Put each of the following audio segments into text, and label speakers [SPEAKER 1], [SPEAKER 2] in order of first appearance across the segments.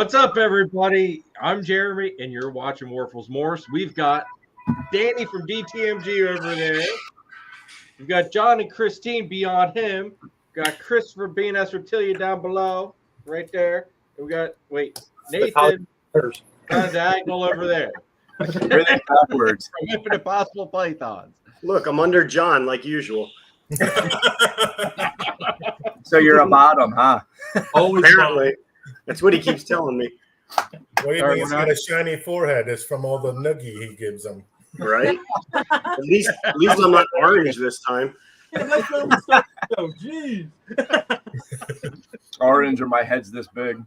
[SPEAKER 1] What's up, everybody? I'm Jeremy, and you're watching Warfels Morse. We've got Danny from DTMG over there. We've got John and Christine beyond him. We've got Christopher BNS Reptile down below, right there. And we got, Nathan kind of diagonal over there.
[SPEAKER 2] Really backwards.
[SPEAKER 1] From Impossible Pythons.
[SPEAKER 3] Look, I'm under John like usual.
[SPEAKER 2] So you're a bottom, huh?
[SPEAKER 3] Always apparently. That's what he keeps telling me.
[SPEAKER 4] What do you mean he's got a shiny forehead? It's from all the noogie he gives him.
[SPEAKER 3] Right? At least I'm not orange this time.
[SPEAKER 1] Oh, geez.
[SPEAKER 2] Orange or my head's this big.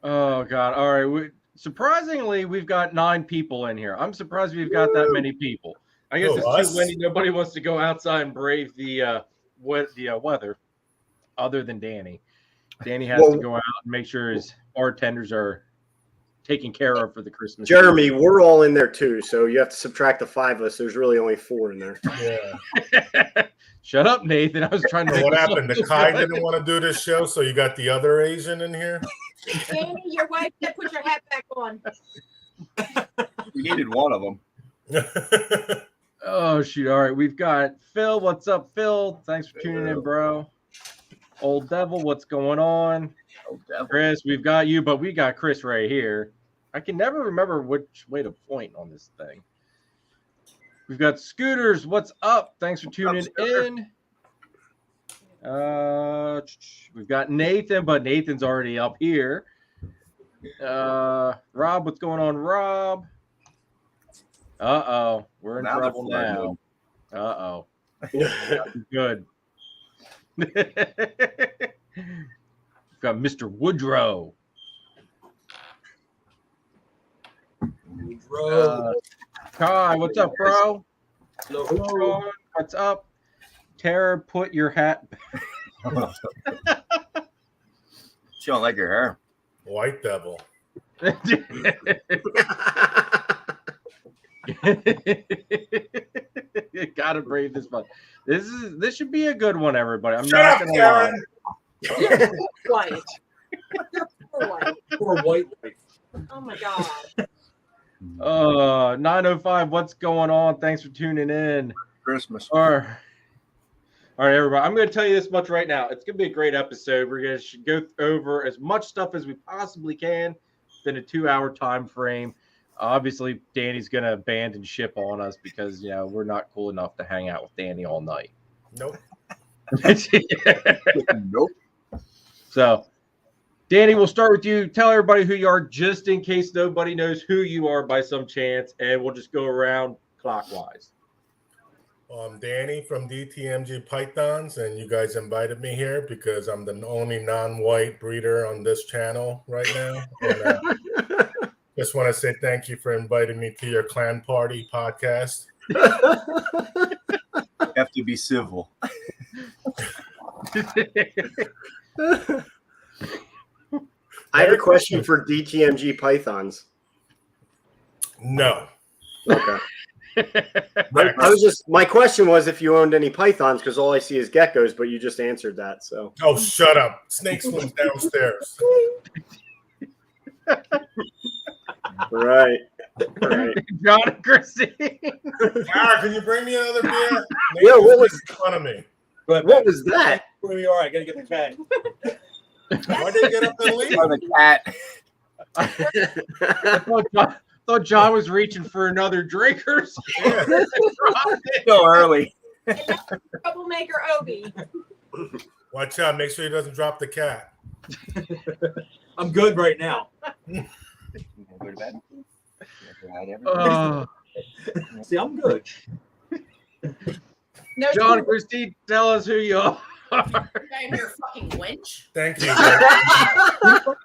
[SPEAKER 1] Oh, God. All right. Surprisingly, we've got 9 people in here. I'm surprised we've got that many people. I guess it's too windy. Nobody wants to go outside and brave the weather other than Danny. Danny has to go out and make sure his bartenders are taken care of for the Christmas.
[SPEAKER 3] Jeremy, we're all in there too, so you have to subtract the 5 of us. There's really only 4 in there.
[SPEAKER 4] Yeah.
[SPEAKER 1] Shut up, Nathan. I was trying to.
[SPEAKER 4] What happened? The Kai didn't want to do this show, so you got the other Asian in here.
[SPEAKER 5] Danny, your wife said put your hat back on.
[SPEAKER 2] We needed one of them.
[SPEAKER 1] Oh shoot! All right, we've got Phil. What's up, Phil? Thanks for tuning in, bro. Old Devil, what's going on?
[SPEAKER 2] Old Devil.
[SPEAKER 1] Chris, we've got you, but we got Chris right here. I can never remember which way to point on this thing. We've got Scooters. What's up? Thanks for tuning in. We've got Nathan, but Nathan's already up here. Rob, what's going on, Rob? Uh-oh. We're in trouble now. Uh-oh. Good. We've got Mr. Woodrow. Kai, what's up, bro? Hello. What's up? Tara, put your hat back.
[SPEAKER 2] She don't like your hair.
[SPEAKER 4] White Devil.
[SPEAKER 1] You gotta brave this one. This should be a good one, everybody. I'm not gonna lie.
[SPEAKER 5] Quiet.
[SPEAKER 6] Poor white.
[SPEAKER 5] Oh my God.
[SPEAKER 1] 905. What's going on? Thanks for tuning in.
[SPEAKER 2] Christmas.
[SPEAKER 1] All right, everybody. I'm going to tell you this much right now. It's going to be a great episode. We're going to go over as much stuff as we possibly can within a 2-hour time frame. Obviously, Danny's going to abandon ship on us because we're not cool enough to hang out with Danny all night.
[SPEAKER 4] Nope.
[SPEAKER 2] Nope.
[SPEAKER 1] So, Danny, we'll start with you. Tell everybody who you are, just in case nobody knows who you are by some chance, and we'll just go around clockwise.
[SPEAKER 4] I'm Danny from DTMG Pythons, and you guys invited me here because I'm the only non-white breeder on this channel right now. And, just want to say thank you for inviting me to your clan party podcast.
[SPEAKER 2] You have to be civil.
[SPEAKER 3] I have a question for DTMG Pythons.
[SPEAKER 4] No.
[SPEAKER 3] Okay. My question was if you owned any pythons, because all I see is geckos, but you just answered that. So.
[SPEAKER 4] Oh, shut up. Snake swims downstairs.
[SPEAKER 3] Right.
[SPEAKER 1] John and Christine.
[SPEAKER 4] Can you bring me another beer?
[SPEAKER 3] Yeah, what was
[SPEAKER 4] fun of me?
[SPEAKER 3] What was that?
[SPEAKER 6] Where we are, I gotta get the cat.
[SPEAKER 4] Why did you get up and leave?
[SPEAKER 2] Or the cat.
[SPEAKER 1] I thought John was reaching for another drink or something.
[SPEAKER 2] So early.
[SPEAKER 5] Troublemaker Obi.
[SPEAKER 4] Watch out. Make sure he doesn't drop the cat.
[SPEAKER 6] I'm good right now.
[SPEAKER 2] Go to bed.
[SPEAKER 6] See, I'm good.
[SPEAKER 5] No,
[SPEAKER 1] John and Christine, tell us who you are.
[SPEAKER 5] I'm your fucking wench.
[SPEAKER 4] Thank you.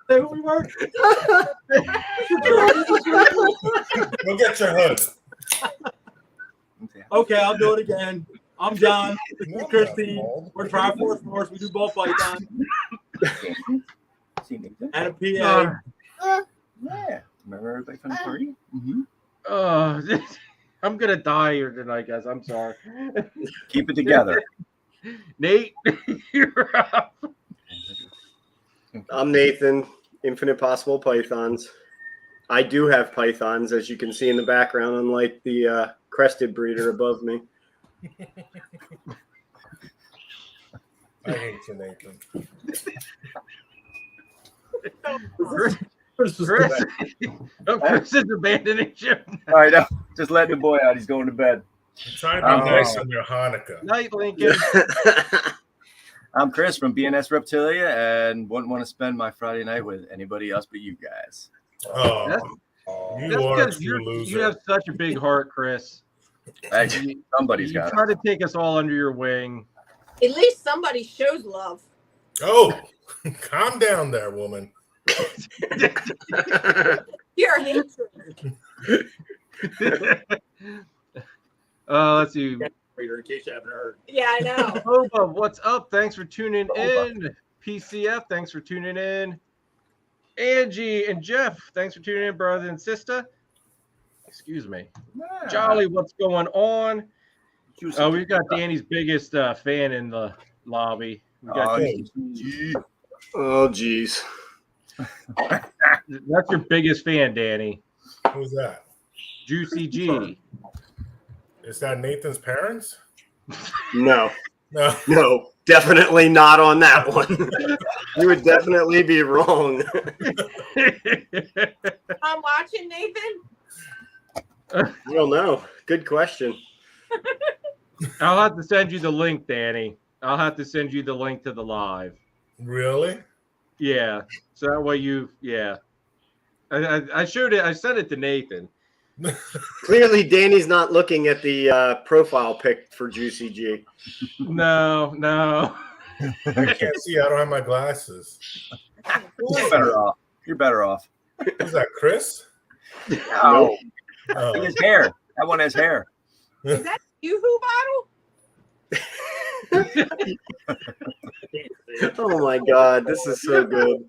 [SPEAKER 6] Say who we were?
[SPEAKER 4] Go get your hood.
[SPEAKER 6] Okay, I'll do it again. I'm John. This is
[SPEAKER 4] No,
[SPEAKER 6] Christine.
[SPEAKER 4] no.
[SPEAKER 6] We're Triforce Force. We do both Python and a PA.
[SPEAKER 2] Yeah. Remember everything from the party? Mm-hmm.
[SPEAKER 1] I'm gonna die here tonight, guys. I'm sorry.
[SPEAKER 2] Keep it together.
[SPEAKER 1] Nate, you're up.
[SPEAKER 3] I'm Nathan. infinite possible pythons. I do have pythons, as you can see in the background, unlike the crested breeder above me.
[SPEAKER 4] I hate you, Nathan.
[SPEAKER 6] Chris is
[SPEAKER 1] Chris, Chris is abandoning you.
[SPEAKER 2] All right, now, just let the boy out. He's going to bed.
[SPEAKER 4] I'm trying to be nice on your Hanukkah.
[SPEAKER 1] Night, Lincoln.
[SPEAKER 2] I'm Chris from BNS Reptilia and wouldn't want to spend my Friday night with anybody else but you guys.
[SPEAKER 4] Oh,
[SPEAKER 1] That's
[SPEAKER 4] you are a
[SPEAKER 1] because
[SPEAKER 4] true loser.
[SPEAKER 1] you have such a big heart, Chris.
[SPEAKER 2] Hey, somebody's
[SPEAKER 1] You
[SPEAKER 2] got
[SPEAKER 1] try
[SPEAKER 2] it.
[SPEAKER 1] to take us all under your wing.
[SPEAKER 5] At least somebody shows love.
[SPEAKER 4] Oh, calm down there, woman.
[SPEAKER 5] Pure hatred.
[SPEAKER 1] Let's see.
[SPEAKER 6] Reader, in case you haven't heard.
[SPEAKER 5] Yeah, I know.
[SPEAKER 1] Boba, what's up? Thanks for tuning in. PCF, thanks for tuning in. Angie and Jeff, thanks for tuning in, brother and sister. Excuse me. Jolly, what's going on? Oh, we've got Danny's biggest fan in the lobby. We got
[SPEAKER 3] Oh, geez.
[SPEAKER 1] That's your biggest fan, Danny.
[SPEAKER 4] Who's that?
[SPEAKER 1] Juicy G.
[SPEAKER 4] Is that Nathan's parents?
[SPEAKER 3] No,
[SPEAKER 4] No.
[SPEAKER 3] no, definitely not on that one. You would definitely be wrong.
[SPEAKER 5] I'm watching, Nathan.
[SPEAKER 3] I don't know. Good question.
[SPEAKER 1] I'll have to send you the link, Danny. I'll have to send you the link to the live.
[SPEAKER 4] Really?
[SPEAKER 1] Yeah. So that way you, yeah. I showed it. I sent it to Nathan.
[SPEAKER 3] Clearly, Danny's not looking at the profile pic for Juicy G.
[SPEAKER 1] No.
[SPEAKER 4] I can't see. I don't have my glasses.
[SPEAKER 2] You're better off. You're better off.
[SPEAKER 4] Is that Chris?
[SPEAKER 2] No.
[SPEAKER 4] Oh.
[SPEAKER 2] Look at his hair. That one has hair.
[SPEAKER 5] Is that a Yoo-hoo bottle?
[SPEAKER 3] Oh my God, this is so good.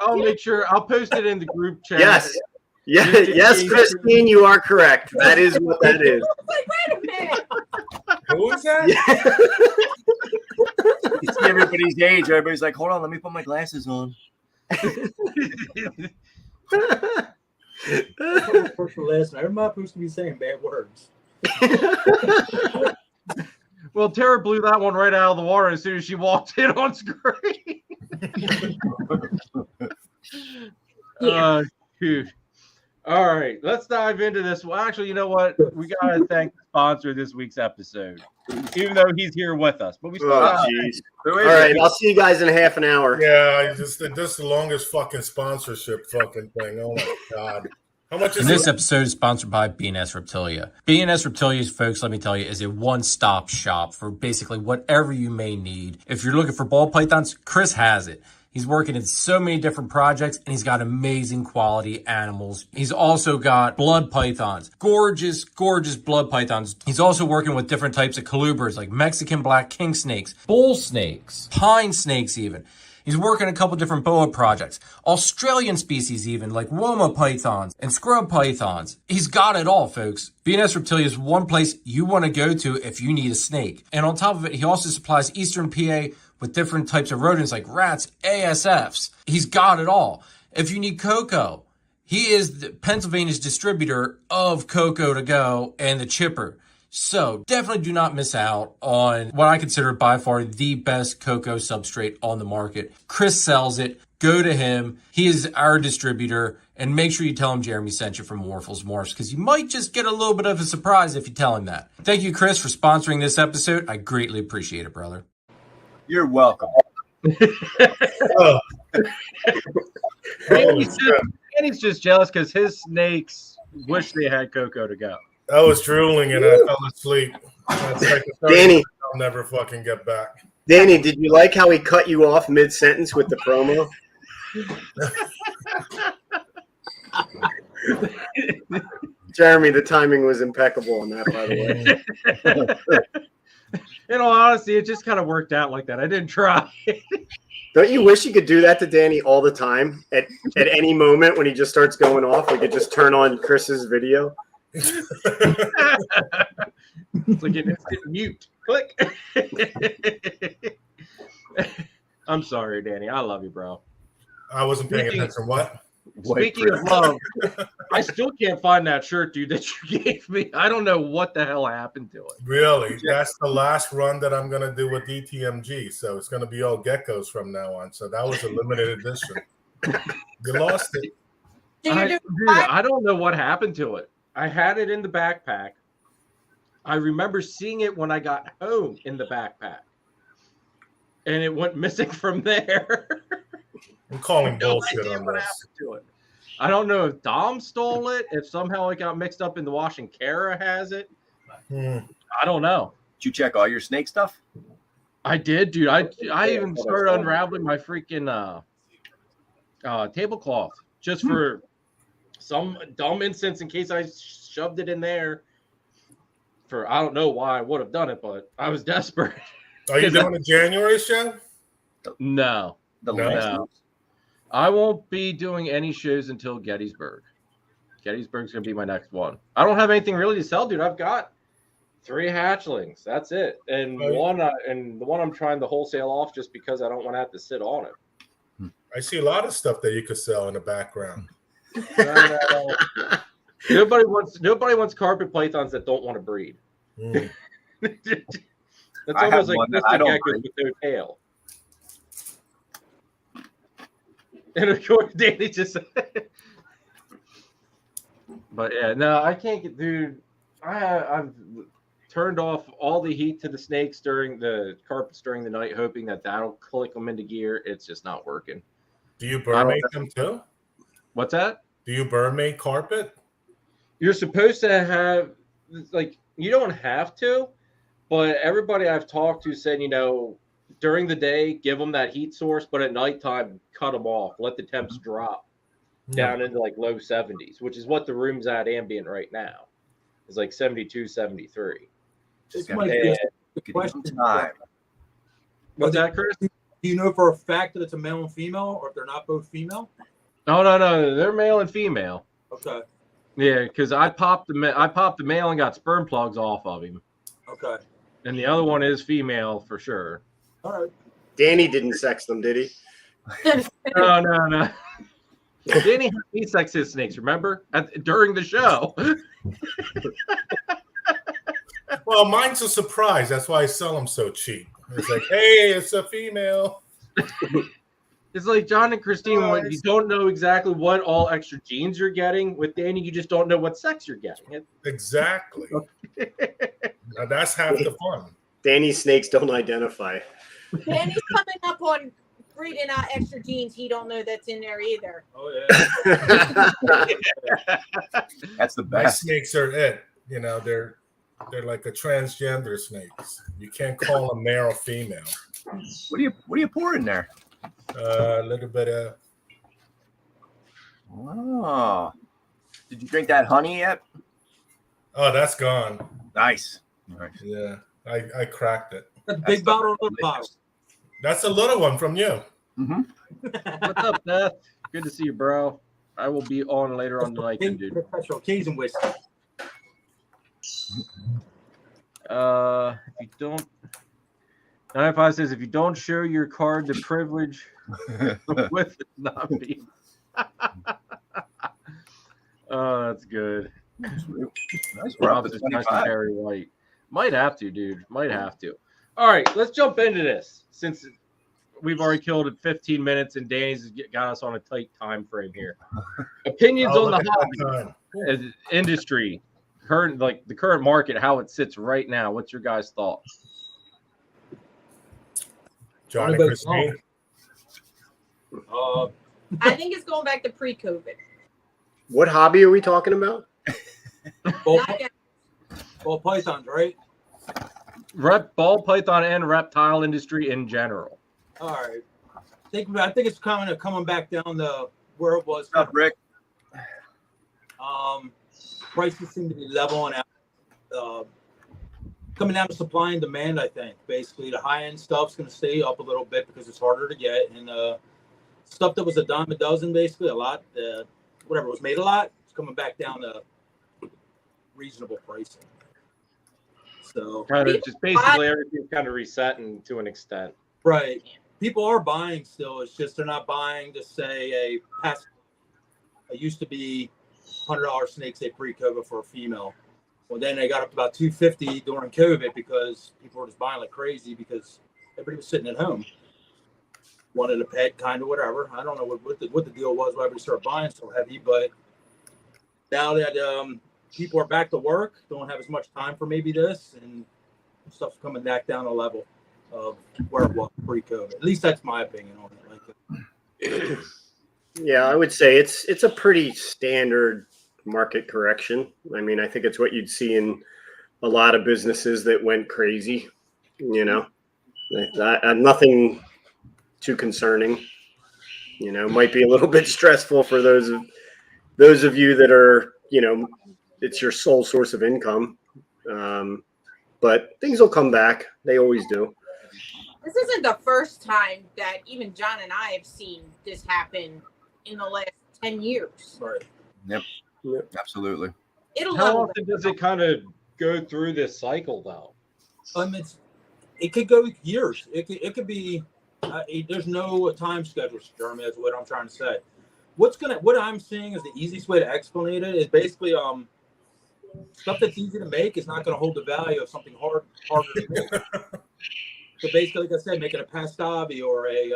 [SPEAKER 1] I'll make sure. I'll post it in the group chat.
[SPEAKER 3] Yes, yes, Christine, you are correct. That is what that is.
[SPEAKER 5] I was like, wait a minute.
[SPEAKER 4] Who is that?
[SPEAKER 2] You see everybody's age. Everybody's like, hold on, let me put my glasses on.
[SPEAKER 6] First for last, and everybody's supposed to be saying bad words.
[SPEAKER 1] Well, Tara blew that one right out of the water as soon as she walked in on screen. Shoot. All right, let's dive into this. Well, actually, you know what? We got to thank the sponsor of this week's episode, even though he's here with us. But we still
[SPEAKER 3] Oh,
[SPEAKER 1] got
[SPEAKER 3] jeez. All right, I'll see you guys in half an hour.
[SPEAKER 4] Yeah, this is the longest fucking sponsorship fucking thing. Oh my God. How much is
[SPEAKER 7] And this
[SPEAKER 4] it?
[SPEAKER 7] episode is sponsored by BNS Reptilia. BNS Reptilia, folks, let me tell you, is a one-stop shop for basically whatever you may need. If you're looking for ball pythons, Chris has it. He's working in so many different projects, and he's got amazing quality animals. He's also got blood pythons, gorgeous, gorgeous blood pythons. He's also working with different types of colubers, like Mexican black king snakes, bull snakes, pine snakes even. He's working a couple different boa projects, Australian species even, like Woma pythons and scrub pythons. He's got it all, folks. BNS Reptilia is one place you want to go to if you need a snake. And on top of it, he also supplies Eastern PA with different types of rodents like rats, ASFs. He's got it all. If you need cocoa, he is Pennsylvania's distributor of Cocoa to Go and the Chipper. So definitely do not miss out on what I consider by far the best cocoa substrate on the market. Chris sells it. Go to him. He is our distributor. And make sure you tell him Jeremy sent you from Morphles Morphs, because you might just get a little bit of a surprise if you tell him that. Thank you, Chris, for sponsoring this episode. I greatly appreciate it, brother.
[SPEAKER 2] You're welcome.
[SPEAKER 4] Oh.
[SPEAKER 1] Danny's just jealous because his snakes wish they had Cocoa to Go.
[SPEAKER 4] I was drooling and I fell asleep. That's like the third
[SPEAKER 3] Danny.
[SPEAKER 4] one I'll never fucking get back.
[SPEAKER 3] Danny, did you like how he cut you off mid-sentence with the promo? Jeremy, the timing was impeccable on that, by the way.
[SPEAKER 1] In all honesty, it just kind of worked out like that. I didn't try.
[SPEAKER 3] Don't you wish you could do that to Danny all the time? At any moment when he just starts going off, we could just turn on Chris's video.
[SPEAKER 1] It's like an instant mute. Click. I'm sorry, Danny. I love you, bro.
[SPEAKER 4] I wasn't paying
[SPEAKER 1] Speaking-
[SPEAKER 4] attention. What?
[SPEAKER 1] Speaking of love, I still can't find that shirt, dude, that you gave me. I don't know what the hell happened to it.
[SPEAKER 4] Really? That's the last run that I'm going to do with DTMG. So it's going to be all geckos from now on. So that was a limited edition. You lost it.
[SPEAKER 5] So you're
[SPEAKER 1] I,
[SPEAKER 5] doing
[SPEAKER 1] dude, I don't know what happened to it. I had it in the backpack. I remember seeing it when I got home in the backpack. And it went missing from there.
[SPEAKER 4] I'm calling
[SPEAKER 1] No
[SPEAKER 4] bullshit
[SPEAKER 1] idea
[SPEAKER 4] on
[SPEAKER 1] what
[SPEAKER 4] this.
[SPEAKER 1] happened to it. I don't know if Dom stole it, if somehow it got mixed up in the wash and Kara has it. I don't know.
[SPEAKER 2] Did you check all your snake stuff?
[SPEAKER 1] I did, dude. I even started unraveling my freaking tablecloth just for some dumb instance in case I shoved it in there. For I don't know why I would have done it, but I was desperate.
[SPEAKER 4] Are you doing a January show?
[SPEAKER 1] No,
[SPEAKER 2] The
[SPEAKER 4] No.
[SPEAKER 2] last
[SPEAKER 1] no.
[SPEAKER 2] one?
[SPEAKER 1] I won't be doing any shows until Gettysburg. Gettysburg's gonna be my next one. I don't have anything really to sell, dude. I've got 3 hatchlings. That's it, and the one I'm trying to wholesale off just because I don't want to have to sit on it.
[SPEAKER 4] I see a lot of stuff that you could sell in the background.
[SPEAKER 1] No. Nobody wants carpet pythons that don't want to breed.
[SPEAKER 4] Mm.
[SPEAKER 1] That's
[SPEAKER 2] I have
[SPEAKER 1] almost like
[SPEAKER 2] one that
[SPEAKER 1] Mr.
[SPEAKER 2] I don't
[SPEAKER 1] Geckos
[SPEAKER 2] breed.
[SPEAKER 1] with no tail. And of course, Danny just. But yeah, no, I can't get, dude. I've turned off all the heat to the snakes during the carpets during the night, hoping that that'll click them into gear. It's just not working.
[SPEAKER 4] Do you burn mate them too?
[SPEAKER 1] What's that?
[SPEAKER 4] Do you burn mate carpet?
[SPEAKER 1] You're supposed to have, like, you don't have to, but everybody I've talked to said, during the day, give them that heat source, but at nighttime, cut them off. Let the temps drop down into like low 70s, which is what the room's at ambient right now. It's like 72, 73.
[SPEAKER 6] This
[SPEAKER 2] Just
[SPEAKER 6] might
[SPEAKER 2] gotta
[SPEAKER 6] be
[SPEAKER 1] Yeah.
[SPEAKER 6] a
[SPEAKER 2] Give
[SPEAKER 6] question.
[SPEAKER 2] them time.
[SPEAKER 1] What's that, Chris?
[SPEAKER 6] Do you know for a fact that it's a male and female, or if they're not both female?
[SPEAKER 1] Oh, no. They're male and female.
[SPEAKER 6] Okay.
[SPEAKER 1] Yeah, because I popped the male and got sperm plugs off of him.
[SPEAKER 6] Okay.
[SPEAKER 1] And the other one is female for sure.
[SPEAKER 6] All right.
[SPEAKER 3] Danny didn't sex them, did he?
[SPEAKER 1] No. Danny sex his snakes, remember? During the show.
[SPEAKER 4] Well, mine's a surprise. That's why I sell them so cheap. It's like, hey, it's a female.
[SPEAKER 1] It's like John and Christine, when you don't know exactly what all extra genes you're getting. With Danny, you just don't know what sex you're getting.
[SPEAKER 4] Exactly. Now, that's half the fun.
[SPEAKER 3] Danny's snakes don't identify.
[SPEAKER 5] Danny's coming up on breeding out extra genes. He don't know that's in there either.
[SPEAKER 6] Oh yeah.
[SPEAKER 2] That's the
[SPEAKER 4] My
[SPEAKER 2] best.
[SPEAKER 4] snakes are it. They're like a transgender snakes. You can't call them male or female.
[SPEAKER 2] What do you pour in there?
[SPEAKER 4] A little bit of.
[SPEAKER 2] Oh, did you drink that honey yet?
[SPEAKER 4] Oh, that's gone.
[SPEAKER 2] Nice.
[SPEAKER 4] Yeah, I cracked it.
[SPEAKER 6] That's big bottle, little bottle.
[SPEAKER 4] That's a little one from you.
[SPEAKER 2] Mm-hmm.
[SPEAKER 1] What's up, Beth? Good to see you, bro. I will be on later on tonight, then, dude.
[SPEAKER 6] Professional Cajun whiskey.
[SPEAKER 1] If you don't, 95 says if you don't show your card to privilege with it not being. Oh, that's good.
[SPEAKER 2] Nice. We're up
[SPEAKER 1] Rob
[SPEAKER 2] to
[SPEAKER 1] is nice and
[SPEAKER 2] 25.
[SPEAKER 1] Barry White. Might have to, dude. Might have to. All right, let's jump into this since we've already killed it 15 minutes and Danny's got us on a tight time frame here. Opinions
[SPEAKER 4] Oh,
[SPEAKER 1] on
[SPEAKER 4] look
[SPEAKER 1] the
[SPEAKER 4] at
[SPEAKER 1] hobby
[SPEAKER 4] that time.
[SPEAKER 1] industry, the current market, how it sits right now. What's your guys' thoughts?
[SPEAKER 4] Johnny
[SPEAKER 6] Anybody
[SPEAKER 4] Christine.
[SPEAKER 5] I think it's going back to pre-COVID.
[SPEAKER 3] What hobby are we talking about?
[SPEAKER 6] Ball,
[SPEAKER 5] Not yet.
[SPEAKER 6] ball pythons, right?
[SPEAKER 1] Ball python and reptile industry in general.
[SPEAKER 6] All right. I think it's coming back down to where it was.
[SPEAKER 2] What's up, Rick?
[SPEAKER 6] Prices seem to be leveling out. Coming down to supply and demand, I think. Basically, the high-end stuff's going to stay up a little bit because it's harder to get. And stuff that was a dime a dozen, basically, a lot, whatever was made a lot, it's coming back down to reasonable pricing. So,
[SPEAKER 1] Kind of just basically everything's kind of resetting to an extent.
[SPEAKER 6] right. people are buying still. It's just they're not buying to say a past. It used to be $100 snakes they pre-COVID for a female. Well, then they got up to about $250 during COVID because people were just buying like crazy because everybody was sitting at home, wanted a pet, kind of whatever. I don't know what the deal was why everybody started buying so heavy, but now that people are back to work, don't have as much time for maybe this, and stuff's coming back down a level of where it was pre-COVID. At least that's my opinion on it. Like,
[SPEAKER 3] Yeah, I would say it's a pretty standard market correction. I mean, I think it's what you'd see in a lot of businesses that went crazy. You know, nothing too concerning. You know, might be a little bit stressful for those of you that are, you know, it's your sole source of income. But things will come back. They always do.
[SPEAKER 5] This isn't the first time that even John and I have seen this happen in the last 10 years.
[SPEAKER 6] right.
[SPEAKER 2] Yep. Absolutely.
[SPEAKER 5] It'll
[SPEAKER 1] How
[SPEAKER 5] level
[SPEAKER 1] often does it kind of go through this cycle, though?
[SPEAKER 6] It could go years. It could be. There's no time schedule, Jeremy. That's what I'm trying to say. What I'm seeing is the easiest way to explain it is basically stuff that's easy to make is not going to hold the value of something harder to make. So basically, like I said, making a pastavi or a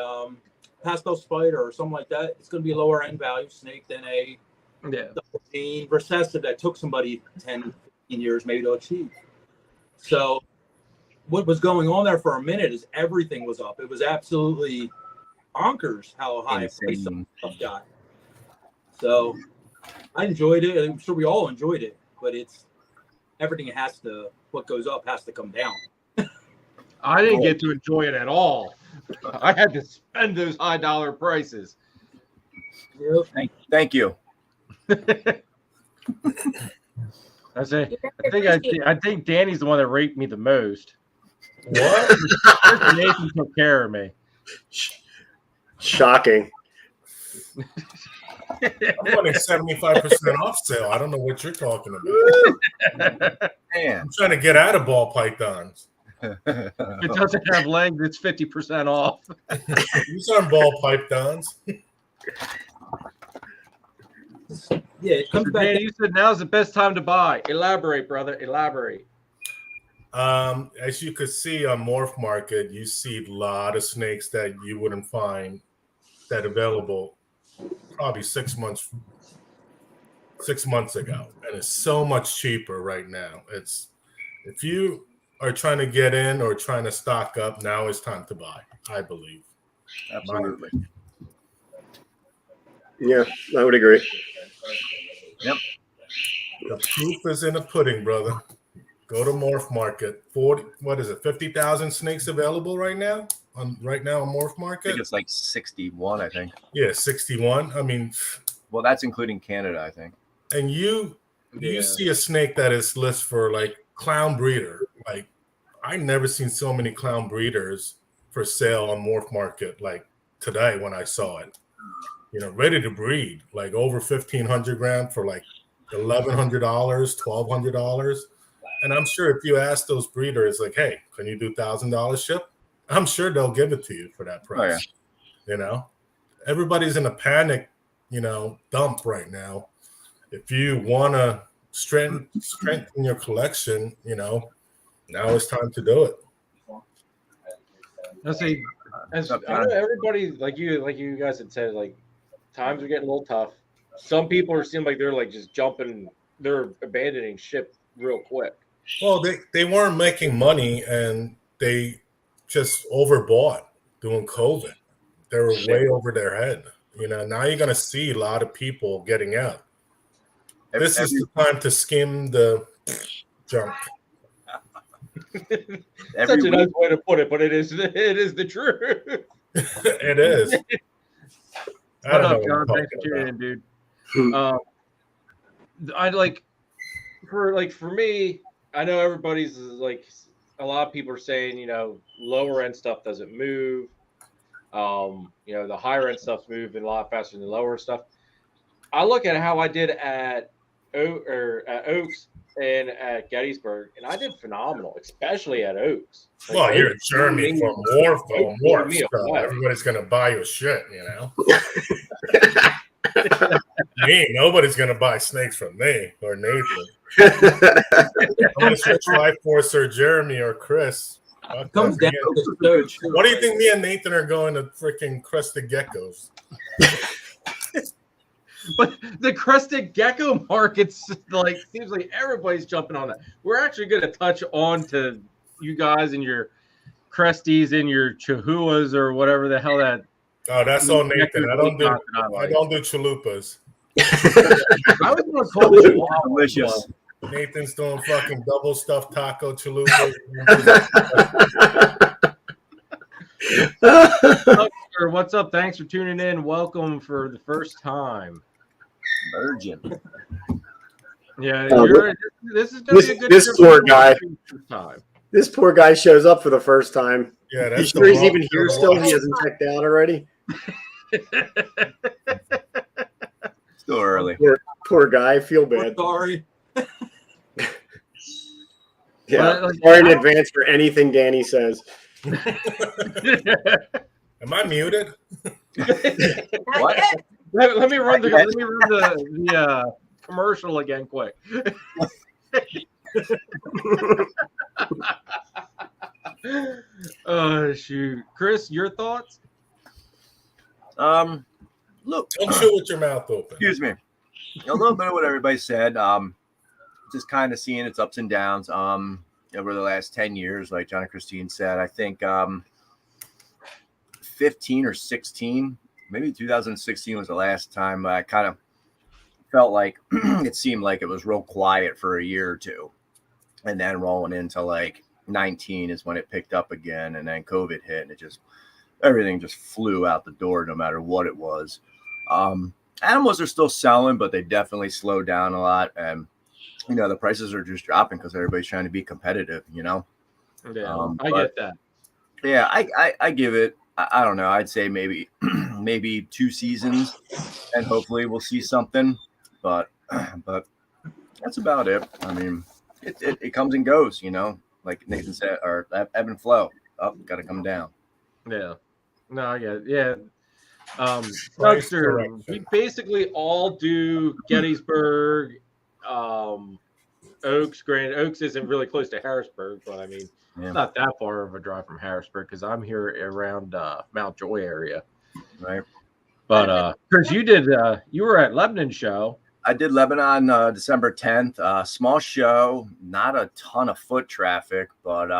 [SPEAKER 6] pastel spider or something like that, it's going to be a lower end value snake than a double-gene recessive that took somebody 10, 15 years maybe to achieve. So what was going on there for a minute is everything was up. It was absolutely bonkers how high price stuff got. So I enjoyed it. I'm sure we all enjoyed it, but it's everything what goes up has to come down.
[SPEAKER 1] I didn't get to enjoy it at all. I had to spend those high dollar prices.
[SPEAKER 6] Yep.
[SPEAKER 2] Thank you.
[SPEAKER 1] I think Danny's the one that raped me the most.
[SPEAKER 4] What?
[SPEAKER 1] Nathan took care of me.
[SPEAKER 3] Shocking.
[SPEAKER 4] I'm running 75% off sale. I don't know what you're talking about.
[SPEAKER 2] Man.
[SPEAKER 4] I'm trying to get out of ball pythons.
[SPEAKER 1] If it doesn't have legs, it's 50% off.
[SPEAKER 4] These aren't ball pythons.
[SPEAKER 6] Yeah, it comes back.
[SPEAKER 1] Danny, you said now's the best time to buy. Elaborate, brother. Elaborate.
[SPEAKER 4] As you could see on Morph Market, you see a lot of snakes that you wouldn't find that available probably 6 months ago, and it's so much cheaper right now. It's if you are trying to get in or trying to stock up, now is time to buy, I believe.
[SPEAKER 2] Absolutely.
[SPEAKER 3] Yeah, I would agree.
[SPEAKER 2] Yep.
[SPEAKER 4] The proof is in the pudding, brother. Go to Morph Market. 50,000 snakes available right now on Morph
[SPEAKER 2] I
[SPEAKER 4] Market?
[SPEAKER 2] think it's like 61, I think.
[SPEAKER 4] Yeah, 61. I mean,
[SPEAKER 2] well, that's including Canada, I think.
[SPEAKER 4] and you see a snake that is listed for like clown breeder. Like, I never seen so many clown breeders for sale on Morph Market like today when I saw it. You know, ready to breed, like over 1,500 grand for like $1,100, $1,200. And I'm sure if you ask those breeders, like, hey, can you do $1,000 ship? I'm sure they'll give it to you for that price.
[SPEAKER 2] Oh, yeah.
[SPEAKER 4] You know, everybody's in a panic, dump right now. If you want to strengthen your collection, now it's time to do it.
[SPEAKER 1] I know everybody, like you guys had said, like times are getting a little tough. Some people seem like they're like just jumping, they're abandoning ship real quick.
[SPEAKER 4] Well, they weren't making money and they just overbought during COVID. They were way over their head. Now you're going to see a lot of people getting out. This is the time to skim the junk.
[SPEAKER 1] Such a nice way to put it, but it is the truth.
[SPEAKER 4] It is.
[SPEAKER 1] What up, John? Thanks for tuning in, dude. For me, I know everybody's like a lot of people are saying, lower end stuff doesn't move. The higher end stuff's moving a lot faster than the lower stuff. I look at how I did at Oaks and at Gettysburg, and I did phenomenal, especially at Oaks. Like,
[SPEAKER 4] Well, you're
[SPEAKER 1] Oaks
[SPEAKER 4] Jeremy
[SPEAKER 1] blew
[SPEAKER 4] from
[SPEAKER 1] me-
[SPEAKER 4] Morph,
[SPEAKER 1] Oaks
[SPEAKER 4] though.
[SPEAKER 1] blew me
[SPEAKER 4] Morph, so
[SPEAKER 1] away.
[SPEAKER 4] everybody's gonna buy your shit, you know. Me, nobody's gonna buy snakes from me or Nathan. Unless you try for Sir Jeremy or Chris. Fuck
[SPEAKER 6] Comes
[SPEAKER 4] that.
[SPEAKER 6] down to search.
[SPEAKER 4] What do you think me and Nathan are going to freaking crested geckos?
[SPEAKER 1] But the crested gecko market's like seems like everybody's jumping on that. We're actually going to touch on to you guys and your cresties and your chihuahuas or whatever the hell that.
[SPEAKER 4] Oh, that's all Nathan. I don't do chalupas.
[SPEAKER 1] I was going to call it chihuahua.
[SPEAKER 2] Delicious.
[SPEAKER 4] Nathan's doing fucking double stuffed taco chalupas.
[SPEAKER 1] What's up? Thanks for tuning in. Welcome for the first time.
[SPEAKER 2] Virgin.
[SPEAKER 1] Yeah,
[SPEAKER 3] Uh,
[SPEAKER 1] this is going to be a good
[SPEAKER 3] this
[SPEAKER 1] trip
[SPEAKER 3] poor
[SPEAKER 1] for
[SPEAKER 3] guy.
[SPEAKER 1] the first time.
[SPEAKER 3] This poor guy shows up for the first time.
[SPEAKER 4] Yeah,
[SPEAKER 3] You
[SPEAKER 4] that's
[SPEAKER 3] sure he's
[SPEAKER 4] wrong
[SPEAKER 3] even here
[SPEAKER 4] show.
[SPEAKER 3] still? He hasn't checked out already?
[SPEAKER 2] Still early.
[SPEAKER 3] Poor guy. I feel bad.
[SPEAKER 6] Sorry.
[SPEAKER 3] Yeah.
[SPEAKER 1] Well,
[SPEAKER 3] Sorry in advance for anything Danny says.
[SPEAKER 4] Am I muted?
[SPEAKER 2] What?
[SPEAKER 1] Let me run the commercial again quick. Oh shoot, Chris, your thoughts?
[SPEAKER 2] Look.
[SPEAKER 4] Don't shoot with your mouth open.
[SPEAKER 2] Excuse me. A little bit of what everybody said. Just kind of seeing its ups and downs. Over the last 10 years, like John and Christine said, I think 15 or 16, maybe 2016 was the last time I kind of felt like it seemed like it was real quiet for a year or two. And then rolling into like 19 is when it picked up again. And then COVID hit and everything just flew out the door no matter what it was. Animals are still selling, but they definitely slowed down a lot. And, you know, the prices are just dropping because everybody's trying to be competitive, you know?
[SPEAKER 1] Yeah, I get that.
[SPEAKER 2] Yeah, I give it, I don't know, I'd say maybe 2 seasons and hopefully we'll see something. But that's about it. I mean, it comes and goes, you know, like Nathan said, or ebb and flow. Got to come down.
[SPEAKER 1] Yeah. No, I get it. Yeah.
[SPEAKER 4] Price
[SPEAKER 1] Dougster,
[SPEAKER 4] correction.
[SPEAKER 1] we basically all do Gettysburg, Oaks. Granted, Oaks isn't really close to Harrisburg, but I mean,
[SPEAKER 2] Yeah.
[SPEAKER 1] it's not that far of a drive from Harrisburg because I'm here around Mount Joy area.
[SPEAKER 2] Right.
[SPEAKER 1] But Chris, you were at Lebanon show.
[SPEAKER 2] I did Lebanon December 10th. Small show, not a ton of foot traffic, but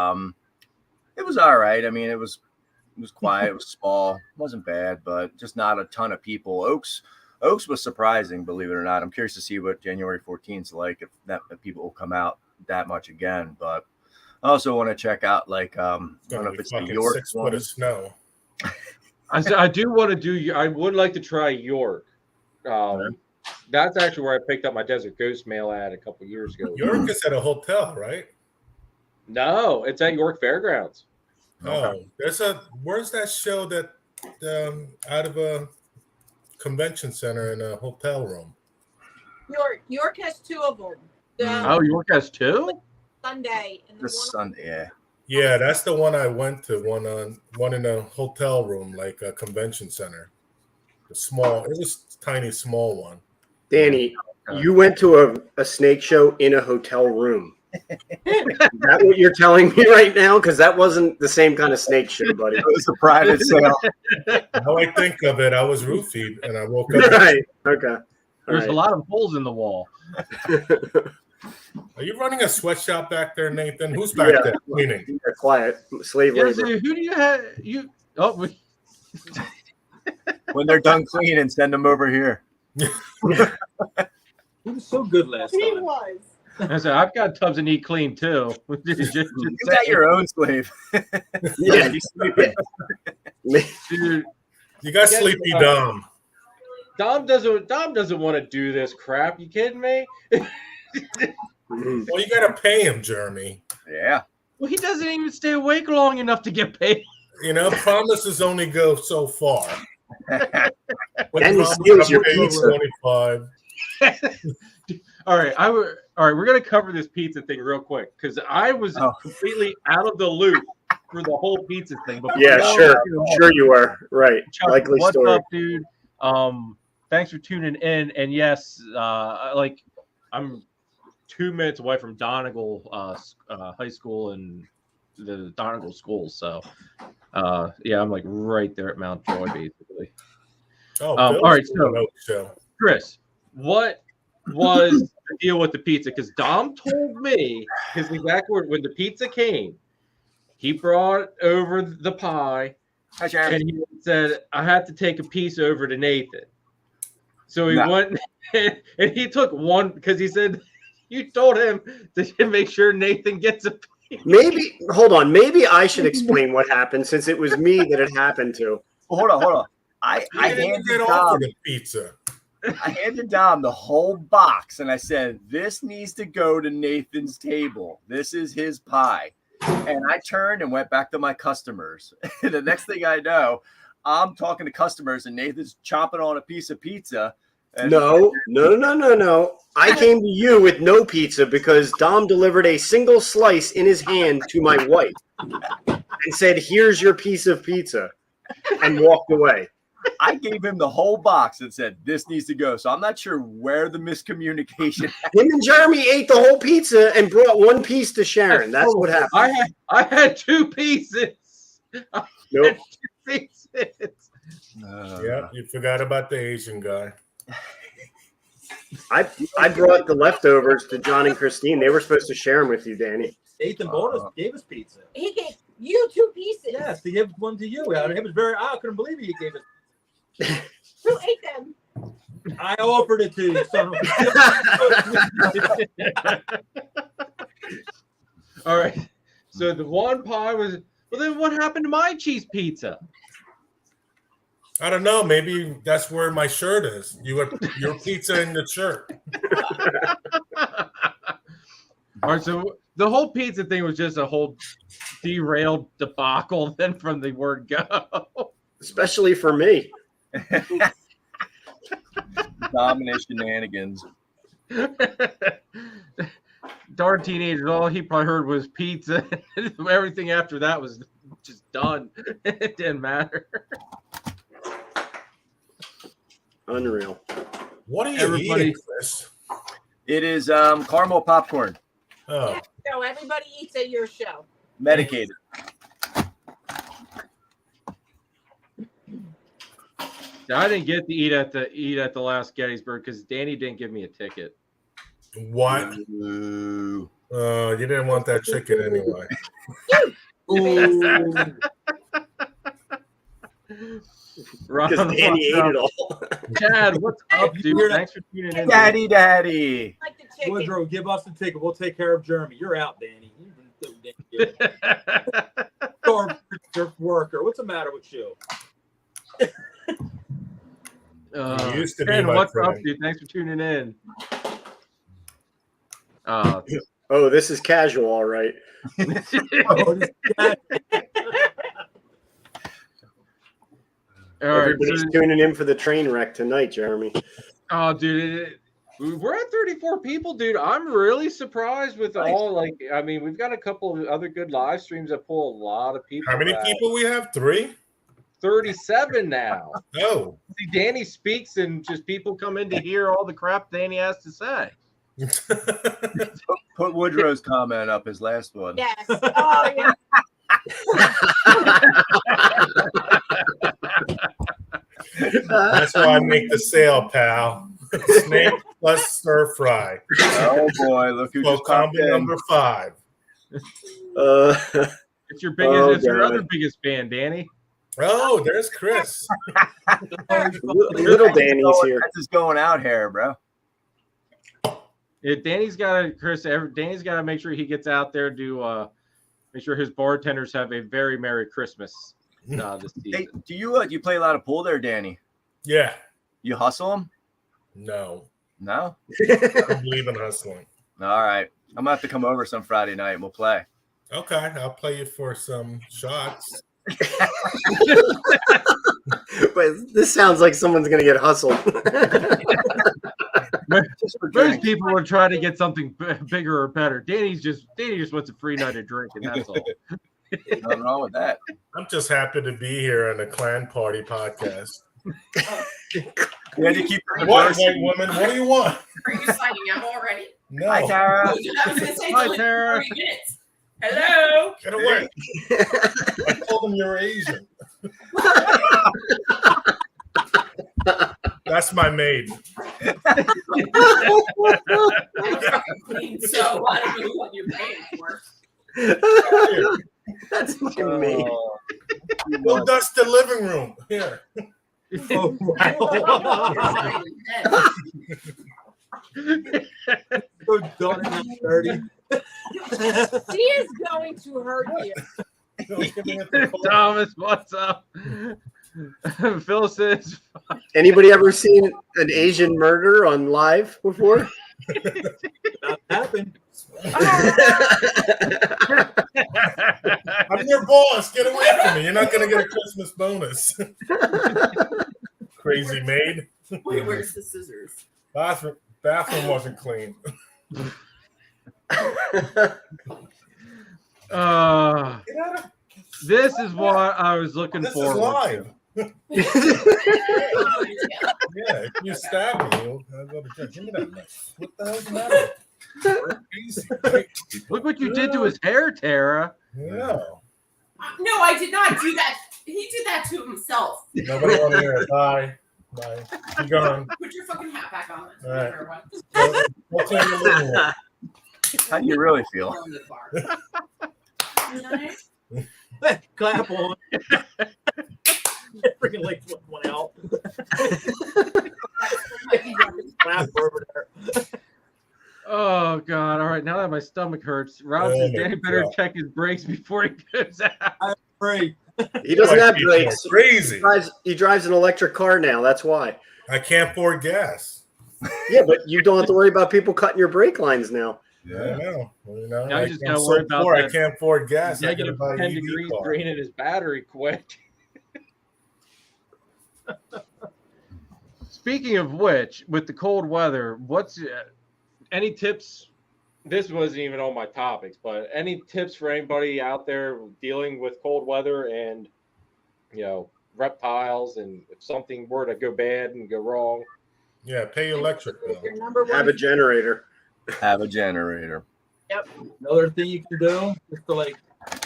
[SPEAKER 2] it was all right. I mean, it was quiet, it was small, it wasn't bad, but just not a ton of people. Oaks was surprising, believe it or not. I'm curious to see what January 14th is like, if people will come out that much again. But I also want to check out like I don't know if it's the York
[SPEAKER 4] 6 foot
[SPEAKER 2] one.
[SPEAKER 4] of snow.
[SPEAKER 1] I do want to do. I would like to try York. That's actually where I picked up my Desert Ghost mail ad a couple years ago.
[SPEAKER 4] York is at a hotel, right?
[SPEAKER 1] No, it's at York Fairgrounds.
[SPEAKER 4] Oh, where's that show that out of a convention center in a hotel room?
[SPEAKER 5] York has 2 of them.
[SPEAKER 1] Oh, York has 2?
[SPEAKER 5] Sunday and the
[SPEAKER 2] This Sunday, yeah.
[SPEAKER 4] Yeah, that's the one I went to. One in a hotel room, like a convention center. It was a tiny, small one.
[SPEAKER 3] Danny, you went to a snake show in a hotel room. Is that what you're telling me right now? Because that wasn't the same kind of snake show, buddy.
[SPEAKER 2] It was a private sale.
[SPEAKER 4] How I think of it, I was roofied and I woke up.
[SPEAKER 3] Right. Okay.
[SPEAKER 1] There's a lot of holes in the wall.
[SPEAKER 4] Are you running a sweatshop back there, Nathan? Who's back there cleaning?
[SPEAKER 3] Yeah, quiet. Slave
[SPEAKER 1] Yeah,
[SPEAKER 3] labor.
[SPEAKER 1] so who do you have?
[SPEAKER 2] When they're done cleaning, send them over here.
[SPEAKER 6] He was so good last time.
[SPEAKER 5] He was.
[SPEAKER 1] I said, I've got tubs that need clean too.
[SPEAKER 2] You got your own slave.
[SPEAKER 3] Yeah.
[SPEAKER 2] He's sleeping.
[SPEAKER 1] Dude,
[SPEAKER 4] You got Sleepy Dom.
[SPEAKER 1] Dom doesn't want to do this crap. You kidding me?
[SPEAKER 4] Well, you got to pay him, Jeremy.
[SPEAKER 2] Yeah.
[SPEAKER 1] Well, he doesn't even stay awake long enough to get paid.
[SPEAKER 4] You know, promises only go so far.
[SPEAKER 3] And he steals your pizza.
[SPEAKER 4] 25.
[SPEAKER 1] All right, all right. We're gonna cover this pizza thing real quick because I was completely out of the loop for the whole pizza thing. But
[SPEAKER 3] Yeah, sure you are. Right.
[SPEAKER 1] Chuck,
[SPEAKER 3] Likely
[SPEAKER 1] what's
[SPEAKER 3] story.
[SPEAKER 1] up, dude? Thanks for tuning in. And yes, I'm 2 minutes away from Donegal High School and the Donegal school. So, yeah, I'm like right there at Mount Joy, basically.
[SPEAKER 4] Oh,
[SPEAKER 1] all right.
[SPEAKER 4] So,
[SPEAKER 1] Chris, what was the deal with the pizza? Because Dom told me his exact word when the pizza came, he brought over the pie.
[SPEAKER 2] Hi, Sharon.
[SPEAKER 1] And he said, I had to take a piece over to Nathan. So he went and he took one because he said, you told him to make sure Nathan gets a piece.
[SPEAKER 3] Maybe, hold on. Maybe I should explain what happened since it was me that it happened to.
[SPEAKER 2] Well, hold on. I
[SPEAKER 4] didn't get offered a pizza.
[SPEAKER 2] I handed Dom the whole box and I said, this needs to go to Nathan's table. This is his pie. And I turned and went back to my customers. And the next thing I know, I'm talking to customers and Nathan's chomping on a piece of pizza.
[SPEAKER 3] No. I came to you with no pizza because Dom delivered a single slice in his hand to my wife and said, here's your piece of pizza, and walked away.
[SPEAKER 2] I gave him the whole box and said, this needs to go. So I'm not sure where the miscommunication
[SPEAKER 3] Him and Jeremy ate the whole pizza and brought one piece to Sharon. That's what happened.
[SPEAKER 1] I had 2 pieces.
[SPEAKER 3] Nope.
[SPEAKER 1] 2 pieces.
[SPEAKER 4] Yeah, you forgot about the Asian guy.
[SPEAKER 3] I brought the leftovers to John and Christine. They were supposed to share them with you, Danny.
[SPEAKER 6] Nathan Bonus gave us pizza.
[SPEAKER 5] He gave you 2 pieces.
[SPEAKER 6] Yes, he gave one to you. I couldn't believe he gave it.
[SPEAKER 5] Who ate them?
[SPEAKER 6] I offered it to you, son of
[SPEAKER 1] All right. So the one pie was. Well, then what happened to my cheese pizza?
[SPEAKER 4] I don't know. Maybe that's where my shirt is. Your pizza in the shirt.
[SPEAKER 1] All right. So the whole pizza thing was just a whole derailed debacle. Then from the word go,
[SPEAKER 3] Especially for me.
[SPEAKER 2] dominant shenanigans.
[SPEAKER 1] Darn teenagers, all he probably heard was pizza. Everything after that was just done. It didn't matter.
[SPEAKER 3] Unreal.
[SPEAKER 4] What are you eating, Chris?
[SPEAKER 2] It is caramel popcorn,
[SPEAKER 4] Oh,
[SPEAKER 5] Yeah, so everybody eats at your show.
[SPEAKER 2] medicated.
[SPEAKER 1] I didn't get to eat at the last Gettysburg because Danny didn't give me a ticket.
[SPEAKER 4] what?
[SPEAKER 2] Ooh.
[SPEAKER 4] You didn't want that chicken anyway.
[SPEAKER 3] Because Danny ate it all.
[SPEAKER 1] Chad, what's up, dude? Thanks for tuning in.
[SPEAKER 2] Daddy.
[SPEAKER 5] Like the chicken.
[SPEAKER 6] Woodrow, give us the ticket. We'll take care of Jeremy. You're out, Danny. You've been so damn good. Or worker. What's the matter with you?
[SPEAKER 4] You used to be
[SPEAKER 1] Ken,
[SPEAKER 4] my
[SPEAKER 1] what's
[SPEAKER 4] friend.
[SPEAKER 1] up, dude? Thanks for tuning in.
[SPEAKER 3] Oh, this is casual, all right.
[SPEAKER 6] Oh, this guy-
[SPEAKER 1] All right,
[SPEAKER 3] Everybody's
[SPEAKER 1] so-
[SPEAKER 3] tuning in for the train wreck tonight, Jeremy.
[SPEAKER 1] oh, dude, we're at 34 people, dude. I'm really surprised with
[SPEAKER 2] Nice.
[SPEAKER 1] all. Like, I mean, we've got a couple of other good live streams that pull a lot of people.
[SPEAKER 4] How many
[SPEAKER 1] back.
[SPEAKER 4] people we have? 3?
[SPEAKER 1] 37 now.
[SPEAKER 4] Oh.
[SPEAKER 1] See, Danny speaks, and just people come in to hear all the crap Danny has to say.
[SPEAKER 2] Put Woodrow's comment up, his last one.
[SPEAKER 5] Yes. Oh, yeah.
[SPEAKER 3] Uh,
[SPEAKER 4] That's why I make the sale, pal. Snake plus stir fry.
[SPEAKER 2] Oh boy, look who
[SPEAKER 4] So
[SPEAKER 2] just popped
[SPEAKER 4] combo
[SPEAKER 2] in.
[SPEAKER 4] number 5.
[SPEAKER 1] It's your biggest.
[SPEAKER 3] Oh,
[SPEAKER 1] it's your
[SPEAKER 3] God.
[SPEAKER 1] other biggest fan, Danny.
[SPEAKER 4] Oh, there's Chris.
[SPEAKER 3] Little Danny's here.
[SPEAKER 2] That's just going out here, bro.
[SPEAKER 1] Yeah, Danny's got to Danny's got to make sure he gets out there to make sure his bartenders have a very Merry Christmas this
[SPEAKER 2] Hey,
[SPEAKER 1] season.
[SPEAKER 2] do you play a lot of pool there, Danny?
[SPEAKER 4] Yeah.
[SPEAKER 2] You hustle them?
[SPEAKER 4] No.
[SPEAKER 2] No?
[SPEAKER 4] I don't believe in hustling.
[SPEAKER 2] All right. I'm gonna have to come over some Friday night and we'll play.
[SPEAKER 4] Okay, I'll play you for some shots.
[SPEAKER 3] But this sounds like someone's going to get hustled.
[SPEAKER 2] Just for
[SPEAKER 1] Most
[SPEAKER 2] drinks.
[SPEAKER 1] people are trying to get something bigger or better. Danny just wants a free night of drinking. That's all.
[SPEAKER 2] Nothing wrong with that.
[SPEAKER 4] I'm just happy to be here on the Clan Party podcast.
[SPEAKER 2] We had to keep the
[SPEAKER 4] What, white
[SPEAKER 2] diversity.
[SPEAKER 4] woman? What do you want?
[SPEAKER 8] Are you signing out already?
[SPEAKER 4] No.
[SPEAKER 2] Hi, Tara.
[SPEAKER 8] I was going to say,
[SPEAKER 1] Hi,
[SPEAKER 8] it's only
[SPEAKER 1] Tara.
[SPEAKER 8] 40 minutes. Hello.
[SPEAKER 4] Get away. I told them you're Asian. That's my maid.
[SPEAKER 8] I don't fucking clean, so I don't know what you're paying for.
[SPEAKER 3] That's fucking me.
[SPEAKER 4] Go dust the living room. Here.
[SPEAKER 1] Oh, wow.
[SPEAKER 6] So done and not dirty.
[SPEAKER 5] She is going to hurt you.
[SPEAKER 4] Don't give me a call.
[SPEAKER 1] Thomas, what's up? Phil says,
[SPEAKER 3] Anybody ever seen an Asian murder on live before?
[SPEAKER 6] That happened.
[SPEAKER 4] I'm your boss. Get away from me. You're not going to get a Christmas bonus. Crazy maid.
[SPEAKER 8] Wait, where's the scissors?
[SPEAKER 4] Bathroom wasn't clean.
[SPEAKER 1] this is what I was looking
[SPEAKER 4] This is
[SPEAKER 1] for.
[SPEAKER 4] live. Yeah, if you stab me, I'll go to jail. Give me that knife. What the hell's the matter? Easy.
[SPEAKER 1] Look what you did to his hair, Tara.
[SPEAKER 4] Yeah.
[SPEAKER 8] No, I did not do that. He did that to himself.
[SPEAKER 4] Nobody want to hear it. Bye. Bye. You gone.
[SPEAKER 8] Put your fucking hat back on.
[SPEAKER 4] All right.
[SPEAKER 8] Right.
[SPEAKER 4] What's in your living room?
[SPEAKER 2] How do you really feel?
[SPEAKER 6] Clap on. Freaking like one out. Clap over there.
[SPEAKER 1] Oh God! All right, now that my stomach hurts, Rob says Danny better check his brakes before he goes out.
[SPEAKER 6] Free.
[SPEAKER 3] He doesn't have brakes.
[SPEAKER 4] Crazy.
[SPEAKER 3] He drives an electric car now. That's why.
[SPEAKER 4] I can't afford gas.
[SPEAKER 3] Yeah, but you don't have to worry about people cutting your brake lines now.
[SPEAKER 4] Yeah, I know. Well, you know,
[SPEAKER 1] Now you
[SPEAKER 4] I
[SPEAKER 1] just
[SPEAKER 4] can't
[SPEAKER 1] gotta worry
[SPEAKER 4] so
[SPEAKER 1] about
[SPEAKER 4] poor, I
[SPEAKER 1] that
[SPEAKER 4] can't afford gas. I gotta
[SPEAKER 1] Negative
[SPEAKER 4] buy
[SPEAKER 1] 10
[SPEAKER 4] EV
[SPEAKER 1] degrees
[SPEAKER 4] car.
[SPEAKER 1] draining his battery quick. Speaking of which, with the cold weather, what's any tips? This wasn't even on my topics, but any tips for anybody out there dealing with cold weather and, reptiles, and if something were to go bad and go wrong?
[SPEAKER 4] Yeah, pay your electric bill.
[SPEAKER 5] Your number one.
[SPEAKER 3] Have a generator.
[SPEAKER 2] Have a generator.
[SPEAKER 6] Another thing you can do is to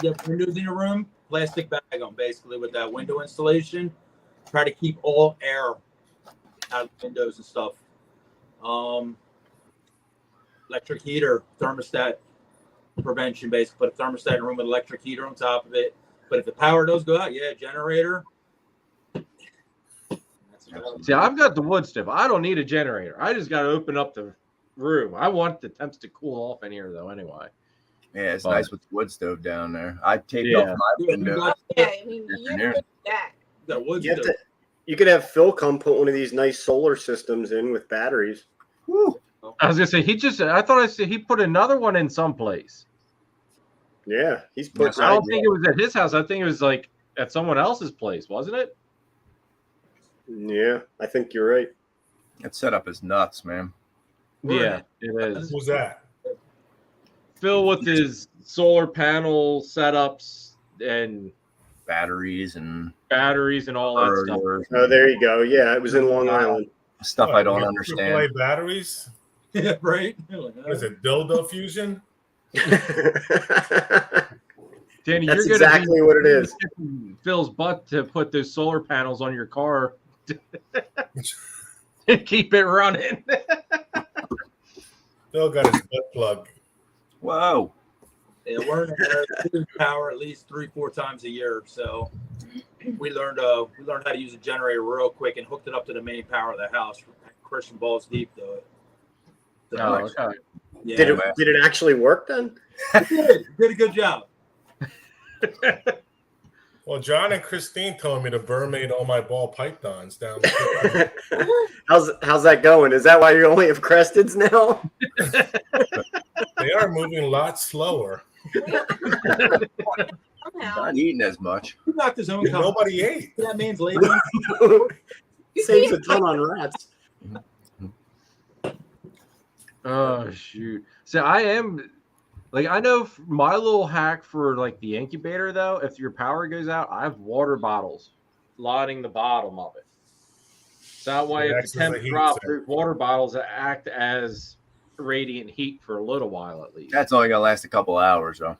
[SPEAKER 6] you have windows in your room, plastic bag them basically with that window installation. Try to keep all air out of windows and stuff. Electric heater, thermostat prevention, basically. Put a thermostat in a room with an electric heater on top of it. But if the power does go out, generator.
[SPEAKER 1] See, I've got the wood stove. I don't need a generator. I just got to open up the room. I want the temps to cool off in here, though, anyway.
[SPEAKER 2] Yeah, it's nice with the wood stove down there. I taped
[SPEAKER 1] Yeah.
[SPEAKER 2] off my window.
[SPEAKER 5] Yeah, I mean, you're good at that.
[SPEAKER 6] Got wood
[SPEAKER 3] You, have
[SPEAKER 6] stove.
[SPEAKER 3] to, you could have Phil come put one of these nice solar systems in with batteries.
[SPEAKER 2] Woo.
[SPEAKER 1] I was gonna say he put another one in someplace.
[SPEAKER 3] Yeah, he's put.
[SPEAKER 1] I don't think it was at his house. I think it was at someone else's place, wasn't it?
[SPEAKER 3] Yeah, I think you're right.
[SPEAKER 2] That setup is nuts, man.
[SPEAKER 1] Yeah, it is.
[SPEAKER 4] Who's that?
[SPEAKER 1] Phil with his solar panel setups and
[SPEAKER 2] Batteries and
[SPEAKER 1] batteries and all that stuff.
[SPEAKER 2] inverters,
[SPEAKER 3] Oh, there you go. Yeah, it was in Long Island.
[SPEAKER 2] stuff I
[SPEAKER 4] What,
[SPEAKER 2] don't
[SPEAKER 4] you
[SPEAKER 2] understand.
[SPEAKER 4] Play batteries?
[SPEAKER 6] Yeah, right.
[SPEAKER 4] What is it, dildo fusion?
[SPEAKER 1] Danny,
[SPEAKER 3] That's
[SPEAKER 1] you're gonna
[SPEAKER 3] exactly what it is.
[SPEAKER 1] kicking Phil's butt to put those solar panels on your car and keep it running.
[SPEAKER 4] Phil got his butt plug.
[SPEAKER 2] Whoa.
[SPEAKER 6] Yeah, we're in a power at least 3-4 times a year. So we learned how to use a generator real quick and hooked it up to the main power of the house. Christian balls deep though. So,
[SPEAKER 1] Oh, okay.
[SPEAKER 6] yeah,
[SPEAKER 3] Did it actually work then?
[SPEAKER 6] did a good job.
[SPEAKER 4] Well, John and Christine told me to mermaid all my ball pythons down the
[SPEAKER 3] How's that going? Is that why you only have cresteds now?
[SPEAKER 4] They are moving a lot slower.
[SPEAKER 5] Somehow.
[SPEAKER 2] Not eating as much.
[SPEAKER 6] He knocked his own company.
[SPEAKER 4] Nobody ate.
[SPEAKER 6] That man's lazy.
[SPEAKER 3] Saves a ton on rats.
[SPEAKER 1] Oh shoot! So I am like I know my little hack for like the incubator though. If your power goes out, I have water bottles lining the bottom of it. So that way,
[SPEAKER 4] It
[SPEAKER 1] if the
[SPEAKER 4] acts as a
[SPEAKER 1] temp
[SPEAKER 4] heat
[SPEAKER 1] drops,
[SPEAKER 4] sink.
[SPEAKER 1] there's water bottles that act as radiant heat for a little while at least.
[SPEAKER 2] That's only gonna last a couple hours, though.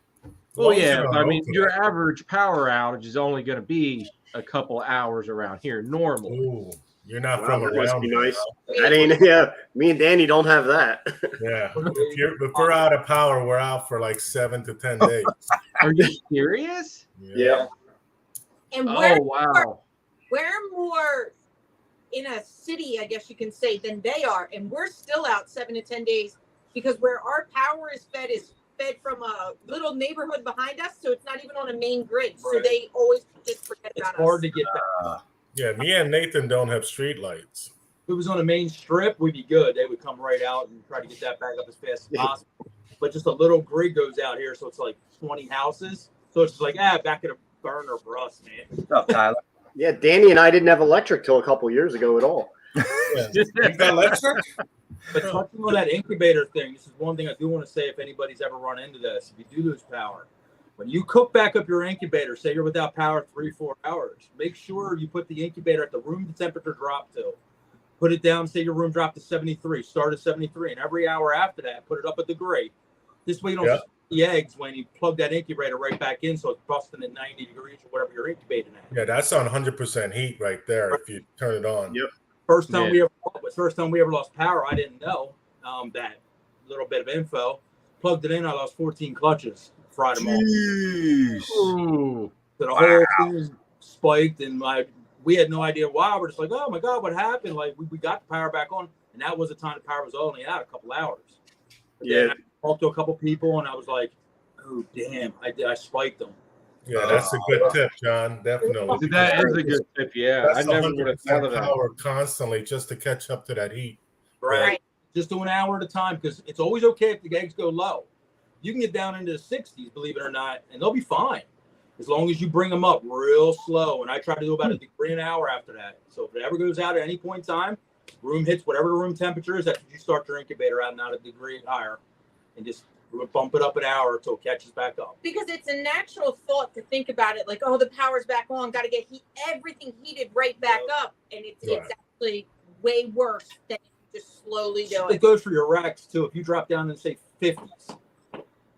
[SPEAKER 1] Well,
[SPEAKER 4] As long as you
[SPEAKER 1] yeah,
[SPEAKER 4] don't
[SPEAKER 1] but I mean,
[SPEAKER 4] open
[SPEAKER 1] your
[SPEAKER 4] it.
[SPEAKER 1] average power outage is only going to be a couple hours around here normally.
[SPEAKER 4] Ooh, you're not
[SPEAKER 3] Wow,
[SPEAKER 4] from
[SPEAKER 3] that must
[SPEAKER 4] around
[SPEAKER 3] be
[SPEAKER 4] here,
[SPEAKER 3] nice.
[SPEAKER 4] huh?
[SPEAKER 3] That ain't, yeah. Me and Danny don't have that.
[SPEAKER 4] Yeah. If we're out of power, we're out for like 7 to 10 days.
[SPEAKER 1] Are you serious?
[SPEAKER 3] Yeah.
[SPEAKER 5] And
[SPEAKER 1] Oh wow!
[SPEAKER 5] we're more in a city, I guess you can say, than they are, and we're still out 7 to 10 days because where our power is fed from a little neighborhood behind us, so it's not even on a main grid. So
[SPEAKER 6] Right.
[SPEAKER 5] they always just forget
[SPEAKER 6] It's
[SPEAKER 5] about
[SPEAKER 6] hard
[SPEAKER 5] us.
[SPEAKER 6] to get that.
[SPEAKER 4] Yeah, me and Nathan don't have street lights.
[SPEAKER 6] If it was on a main strip, we'd be good. They would come right out and try to get that back up as fast as possible. But just a little grid goes out here, so it's like 20 houses. So it's just like, back at a burner for us, man.
[SPEAKER 2] What's up, Tyler?
[SPEAKER 3] Yeah, Danny and I didn't have electric till a couple years ago at all.
[SPEAKER 4] Yeah. You got electric?
[SPEAKER 6] But touching on that incubator thing, this is one thing I do want to say if anybody's ever run into this. If you do lose power, when you cook back up your incubator, say you're without power 3-4 hours, make sure you put the incubator at the room temperature drop to. Put it down, say your room dropped to 73, start at 73, and every hour after that, put it up at the grate. This way you don't
[SPEAKER 4] Yeah.
[SPEAKER 6] the eggs when you plug that incubator right back in, so it's busting at 90 degrees or whatever you're incubating at.
[SPEAKER 4] Yeah, that's on 100% heat right there if you turn it on.
[SPEAKER 3] Yep.
[SPEAKER 6] First time we ever lost power, I didn't know that little bit of info. Plugged it in, I lost 14 clutches Friday morning.
[SPEAKER 2] Jeez.
[SPEAKER 1] Ooh.
[SPEAKER 6] So the whole thing spiked, and we had no idea why. We're just like, oh my god, what happened? Like we got the power back on, and that was the time the power was only out a couple hours. But then I talked to a couple people, and I was like, oh damn, I spiked them.
[SPEAKER 4] Yeah, that's a good tip, John. Definitely.
[SPEAKER 1] That is a good tip. Yeah, I
[SPEAKER 4] That's
[SPEAKER 1] never would have thought of
[SPEAKER 4] 100%
[SPEAKER 1] that.
[SPEAKER 4] power constantly just to catch up to that heat.
[SPEAKER 6] Right. Just do an hour at a time because it's always okay if the eggs go low. You can get down into the 60s, believe it or not, and they'll be fine as long as you bring them up real slow. And I try to do about a degree an hour after that. So if it ever goes out at any point in time, room hits whatever the room temperature is, that's when you start your incubator out, not a degree higher, and just bump it up an hour until it catches back up.
[SPEAKER 5] Because it's a natural thought to think about it like, oh, the power's back on, got to get everything heated right back up. And it's actually way worse than just slowly doing.
[SPEAKER 6] It goes for your racks too. If you drop down and say 50s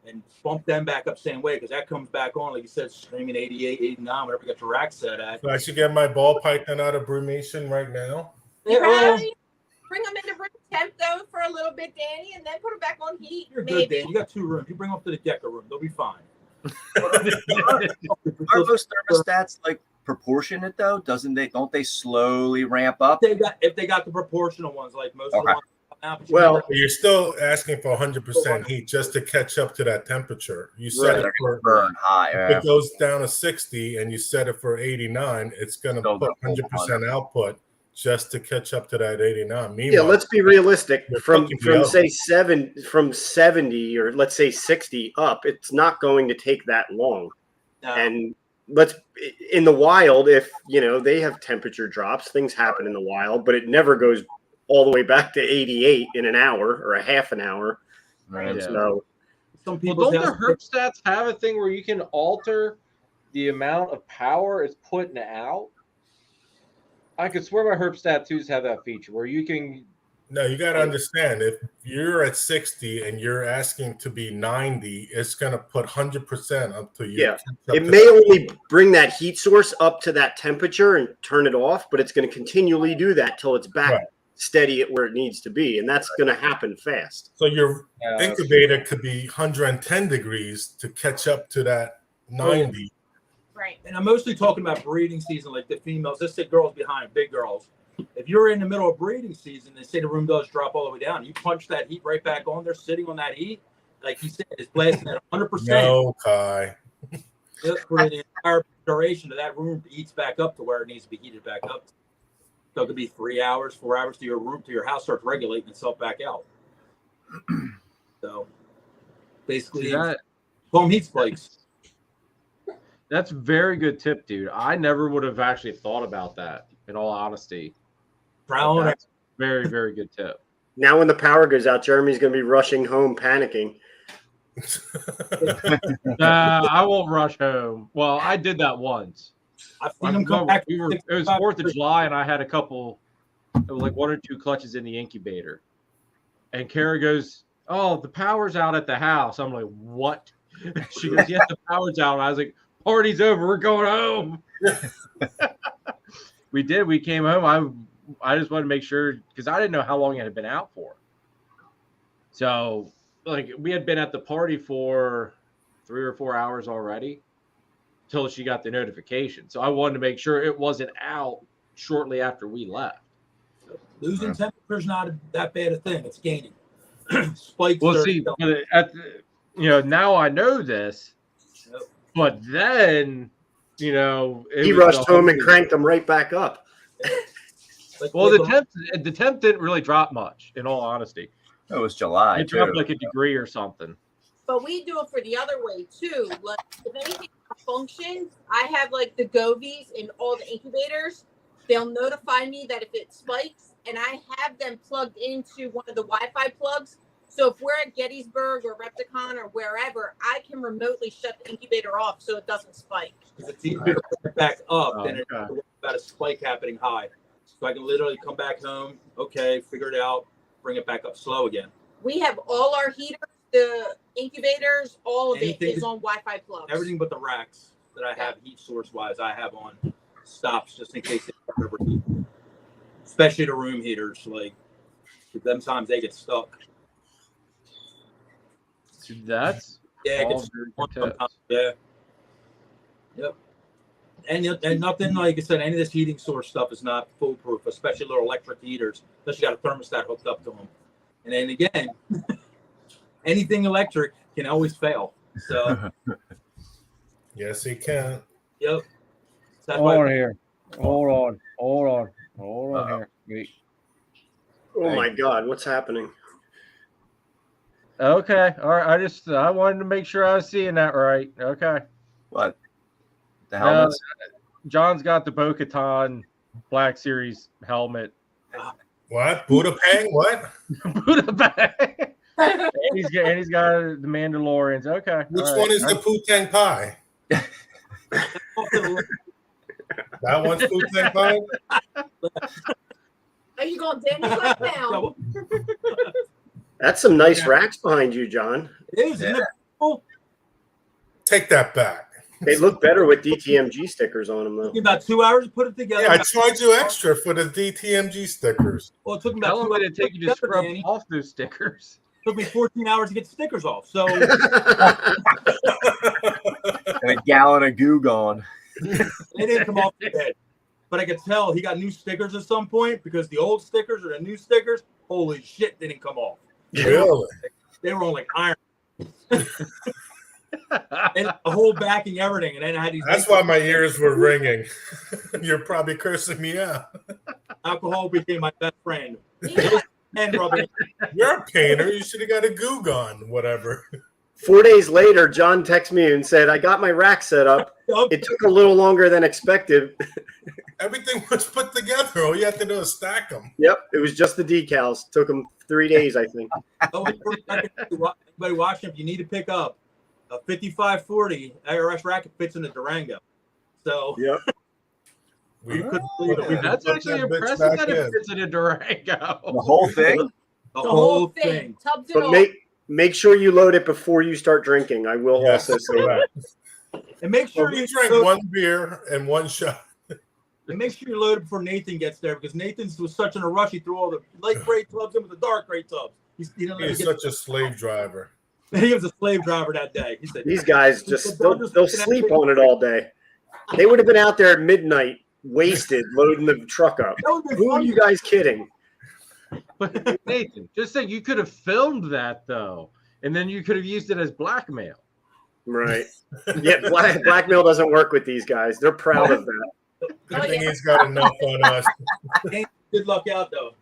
[SPEAKER 6] and bump them back up same way, because that comes back on, like you said, screaming 88, 89, whatever you got your rack set at.
[SPEAKER 4] So I should get my ball python out of brumation right now.
[SPEAKER 5] Bring them into room temp though for a little bit, Danny, and then put them back on heat.
[SPEAKER 6] You're
[SPEAKER 5] maybe.
[SPEAKER 6] good, Dan. You got 2 rooms. You bring them up to the Gecko room. They'll be fine.
[SPEAKER 2] Are those thermostats like proportionate though? Don't they slowly ramp up?
[SPEAKER 6] If they got the proportional ones, like most of the ones now, but
[SPEAKER 3] Well,
[SPEAKER 4] You're still asking for 100% heat just to catch up to that temperature. You set it for
[SPEAKER 2] Burn high.
[SPEAKER 4] if it goes down to 60 and you set it for 89, it's going to put 100% output just to catch up to that 89. Meanwhile,
[SPEAKER 3] let's be realistic.
[SPEAKER 4] You're
[SPEAKER 3] From
[SPEAKER 4] cooking the
[SPEAKER 3] say 70 or let's say 60 up, it's not going to take that long.
[SPEAKER 6] No.
[SPEAKER 3] And in the wild, if they have temperature drops, things happen in the wild, but it never goes all the way back to 88 in an hour or a half an hour.
[SPEAKER 2] Right.
[SPEAKER 1] Yeah.
[SPEAKER 3] So
[SPEAKER 6] some
[SPEAKER 1] Well,
[SPEAKER 6] people
[SPEAKER 1] don't the herp stats have a thing where you can alter the amount of power it's putting out? I could swear my herp stat 2s have that feature where you can.
[SPEAKER 4] no, you got to understand if you're at 60 and you're asking to be 90, it's going to put 100% up to you.
[SPEAKER 3] Yeah. It may only bring that heat source up to that temperature and turn it off, but it's going to continually do that till it's back steady at where it needs to be. And that's going to happen fast.
[SPEAKER 4] So your incubator could be 110 degrees to catch up to that 90.
[SPEAKER 5] Right.
[SPEAKER 6] And I'm mostly talking about breeding season, like the females. Let's say girls behind, big girls. If you're in the middle of breeding season and say the room does drop all the way down, you punch that heat right back on. They're sitting on that heat. Like you said, it's blasting at 100%.
[SPEAKER 4] No, Kai.
[SPEAKER 6] For the entire duration of that room heats back up to where it needs to be heated back up. So it could be 3 hours, 4 hours to your house starts regulating itself back out. So basically, home heat spikes.
[SPEAKER 1] That's a very good tip, dude. I never would have actually thought about that, in all honesty.
[SPEAKER 6] Brown.
[SPEAKER 1] That's very, very good tip.
[SPEAKER 3] Now when the power goes out, Jeremy's going to be rushing home, panicking.
[SPEAKER 1] I won't rush home. Well, I did that once.
[SPEAKER 6] I've seen them come back.
[SPEAKER 1] It was 4th of July, and I had a couple, it was like 1 or 2 clutches in the incubator. And Kara goes, "Oh, the power's out at the house." I'm like, "What?" She goes, "Yeah, the power's out." I was like, "Party's over. We're going home." We did. We came home. I just wanted to make sure because I didn't know how long it had been out for. So, like, we had been at the party for 3 or 4 hours already till she got the notification. So I wanted to make sure it wasn't out shortly after we left.
[SPEAKER 6] Losing temperature's not that bad a thing. It's gaining. Spikes.
[SPEAKER 1] Well, see, now I know this, but then,
[SPEAKER 3] He rushed home and cranked them right back up.
[SPEAKER 1] Well, the temp didn't really drop much, in all honesty.
[SPEAKER 2] It was July.
[SPEAKER 1] It dropped like a degree or something.
[SPEAKER 5] But we do it for the other way too. Like if anything functions, I have like the Govies in all the incubators. They'll notify me that if it spikes, and I have them plugged into one of the Wi-Fi plugs. So if we're at Gettysburg or Repticon or wherever, I can remotely shut the incubator off so it doesn't spike.
[SPEAKER 6] It's easier to put it back up than it's about a spike happening high. So I can literally come back home, okay, figure it out, bring it back up slow again.
[SPEAKER 5] We have all our heaters, the incubators, all of it is on Wi-Fi plugs.
[SPEAKER 6] Everything but the racks that I have heat source wise, I have on stops just in case they overheat. Especially the room heaters, like sometimes they get stuck.
[SPEAKER 1] That's
[SPEAKER 6] yeah, it gets sometimes, yeah. Yep. And nothing, like I said, any of this heating source stuff is not foolproof, especially little electric heaters, unless you got a thermostat hooked up to them. And then again, anything electric can always fail. So,
[SPEAKER 4] yes, it can.
[SPEAKER 6] Yep. So
[SPEAKER 1] Hold on here. Hold on here. Wait.
[SPEAKER 3] Oh my God, what's happening?
[SPEAKER 1] Okay. All right. I wanted to make sure I was seeing that right. Okay.
[SPEAKER 2] What? The helmets?
[SPEAKER 1] John's got the Bo-Katan Black Series helmet.
[SPEAKER 4] What? Buddha Pang? What?
[SPEAKER 1] Buddha Pang. and he's got the Mandalorians. Okay.
[SPEAKER 4] Which one is the Poo-Tang Pie? That one's Poo-Tang Pie?
[SPEAKER 5] Are you going Danny right now?
[SPEAKER 3] That's some nice racks behind you, John.
[SPEAKER 6] It is, isn't it? Cool?
[SPEAKER 4] Take that back.
[SPEAKER 3] They look better with DTMG stickers on them, though.
[SPEAKER 6] Took me about 2 hours to put it together.
[SPEAKER 4] Yeah, I charge you extra for the DTMG stickers.
[SPEAKER 6] Well, it took me
[SPEAKER 1] How
[SPEAKER 6] about
[SPEAKER 1] long
[SPEAKER 6] 2 hours
[SPEAKER 1] did it take you to scrub
[SPEAKER 6] Danny.
[SPEAKER 1] off those stickers?
[SPEAKER 6] It took me 14 hours to get the stickers off. So
[SPEAKER 2] And a gallon of goo gone.
[SPEAKER 6] they didn't come off the bed. But I could tell he got new stickers at some point because the old stickers or the new stickers, holy shit, they didn't come off.
[SPEAKER 4] Really?
[SPEAKER 6] They were on like iron. And the whole backing, everything. And then I had these.
[SPEAKER 4] That's why my ears were ringing. You're probably cursing me out.
[SPEAKER 6] Alcohol became my best friend. And rubbing.
[SPEAKER 4] You're a painter. You should have got a goo gun, whatever.
[SPEAKER 3] 4 days later, John texted me and said, "I got my rack set up. It took a little longer than expected."
[SPEAKER 4] Everything was put together. All you have to do is stack them.
[SPEAKER 3] Yep, it was just the decals. Took them 3 days, I think.
[SPEAKER 6] Anybody watching, if you need to pick up a 5540 IRS racket, fits in the Durango. So
[SPEAKER 3] Yep.
[SPEAKER 4] We couldn't
[SPEAKER 1] That's actually impressive that it fits in a Durango.
[SPEAKER 2] The whole thing?
[SPEAKER 6] the whole thing.
[SPEAKER 5] Tubs it
[SPEAKER 3] But
[SPEAKER 5] all.
[SPEAKER 3] make sure you load it before you start drinking. I will also say that.
[SPEAKER 6] And make sure
[SPEAKER 4] Well, we
[SPEAKER 6] you
[SPEAKER 4] drank one beer and one shot.
[SPEAKER 6] And make sure you load it before Nathan gets there because Nathan was such in a rush. He threw all the light gray tubs in with the dark gray tubs. He's
[SPEAKER 4] such a slave driver.
[SPEAKER 6] He was a slave driver that day. He said,
[SPEAKER 3] These guys they'll sleep on it all day. They would have been out there at midnight, wasted, loading the truck up. Who are you guys kidding?
[SPEAKER 1] But Nathan, just think you could have filmed that though, and then you could have used it as blackmail.
[SPEAKER 3] Right. Yeah, blackmail doesn't work with these guys. They're proud of that.
[SPEAKER 4] I think he's got enough on us.
[SPEAKER 6] Good luck out though.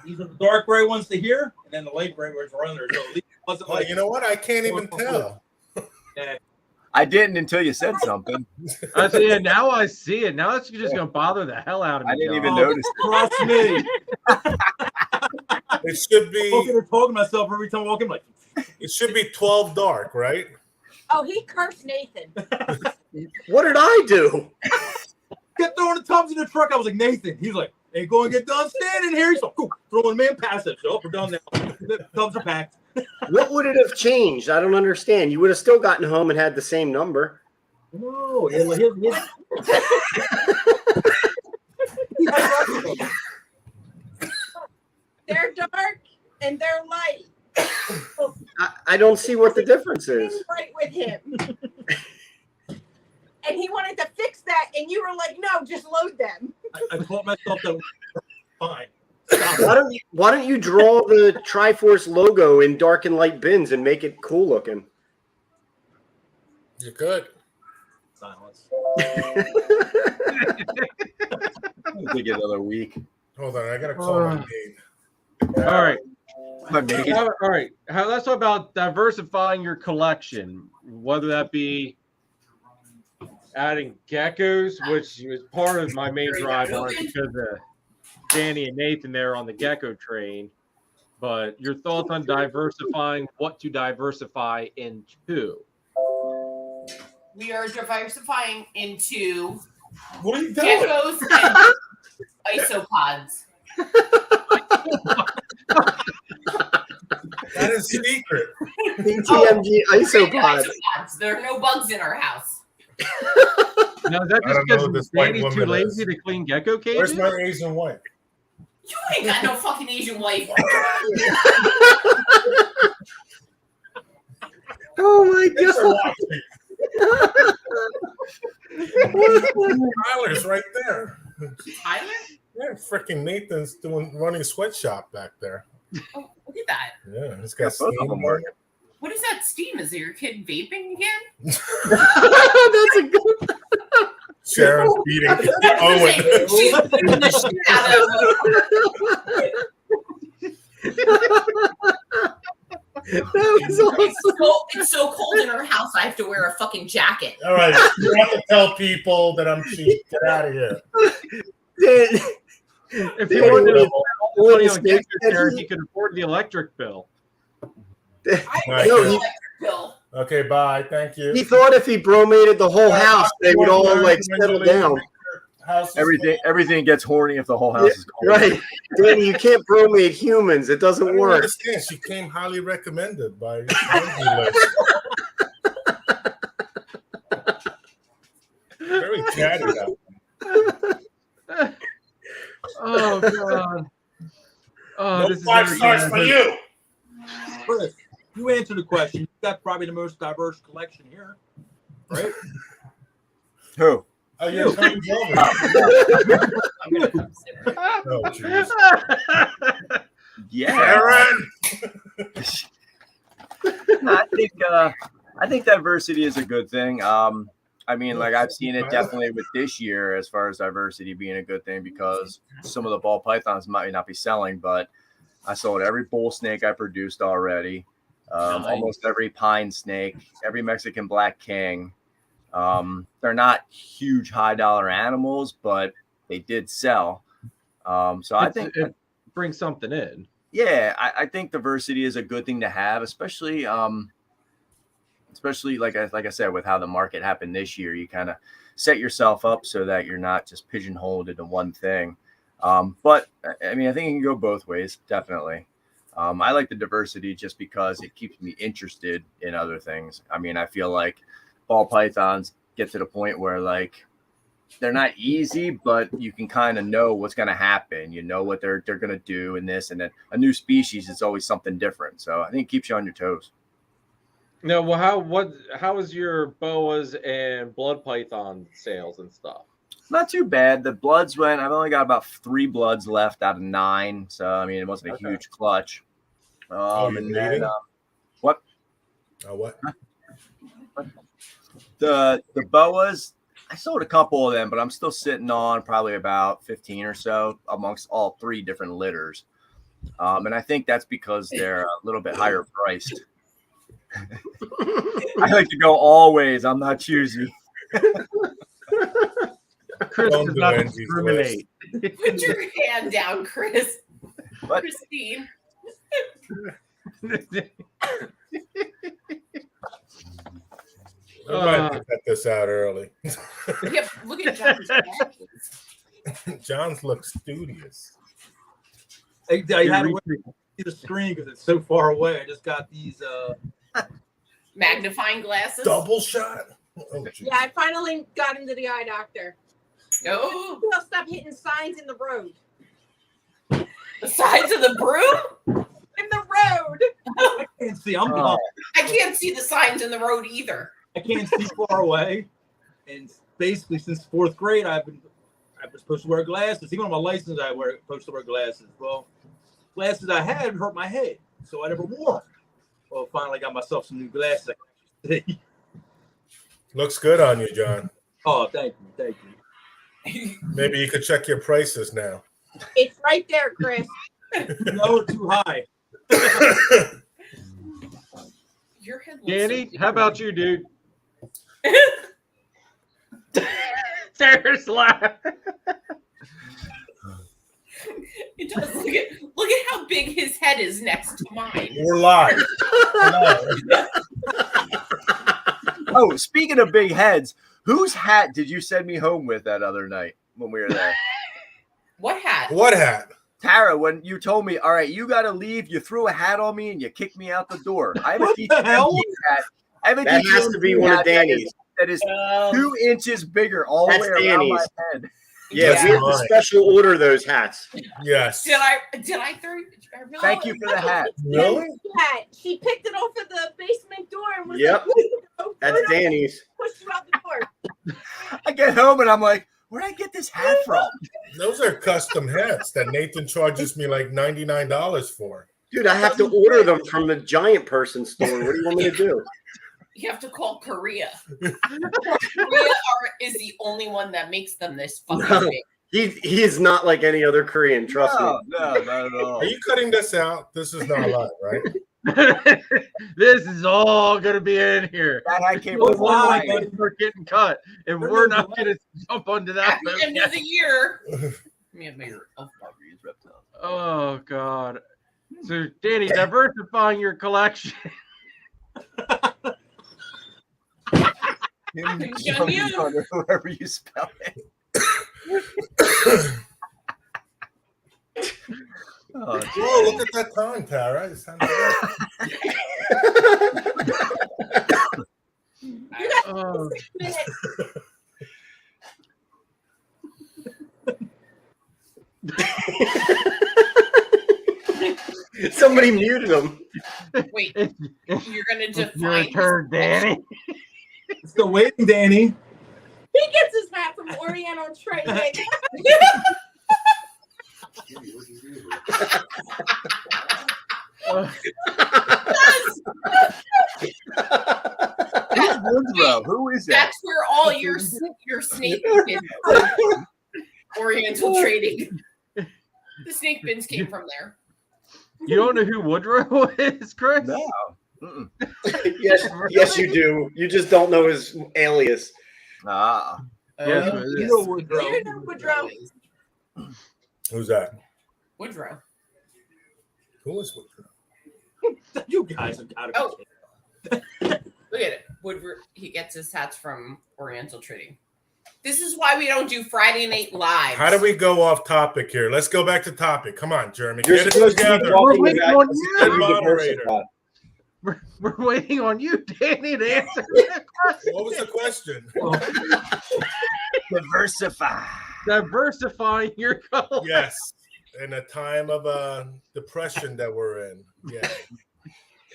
[SPEAKER 6] These are the dark gray ones to here, and then the light gray ones are under. So at least it wasn't
[SPEAKER 4] Well,
[SPEAKER 6] like
[SPEAKER 4] you know what? I can't even tell.
[SPEAKER 6] Yeah.
[SPEAKER 2] I didn't until you said something.
[SPEAKER 1] I said, yeah, now I see it. Now it's just going to bother the hell out of me.
[SPEAKER 2] I didn't
[SPEAKER 1] John.
[SPEAKER 2] even notice.
[SPEAKER 6] Trust me.
[SPEAKER 4] It should
[SPEAKER 6] I'm walking
[SPEAKER 4] be.
[SPEAKER 6] and talking to myself every time I walk in. Like,
[SPEAKER 4] It should be 12 dark, right?
[SPEAKER 5] Oh, he cursed Nathan.
[SPEAKER 3] What did I do?
[SPEAKER 6] kept throwing the tubs in the truck. I was like, Nathan. He's like, ain't going to get done standing here. He's like, cool. Throwing them in past it. So we're done now. The tubs are packed.
[SPEAKER 3] What would it have changed? I don't understand. You would have still gotten home and had the same number.
[SPEAKER 6] No,
[SPEAKER 5] They're dark and they're light.
[SPEAKER 3] I don't see what the difference is.
[SPEAKER 5] Being right with him. And he wanted to fix that, and you were like, "No, just load them."
[SPEAKER 6] I told myself that fine.
[SPEAKER 3] Why don't you draw the Triforce logo in dark and light bins and make it cool looking?
[SPEAKER 4] You could.
[SPEAKER 6] Silence.
[SPEAKER 2] It'll take another week.
[SPEAKER 4] Hold on, I gotta call my maid.
[SPEAKER 1] All right.
[SPEAKER 2] My maid.
[SPEAKER 1] All right. Let's talk about diversifying your collection, whether that be adding geckos, which was part of my main drive on it because of Danny and Nathan there on the gecko train. But your thoughts on diversifying, what to diversify into?
[SPEAKER 8] We are diversifying into
[SPEAKER 4] What are you doing?
[SPEAKER 8] geckos and isopods.
[SPEAKER 4] That is secret.
[SPEAKER 3] DTMG isopod.
[SPEAKER 8] Isopods. There are no bugs in our house.
[SPEAKER 1] Now, is that
[SPEAKER 4] I
[SPEAKER 1] just
[SPEAKER 4] don't know who
[SPEAKER 1] because
[SPEAKER 4] this white
[SPEAKER 1] Danny's too
[SPEAKER 4] woman
[SPEAKER 1] lazy
[SPEAKER 4] is.
[SPEAKER 1] to clean gecko
[SPEAKER 4] Where's
[SPEAKER 1] cages?
[SPEAKER 4] my Asian wife?
[SPEAKER 8] You ain't got no fucking Asian wife.
[SPEAKER 3] Oh my god!
[SPEAKER 4] Tyler's right there.
[SPEAKER 8] Tyler?
[SPEAKER 4] Yeah, freaking Nathan's running sweatshop back there.
[SPEAKER 8] Oh, look at that.
[SPEAKER 4] Yeah, he's got
[SPEAKER 2] Both of
[SPEAKER 4] steam
[SPEAKER 2] them
[SPEAKER 4] working.
[SPEAKER 8] What is that steam? Is it your kid vaping again?
[SPEAKER 3] That's a good.
[SPEAKER 4] Sharon's beating Owen.
[SPEAKER 8] She's beating the shit out
[SPEAKER 3] That was awesome.
[SPEAKER 8] It's so cold in our house, I have to wear a fucking jacket.
[SPEAKER 4] All right, you have to tell people that I'm cheap. Get out of here.
[SPEAKER 1] If he wanted to spend all the money on gecko care, he could afford the electric bill.
[SPEAKER 8] I
[SPEAKER 4] Right.
[SPEAKER 8] no,
[SPEAKER 3] No, he-
[SPEAKER 8] bill.
[SPEAKER 4] Okay, bye. Thank you.
[SPEAKER 3] He thought if he bromated the whole house, they would all like settle down.
[SPEAKER 2] Everything gets horny if the whole house is cold.
[SPEAKER 3] Right, Danny, you can't bromate humans. It
[SPEAKER 4] I
[SPEAKER 3] doesn't
[SPEAKER 4] don't
[SPEAKER 3] work.
[SPEAKER 4] understand. She came highly recommended by Angie. Very chatty now.
[SPEAKER 1] Oh god. Oh,
[SPEAKER 4] No
[SPEAKER 1] this is
[SPEAKER 4] 5
[SPEAKER 1] very
[SPEAKER 4] stars
[SPEAKER 1] good.
[SPEAKER 4] for you.
[SPEAKER 6] Chris, you answered the question. You've got probably the most diverse collection here, right?
[SPEAKER 2] Who?
[SPEAKER 4] Oh, you're coming over.
[SPEAKER 8] I'm gonna consider it.
[SPEAKER 4] Oh, jeez.
[SPEAKER 2] Yeah.
[SPEAKER 4] Aaron!
[SPEAKER 2] I think diversity is a good thing. I mean, like I've seen it definitely with this year as far as diversity being a good thing because some of the ball pythons might not be selling, but I sold every bull snake I produced already, almost every pine snake, every Mexican black king. They're not huge high dollar animals, but they did sell. So I think
[SPEAKER 1] it brings something in.
[SPEAKER 2] yeah, I think diversity is a good thing to have, especially like I said, with how the market happened this year, you kind of set yourself up so that you're not just pigeonholed into one thing. But I mean, I think it can go both ways, definitely. I like the diversity just because it keeps me interested in other things. I mean, I feel like ball pythons get to the point where like they're not easy, but you can kind of know what's going to happen. You know what they're going to do in this, and then a new species is always something different. So I think it keeps you on your toes.
[SPEAKER 1] No, well, how is your boas and blood python sales and stuff?
[SPEAKER 2] Not too bad. The bloods went. I've only got about 3 bloods left out of 9. So I mean, it wasn't a huge clutch.
[SPEAKER 4] Oh, you're
[SPEAKER 2] And then
[SPEAKER 4] bleeding?
[SPEAKER 2] what?
[SPEAKER 4] Oh, what?
[SPEAKER 2] The boas, I sold a couple of them, but I'm still sitting on probably about 15 or so amongst all 3 different litters. And I think that's because they're a little bit higher priced. I like to go always. I'm not choosy.
[SPEAKER 1] Chris
[SPEAKER 4] Don't
[SPEAKER 1] does
[SPEAKER 4] do
[SPEAKER 1] not
[SPEAKER 4] Angie's
[SPEAKER 1] discriminate.
[SPEAKER 8] Put your hand down, Chris.
[SPEAKER 2] What?
[SPEAKER 8] Christine.
[SPEAKER 4] We might have to cut this out early.
[SPEAKER 8] Yep, look at John's jacket.
[SPEAKER 4] John's look studious.
[SPEAKER 6] I had to see the screen because it's so far away. I just got these.
[SPEAKER 8] Magnifying glasses.
[SPEAKER 4] Double shot. Oh,
[SPEAKER 5] Yeah, I finally got into the eye doctor.
[SPEAKER 8] Oh,
[SPEAKER 5] I'll stop hitting signs in the road.
[SPEAKER 8] the sides of the broom.
[SPEAKER 5] In the road.
[SPEAKER 6] I can't see. I'm blind.
[SPEAKER 8] I can't see the signs in the road either.
[SPEAKER 6] I can't see far away. And basically, since 4th grade, I was supposed to wear glasses. Even on my license, I was supposed to wear glasses. Well, glasses I had hurt my head, so I never wore them. Well, finally got myself some new glasses.
[SPEAKER 4] Looks good on you, John.
[SPEAKER 6] Oh, thank you.
[SPEAKER 4] Maybe you could check your prices now.
[SPEAKER 5] It's right there, Chris.
[SPEAKER 6] No, too high.
[SPEAKER 8] Your head looks
[SPEAKER 1] Danny,
[SPEAKER 8] so
[SPEAKER 1] how about you, dude? Sarah's laugh.
[SPEAKER 8] It does. Look at how big his head is next to mine.
[SPEAKER 4] We're live.
[SPEAKER 2] Oh, speaking of big heads, whose hat did you send me home with that other night when we were there?
[SPEAKER 8] What hat?
[SPEAKER 4] What hat?
[SPEAKER 2] Tara, when you told me, all right, you got to leave, you threw a hat on me and you kicked me out the door. I have a
[SPEAKER 6] hell?
[SPEAKER 2] hat. I have a
[SPEAKER 3] That has to be one of Danny's.
[SPEAKER 2] That is 2 inches bigger all the
[SPEAKER 3] That's
[SPEAKER 2] way around
[SPEAKER 3] Danny's.
[SPEAKER 2] my head.
[SPEAKER 3] Yeah,
[SPEAKER 8] Yeah.
[SPEAKER 3] we have to special order those hats.
[SPEAKER 4] Yes.
[SPEAKER 8] Did I throw? I really-
[SPEAKER 2] Thank you for the hat.
[SPEAKER 4] Really?
[SPEAKER 5] Yeah, she picked it off of the basement door and was
[SPEAKER 3] Yep.
[SPEAKER 5] like, "Way to go,
[SPEAKER 3] That's
[SPEAKER 5] Bruno."
[SPEAKER 3] Danny's.
[SPEAKER 5] Pushed you out the door.
[SPEAKER 2] I get home and I'm like, where'd I get this hat from?
[SPEAKER 4] Those are custom hats that Nathan charges me like $99 for.
[SPEAKER 3] Dude, I have to order them from the giant person store. What do you want me to do?
[SPEAKER 8] You have to call Korea. Korea is the only one that makes them this fucking
[SPEAKER 3] No.
[SPEAKER 8] big.
[SPEAKER 3] He is not like any other Korean, trust me.
[SPEAKER 2] No, not at all.
[SPEAKER 4] Are you cutting this out? This is not live, right?
[SPEAKER 1] This is all gonna be in here.
[SPEAKER 2] That hat came
[SPEAKER 1] We're
[SPEAKER 2] with one
[SPEAKER 6] Why?
[SPEAKER 2] line.
[SPEAKER 1] getting cut, and we're not gonna jump onto that.
[SPEAKER 8] At the end of the year. Let me have my elf use Reptile.
[SPEAKER 1] Oh God! So Danny, diversifying your collection.
[SPEAKER 2] Him,
[SPEAKER 8] John, you.
[SPEAKER 2] or whoever you spell it. Oh,
[SPEAKER 4] Whoa, look at that time, Tara. It's time
[SPEAKER 5] You got
[SPEAKER 1] Oh,
[SPEAKER 5] 6 minutes.
[SPEAKER 3] Somebody muted him.
[SPEAKER 8] Wait,
[SPEAKER 1] it's
[SPEAKER 8] you're gonna
[SPEAKER 1] your
[SPEAKER 8] define
[SPEAKER 1] turn, Danny.
[SPEAKER 6] Still waiting, Danny.
[SPEAKER 5] He gets his hat from Oriental Trading.
[SPEAKER 2] Who's Woodrow? Who is that?
[SPEAKER 8] That's where all your snake bins Oriental trading. The snake bins came from there.
[SPEAKER 1] You don't know who Woodrow is, Chris?
[SPEAKER 2] No. Mm-mm.
[SPEAKER 3] Yes, you do. You just don't know his alias.
[SPEAKER 2] Ah.
[SPEAKER 1] Yes,
[SPEAKER 8] Oh,
[SPEAKER 1] it
[SPEAKER 6] You
[SPEAKER 1] is.
[SPEAKER 6] know Woodrow.
[SPEAKER 5] You know Woodrow.
[SPEAKER 4] Who's that?
[SPEAKER 8] Woodrow.
[SPEAKER 4] Who is Woodrow?
[SPEAKER 6] You guys have got to be
[SPEAKER 8] Oh.
[SPEAKER 6] kidding.
[SPEAKER 8] Look at it. Woodrow. He gets his hats from Oriental Trading. This is why we don't do Friday Night Live.
[SPEAKER 4] How do we go off topic here? Let's go back to topic. Come on, Jeremy.
[SPEAKER 3] You're
[SPEAKER 4] Get it
[SPEAKER 3] supposed to be
[SPEAKER 4] together.
[SPEAKER 3] talking
[SPEAKER 1] waiting
[SPEAKER 3] about
[SPEAKER 1] on
[SPEAKER 3] you
[SPEAKER 4] you.
[SPEAKER 3] diversify.
[SPEAKER 1] We're waiting on you, Danny, to answer that question.
[SPEAKER 4] What was the question?
[SPEAKER 2] Diversify.
[SPEAKER 1] Diversifying your collection.
[SPEAKER 4] Yes. In a time of depression that we're in. Yeah.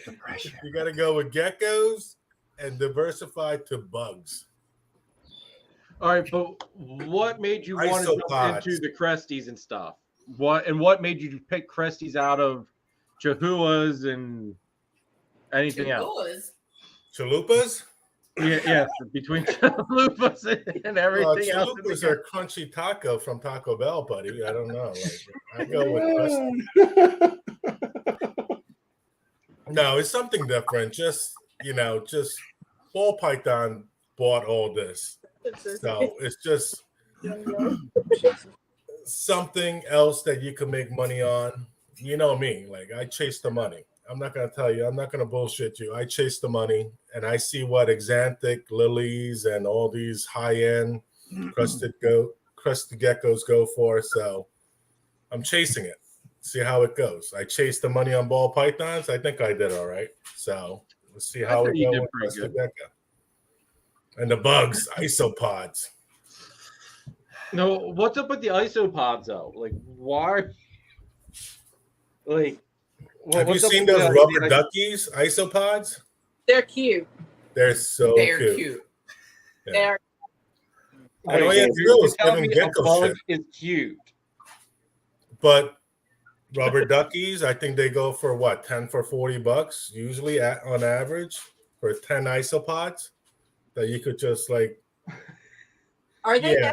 [SPEAKER 2] Depression.
[SPEAKER 4] You got to go with geckos and diversify to bugs.
[SPEAKER 1] All right, but what made you want to jump
[SPEAKER 4] Isopods.
[SPEAKER 1] into the Cresties and stuff? What made you pick Cresties out of Chihuahuas and anything else?
[SPEAKER 4] Chalupas?
[SPEAKER 1] Yeah, between Chalupas and everything else. in the
[SPEAKER 4] Chalupas are crunchy taco from Taco Bell, buddy. I don't know. I go with no, it's something different. Just ball python bought all this. So it's just something else that you can make money on you know me, like I chase the money. I'm not gonna tell you, I'm not gonna bullshit you. I chase the money and I see what Exanthic, lilies, and all these high-end crusted geckos go for. So I'm chasing it. See how it goes. I chased the money on ball pythons. I think I did all right. So let's see how it
[SPEAKER 1] you
[SPEAKER 4] goes
[SPEAKER 1] did
[SPEAKER 4] with
[SPEAKER 1] pretty
[SPEAKER 4] crusted
[SPEAKER 1] good.
[SPEAKER 4] gecko. And the bugs, isopods.
[SPEAKER 1] No, what's up with the isopods though? Like, why? Like,
[SPEAKER 4] Have you
[SPEAKER 1] what's up
[SPEAKER 4] seen
[SPEAKER 1] with
[SPEAKER 4] those
[SPEAKER 1] the
[SPEAKER 4] rubber duckies, isopods?
[SPEAKER 5] They're cute.
[SPEAKER 4] They're so
[SPEAKER 8] They're
[SPEAKER 4] cute.
[SPEAKER 8] cute.
[SPEAKER 4] Yeah.
[SPEAKER 5] They're
[SPEAKER 4] And all you have to
[SPEAKER 1] You're
[SPEAKER 4] do is give
[SPEAKER 1] telling
[SPEAKER 4] them
[SPEAKER 1] me a
[SPEAKER 4] gecko
[SPEAKER 1] bug
[SPEAKER 4] shit.
[SPEAKER 1] is cute.
[SPEAKER 4] But rubber duckies, I think they go for what, 10 for $40 usually on average for 10 isopods that you could just like.
[SPEAKER 5] are they?
[SPEAKER 4] Yeah.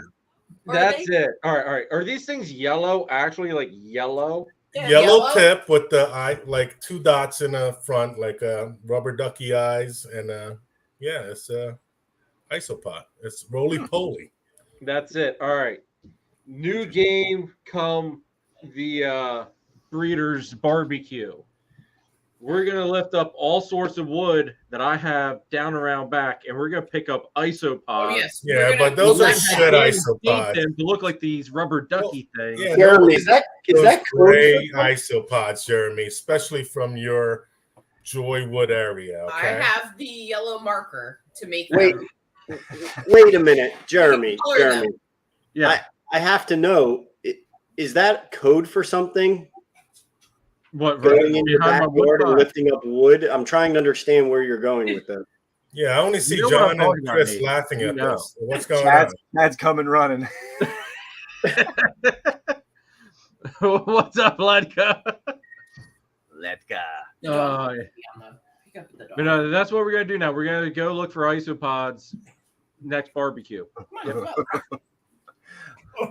[SPEAKER 1] That's it. All right. Are these things yellow? Actually, like yellow?
[SPEAKER 4] Yellow tip with the eye, like 2 dots in the front, like rubber ducky eyes, and yeah, it's isopod. It's roly poly.
[SPEAKER 1] That's it. All right. New game come the breeder's barbecue. We're gonna lift up all sorts of wood that I have down around back, and we're gonna pick up isopods.
[SPEAKER 8] Oh yes.
[SPEAKER 4] Yeah,
[SPEAKER 8] We're
[SPEAKER 4] but
[SPEAKER 8] gonna
[SPEAKER 4] those are
[SPEAKER 8] collect
[SPEAKER 4] shit
[SPEAKER 8] that.
[SPEAKER 4] isopods.
[SPEAKER 1] Them to look like these rubber ducky things.
[SPEAKER 4] Yeah,
[SPEAKER 3] Jeremy, is that
[SPEAKER 4] those
[SPEAKER 3] code
[SPEAKER 4] gray
[SPEAKER 3] for-
[SPEAKER 4] isopods, Jeremy, especially from your Joywood area.
[SPEAKER 8] I
[SPEAKER 4] Okay.
[SPEAKER 8] have the yellow marker to make
[SPEAKER 3] Wait.
[SPEAKER 8] them.
[SPEAKER 3] Wait a minute, Jeremy.
[SPEAKER 8] Color them.
[SPEAKER 3] Jeremy,
[SPEAKER 1] Yeah.
[SPEAKER 3] I have to know. Is that code for something?
[SPEAKER 1] What
[SPEAKER 3] Going in your
[SPEAKER 1] behind my wood
[SPEAKER 3] backyard and
[SPEAKER 1] pile?
[SPEAKER 3] lifting up wood? I'm trying to understand where you're going with that.
[SPEAKER 4] Yeah, I only see
[SPEAKER 1] You know what I'm
[SPEAKER 4] John
[SPEAKER 1] talking
[SPEAKER 4] and
[SPEAKER 1] about,
[SPEAKER 4] Chris
[SPEAKER 1] Nate.
[SPEAKER 4] laughing
[SPEAKER 1] You
[SPEAKER 4] at
[SPEAKER 1] know.
[SPEAKER 4] this. What's going on?
[SPEAKER 2] Chad's coming running.
[SPEAKER 1] What's up, Ledka?
[SPEAKER 2] Let's go.
[SPEAKER 8] The dog.
[SPEAKER 1] Oh, yeah.
[SPEAKER 8] Yeah, I'm pick up the dog.
[SPEAKER 1] But no, that's what we're gonna do now. We're gonna go look for isopods next barbecue.
[SPEAKER 8] Might as well.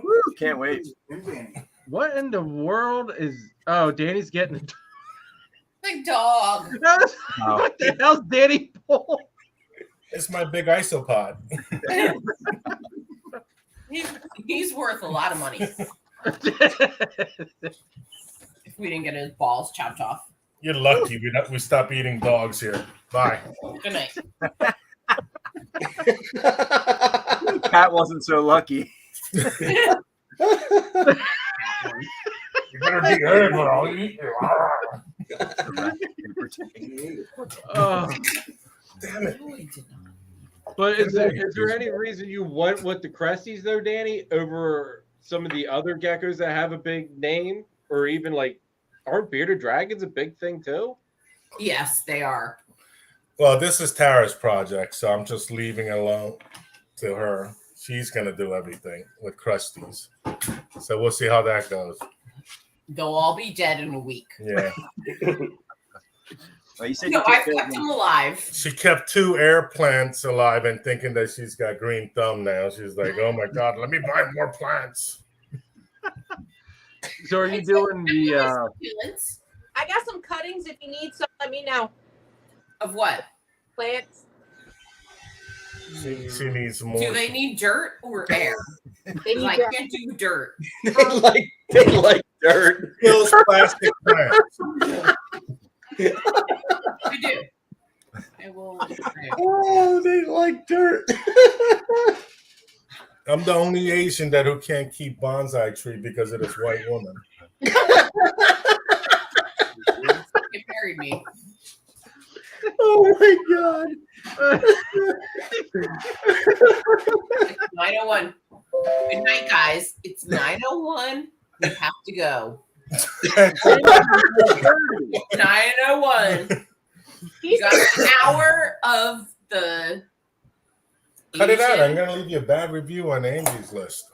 [SPEAKER 2] Woo, can't wait.
[SPEAKER 1] What in the world is? Oh, Danny's getting.
[SPEAKER 8] The dog.
[SPEAKER 1] What the hell's Danny Bull?
[SPEAKER 4] It's my big isopod.
[SPEAKER 8] He's worth a lot of money if we didn't get his balls chopped off.
[SPEAKER 4] You're lucky we stop eating dogs here. Bye.
[SPEAKER 8] Good night.
[SPEAKER 2] Pat wasn't so lucky.
[SPEAKER 4] You better be good, or I'll eat you.
[SPEAKER 1] Oh,
[SPEAKER 4] Damn it.
[SPEAKER 8] No, he did not.
[SPEAKER 1] but is there any reason you went with the Cresties though, Danny, over some of the other geckos that have a big name, or even like, aren't bearded dragons a big thing too?
[SPEAKER 8] Yes, they are.
[SPEAKER 4] Well, this is Tara's project, so I'm just leaving it alone to her. She's gonna do everything with Krusties. So we'll see how that goes.
[SPEAKER 8] They'll all be dead in a week.
[SPEAKER 4] Yeah.
[SPEAKER 2] Well, you said
[SPEAKER 8] No,
[SPEAKER 2] you
[SPEAKER 8] I've
[SPEAKER 2] took
[SPEAKER 8] kept them alive.
[SPEAKER 4] She kept 2 air plants alive and thinking that she's got green thumb now. She's like, oh my God, let me buy more plants.
[SPEAKER 1] So are you doing the?
[SPEAKER 8] Succulents.
[SPEAKER 5] I got some cuttings. If you need some, let me know.
[SPEAKER 8] Of what?
[SPEAKER 5] Plants.
[SPEAKER 4] She needs more.
[SPEAKER 8] Do they need dirt or air?
[SPEAKER 5] They need
[SPEAKER 8] I
[SPEAKER 5] dirt.
[SPEAKER 8] can't do dirt.
[SPEAKER 3] they like dirt.
[SPEAKER 4] Those plastic plants.
[SPEAKER 8] I do. I will.
[SPEAKER 3] Oh, they like dirt.
[SPEAKER 4] I'm the only Asian who can't keep bonsai tree because of this white woman.
[SPEAKER 8] It married me.
[SPEAKER 3] Oh my God.
[SPEAKER 8] It's 9:01. Good night, guys. It's 9:01. We have to go. 9:01. You got an hour of the.
[SPEAKER 4] Cut it out. I'm
[SPEAKER 8] Asian-
[SPEAKER 4] going to leave you a bad review on Angie's list.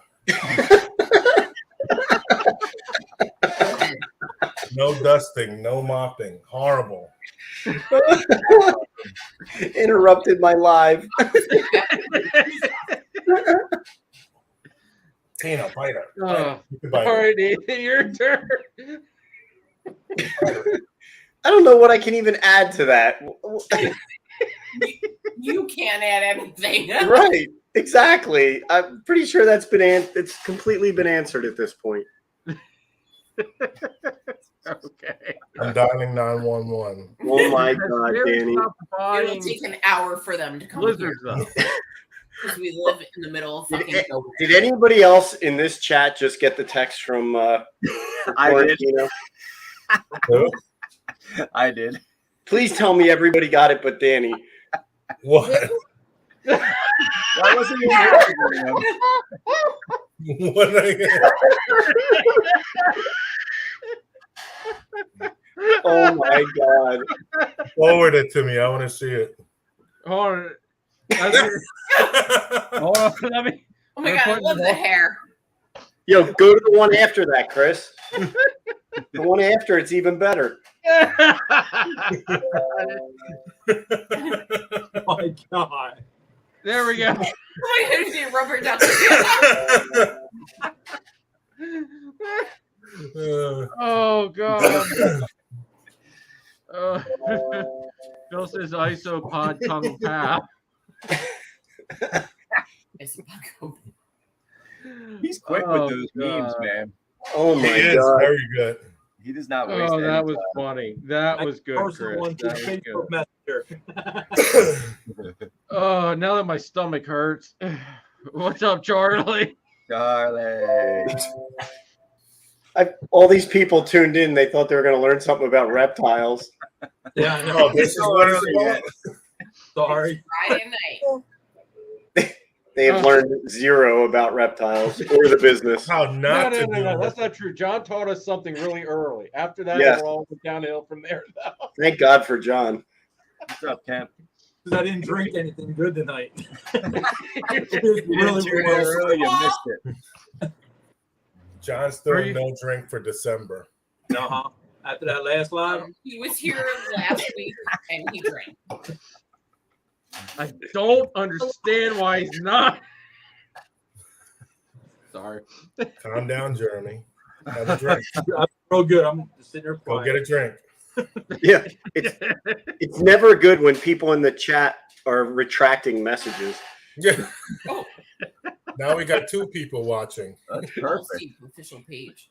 [SPEAKER 4] No dusting, no mopping. Horrible.
[SPEAKER 3] Interrupted my live.
[SPEAKER 4] Tina, bite her.
[SPEAKER 1] All
[SPEAKER 4] You can bite her.
[SPEAKER 1] right, Nathan, your turn.
[SPEAKER 3] I don't know what I can even add to that.
[SPEAKER 8] You can't add anything.
[SPEAKER 3] Right. Exactly. I'm pretty sure that's it's completely been answered at this point.
[SPEAKER 1] Okay.
[SPEAKER 4] I'm dialing 911.
[SPEAKER 3] Oh my God, Danny.
[SPEAKER 8] It'll take an hour for them to come
[SPEAKER 1] Blizzards,
[SPEAKER 8] here
[SPEAKER 1] though.
[SPEAKER 8] because we live in the middle of fucking nowhere.
[SPEAKER 3] Did anybody else in this chat just get the text from
[SPEAKER 2] I did.
[SPEAKER 3] Quarantino?
[SPEAKER 2] I did.
[SPEAKER 3] Please tell me everybody got it but Danny.
[SPEAKER 4] What?
[SPEAKER 2] Why wasn't he answering them?
[SPEAKER 4] What are you-
[SPEAKER 3] Oh my God.
[SPEAKER 4] Forward it to me. I want to see it.
[SPEAKER 1] Hold on. Hold on. Let me.
[SPEAKER 8] Oh my god, I love the hair.
[SPEAKER 3] Yo, go to the one after that, Chris. The one after it's even better.
[SPEAKER 6] Oh my god.
[SPEAKER 1] There we go.
[SPEAKER 8] Oh my god, you rubber duck.
[SPEAKER 1] Oh God. Bill says isopod tongue pap.
[SPEAKER 2] He's quick
[SPEAKER 1] Oh,
[SPEAKER 2] with those memes,
[SPEAKER 1] God.
[SPEAKER 2] man.
[SPEAKER 3] Oh
[SPEAKER 4] He
[SPEAKER 3] my
[SPEAKER 4] is
[SPEAKER 3] God.
[SPEAKER 4] very good.
[SPEAKER 2] He does not waste
[SPEAKER 1] Oh,
[SPEAKER 2] any
[SPEAKER 1] that was
[SPEAKER 2] time.
[SPEAKER 1] funny. That was good,
[SPEAKER 6] Personal one
[SPEAKER 1] Chris.
[SPEAKER 6] to
[SPEAKER 1] That was
[SPEAKER 6] Facebook
[SPEAKER 1] good.
[SPEAKER 6] Messenger.
[SPEAKER 1] Oh, now that my stomach hurts. What's up, Charlie?
[SPEAKER 2] Charlie.
[SPEAKER 3] All these people tuned in. They thought they were going to learn something about reptiles.
[SPEAKER 6] Yeah, I know.
[SPEAKER 4] Oh, this is what it's about?
[SPEAKER 6] Sorry.
[SPEAKER 8] Friday night.
[SPEAKER 3] They have learned zero about reptiles or the business.
[SPEAKER 4] How not
[SPEAKER 1] No,
[SPEAKER 4] to do
[SPEAKER 1] that's not true. John taught us something really early. After that,
[SPEAKER 3] Yes.
[SPEAKER 1] it all went downhill from there. Though.
[SPEAKER 3] Thank God for John.
[SPEAKER 2] What's up, Kemp?
[SPEAKER 6] Because I didn't drink anything good tonight.
[SPEAKER 2] You didn't tune in early, you missed it.
[SPEAKER 4] John's throwing no drink for December.
[SPEAKER 6] Uh-huh. After that last live,
[SPEAKER 8] He was here last week and he drank.
[SPEAKER 1] I don't understand why he's not. Sorry.
[SPEAKER 4] Calm down, Jeremy. Have a drink.
[SPEAKER 6] I'm real good. I'm just sitting there
[SPEAKER 4] Go
[SPEAKER 6] quiet.
[SPEAKER 4] get a drink.
[SPEAKER 3] Yeah, it's never good when people in the chat are retracting messages.
[SPEAKER 4] Yeah.
[SPEAKER 8] Oh,
[SPEAKER 4] Now we got 2 people watching.
[SPEAKER 2] That's
[SPEAKER 8] Balls
[SPEAKER 2] perfect.
[SPEAKER 8] Deep official page.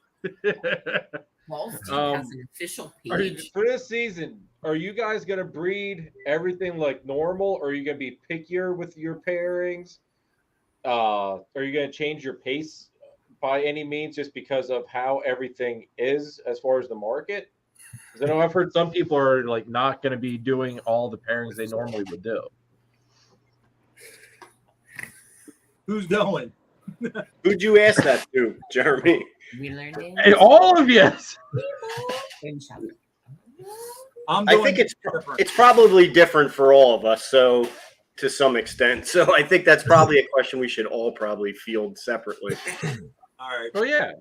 [SPEAKER 8] Balls Deep
[SPEAKER 1] Um,
[SPEAKER 8] has an official
[SPEAKER 1] Are you,
[SPEAKER 8] page.
[SPEAKER 1] for this season, are you guys going to breed everything like normal, or are you going to be pickier with your pairings? Are you going to change your pace by any means just because of how everything is as far as the market? Because I know I've heard some people are like not going to be doing all the pairings they normally would do.
[SPEAKER 6] Who's going?
[SPEAKER 3] Who'd you ask that to, Jeremy?
[SPEAKER 8] We learned it.
[SPEAKER 1] Hey, all of you.
[SPEAKER 6] I'm
[SPEAKER 3] I
[SPEAKER 6] going
[SPEAKER 3] think it's
[SPEAKER 6] different.
[SPEAKER 3] probably different for all of us, so to some extent. So I think that's probably a question we should all probably field separately.
[SPEAKER 6] All right.
[SPEAKER 1] Oh yeah.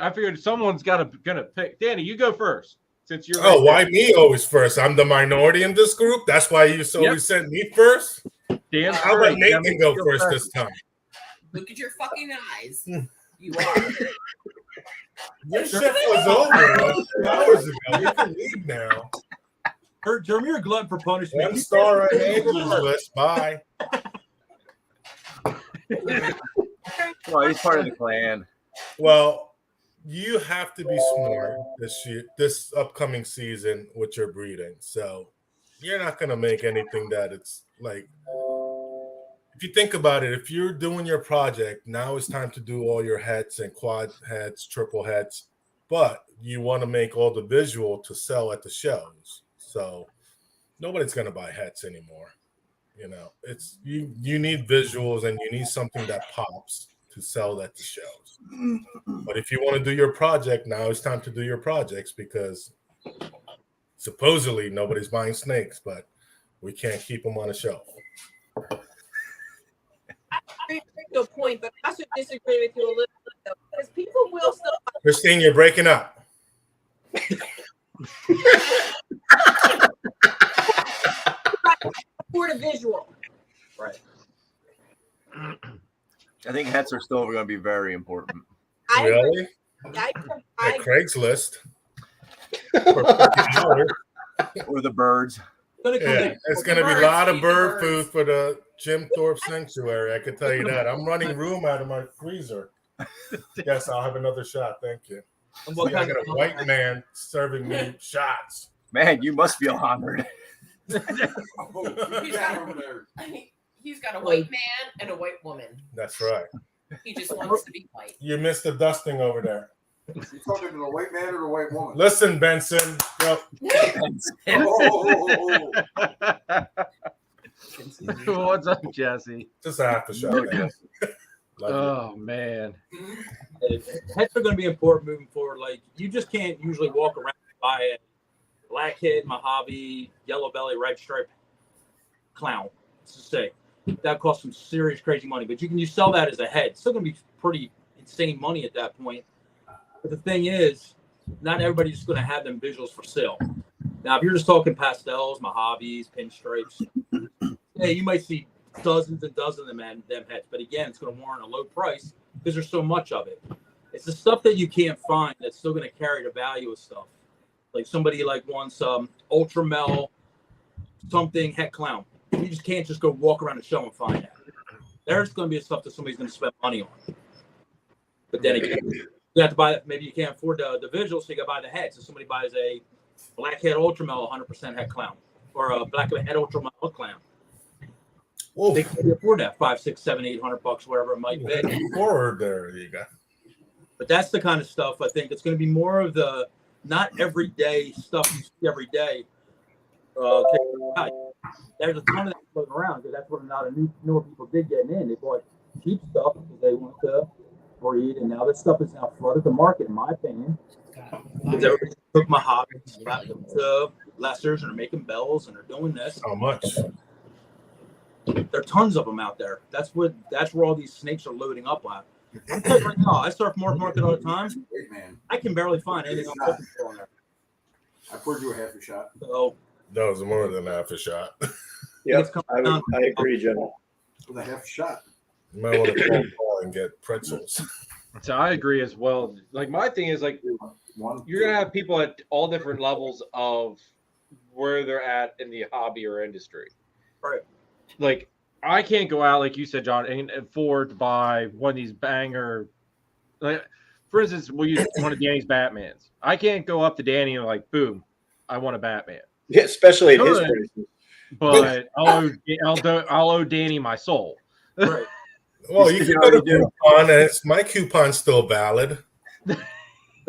[SPEAKER 1] I figured someone's gonna pick. Danny, you go first since you're.
[SPEAKER 4] Oh, why
[SPEAKER 1] right
[SPEAKER 4] me always first? I'm the minority in this group. That's why you always sent me first.
[SPEAKER 1] there. Dan's
[SPEAKER 4] How about
[SPEAKER 1] first. You gotta
[SPEAKER 4] Nathan
[SPEAKER 1] make
[SPEAKER 4] go
[SPEAKER 1] you feel
[SPEAKER 4] first
[SPEAKER 1] special.
[SPEAKER 4] this time?
[SPEAKER 8] Look at your fucking eyes. You are.
[SPEAKER 4] Your shift was over like 2 hours ago. You can leave now.
[SPEAKER 6] Jeremy, you're a glutton for punishment.
[SPEAKER 4] 1 star on Angel's list. Bye.
[SPEAKER 2] Well, he's part of the clan.
[SPEAKER 4] Well, you have to be smart this upcoming season with your breeding. So you're not going to make anything that it's like. If you think about it, if you're doing your project, now it's time to do all your heads and quad heads, triple heads, but you want to make all the visual to sell at the shows. So nobody's going to buy hats anymore. You know, it's you need visuals and you need something that pops to sell at the shows. But if you want to do your project, now it's time to do your projects because supposedly nobody's buying snakes, but we can't keep them on a shelf.
[SPEAKER 5] agree to a point, but I should disagree with you a little bit though, because people will still
[SPEAKER 4] Christine, you're breaking up.
[SPEAKER 5] afford a visual.
[SPEAKER 6] Right.
[SPEAKER 2] I think hats are still going to be very important.
[SPEAKER 5] I
[SPEAKER 4] Really?
[SPEAKER 5] I,
[SPEAKER 4] At
[SPEAKER 5] I,
[SPEAKER 4] Craigslist. For $50.
[SPEAKER 2] Or the birds.
[SPEAKER 4] Yeah, it's going to be a lot of bird food for the Jim Thorpe Sanctuary. I can tell you that. I'm running room out of my freezer. Yes, I'll have another shot. Thank you.
[SPEAKER 6] And what
[SPEAKER 4] See, I
[SPEAKER 6] kind
[SPEAKER 4] got a white man serving me shots.
[SPEAKER 2] Man, you must feel honored.
[SPEAKER 8] He's got a white man and a white woman.
[SPEAKER 4] That's right.
[SPEAKER 8] He just wants to be white.
[SPEAKER 4] You missed the dusting over there.
[SPEAKER 9] You talking to the white man or the white woman?
[SPEAKER 4] Listen, Benson. Well,
[SPEAKER 9] Oh,
[SPEAKER 1] What's up, Jesse?
[SPEAKER 4] just a half a shot. man. Love
[SPEAKER 1] Oh man.
[SPEAKER 6] Pets are going to be important moving forward. Like, you just can't usually walk around and buy a blackhead, Mojave, yellow belly, red stripe clown. Let's just say that costs some serious, crazy money. But you sell that as a head. It's still going to be pretty insane money at that point. But the thing is, not everybody's just going to have them visuals for sale. Now, if you're just talking pastels, Mojaves, pinstripes, yeah, you might see dozens and dozens of them heads. But again, it's going to warrant a low price because there's so much of it. It's the stuff that you can't find that's still going to carry the value of stuff. Like somebody like wants Ultra Mel something head clown. You just can't just go walk around the show and find that. There's going to be stuff that somebody's going to spend money on. But then again, you have to buy. Maybe you can't afford the visuals, so you got to buy the head. So somebody buys a blackhead Ultra Mel 100% head clown, or a blackhead Ultra Mel clown.
[SPEAKER 4] Whoa.
[SPEAKER 6] They can afford that $500, $600, $700, $800, whatever it might be.
[SPEAKER 4] Forward there, you go.
[SPEAKER 6] But that's the kind of stuff I think it's going to be more of the not everyday stuff you see every day. There's a ton of that floating around because that's what a lot of newer people did getting in. They bought cheap stuff because they wanted to breed, and now this stuff is now flooded the market, in my opinion. Because everybody took Mojave, slapped them to lessers, and are making bells, and they're doing this.
[SPEAKER 4] How much?
[SPEAKER 6] There are tons of them out there. That's where all these snakes are loading up on. I'm telling you right now, I surf Mark Market all the time.
[SPEAKER 9] wait, man.
[SPEAKER 6] I can barely find anything I'm looking for on there.
[SPEAKER 9] I poured you a half a shot.
[SPEAKER 6] So
[SPEAKER 4] That was more than half a shot.
[SPEAKER 3] Yep, I agree, John.
[SPEAKER 9] With a half a shot.
[SPEAKER 4] You might want to call and get pretzels.
[SPEAKER 1] So I agree as well. Like my thing is like
[SPEAKER 9] One.
[SPEAKER 1] you're gonna have people at all different levels of where they're at in the hobby or industry.
[SPEAKER 6] Right.
[SPEAKER 1] Like I can't go out like you said, John, and afford to buy one of these banger. Like for instance, we'll use one of Danny's Batmans. I can't go up to Danny and like, boom, I want a Batman.
[SPEAKER 3] Yeah, especially at his
[SPEAKER 1] Good.
[SPEAKER 3] prices.
[SPEAKER 1] But I'll owe Danny my soul.
[SPEAKER 6] right.
[SPEAKER 4] Well, you can go to coupon, and my coupon's still valid.
[SPEAKER 6] But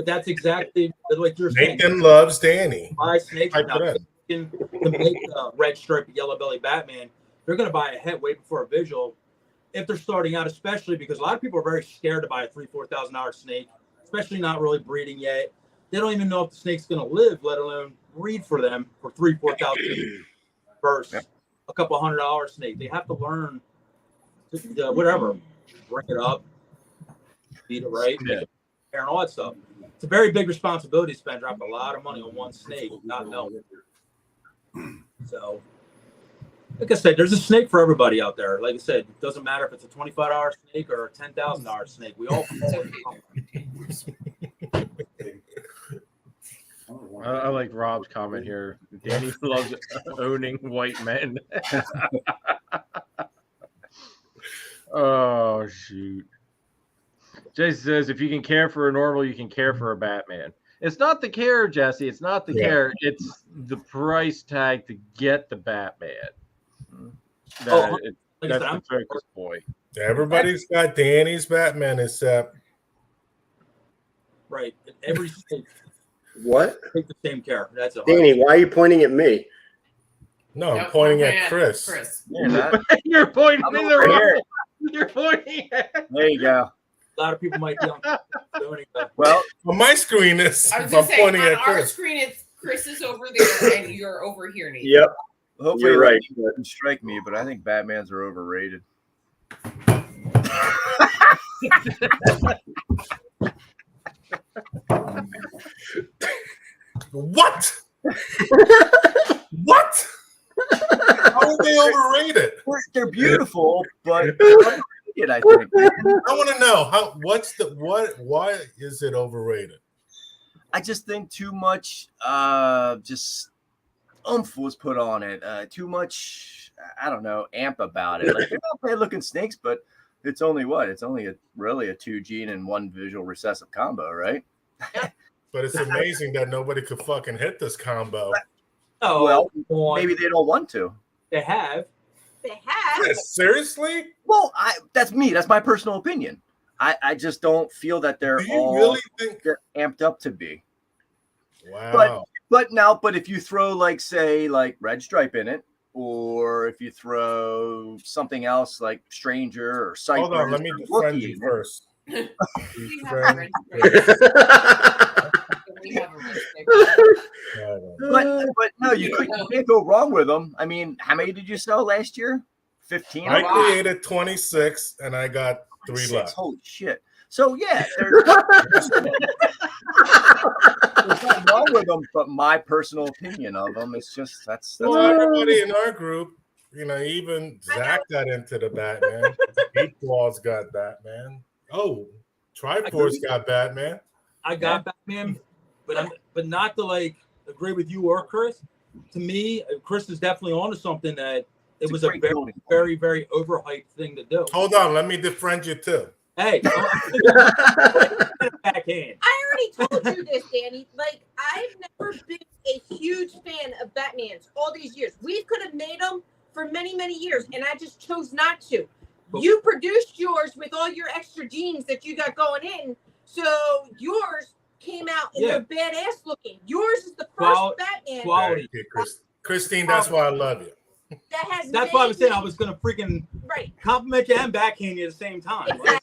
[SPEAKER 6] that's exactly like you're saying.
[SPEAKER 4] Nathan loves Danny.
[SPEAKER 6] Buy snakes
[SPEAKER 4] Type
[SPEAKER 6] now.
[SPEAKER 4] it
[SPEAKER 6] To make a red stripe, yellow belly Batman, they're going to buy a head way before a visual if they're starting out, especially because a lot of people are very scared to buy a $3,000-$4,000 snake, especially not really breeding yet. They don't even know if the snake's going to live, let alone breed for them for $3,000-$4,000 versus a couple $100 snake. They have to learn to, whatever, bring it up, feed it right, make it fair and all that stuff. It's a very big responsibility to spend, drop a lot of money on one snake, not knowing. So, like I said, there's a snake for everybody out there. Like I said, it doesn't matter if it's a $25 snake or a $10,000 snake. We all
[SPEAKER 1] I like Rob's comment here. Danny loves owning white men. Oh shoot. Jesse says if you can care for a normal, you can care for a Batman. It's not the care, Jesse. It's not the care. It's the price tag to get the Batman. That's the focus point.
[SPEAKER 4] Everybody's got Danny's Batman except
[SPEAKER 6] right. Every snake
[SPEAKER 3] What?
[SPEAKER 6] take the same care. That's a
[SPEAKER 3] Danny, why are you pointing at me?
[SPEAKER 4] no, I'm
[SPEAKER 8] Nope,
[SPEAKER 4] pointing
[SPEAKER 8] okay,
[SPEAKER 4] at Chris.
[SPEAKER 1] You're pointing
[SPEAKER 2] I'm
[SPEAKER 1] in
[SPEAKER 2] over
[SPEAKER 1] the
[SPEAKER 2] here.
[SPEAKER 1] wrong. You're pointing.
[SPEAKER 2] There you go.
[SPEAKER 6] A lot of people might be on doing it.
[SPEAKER 2] Well,
[SPEAKER 4] Well, my screen is.
[SPEAKER 8] I was
[SPEAKER 4] I'm
[SPEAKER 8] gonna say
[SPEAKER 4] pointing
[SPEAKER 8] on
[SPEAKER 4] at
[SPEAKER 8] our
[SPEAKER 4] Chris.
[SPEAKER 8] screen, it's Chris is over there and you're over here, Nathan.
[SPEAKER 3] Yep.
[SPEAKER 2] hopefully
[SPEAKER 3] You're right.
[SPEAKER 2] you wouldn't strike me, but I think Batmans are overrated.
[SPEAKER 4] What? What? How are they overrated?
[SPEAKER 2] They're beautiful, but overrated, I think.
[SPEAKER 4] I want to know why is it overrated?
[SPEAKER 2] I just think too much just oomph was put on it. Too much, I don't know, amp about it. Like they're not bad looking snakes, but it's only what? It's only really a 2 gene and 1 visual recessive combo, right?
[SPEAKER 4] But it's amazing that nobody could fucking hit this combo.
[SPEAKER 6] Oh,
[SPEAKER 2] Well,
[SPEAKER 6] come on.
[SPEAKER 2] maybe they don't want to.
[SPEAKER 6] They have.
[SPEAKER 5] They have.
[SPEAKER 4] Seriously?
[SPEAKER 2] Well, that's me. That's my personal opinion. I just don't feel that they're
[SPEAKER 4] Do you
[SPEAKER 2] all
[SPEAKER 4] really think?
[SPEAKER 2] they're amped up to be.
[SPEAKER 4] Wow.
[SPEAKER 2] But if you throw like Red Stripe in it, or if you throw something else like Stranger or Cypress,
[SPEAKER 4] Hold on, let me defend you first.
[SPEAKER 8] We have a red we have a red sticker.
[SPEAKER 2] But no, you can't go wrong with them. I mean, how many did you sell last year? 15.
[SPEAKER 4] I created 26 and I got 3 left.
[SPEAKER 2] Holy shit! So yeah, there's nothing wrong with them, but my personal opinion of them is just that's
[SPEAKER 4] Well, everybody in our group, even Zach got into the Batman. Eight Claws got Batman. Oh, Triforce got Batman.
[SPEAKER 6] I got Batman, but not to like agree with you or Chris. To me, Chris is definitely onto something that it was a very, very, very overhyped thing to do.
[SPEAKER 4] Hold on, let me defriend you too.
[SPEAKER 6] Hey, backhand.
[SPEAKER 5] I already told you this, Danny. Like, I've never been a huge fan of Batman's all these years. We could have made them for many, many years, and I just chose not to. You produced yours with all your extra genes that you got going in, so yours came out and they're badass looking. Yours is the first Batman.
[SPEAKER 6] Quality.
[SPEAKER 4] Christine, that's why I love you.
[SPEAKER 5] That's
[SPEAKER 6] why I was saying I was gonna freaking compliment you and backhand you at the same time.
[SPEAKER 5] Exactly.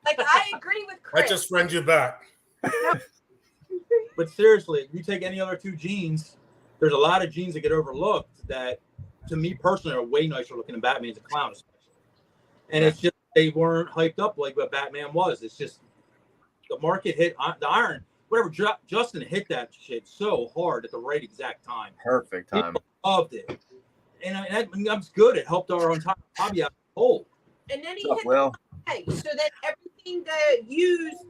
[SPEAKER 5] Like I agree with Chris.
[SPEAKER 4] I just friend you back.
[SPEAKER 6] But seriously, if you take any other 2 genes, there's a lot of genes that get overlooked that, to me personally, are way nicer looking than Batman's a clown. And it's just they weren't hyped up like what Batman was. It's just the market hit the iron. Whatever, Justin hit that shit so hard at the right exact time.
[SPEAKER 2] Perfect time.
[SPEAKER 6] People loved it. And that's good. It helped our entire hobby out whole.
[SPEAKER 5] And then he hit Pompeii, so that everything that used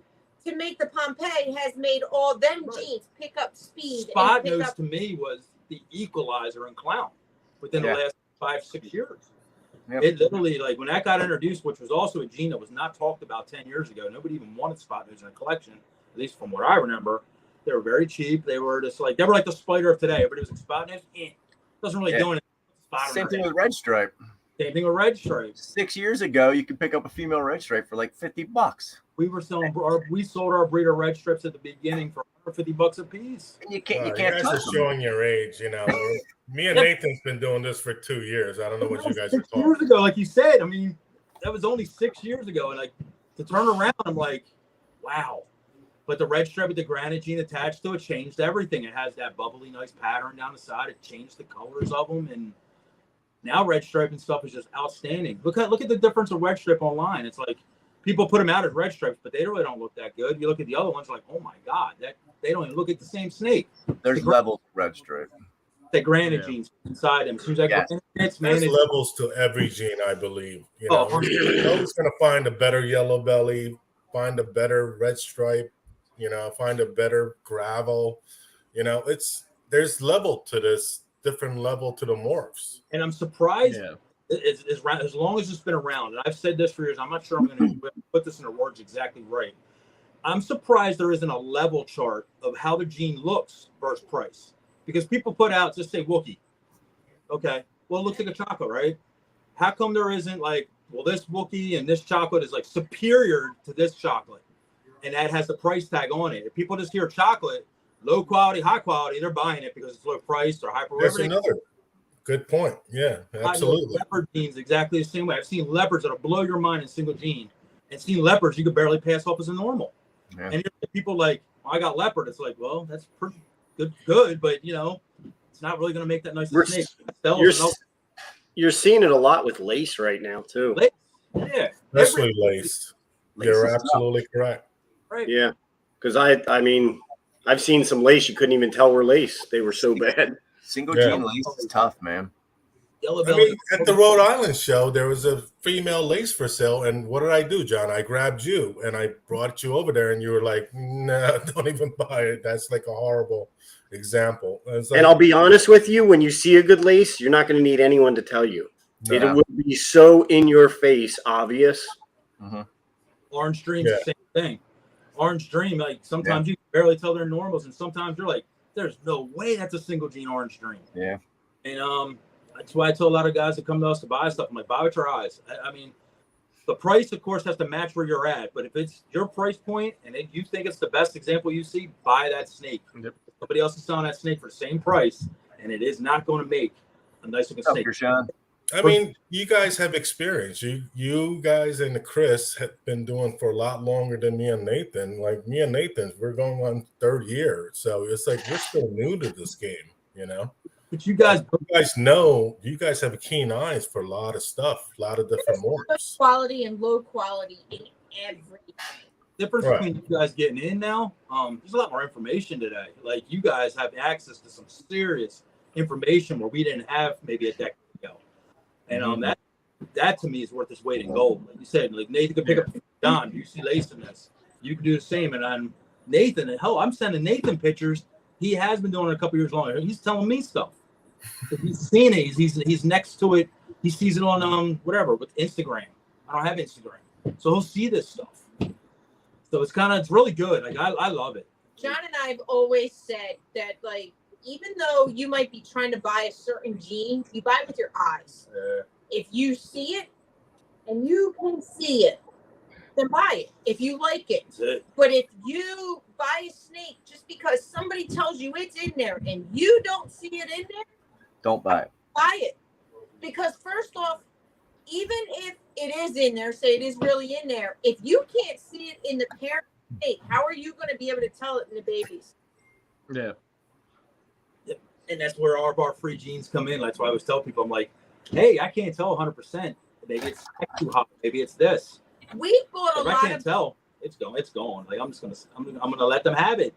[SPEAKER 5] to make the Pompeii has made all them genes pick up speed.
[SPEAKER 6] Spot Nose to me was the equalizer in clown within the last 5-6 years. Yep. It literally, like when that got introduced, which was also a gene that was not talked about 10 years ago. Nobody even wanted Spot Nose in a collection, at least from what I remember. They were very cheap. They were just like, they were like the Spider of today. Everybody was like, Spot Nose, doesn't really do anything.
[SPEAKER 2] Same thing with Red Stripe.
[SPEAKER 6] Same thing with Red Stripe.
[SPEAKER 2] 6 years ago, you could pick up a female Red Stripe for like $50.
[SPEAKER 6] We sold our breeder Red Strips at the beginning for $150 a piece.
[SPEAKER 2] And you can't
[SPEAKER 4] you guys are showing your age, Me and Nathan's been doing this for 2 years. I don't know what you guys are talking.
[SPEAKER 6] 6 years ago, like you said, I mean, that was only 6 years ago, and like to turn around, I'm like, wow. But the Red Stripe with the granite gene attached to it changed everything. It has that bubbly, nice pattern down the side. It changed the colors of them, and now Red Stripe and stuff is just outstanding. Look at the difference of Red Stripe online. It's like people put them out as Red Stripes, but they really don't look that good. You look at the other ones, like, oh my god, that they don't even look like the same snake.
[SPEAKER 2] There's levels of Red Stripe.
[SPEAKER 6] The granite genes inside them. As soon as I go in,
[SPEAKER 4] there's levels to every gene, I believe. You're always going to find a better yellow belly, find a better Red Stripe, find a better gravel. There's level to this. Different level to the morphs.
[SPEAKER 6] And I'm surprised as long as it's been around, and I've said this for years, I'm not sure I'm going to put this into words exactly right. I'm surprised there isn't a level chart of how the gene looks versus price. Because people put out, just say Wookiee. Okay, well, it looks like a chocolate, right? How come there isn't like, well, this Wookiee and this chocolate is like superior to this chocolate? And that has the price tag on it. If people just hear chocolate, low quality, high quality, they're buying it because it's low priced or high.
[SPEAKER 4] That's another good point. Yeah, absolutely.
[SPEAKER 6] Leopard genes exactly the same way. I've seen leopards that'll blow your mind in single gene, and seen leopards you could barely pass off as a normal. Yeah. And people like, well, I got leopard. It's like, well, that's pretty good, but it's not really going to make that nice snake.
[SPEAKER 3] You're seeing it a lot with lace right now too.
[SPEAKER 6] Lace? Yeah,
[SPEAKER 4] especially lace. You're absolutely correct.
[SPEAKER 6] Right.
[SPEAKER 3] Yeah, because I mean. I've seen some lace you couldn't even tell were lace. They were so bad.
[SPEAKER 2] Single gene lace is tough, man.
[SPEAKER 4] I mean, at the Rhode Island show, there was a female lace for sale. And what did I do, John? I grabbed you and I brought you over there and you were like, nah, don't even buy it. That's like a horrible example.
[SPEAKER 3] And I'll be honest with you, when you see a good lace, you're not going to need anyone to tell you. No. It will be so in your face, obvious.
[SPEAKER 6] Orange Dream's the same thing. Orange Dream, like sometimes you can barely tell they're normals, and sometimes you're like, there's no way that's a single gene Orange Dream.
[SPEAKER 2] Yeah.
[SPEAKER 6] And that's why I tell a lot of guys that come to us to buy stuff, I'm like, buy with your eyes. I mean, the price, of course, has to match where you're at. But if it's your price point and you think it's the best example you see, buy that snake.
[SPEAKER 1] Yep.
[SPEAKER 6] Somebody else is selling that snake for the same price, and it is not going to make a nice looking snake.
[SPEAKER 2] Sean.
[SPEAKER 4] I mean, you guys have experience. You guys and Chris have been doing for a lot longer than me and Nathan. Like me and Nathan, we're going on 3rd year. So it's like we're still new to this game, you know?
[SPEAKER 6] But you guys
[SPEAKER 4] know, you guys have keen eyes for a lot of stuff, a lot of different morphs.
[SPEAKER 5] Quality and low quality in everything.
[SPEAKER 6] Difference between you guys getting in now, there's a lot more information today. Like you guys have access to some serious information where we didn't have maybe a decade ago. And that to me is worth its weight in gold. Like you said, like Nathan could pick up John, you see lace in this. You can do the same. And on Nathan, and hell, I'm sending Nathan pictures. He has been doing it a couple years longer. He's telling me stuff. If he's seen it, he's next to it. He sees it on whatever with Instagram. I don't have Instagram, so he'll see this stuff. So it's really good. Like I love it.
[SPEAKER 5] John and I have always said that, like, even though you might be trying to buy a certain gene, you buy it with your eyes. If you see it and you can see it, then buy it if you like it. But if you buy a snake just because somebody tells you it's in there and you don't see it in there,
[SPEAKER 2] don't buy it.
[SPEAKER 5] Buy it. Because first off, even if it is in there, say it is really in there, if you can't see it in the parent snake, how are you going to be able to tell it in the babies?
[SPEAKER 1] Yeah.
[SPEAKER 6] And that's where our free genes come in. That's why I always tell people, I'm like, hey, I can't tell 100%. Maybe it's too hot. Maybe it's this.
[SPEAKER 5] We bought a lot.
[SPEAKER 6] I can't tell. It's going. Like I'm gonna let them have it.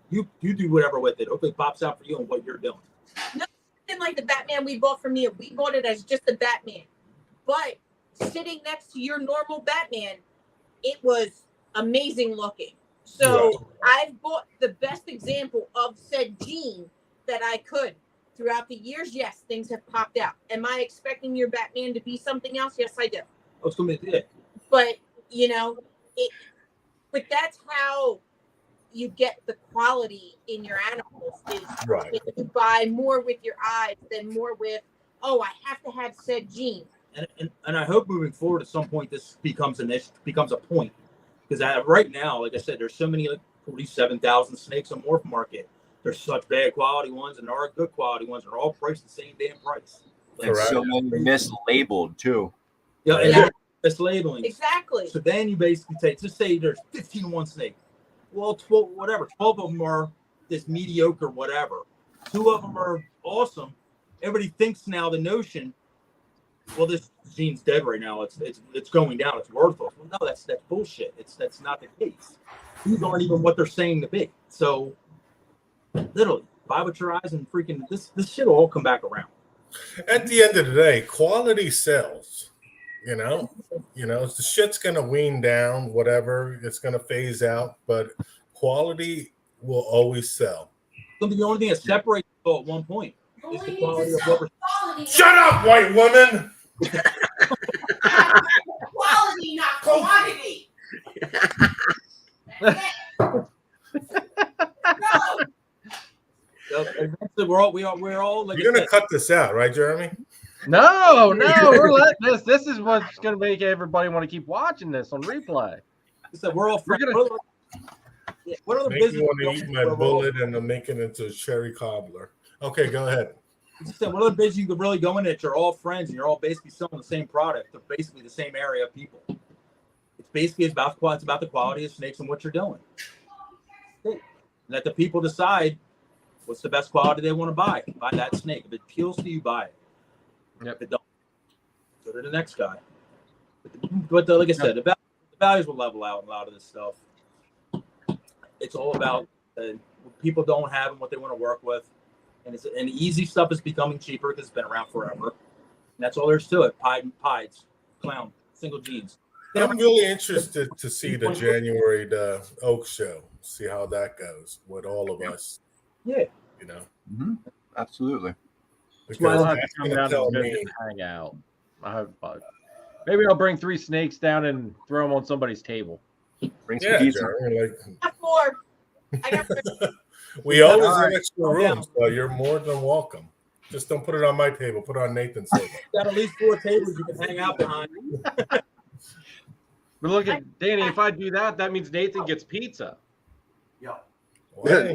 [SPEAKER 6] You do whatever with it. Hopefully it pops out for you and what you're doing.
[SPEAKER 5] Nothing like the Batman we bought from you. We bought it as just a Batman. But sitting next to your normal Batman, it was amazing looking. So I've bought the best example of said gene that I could. Throughout the years, yes, things have popped out. Am I expecting your Batman to be something else? Yes, I do.
[SPEAKER 6] Oh, it's going to be it.
[SPEAKER 5] But, but that's how you get the quality in your animals. Is if you buy more with your eyes than more with, I have to have said gene.
[SPEAKER 6] And I hope moving forward at some point this becomes a point. Because right now, like I said, there's so many, like 47,000 snakes on morph market. There's such bad quality ones and there are good quality ones. They're all priced the same damn price.
[SPEAKER 2] Like so many mislabeled too.
[SPEAKER 6] Yeah, and mislabeling.
[SPEAKER 5] Exactly.
[SPEAKER 6] So then you basically just say there's 15 to 1 snake. Well, 12 of them are this mediocre whatever. 2 of them are awesome. Everybody thinks now the notion, well, this gene's dead right now. It's going down. It's worthless. Well, no, that's bullshit. That's not the case. These aren't even what they're saying to be. So literally, buy with your eyes and freaking this shit will all come back around.
[SPEAKER 4] At the end of the day, quality sells. The shit's gonna wean down, whatever, it's gonna phase out, but quality will always sell.
[SPEAKER 6] The only thing that separates people at one point is the quality of what we're.
[SPEAKER 4] Shut up, white woman!
[SPEAKER 8] Quality, not quantity.
[SPEAKER 6] Eventually, we're all like.
[SPEAKER 4] You're gonna cut this out, right, Jeremy?
[SPEAKER 1] No, we're letting this. This is what's gonna make everybody want to keep watching this on replay.
[SPEAKER 6] So we're all.
[SPEAKER 1] We're gonna.
[SPEAKER 6] What other
[SPEAKER 4] Make me
[SPEAKER 6] business?
[SPEAKER 4] want to eat my bullet and I'm making it into a cherry cobbler. Okay, go ahead.
[SPEAKER 6] What other business you could really go in that you're all friends and you're all basically selling the same product. They're basically the same area of people. It's about the quality of snakes and what you're doing. And let the people decide what's the best quality they want to buy. Buy that snake. If it appeals to you, buy it.
[SPEAKER 1] Yep.
[SPEAKER 6] If it don't, go to the next guy. But like I said, the values will level out in a lot of this stuff. It's all about people don't have and what they want to work with. And the easy stuff is becoming cheaper because it's been around forever. And that's all there's to it. Pieds, clown, single genes.
[SPEAKER 4] I'm really interested to see the Oak show, see how that goes with all of us.
[SPEAKER 6] Yeah.
[SPEAKER 2] Absolutely.
[SPEAKER 1] I'll have to come down and hang out. Maybe I'll bring 3 snakes down and throw them on somebody's table.
[SPEAKER 2] Bring some
[SPEAKER 4] Yeah,
[SPEAKER 2] pizza.
[SPEAKER 4] Jeremy. Like,
[SPEAKER 5] I got 4. I got 4.
[SPEAKER 4] we always
[SPEAKER 6] All
[SPEAKER 4] have
[SPEAKER 6] right.
[SPEAKER 4] extra
[SPEAKER 6] Calm
[SPEAKER 4] rooms,
[SPEAKER 6] down.
[SPEAKER 4] but you're more than welcome. Just don't put it on my table. Put it on Nathan's table.
[SPEAKER 6] Got at least 4 tables you can hang out behind.
[SPEAKER 1] But look at Danny. If I do that, that means Nathan gets pizza.
[SPEAKER 9] Yeah.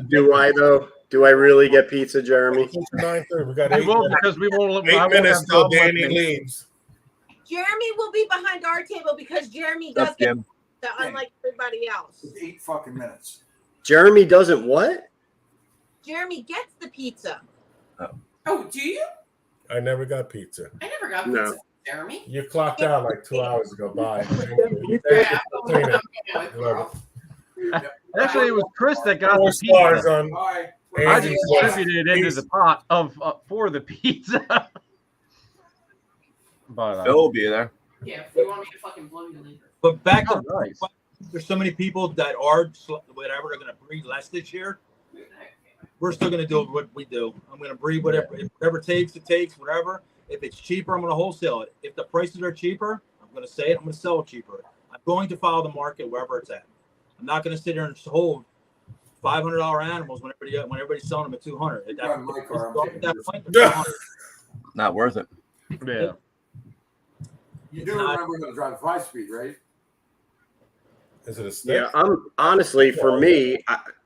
[SPEAKER 3] Do I though? Do I really get pizza, Jeremy?
[SPEAKER 4] 9:30. We got
[SPEAKER 1] We
[SPEAKER 4] 8
[SPEAKER 1] will
[SPEAKER 4] minutes.
[SPEAKER 1] because we won't.
[SPEAKER 4] 8
[SPEAKER 1] I won't
[SPEAKER 4] minutes
[SPEAKER 1] have
[SPEAKER 4] till
[SPEAKER 1] Tom with
[SPEAKER 4] Danny
[SPEAKER 1] me.
[SPEAKER 4] leaves.
[SPEAKER 5] Jeremy will be behind our table because Jeremy does
[SPEAKER 2] Up,
[SPEAKER 5] get
[SPEAKER 2] Jim.
[SPEAKER 5] pizza, unlike everybody else.
[SPEAKER 9] It's 8 fucking minutes.
[SPEAKER 3] Jeremy doesn't what?
[SPEAKER 5] Jeremy gets the pizza.
[SPEAKER 8] Oh, do you?
[SPEAKER 4] I never got pizza.
[SPEAKER 8] I never got
[SPEAKER 3] No.
[SPEAKER 8] pizza, Jeremy.
[SPEAKER 4] You clocked out like 2 hours ago. Bye.
[SPEAKER 8] Yeah, I'm going with Carl.
[SPEAKER 1] Actually, it was Chris that got
[SPEAKER 4] 4
[SPEAKER 1] the
[SPEAKER 4] stars
[SPEAKER 1] pizza.
[SPEAKER 4] on
[SPEAKER 9] Bye.
[SPEAKER 1] I
[SPEAKER 4] Andy's
[SPEAKER 1] just
[SPEAKER 4] list.
[SPEAKER 1] contributed into the pot of for the pizza. But
[SPEAKER 2] Phil will be there.
[SPEAKER 8] Yeah, if you want me to fucking blow you later.
[SPEAKER 6] But back
[SPEAKER 1] oh,
[SPEAKER 6] to
[SPEAKER 1] nice.
[SPEAKER 6] there's so many people that are whatever they're going to breed less this year. We're still going to do what we do. I'm going to breed whatever takes, whatever. If it's cheaper, I'm going to wholesale it. If the prices are cheaper, I'm going to say it. I'm going to sell it cheaper. I'm going to follow the market wherever it's at. I'm not going to sit there and hold $500 animals when everybody's selling them at $200. At
[SPEAKER 9] Drive my car, I'm taking
[SPEAKER 6] that
[SPEAKER 9] yours.
[SPEAKER 6] point, they're $200.
[SPEAKER 2] Not worth it.
[SPEAKER 1] Yeah.
[SPEAKER 9] You do remember we're going to drive 5-speed, right?
[SPEAKER 4] Is it a stick?
[SPEAKER 3] Yeah, I'm honestly for me,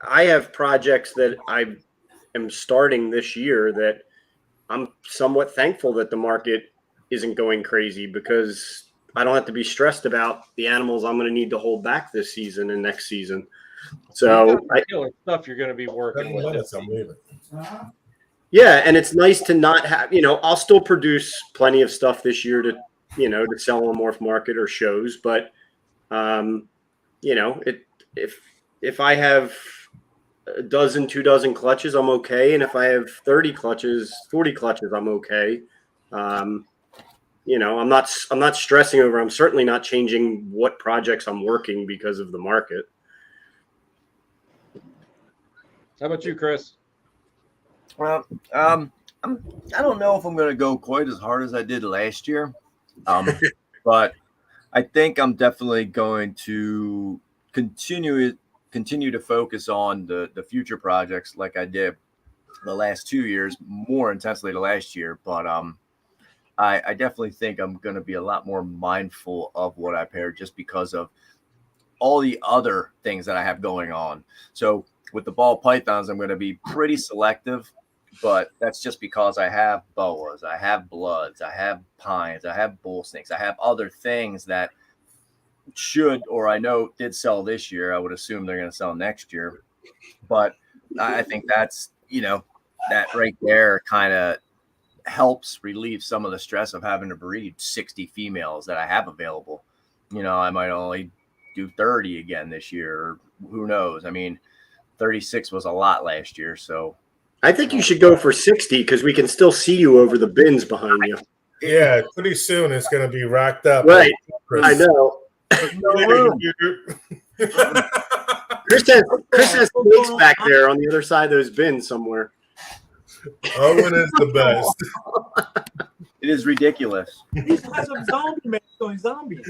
[SPEAKER 3] I have projects that I am starting this year that I'm somewhat thankful that the market isn't going crazy because I don't have to be stressed about the animals I'm going to need to hold back this season and next season. So
[SPEAKER 1] Killer stuff you're going to be working
[SPEAKER 4] 7
[SPEAKER 1] with.
[SPEAKER 4] minutes,
[SPEAKER 1] This
[SPEAKER 4] I'm leaving.
[SPEAKER 3] yeah, and it's nice to not have, I'll still produce plenty of stuff this year to sell on Morph Market or shows, but if I have a dozen, 2 dozen clutches, I'm okay. And if I have 30 clutches, 40 clutches, I'm okay. I'm not stressing over. I'm certainly not changing what projects I'm working because of the market.
[SPEAKER 1] How about you, Chris?
[SPEAKER 2] Well, I don't know if I'm going to go quite as hard as I did last year, but I think I'm definitely going to continue to focus on the future projects like I did the last 2 years, more intensely the last year. But I definitely think I'm going to be a lot more mindful of what I pair just because of all the other things that I have going on. So with the ball pythons, I'm going to be pretty selective, but that's just because I have boas, I have bloods, I have pines, I have bull snakes, I have other things that should, or I know did sell this year. I would assume they're going to sell next year, but I think that's, that right there kind of helps relieve some of the stress of having to breed 60 females that I have available. I might only do 30 again this year, or who knows? I mean, 36 was a lot last year. So
[SPEAKER 3] I think you should go for 60 because we can still see you over the bins behind you.
[SPEAKER 4] Yeah, pretty soon it's going to be racked up.
[SPEAKER 3] Right. I know.
[SPEAKER 4] know.
[SPEAKER 3] Chris has snakes back there on the other side of those bins somewhere.
[SPEAKER 4] Owen is the best.
[SPEAKER 2] it is ridiculous.
[SPEAKER 6] These guys are zombie man going zombie.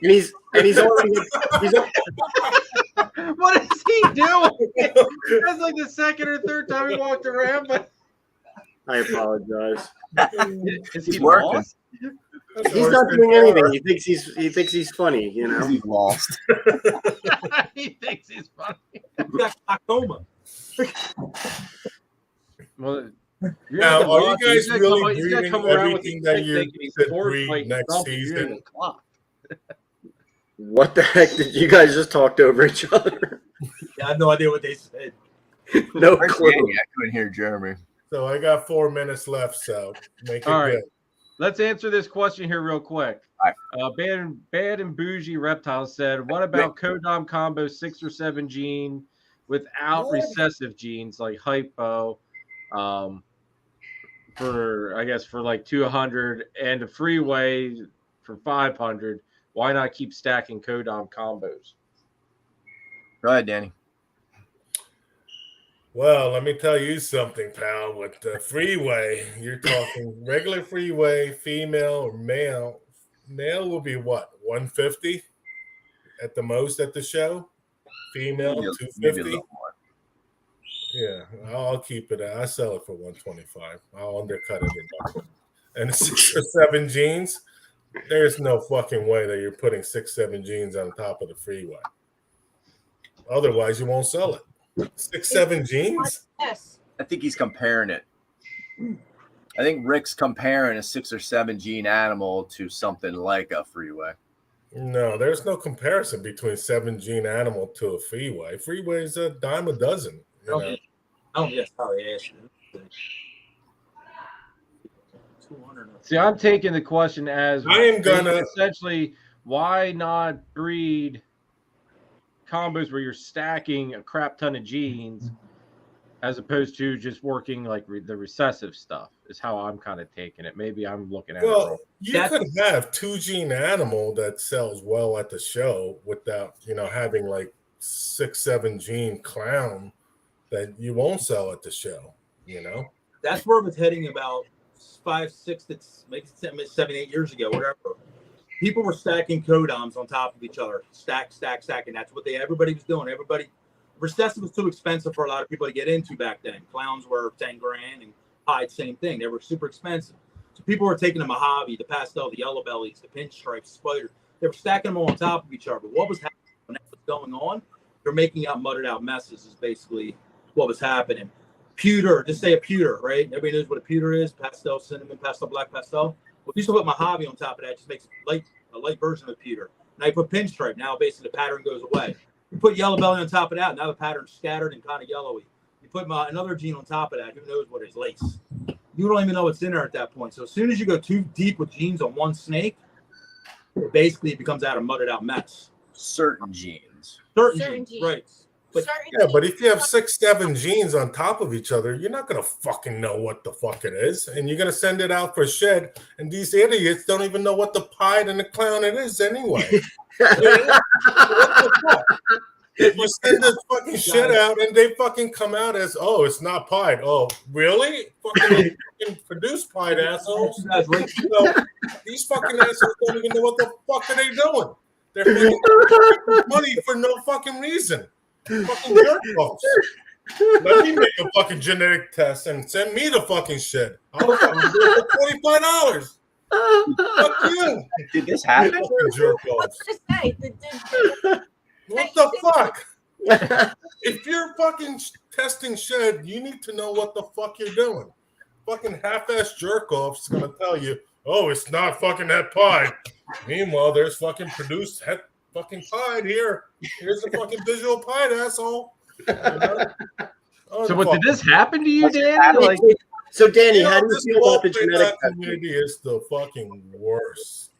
[SPEAKER 3] And he's already
[SPEAKER 1] What is he doing? That's like the second or third time he walked around, but
[SPEAKER 3] I apologize.
[SPEAKER 1] is he
[SPEAKER 2] He's working.
[SPEAKER 1] lost?
[SPEAKER 3] He's not doing anything. He thinks he's funny,
[SPEAKER 2] He's lost.
[SPEAKER 1] He thinks he's funny.
[SPEAKER 6] He's got glaucoma.
[SPEAKER 1] Well,
[SPEAKER 4] Now, are you guys
[SPEAKER 1] he's
[SPEAKER 4] really
[SPEAKER 1] gonna
[SPEAKER 4] breeding
[SPEAKER 1] come around with
[SPEAKER 4] everything
[SPEAKER 1] the
[SPEAKER 4] that
[SPEAKER 1] stick
[SPEAKER 4] you
[SPEAKER 1] thinking he's
[SPEAKER 4] could
[SPEAKER 1] force
[SPEAKER 4] breed
[SPEAKER 1] fighting
[SPEAKER 4] next
[SPEAKER 1] something during
[SPEAKER 4] season?
[SPEAKER 1] the clock.
[SPEAKER 3] What the heck did you guys just talked over each other?
[SPEAKER 6] Yeah, I have no idea what they said.
[SPEAKER 3] No
[SPEAKER 2] Where's
[SPEAKER 3] clue.
[SPEAKER 2] Danny? I couldn't hear Jeremy.
[SPEAKER 4] So I got 4 minutes left, so make it
[SPEAKER 1] All right.
[SPEAKER 4] good.
[SPEAKER 1] Let's answer this question here real quick.
[SPEAKER 2] All
[SPEAKER 1] Bad and Bougie Reptile said, what about Codom combo 6 or 7 gene without recessive genes like hypo for like 200 and a freeway for 500? Why not keep stacking Codom combos?
[SPEAKER 2] Go ahead, Danny.
[SPEAKER 4] Well, let me tell you something, pal. With the freeway, you're talking regular freeway, female or male. Male will be what, 150? at the most at the show. Female,
[SPEAKER 2] Maybe a
[SPEAKER 4] 250.
[SPEAKER 2] little more.
[SPEAKER 4] Yeah, I'll keep it. I sell it for 125. I'll undercut it. And 6 or 7 jeans. There's no fucking way that you're putting 6, 7 jeans on top of the freeway. Otherwise, you won't sell it. 6, 7 jeans?
[SPEAKER 5] Yes.
[SPEAKER 2] I think he's comparing it. I think Rick's comparing a 6 or 7 gene animal to something like a freeway.
[SPEAKER 4] No, there's no comparison between 7 gene animal to a freeway. Freeway is a dime a dozen. You know?
[SPEAKER 6] Oh, yes, sorry, Ash.
[SPEAKER 1] See, I'm taking the question as
[SPEAKER 4] I am gonna
[SPEAKER 1] essentially why not breed combos where you're stacking a crap ton of genes as opposed to just working like the recessive stuff is how I'm kind of taking it. Maybe I'm looking at it wrong.
[SPEAKER 4] You could have 2 gene animal that sells well at the show without, having like 6, 7 gene clown that you won't sell at the show,
[SPEAKER 6] That's where it was heading about 5, 6, maybe 7, 8 years ago, whatever. People were stacking codoms on top of each other, stack, and that's what everybody was doing. Recessive was too expensive for a lot of people to get into back then. Clowns were 10 grand and Hyde, same thing. They were super expensive. So people were taking the Mojave, the pastel, the yellow bellies, the pinstripes, spider. They were stacking them all on top of each other. But what was happening when that was going on? They're making out mudded out messes is basically what was happening. Pewter, just say a pewter, right? Everybody knows what a pewter is. Pastel, cinnamon, pastel, black, pastel. Well, if you still put Mojave on top of that, it just makes a light version of a pewter. Now you put pinstripe. Now basically the pattern goes away. You put yellow belly on top of that. Now the pattern's scattered and kind of yellowy. You put another gene on top of that. Who knows what it is? Lace. You don't even know what's in there at that point. So as soon as you go too deep with genes on one snake, it becomes out a mudded out mess.
[SPEAKER 2] Certain genes.
[SPEAKER 6] Certain genes. Right.
[SPEAKER 4] But if you have 6, 7 genes on top of each other, you're not gonna fucking know what the fuck it is, and you're gonna send it out for shed. And these idiots don't even know what the pied and the clown it is anyway. What the fuck? You send this fucking shit out, and they fucking come out as, oh, it's not pied. Oh, really? Fucking produce pied assholes. These fucking assholes don't even know what the fuck are they doing. They're fucking money for no fucking reason. Fucking jerk offs. Let me make a fucking genetic test and send me the fucking shit. I'll fucking do it for $25. Fuck you.
[SPEAKER 2] Did this happen?
[SPEAKER 4] Jerk offs. What the fuck? If you're fucking testing shed, you need to know what the fuck you're doing. Fucking half-ass jerk off's gonna tell you, oh, it's not fucking that pie. Meanwhile, there's fucking produced fucking pied here. Here's the fucking visual pied asshole.
[SPEAKER 1] So what did this happen to you, Danny?
[SPEAKER 3] So Danny, how do you feel about the genetic
[SPEAKER 4] community? Is the fucking worst.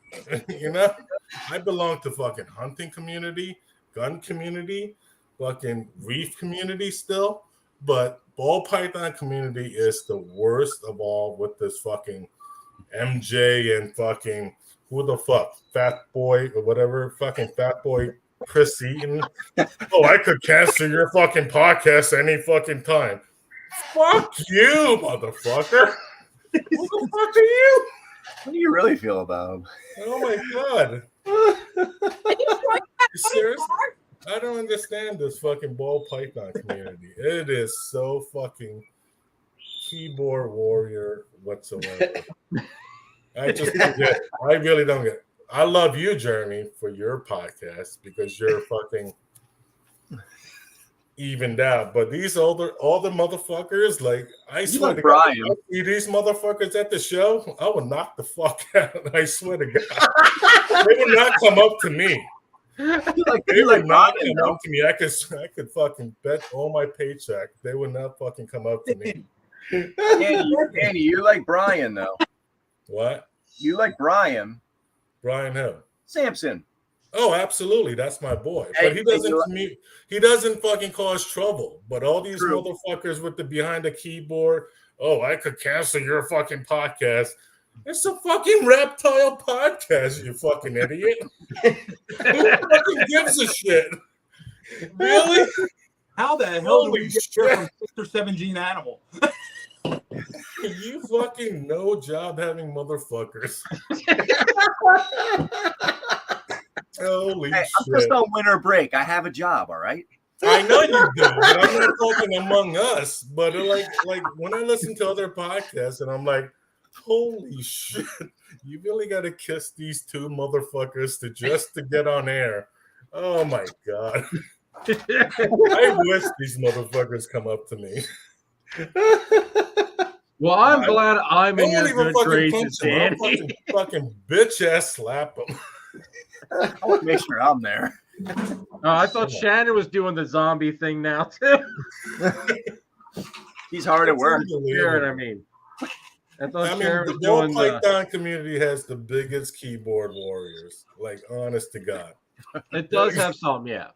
[SPEAKER 4] I belong to fucking hunting community, gun community, fucking reef community still, but ball python community is the worst of all with this fucking MJ and fucking who the fuck, Fat Boy or whatever, fucking Fat Boy Chris Eaton. Oh, I could cancel your fucking podcast any fucking time. Fuck you, motherfucker. Who the fuck are you?
[SPEAKER 2] What do you really feel about him?
[SPEAKER 4] Oh my god. You serious? I don't understand this fucking ball python community. It is so fucking keyboard warrior whatsoever. I just don't get it. I really don't get it. I love you, Jeremy, for your podcast because you're fucking evened out. But these all the motherfuckers, like I swear to God, I see these motherfuckers at the show, I would knock the fuck out. I swear to God, they would not come up to me. They would not come up to me. I could fucking bet all my paycheck they would not fucking come up to me.
[SPEAKER 2] Danny, you're like Brian though.
[SPEAKER 4] What?
[SPEAKER 2] You like Brian?
[SPEAKER 4] Brian who?
[SPEAKER 2] Sampson.
[SPEAKER 4] Oh, absolutely. That's my boy. But he doesn't fucking cause trouble. But all these motherfuckers with the behind the keyboard, oh, I could cancel your fucking podcast. It's a fucking Reptile podcast, you fucking idiot. Who fucking gives a shit? Really?
[SPEAKER 6] How the hell do we get here from 6 or 7 gene animal?
[SPEAKER 4] You fucking no job having motherfuckers. Holy
[SPEAKER 2] Hey, I'm
[SPEAKER 4] shit.
[SPEAKER 2] just on winter break. I have a job, all right?
[SPEAKER 4] I know you do, but I'm not talking among us. But like when I listen to other podcasts, and I'm like, holy shit, you really got to kiss these two motherfuckers to get on air. Oh my god, I wish these motherfuckers come up to me.
[SPEAKER 1] Well, I'm glad I'm
[SPEAKER 4] I
[SPEAKER 1] in your
[SPEAKER 4] won't even
[SPEAKER 1] good
[SPEAKER 4] fucking
[SPEAKER 1] graces,
[SPEAKER 4] punch him.
[SPEAKER 1] Danny.
[SPEAKER 4] I'll fucking bitch ass slap him.
[SPEAKER 2] I want to make sure I'm there.
[SPEAKER 1] I thought Shannon was doing the zombie thing now too.
[SPEAKER 2] He's hard at work.
[SPEAKER 1] Sharon, I mean. I thought Sharon
[SPEAKER 4] the
[SPEAKER 1] was
[SPEAKER 4] ball
[SPEAKER 1] doing
[SPEAKER 4] python community has the biggest keyboard warriors. Like, honest to God.
[SPEAKER 1] It does have some, yeah.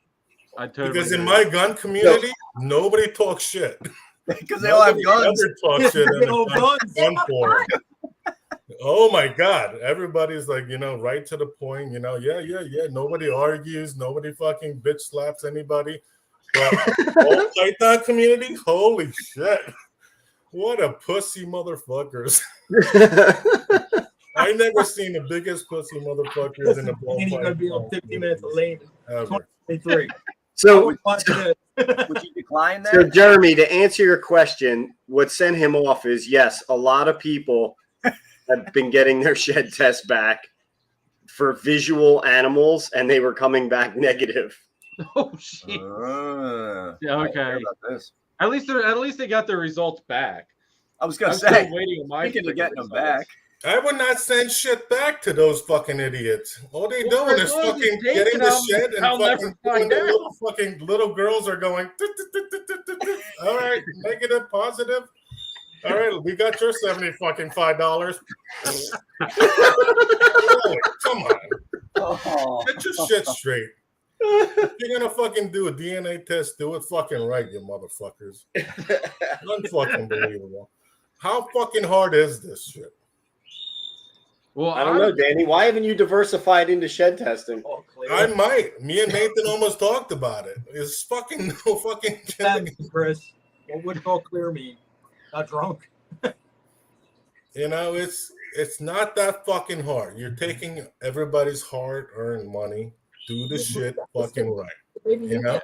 [SPEAKER 1] I totally
[SPEAKER 4] Because in
[SPEAKER 1] agree.
[SPEAKER 4] my gun community, nobody talks shit.
[SPEAKER 2] Because they all have guns.
[SPEAKER 4] Never talk shit in
[SPEAKER 6] They
[SPEAKER 4] the
[SPEAKER 6] all
[SPEAKER 4] gun,
[SPEAKER 6] guns.
[SPEAKER 4] gun forum. Oh my God. Everybody's like, right to the point, yeah. Nobody argues. Nobody fucking bitch slaps anybody. But all Python community, holy shit. What a pussy motherfuckers. I never seen the biggest pussy motherfuckers in the ball
[SPEAKER 6] And he's gonna be on 50 minutes late.
[SPEAKER 4] ever.
[SPEAKER 6] 23.
[SPEAKER 3] So,
[SPEAKER 2] Would you decline that?
[SPEAKER 3] so Jeremy, to answer your question, what sent him off is yes, a lot of people have been getting their shed test back for visual animals, and they were coming back negative.
[SPEAKER 1] Oh shit. Yeah,
[SPEAKER 2] I hear
[SPEAKER 1] okay.
[SPEAKER 2] about this.
[SPEAKER 1] At least they got the results back.
[SPEAKER 2] I was gonna
[SPEAKER 1] I'm
[SPEAKER 2] say,
[SPEAKER 1] still waiting on my
[SPEAKER 2] speaking of
[SPEAKER 1] freaking
[SPEAKER 2] getting them
[SPEAKER 1] results.
[SPEAKER 2] back,
[SPEAKER 4] I would not send shit back to those fucking idiots. All they
[SPEAKER 1] Well,
[SPEAKER 4] doing
[SPEAKER 1] as
[SPEAKER 4] is
[SPEAKER 1] long as
[SPEAKER 4] fucking
[SPEAKER 1] it's taken,
[SPEAKER 4] getting the
[SPEAKER 1] I'll-
[SPEAKER 4] shit and
[SPEAKER 1] I'll never
[SPEAKER 4] fucking
[SPEAKER 1] find
[SPEAKER 4] doing the
[SPEAKER 1] out.
[SPEAKER 4] little girls are going. All right, negative, positive. All right, we got your $75. Really? Come on, get your shit straight. If you're gonna fucking do a DNA test, do it fucking right, you motherfuckers. Unfucking believable. How fucking hard is this shit?
[SPEAKER 1] Well,
[SPEAKER 3] I don't know, Danny. Why haven't you diversified into shed testing?
[SPEAKER 6] Oh, clear.
[SPEAKER 4] I might. Me and Nathan almost talked about it. It's fucking no fucking kidding.
[SPEAKER 6] Chris, what would all clear mean? Not drunk.
[SPEAKER 4] It's not that fucking hard. You're taking everybody's hard-earned money. Do the shit fucking right. You know?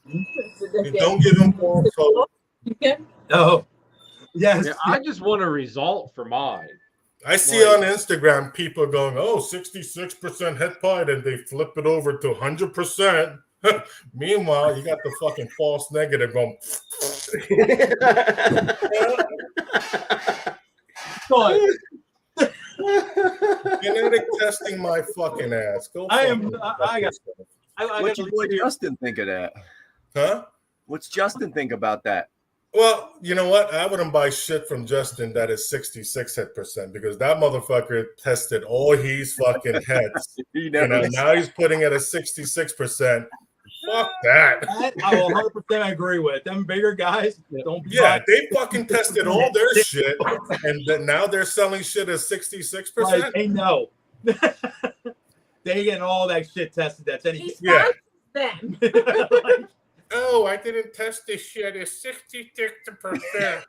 [SPEAKER 4] You don't give them false hope.
[SPEAKER 6] No. Yes.
[SPEAKER 1] Yeah, I just want a result for mine.
[SPEAKER 4] I see on Instagram people going, 66% hit point, and they flip it over to 100%. Meanwhile, you got the fucking false negative going. Genetic testing my fucking ass. Go.
[SPEAKER 2] What's your boy Justin think of that?
[SPEAKER 4] Huh?
[SPEAKER 2] What's Justin think about that?
[SPEAKER 4] Well, you know what? I wouldn't buy shit from Justin that is 66 hit percent because that motherfucker tested all his fucking heads. Now he's putting it at 66%. Fuck that.
[SPEAKER 6] I will 100% agree with them. Bigger guys don't be.
[SPEAKER 4] Yeah, they fucking tested all their shit, and now they're selling shit at 66%.
[SPEAKER 6] Like, they know. They getting all that shit tested. That's anything.
[SPEAKER 5] Yeah. Them.
[SPEAKER 4] Oh, I didn't test this shit. It's 66%.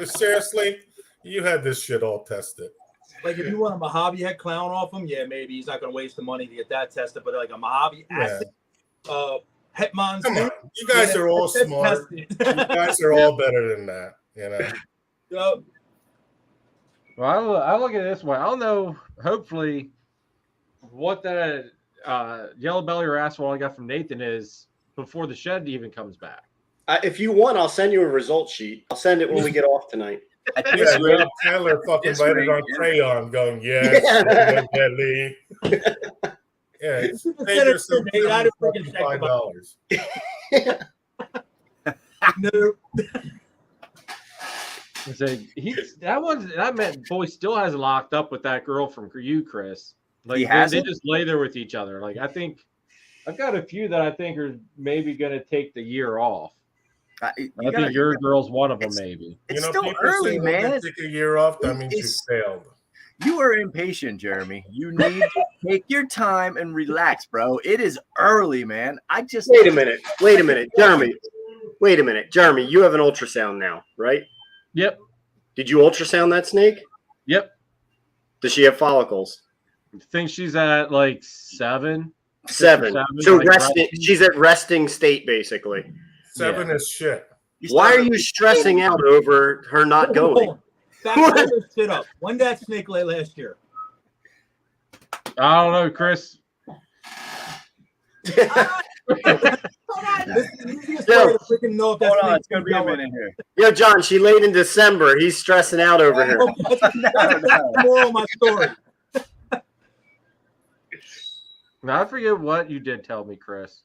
[SPEAKER 4] Seriously, you had this shit all tested.
[SPEAKER 6] Like if you want a Mojave head clown off him, yeah, maybe he's not going to waste the money to get that tested. But like a Mojave acid, Hetman's.
[SPEAKER 4] Come on, you guys are all smart. You guys are all better than that, you know.
[SPEAKER 6] Yep.
[SPEAKER 1] Well, I look at it this way. I'll know, hopefully, what that yellow belly or asphalt I got from Nathan is before the shed even comes back.
[SPEAKER 3] If you want, I'll send you a result sheet. I'll send it when we get off tonight.
[SPEAKER 4] Yeah, Taylor fucking writing on crayon, going, yes, belly. Yeah, save yourself $5.
[SPEAKER 6] No.
[SPEAKER 1] That meant boy still has locked up with that girl from you, Chris. Like
[SPEAKER 2] he has
[SPEAKER 1] they just lay there with each other. Like I think I've got a few that I think are maybe going to take the year off. I think your girl's one of them, maybe.
[SPEAKER 2] It's still early, man.
[SPEAKER 4] Take a year off. That means you failed.
[SPEAKER 2] You are impatient, Jeremy. You need to take your time and relax, bro. It is early, man.
[SPEAKER 3] Wait a minute, Jeremy. Wait a minute, Jeremy. You have an ultrasound now, right?
[SPEAKER 1] Yep.
[SPEAKER 3] Did you ultrasound that snake?
[SPEAKER 1] Yep.
[SPEAKER 3] Does she have follicles?
[SPEAKER 1] think she's at like 7.
[SPEAKER 3] 7.
[SPEAKER 1] Seven,
[SPEAKER 3] So
[SPEAKER 1] like
[SPEAKER 3] resting.
[SPEAKER 1] resting.
[SPEAKER 3] She's at resting state basically.
[SPEAKER 4] 7 is shit.
[SPEAKER 3] Why are you stressing out over her not going?
[SPEAKER 6] Back this shit up. When did that snake lay last year?
[SPEAKER 1] I don't know, Chris.
[SPEAKER 5] Hold on.
[SPEAKER 6] This is the easiest
[SPEAKER 3] No.
[SPEAKER 6] way to freaking know if that
[SPEAKER 2] Hold on,
[SPEAKER 6] snake's
[SPEAKER 2] it's gonna be a minute here.
[SPEAKER 3] Yo, John, she laid in December. He's stressing out over here.
[SPEAKER 6] That's the moral of my story.
[SPEAKER 1] Now I forget what you did tell me, Chris.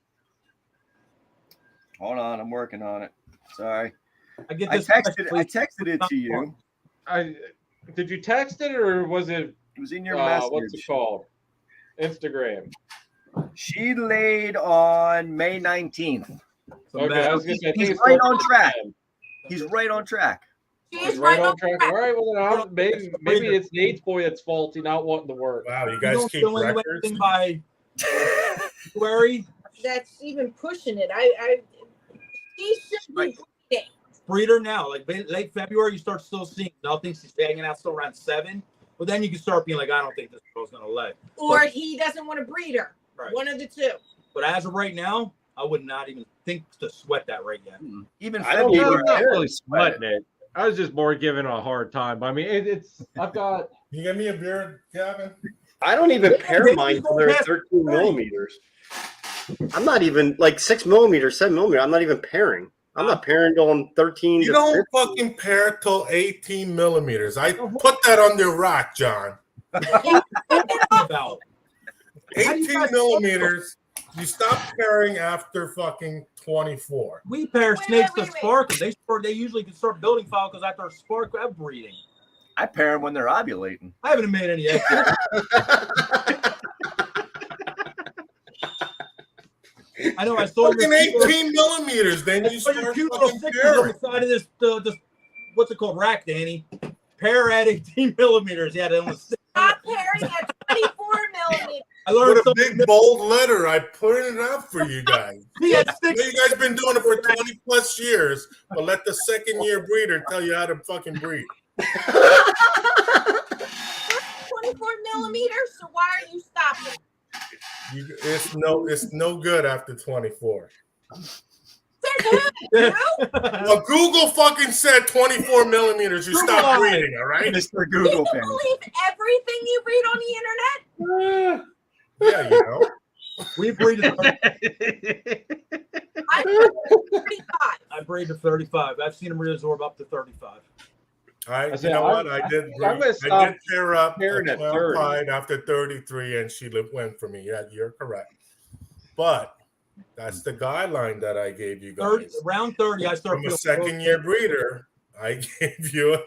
[SPEAKER 2] Hold on, I'm working on it. Sorry.
[SPEAKER 6] I get
[SPEAKER 2] I
[SPEAKER 6] this.
[SPEAKER 2] texted it to you.
[SPEAKER 1] Did you text it or was it?
[SPEAKER 2] It was in your message.
[SPEAKER 1] What's it called? Instagram.
[SPEAKER 2] She laid on May 19th.
[SPEAKER 1] Okay, I was gonna say, I think
[SPEAKER 2] He's
[SPEAKER 1] it's
[SPEAKER 2] right
[SPEAKER 1] called
[SPEAKER 2] on track.
[SPEAKER 1] Instagram.
[SPEAKER 2] He's right on track.
[SPEAKER 5] She
[SPEAKER 1] He's
[SPEAKER 5] is
[SPEAKER 1] right on track. All right, well then maybe it's Nate's boy that's faulty, not wanting to work.
[SPEAKER 4] Wow, you
[SPEAKER 6] You
[SPEAKER 4] guys
[SPEAKER 6] don't
[SPEAKER 4] keep
[SPEAKER 6] fill in
[SPEAKER 4] records?
[SPEAKER 6] anything by February.
[SPEAKER 5] That's even pushing it. She should be breeding.
[SPEAKER 6] Breeder now, like late February, you start still seeing nothing. She's hanging out still around 7. But then you can start being like, I don't think this girl's gonna lay.
[SPEAKER 5] Or he doesn't want to breed her.
[SPEAKER 6] Right.
[SPEAKER 5] One of the two.
[SPEAKER 6] But as of right now, I would not even think to sweat that right yet.
[SPEAKER 2] Even
[SPEAKER 3] I don't
[SPEAKER 2] February.
[SPEAKER 3] even
[SPEAKER 1] I'm not
[SPEAKER 3] care.
[SPEAKER 1] really sweating it. I was just more giving it a hard time. I mean, it's. I've got.
[SPEAKER 4] You give me a beer, Gavin?
[SPEAKER 3] I don't even
[SPEAKER 6] Yeah,
[SPEAKER 3] pair
[SPEAKER 6] they
[SPEAKER 3] mine
[SPEAKER 6] can
[SPEAKER 3] till
[SPEAKER 6] go
[SPEAKER 3] they're
[SPEAKER 6] past
[SPEAKER 3] 13
[SPEAKER 6] 30.
[SPEAKER 3] millimeters. I'm not even like 6 millimeters, 7 millimeters. I'm not even pairing. I'm not pairing on 13
[SPEAKER 4] You
[SPEAKER 3] to
[SPEAKER 4] don't
[SPEAKER 3] 15.
[SPEAKER 4] fucking pair till 18 millimeters. I put that on the rock, John.
[SPEAKER 6] About
[SPEAKER 4] 18 millimeters. You stop pairing after fucking 24.
[SPEAKER 6] we pair
[SPEAKER 5] Wait,
[SPEAKER 6] snakes
[SPEAKER 5] wait,
[SPEAKER 6] to
[SPEAKER 5] wait.
[SPEAKER 6] spark. They usually can start building follicles after spark breeding.
[SPEAKER 2] I pair them when they're ovulating.
[SPEAKER 6] I haven't made any eggs. I know I saw
[SPEAKER 4] Fucking
[SPEAKER 6] your
[SPEAKER 4] 18 millimeters. Then you
[SPEAKER 6] saw your
[SPEAKER 4] start
[SPEAKER 6] cute little
[SPEAKER 4] fucking
[SPEAKER 6] sixes on
[SPEAKER 4] pairing.
[SPEAKER 6] the side of this what's it called, rack, Danny? Pair at 18 millimeters. Yeah, they only
[SPEAKER 5] Stop pairing at 24 millimeters.
[SPEAKER 6] I learned
[SPEAKER 4] With a
[SPEAKER 6] something.
[SPEAKER 4] big bold letter, I printed it out for you guys.
[SPEAKER 6] He had
[SPEAKER 4] I know
[SPEAKER 6] six.
[SPEAKER 4] you guys been doing it for 20 plus years, but let the second year breeder tell you how to fucking breed.
[SPEAKER 5] 24 millimeters. So why are you stopping?
[SPEAKER 4] It's no good after 24.
[SPEAKER 5] Says who? You?
[SPEAKER 4] Well, Google fucking said 24 millimeters. You
[SPEAKER 6] Google
[SPEAKER 4] stop
[SPEAKER 6] it.
[SPEAKER 4] breeding, all right?
[SPEAKER 2] Mr.
[SPEAKER 5] Do
[SPEAKER 2] Google
[SPEAKER 5] you
[SPEAKER 2] fan.
[SPEAKER 5] believe everything you read on the internet?
[SPEAKER 4] Yeah, you know.
[SPEAKER 6] We breed to 30,
[SPEAKER 5] I breed 35.
[SPEAKER 6] I breed to 35. I've seen them reabsorb up to 35.
[SPEAKER 4] I
[SPEAKER 1] said,
[SPEAKER 4] you know what?
[SPEAKER 1] I'm
[SPEAKER 4] I did
[SPEAKER 1] gonna stop
[SPEAKER 4] pair up a
[SPEAKER 1] pairing at
[SPEAKER 4] 12
[SPEAKER 1] 30.
[SPEAKER 4] pride after 33, and she went for me. Yeah, you're correct. But that's the guideline that I gave you
[SPEAKER 6] 30,
[SPEAKER 4] guys.
[SPEAKER 6] around 30, I start
[SPEAKER 4] From a
[SPEAKER 6] feeling
[SPEAKER 4] second year breeder, I gave you a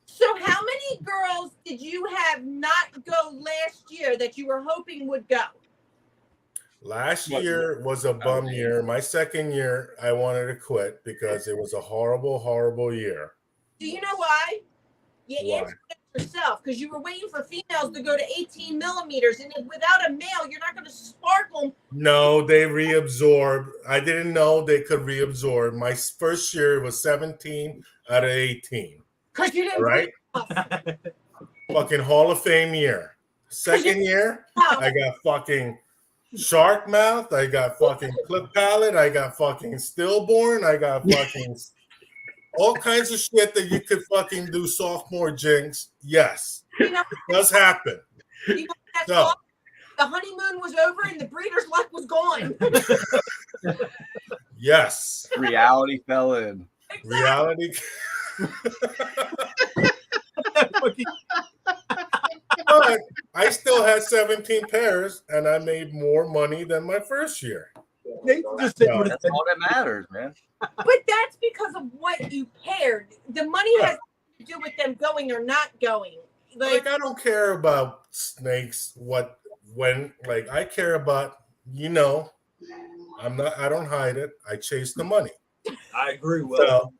[SPEAKER 5] So how many girls did you have not go last year that you were hoping would go?
[SPEAKER 4] last
[SPEAKER 1] What-
[SPEAKER 4] year was a bum year. My second year, I wanted to quit because it was a horrible, horrible year.
[SPEAKER 5] Do you know why? You
[SPEAKER 4] Why?
[SPEAKER 5] answered it yourself because you were waiting for females to go to 18 millimeters, and if without a male, you're not going to spark them.
[SPEAKER 4] No, they reabsorb. I didn't know they could reabsorb. My first year was 17 out of 18.
[SPEAKER 5] Because you didn't
[SPEAKER 4] All right.
[SPEAKER 5] breed
[SPEAKER 4] Fucking Hall of Fame year. Second year,
[SPEAKER 5] enough.
[SPEAKER 4] I got fucking shark mouth. I got fucking clip palate. I got fucking stillborn. I got fucking all kinds of shit that you could fucking do sophomore jinx. Yes,
[SPEAKER 5] You know,
[SPEAKER 4] it does happen.
[SPEAKER 5] you know that's
[SPEAKER 4] So-
[SPEAKER 5] all. The honeymoon was over and the breeder's luck was gone.
[SPEAKER 4] Yes,
[SPEAKER 2] Reality fell in.
[SPEAKER 4] reality. But I still had 17 pairs, and I made more money than my first year.
[SPEAKER 6] Nathan just sitting with his
[SPEAKER 2] That's all that matters, man.
[SPEAKER 5] But that's because of what you paired. The money has to do with them going or not going.
[SPEAKER 4] Like, I don't care about snakes. Like, I care about, I don't hide it. I chase the money.
[SPEAKER 6] I agree with
[SPEAKER 4] So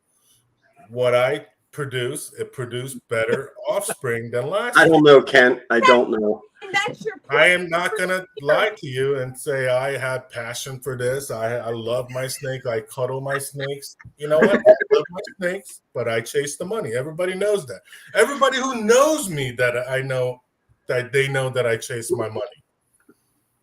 [SPEAKER 4] what I produce, it produced better offspring than last
[SPEAKER 3] I
[SPEAKER 4] year.
[SPEAKER 3] don't know, Kent. I don't know.
[SPEAKER 5] And that's your point.
[SPEAKER 4] I am not going to lie to you and say I have passion for this. I love my snake. I cuddle my snakes. You know what? I love my snakes, but I chase the money. Everybody knows that. Everybody who knows me that I know that they know that I chase my money.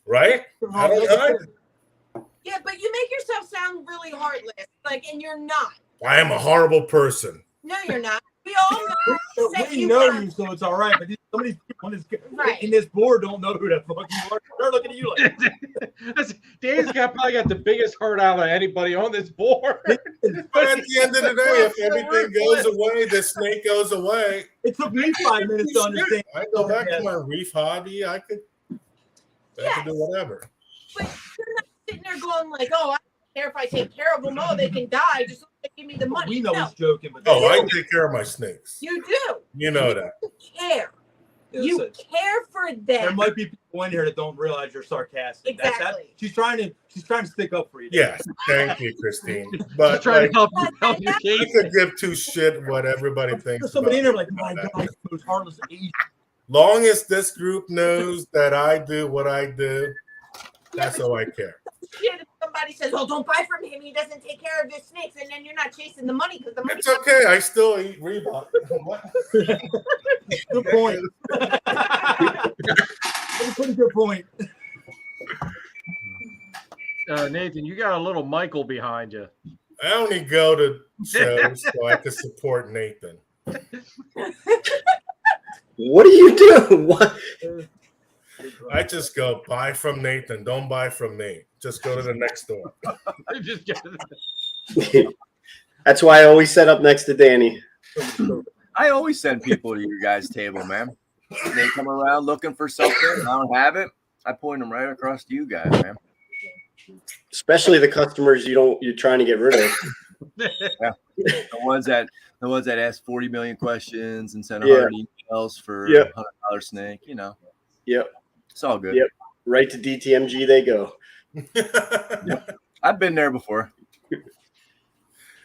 [SPEAKER 4] Right? I don't hide it.
[SPEAKER 5] Yeah, but you make yourself sound really heartless, like, and you're not.
[SPEAKER 4] I am a horrible person.
[SPEAKER 5] No, you're not. We all know. that
[SPEAKER 6] We
[SPEAKER 5] you
[SPEAKER 6] know
[SPEAKER 5] are.
[SPEAKER 6] you, so it's all right. But some of these people in this,
[SPEAKER 5] Right.
[SPEAKER 6] in this board don't know who the fuck you are. They're looking at you like,
[SPEAKER 1] Danny's probably got the biggest heart out of anybody on this board.
[SPEAKER 4] But at the end of the day, if everything goes away, the snake goes away.
[SPEAKER 6] it took me 5 minutes to understand.
[SPEAKER 4] I go back to my reef hobby. I could do whatever.
[SPEAKER 5] But you're not sitting there going like, oh, I don't care if I take care of them. Oh, they can die. Just give me the money.
[SPEAKER 6] We know
[SPEAKER 5] No,
[SPEAKER 6] he's joking, but
[SPEAKER 4] Oh, I take care of my snakes.
[SPEAKER 5] you do.
[SPEAKER 4] You know that.
[SPEAKER 5] You care. You care for
[SPEAKER 6] there
[SPEAKER 5] them.
[SPEAKER 6] might be people in here that don't realize you're sarcastic.
[SPEAKER 5] Exactly.
[SPEAKER 6] She's trying to stick up for you.
[SPEAKER 4] Yes, thank you, Christine.
[SPEAKER 1] Just
[SPEAKER 4] But
[SPEAKER 1] trying
[SPEAKER 4] like,
[SPEAKER 1] to help your
[SPEAKER 4] I
[SPEAKER 1] case.
[SPEAKER 4] could give two shit what everybody thinks.
[SPEAKER 6] There's somebody in
[SPEAKER 4] about
[SPEAKER 6] there like, my
[SPEAKER 4] that.
[SPEAKER 6] God, the most heartless Asian.
[SPEAKER 4] Long as this group knows that I do what I do, that's all I care.
[SPEAKER 5] Shit, if somebody says, oh, don't buy from him. He doesn't take care of his snakes. And then you're not chasing the money because the money.
[SPEAKER 4] It's okay. I still eat Reebok. What?
[SPEAKER 6] Good point. That's a pretty good point.
[SPEAKER 1] Nathan, you got a little Michael behind you.
[SPEAKER 4] I only go to shows so I can support Nathan.
[SPEAKER 3] What do you do? What?
[SPEAKER 4] I just go buy from Nathan. Don't buy from me. Just go to the next door.
[SPEAKER 1] Just get
[SPEAKER 3] That's why I always set up next to Danny.
[SPEAKER 2] I always send people to your guys' table, man. They come around looking for something. I don't have it. I point them right across to you guys, man.
[SPEAKER 3] Especially the customers you're trying to get rid of.
[SPEAKER 2] Yeah. The ones that ask 40 million questions and send 100 emails for a $100 snake, you know.
[SPEAKER 3] Yep.
[SPEAKER 2] It's all good.
[SPEAKER 3] Yep. Right to DTMG they go.
[SPEAKER 2] I've been there before.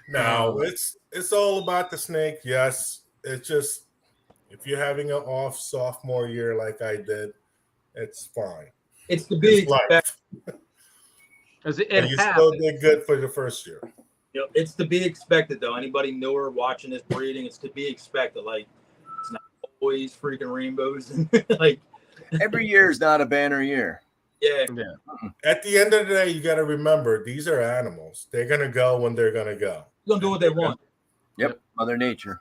[SPEAKER 4] No, it's all about the snake. Yes. It's just if you're having an off sophomore year like I did, it's fine.
[SPEAKER 6] It's to be
[SPEAKER 4] It's life.
[SPEAKER 6] expected.
[SPEAKER 4] And you still did good for the first year.
[SPEAKER 6] It's to be expected, though. Anybody newer watching this breeding, it's to be expected. Like, it's not always freaking rainbows. Like,
[SPEAKER 2] every year is not a banner year.
[SPEAKER 6] Yeah.
[SPEAKER 4] At the end of the day, you got to remember these are animals. They're gonna go when they're gonna go.
[SPEAKER 6] They're gonna do what they want.
[SPEAKER 2] Yep, Mother Nature.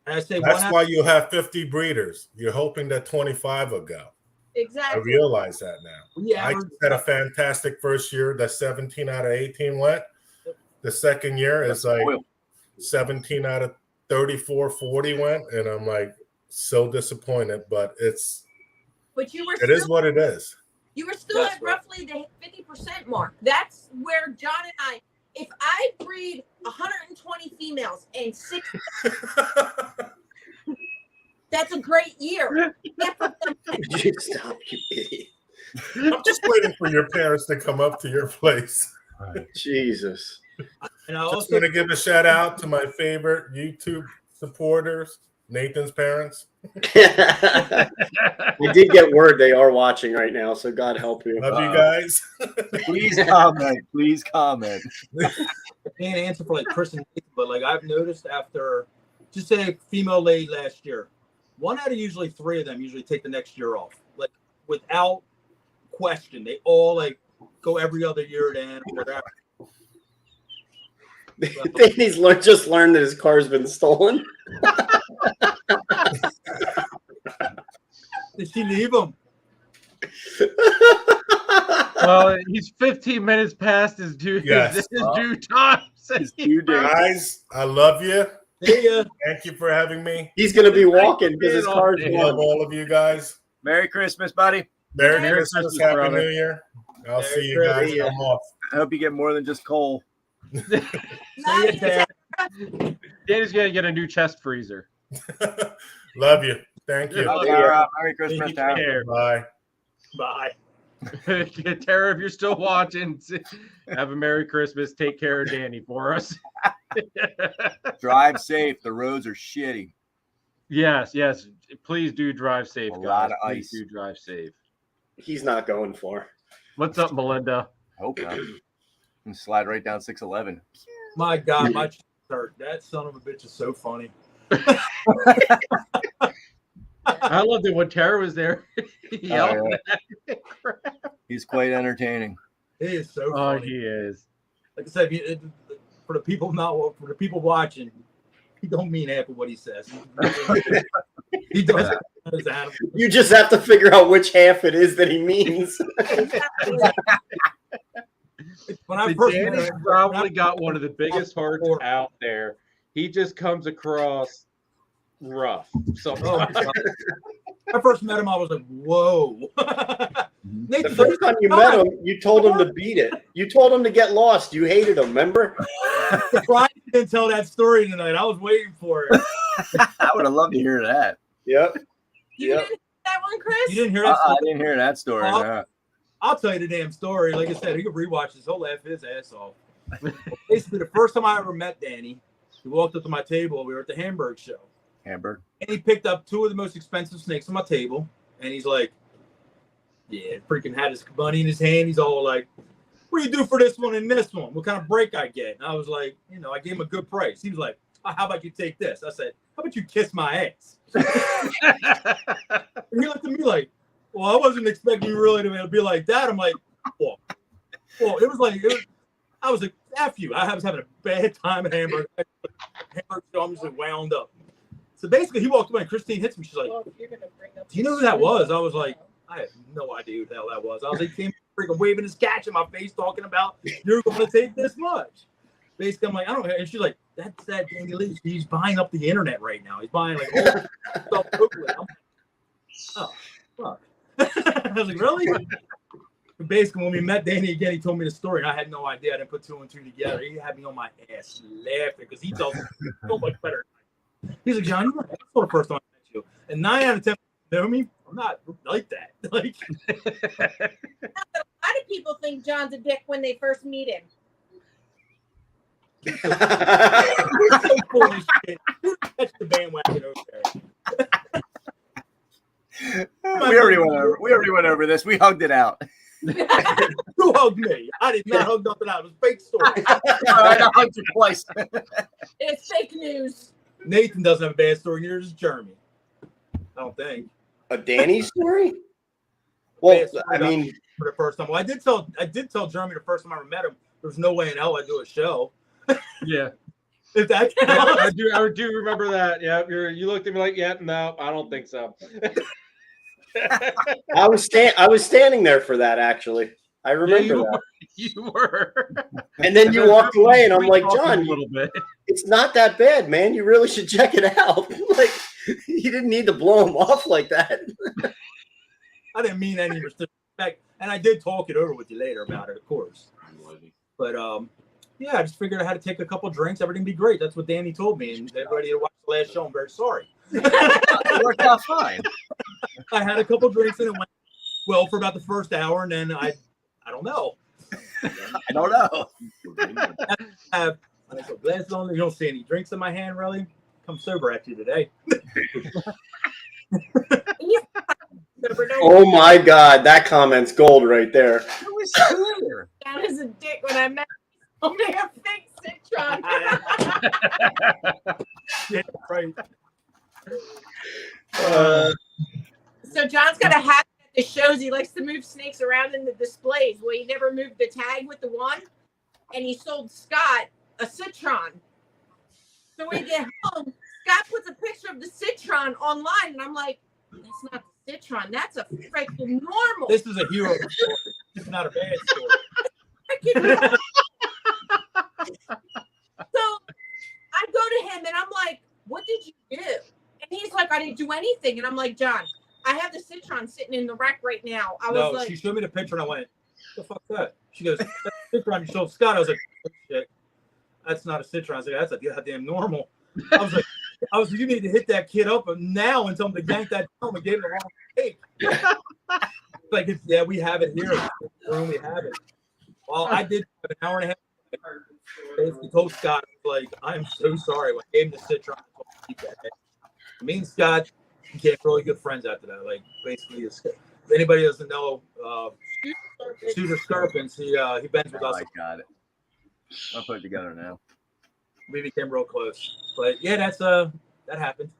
[SPEAKER 6] And I say
[SPEAKER 4] That's why you have 50 breeders. You're hoping that 25 will go. I
[SPEAKER 5] Exactly.
[SPEAKER 4] realize that now.
[SPEAKER 6] Yeah,
[SPEAKER 4] I just had a fantastic first year. That 17 out of 18 went. The second year is like 17 out of 34, 40 went, and I'm like so disappointed. But
[SPEAKER 5] But you were
[SPEAKER 4] it is what it is.
[SPEAKER 5] You were still at roughly the 50% mark. That's where John and I, if I breed 120 females and 6, that's a great year.
[SPEAKER 3] You stop, you idiot.
[SPEAKER 4] I'm just waiting for your parents to come up to your place.
[SPEAKER 3] Jesus.
[SPEAKER 6] And I
[SPEAKER 4] Just
[SPEAKER 6] also
[SPEAKER 4] want to give a shout out to my favorite YouTube supporters, Nathan's parents.
[SPEAKER 3] I did get word they are watching right now, so God help you.
[SPEAKER 4] Love you guys.
[SPEAKER 2] Please comment. Please comment.
[SPEAKER 6] I can't answer for like Chris and Nathan, but like I've noticed after, just say a female laid last year, 1 out of usually 3 of them usually take the next year off, like without question. They all like go every other year then or whatever.
[SPEAKER 3] Danny's just learned that his car's been stolen.
[SPEAKER 6] Did she leave them?
[SPEAKER 1] Well, he's 15 minutes past his due.
[SPEAKER 4] Yes.
[SPEAKER 1] His due time.
[SPEAKER 2] It's due date.
[SPEAKER 4] Guys, I love you.
[SPEAKER 6] See ya.
[SPEAKER 4] Thank you for having me.
[SPEAKER 3] He's going to be walking because his
[SPEAKER 1] All
[SPEAKER 3] car's
[SPEAKER 1] day.
[SPEAKER 4] I love
[SPEAKER 3] gone.
[SPEAKER 4] all of you guys.
[SPEAKER 2] Merry Christmas, buddy.
[SPEAKER 4] Merry
[SPEAKER 1] Merry
[SPEAKER 4] Christmas,
[SPEAKER 1] Christmas,
[SPEAKER 4] Happy
[SPEAKER 1] brother.
[SPEAKER 4] New Year. I'll
[SPEAKER 6] Merry
[SPEAKER 4] see you guys.
[SPEAKER 3] Christmas.
[SPEAKER 4] I'm off.
[SPEAKER 2] I hope you get more than just coal.
[SPEAKER 6] See ya, Dad.
[SPEAKER 1] Danny's gonna get a new chest freezer.
[SPEAKER 4] Love you. Thank you.
[SPEAKER 2] All
[SPEAKER 3] you.
[SPEAKER 2] right, Merry Christmas,
[SPEAKER 6] Thank you.
[SPEAKER 2] Tara.
[SPEAKER 1] Care.
[SPEAKER 4] Bye.
[SPEAKER 6] Bye.
[SPEAKER 1] Tara, if you're still watching, have a Merry Christmas. Take care of Danny for us.
[SPEAKER 2] Drive safe. The roads are shitty.
[SPEAKER 1] Yes. Please do drive safe,
[SPEAKER 2] A
[SPEAKER 1] guys.
[SPEAKER 2] lot of
[SPEAKER 1] Please
[SPEAKER 2] ice.
[SPEAKER 1] do drive safe.
[SPEAKER 3] He's not going for.
[SPEAKER 1] What's up, Melinda?
[SPEAKER 2] Hope not. And slide right down 611.
[SPEAKER 6] My God, my cheeks hurt. That son of a bitch is so funny.
[SPEAKER 1] I loved it when Tara was there yelling.
[SPEAKER 2] He's quite entertaining.
[SPEAKER 6] He is so
[SPEAKER 1] Oh,
[SPEAKER 6] funny.
[SPEAKER 1] he is.
[SPEAKER 6] Like I said, for the people watching, he don't mean half of what he says. He does.
[SPEAKER 3] You just have to figure out which half it is that he means.
[SPEAKER 6] When I first met
[SPEAKER 1] Danny's
[SPEAKER 6] him,
[SPEAKER 1] probably got one of the biggest hearts out there. He just comes across rough. So
[SPEAKER 6] oh, my God. When I first met him, I was like, "Whoa!"
[SPEAKER 3] The first time you met him, you told him to beat it. You told him to get lost. You hated him, remember?
[SPEAKER 6] Brian didn't tell that story tonight. I was waiting for it.
[SPEAKER 2] I would have loved to hear that.
[SPEAKER 3] Yep.
[SPEAKER 5] You didn't hear that one, Chris?
[SPEAKER 6] You didn't hear that
[SPEAKER 2] I
[SPEAKER 6] story?
[SPEAKER 2] didn't hear that story. No.
[SPEAKER 6] I'll tell you the damn story. Like I said, he could rewatch this. He'll laugh his ass off. Basically, the first time I ever met Danny, he walked up to my table. We were at the Hamburg show.
[SPEAKER 2] Hamburg.
[SPEAKER 6] And he picked up 2 of the most expensive snakes on my table. And he's like, yeah, freaking had his money in his hand. He's all like, what do you do for this one and this one? What kind of break I get? And I was like, I gave him a good price. He was like, how about you take this? I said, how about you kiss my ass? And he looked at me like, well, I wasn't expecting you really to be like that. I'm like, well, it was like, I was like, F you. I was having a bad time at Hamburg. So I'm just like wound up. So basically, he walked away and Christine hits me. She's like, do you know who that was? I was like, I have no idea who the hell that was. I was like, he came freaking waving his catch in my face, talking about, you're going to take this much. Basically, I'm like, I don't know. And she's like, that's that Danny Lee. He's buying up the internet right now. He's buying like all this stuff locally. I'm like, oh, fuck. I was like, really? But basically, when we met Danny again, he told me the story, and I had no idea. I didn't put 2 and 2 together. He had me on my ass laughing because he tells me so much better. He's like, John, that's the first time I met you. And 9 out of 10 know me. I'm not like that. Like,
[SPEAKER 5] A lot of people think John's a dick when they first meet him.
[SPEAKER 6] so full of shit. Catch the bandwagon over there.
[SPEAKER 2] We already went over this. We hugged it out.
[SPEAKER 6] Who hugged me? I did not hug nothing out. It was a fake story.
[SPEAKER 2] I hugged you twice.
[SPEAKER 5] It's fake news.
[SPEAKER 6] Nathan doesn't have a bad story. Neither does Jeremy. I don't think.
[SPEAKER 3] A Danny story? Well,
[SPEAKER 6] Bad story
[SPEAKER 3] I mean,
[SPEAKER 6] for the first time. Well, I did tell Jeremy the first time I ever met him. There's no way in hell I'd do a show.
[SPEAKER 1] Yeah.
[SPEAKER 6] If that
[SPEAKER 1] I do remember that. Yeah, you looked at me like, yeah, no, I don't think so.
[SPEAKER 3] I was standing there for that, actually. I remember that.
[SPEAKER 1] You were.
[SPEAKER 3] And then you walked away, and I'm like, John,
[SPEAKER 1] a little bit.
[SPEAKER 3] it's not that bad, man. You really should check it out. Like, you didn't need to blow him off like that.
[SPEAKER 6] I didn't mean any respect, and I did talk it over with you later about it, of course. But yeah, I just figured I had to take a couple drinks. Everything would be great. That's what Danny told me, and everybody who watched the last show, I'm very sorry.
[SPEAKER 2] It worked out fine.
[SPEAKER 6] I had a couple drinks, and it went well for about the first hour, and then I don't know.
[SPEAKER 2] I don't know.
[SPEAKER 6] I have glasses on. You don't see any drinks in my hand, really. Come sober at you today.
[SPEAKER 3] Oh my God, that comment's gold right there.
[SPEAKER 5] John is a dick when I met him. Only a fake citron.
[SPEAKER 6] Yeah, right.
[SPEAKER 5] So John's got a habit at the shows. He likes to move snakes around in the displays. Well, he never moved the tag with the one, and he sold Scott a citron. So when we get home, Scott puts a picture of the citron online, and I'm like, that's not the citron. That's a freaking normal.
[SPEAKER 6] This is a hero story. It's not a bad story.
[SPEAKER 5] Freaking So I go to him, and I'm like, what did you do? And he's like, I didn't do anything. And I'm like, John, I have the citron sitting in the rack right now. I was like,
[SPEAKER 6] she showed me the picture, and I went, what the fuck's that? She goes, that's a citron you showed Scott. I was like, oh, shit. That's not a citron. I was like, that's a goddamn normal. I was like, you need to hit that kid up now and tell him to yank that down and gave him the wrong tape. Like, yeah, we have it here. We have it. Well, I did an hour and a half. Basically told Scott, like, I'm so sorry. When I gave him the citron, me and Scott became really good friends after that. Like, basically, if anybody doesn't know, Shooter Scarpins, he bends with us.
[SPEAKER 2] I got it. I'll put it together now.
[SPEAKER 6] We became real close. But yeah, that happened.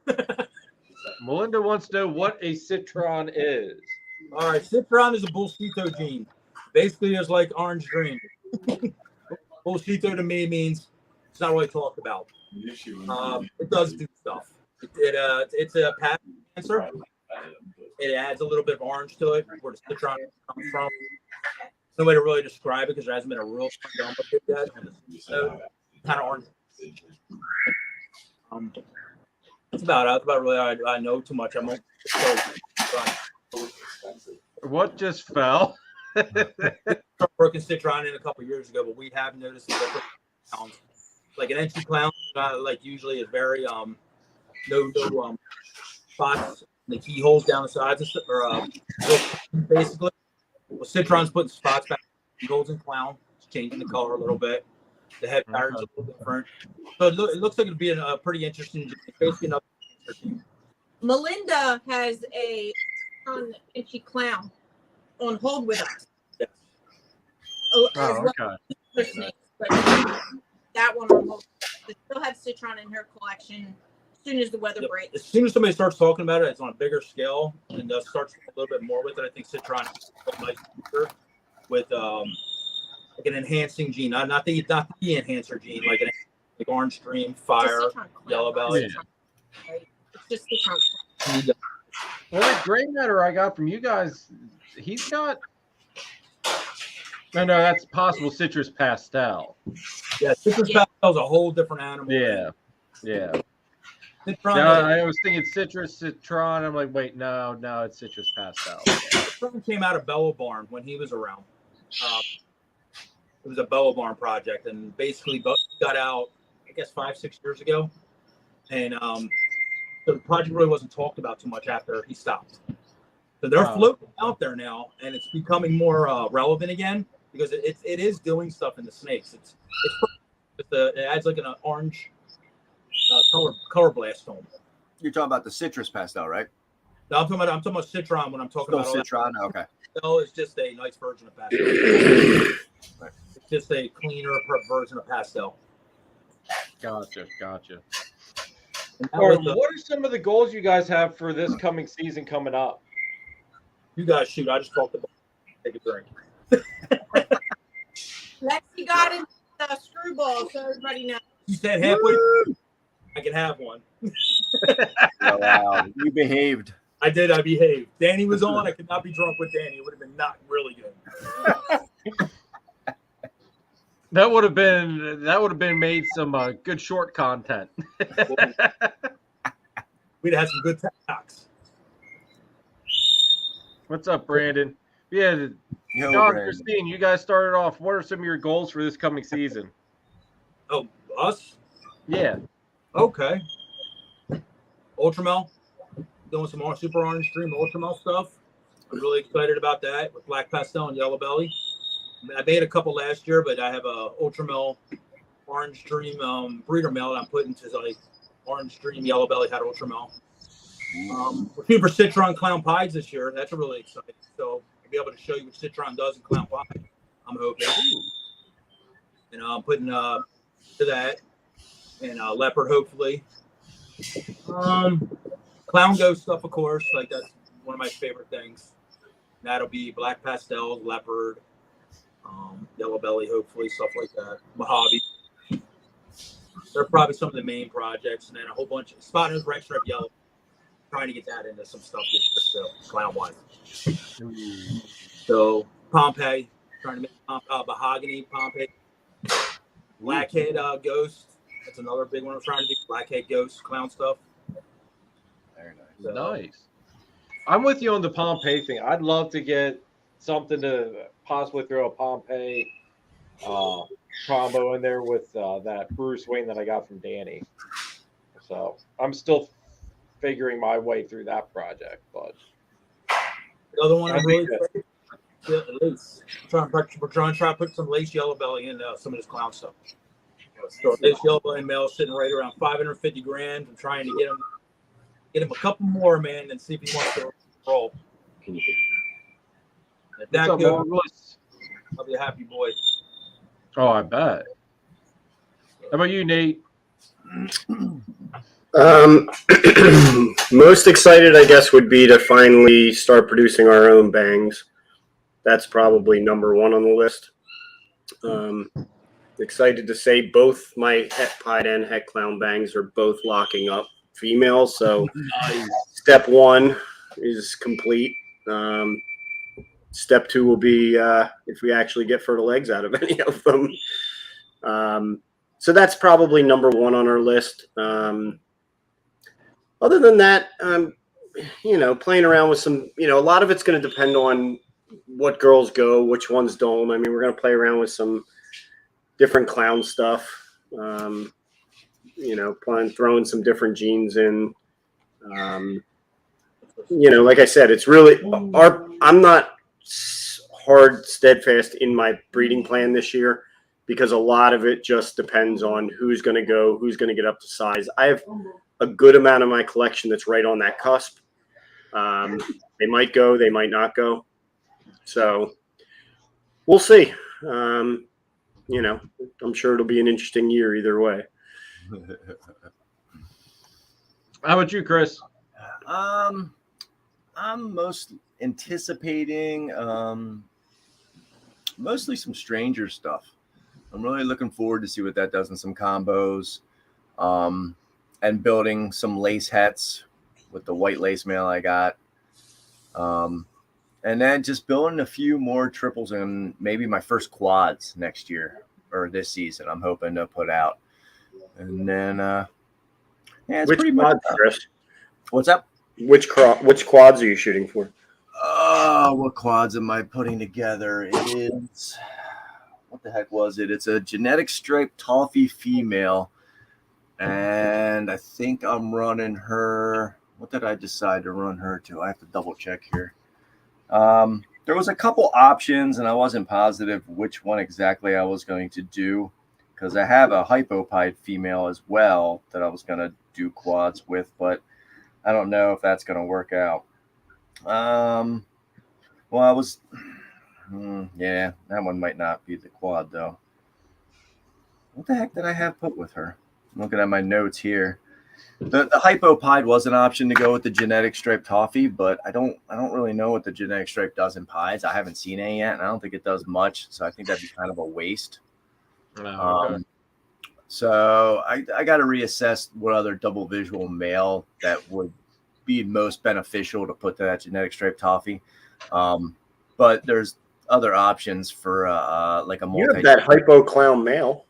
[SPEAKER 1] Melinda wants to know what a citron is.
[SPEAKER 6] All right, citron is a bullshito gene. Basically, it's like orange dream. Bullshito to me means it's not really talked about. It does do stuff. It's a patent answer. It adds a little bit of orange to it, where the citron comes from. No way to really describe it because there hasn't been a real done with it yet. Kind of orange. That's about really I know too much. I'm
[SPEAKER 1] What just fell?
[SPEAKER 6] working citron in a couple of years ago, but we have noticed that different clowns, like an entry clown, like usually is very no spots, the keyholes down the sides and stuff, or basically. Well, citron's putting spots back. Golden clown, it's changing the color a little bit. The head pattern's a little different. So it looks like it'd be a pretty interesting. Basically, another.
[SPEAKER 5] Melinda has a Inchy clown on hold with us.
[SPEAKER 6] Yes.
[SPEAKER 1] Okay.
[SPEAKER 5] But that one on hold. They still have citron in her collection. As soon as the weather breaks.
[SPEAKER 6] As soon as somebody starts talking about it, it's on a bigger scale and starts a little bit more with it. I think citron is a nice feature with like an enhancing gene, not the enhancer gene, like orange stream, fire, yellow belly.
[SPEAKER 5] Yeah. Right? It's just citron.
[SPEAKER 1] Well, that gray matter I got from you guys, he's got. No, that's possible citrus pastel.
[SPEAKER 6] Yeah, citrus pastel is a whole different animal.
[SPEAKER 1] Yeah.
[SPEAKER 6] Citron,
[SPEAKER 1] I was thinking citron. I'm like, wait, no, it's citrus pastel.
[SPEAKER 6] Citron came out of Bellow Barn when he was around. It was a Bellow Barn project, and basically got out, I guess, 5-6 years ago. And so the project really wasn't talked about too much after he stopped. So they're floating out there now, and it's becoming more relevant again because it is doing stuff in the snakes. It adds like an orange color blast on it.
[SPEAKER 2] You're talking about the citrus pastel, right?
[SPEAKER 6] No, I'm talking about citron when I'm talking about
[SPEAKER 2] citron. Okay.
[SPEAKER 6] No, it's just a nice version of pastel. Right. It's just a cleaner version of pastel.
[SPEAKER 1] Gotcha.
[SPEAKER 6] Or
[SPEAKER 1] What are some of the goals you guys have for this coming season coming up?
[SPEAKER 6] You guys shoot. I just talked about take a drink.
[SPEAKER 5] Lexi got in the screwball, so everybody knows.
[SPEAKER 6] You said halfway. I can have one.
[SPEAKER 2] Oh, wow. You behaved.
[SPEAKER 6] I did. I behaved. Danny was on. I could not be drunk with Danny. It would have been not really good.
[SPEAKER 1] That would have been made some good short content.
[SPEAKER 6] We'd have had some good talks.
[SPEAKER 1] What's up, Brandon? Yeah,
[SPEAKER 2] Yo,
[SPEAKER 1] John,
[SPEAKER 2] Brandon.
[SPEAKER 1] Christine, you guys started off. What are some of your goals for this coming season?
[SPEAKER 6] Oh, us?
[SPEAKER 1] Yeah.
[SPEAKER 6] Okay. Ultramel. Doing some more super orange stream Ultramel stuff. I'm really excited about that with black pastel and yellow belly. I made a couple last year, but I have a Ultramel orange dream breeder male that I'm putting to like orange dream yellow belly had Ultramel. We're shooting for citron clown pies this year. That's really exciting. So I'll be able to show you what citron does in clown pie. I'm hoping. And I'm putting to that and leopard hopefully. Clown ghost stuff, of course. Like that's one of my favorite things. That'll be black pastels, leopard, yellow belly, hopefully stuff like that. Mojave. They're probably some of the main projects, and then a whole bunch of spot nose red stripe yellow. Trying to get that into some stuff this year, so clown wise. So Pompeii, trying to make mahogany Pompeii. Blackhead ghost. That's another big one I'm trying to do. Blackhead ghost clown stuff.
[SPEAKER 2] Very nice.
[SPEAKER 6] So,
[SPEAKER 1] Nice. I'm with you on the Pompeii thing. I'd love to get something to possibly throw a Pompeii combo in there with that Bruce Wayne that I got from Danny. So I'm still figuring my way through that project, but
[SPEAKER 6] the other one I'm really lace. We're trying to put some lace yellow belly in some of this clown stuff. So lace yellow belly male sitting right around 550 grand. I'm trying to get him a couple more, man, and see if he wants to roll. If that
[SPEAKER 1] what's up,
[SPEAKER 6] goes, I'll be a happy boy.
[SPEAKER 1] Oh, I bet. How about you, Nate?
[SPEAKER 3] Most excited, I guess, would be to finally start producing our own bangs. That's probably number one on the list. Excited to say both my het pied and het clown bangs are both locking up females. So step one is complete. Step two will be if we actually get fertile eggs out of any of them. So that's probably number one on our list. Other than that, playing around with some, a lot of it's going to depend on what girls go, which ones don't. I mean, we're going to play around with some different clown stuff, throwing some different genes in. Like I said, it's really I'm not hard steadfast in my breeding plan this year because a lot of it just depends on who's going to go, who's going to get up to size. I have a good amount of my collection that's right on that cusp. They might go, they might not go. So we'll see. I'm sure it'll be an interesting year either way.
[SPEAKER 1] How about you, Chris?
[SPEAKER 2] I'm most anticipating mostly some stranger stuff. I'm really looking forward to see what that does in some combos, and building some lace hats with the white lace male I got. And then just building a few more triples and maybe my first quads next year or this season. I'm hoping to put out. And then, it's
[SPEAKER 3] Which
[SPEAKER 2] pretty
[SPEAKER 3] quads,
[SPEAKER 2] much.
[SPEAKER 3] Chris?
[SPEAKER 2] What's up?
[SPEAKER 3] Which quads are you shooting for?
[SPEAKER 2] What quads am I putting together? It is, what the heck was it? It's a genetic striped toffee female. And I think I'm running her. What did I decide to run her to? I have to double check here. There was a couple options, and I wasn't positive which one exactly I was going to do because I have a hypopide female as well that I was going to do quads with, but I don't know if that's going to work out. Well, that one might not be the quad though. What the heck did I have put with her? I'm looking at my notes here. The hypopide was an option to go with the genetic striped toffee, but I don't really know what the genetic stripe does in pies. I haven't seen any yet, and I don't think it does much. So I think that'd be kind of a waste.
[SPEAKER 1] Okay.
[SPEAKER 2] So I got to reassess what other double visual male that would be most beneficial to put to that genetic striped toffee. But there's other options for like a multi.
[SPEAKER 3] You have that hypo clown male.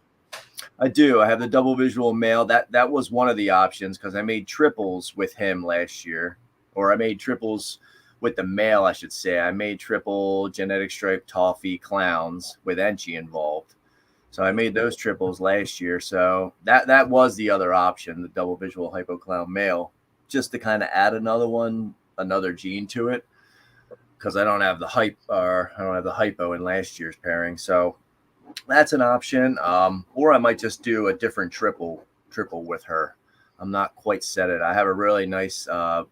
[SPEAKER 2] I do. I have the double visual male. That was one of the options because I made triples with him last year, or I made triples with the male, I should say. I made triple genetic striped toffee clowns with Enchi involved. So I made those triples last year. So that was the other option, the double visual hypo clown male, just to kind of add another gene to it because I don't have the hypo in last year's pairing. So that's an option. Or I might just do a different triple with her. I'm not quite set it. I have a really nice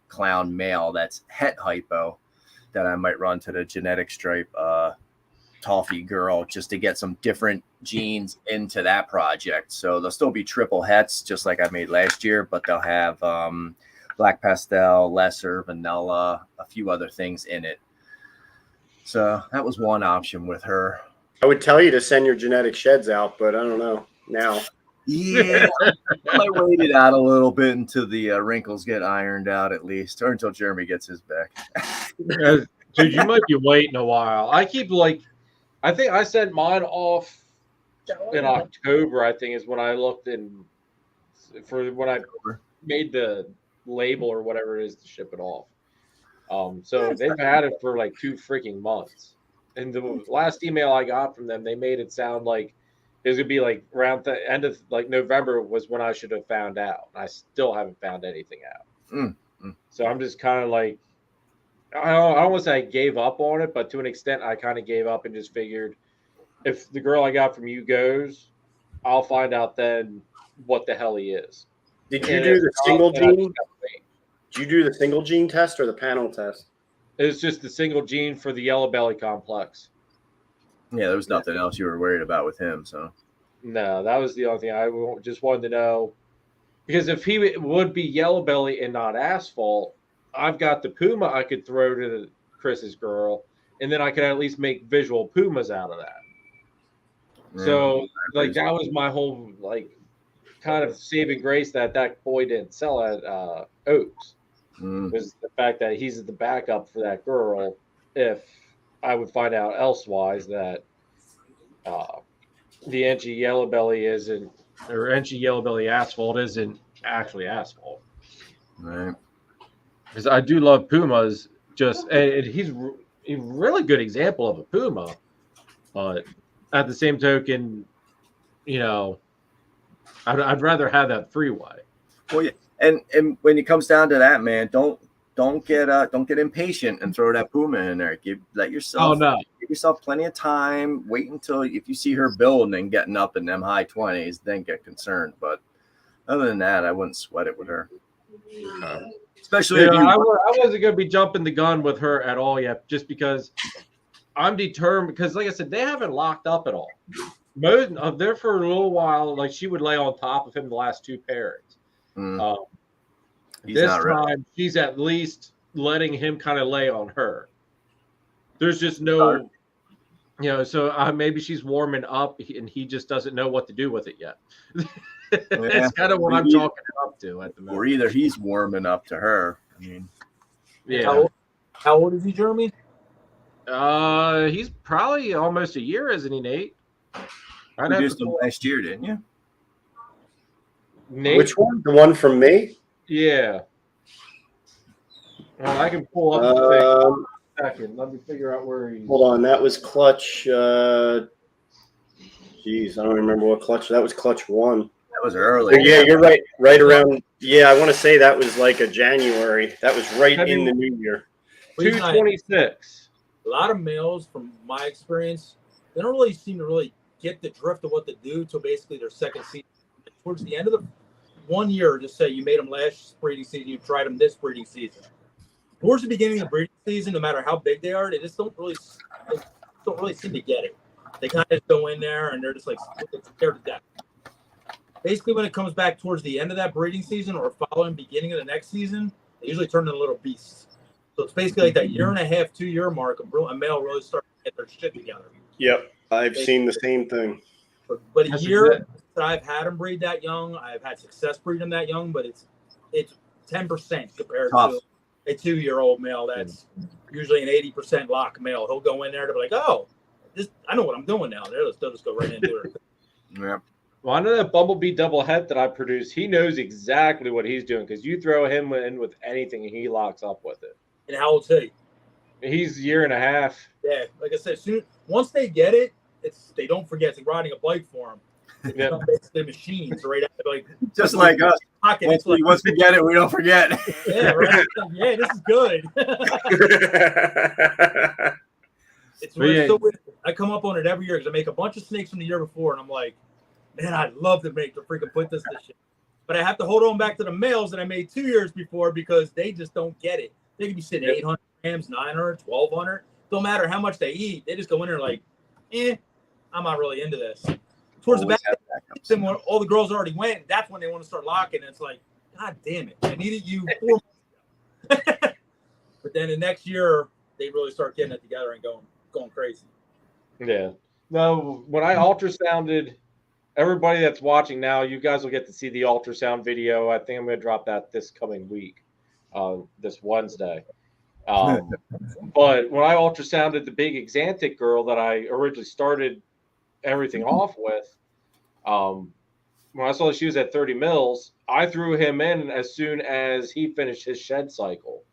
[SPEAKER 2] clown male that's het hypo that I might run to the genetic stripe toffee girl just to get some different genes into that project. So they'll still be triple hets just like I made last year, but they'll have black pastel, lesser, vanilla, a few other things in it. So that was one option with her.
[SPEAKER 3] I would tell you to send your genetic sheds out, but I don't know now.
[SPEAKER 2] Yeah, I might wait it out a little bit until the wrinkles get ironed out at least, or until Jeremy gets his back.
[SPEAKER 1] Dude, you might be waiting a while. I think I sent mine off in October, I think is when I looked when I made the label or whatever it is to ship it off. So they've had it for like 2 freaking months. And the last email I got from them, they made it sound like it was gonna be like around the end of like November was when I should have found out. I still haven't found anything out. So I'm just kind of like, I don't want to say I gave up on it, but to an extent, I kind of gave up and just figured if the girl I got from you goes, I'll find out then what the hell he is.
[SPEAKER 3] Did you do the single gene? Did you do the single gene test or the panel test?
[SPEAKER 1] It's just the single gene for the yellow belly complex.
[SPEAKER 2] Yeah, there was nothing else you were worried about with him. So
[SPEAKER 1] no, that was the only thing. I just wanted to know Because if he would be yellow belly and not asphalt, I've got the puma I could throw to Chris's girl, and then I could at least make visual pumas out of that. So like that was my whole like kind of saving grace that boy didn't sell at Oaks was the fact that he's the backup for that girl if I would find out elsewise that the NG yellow belly isn't or NG yellow belly asphalt isn't actually asphalt.
[SPEAKER 2] Right.
[SPEAKER 1] Because I do love pumas. Just and he's a really good example of a puma, but at the same token, you know, I'd rather have that freeway.
[SPEAKER 2] Well, yeah, and when it comes down to that, man, don't get impatient and throw that puma in there. Give yourself plenty of time. Wait until if you see her building and getting up in them high 20s, then get concerned. But other than that, I wouldn't sweat it with her. Especially if
[SPEAKER 1] I wasn't going to be jumping the gun with her at all yet, just because I'm determined. Because, like I said, they haven't locked up at all. Most of there for a little while, like she would lay on top of him the last two pairings. This time, she's at least letting him kind of lay on her. There's just no, you know. So maybe she's warming up, and he just doesn't know what to do with it yet. It's kind of what I'm talking up to at the moment.
[SPEAKER 2] Or either he's warming up to her. I mean,
[SPEAKER 1] yeah.
[SPEAKER 6] How old is he, Jeremy?
[SPEAKER 1] He's probably almost a year, isn't he, Nate?
[SPEAKER 2] You produced him last year, didn't you?
[SPEAKER 1] Nate?
[SPEAKER 3] Which one? The one from me?
[SPEAKER 1] Yeah. Well, I can pull up the second. Let me figure out where he's.
[SPEAKER 3] Hold on, that was clutch. Geez, I don't remember what clutch. That was clutch 1.
[SPEAKER 2] That was early.
[SPEAKER 3] Yeah, you're right. Right around. Yeah, I want to say that was like a January. That was right in the new year.
[SPEAKER 1] 226.
[SPEAKER 6] A lot of males, from my experience, they don't really seem to really get the drift of what to do till basically their second season. Towards the end of the 1 year, just say you made them last breeding season, you tried them this breeding season. Towards the beginning of the breeding season, no matter how big they are, they just don't really seem to get it. They kind of just go in there and they're just like scared to death. Basically, when it comes back towards the end of that breeding season or following beginning of the next season, they usually turn into little beasts. So it's basically like that 1.5 year, 2 year mark, a male really starts to get their shit together.
[SPEAKER 3] Yep, I've seen the same thing.
[SPEAKER 6] But a year that I've had them breed that young, I've had success breeding them that young, but it's 10% compared to a 2-year-old male that's usually an 80% lock male. He'll go in there to be like, oh, I know what I'm doing now. They'll just go right into it.
[SPEAKER 2] Yeah.
[SPEAKER 1] Well, I know that Bumblebee double head that I produced, he knows exactly what he's doing because you throw him in with anything and he locks up with it.
[SPEAKER 6] And how old's he?
[SPEAKER 1] He's 1.5 years.
[SPEAKER 6] Yeah, like I said, once they get it, they don't forget. It's like riding a bike for them.
[SPEAKER 1] Yep.
[SPEAKER 6] They're machines, right? Like
[SPEAKER 2] just like us. Once we get it, we don't forget.
[SPEAKER 6] Yeah, right. Yeah, this is good. It's so weird. I come up on it every year because I make a bunch of snakes from the year before, and I'm like, man, I'd love to put this shit. But I have to hold on back to the males that I made 2 years before because they just don't get it. They can be sitting 800 grams, 900, 1,200. Don't matter how much they eat. They just go in there like, I'm not really into this. Towards the back, when all the girls already went, that's when they want to start locking. And it's like, God damn it. I needed you 4 months ago. But then the next year, they really start getting it together and going crazy.
[SPEAKER 1] Yeah. No, when I ultrasounded, everybody that's watching now, you guys will get to see the ultrasound video. I think I'm going to drop that this coming week, this Wednesday. But when I ultrasounded the big Exantic girl that I originally started everything off with, when I saw that she was at 30 mils, I threw him in as soon as he finished his shed cycle.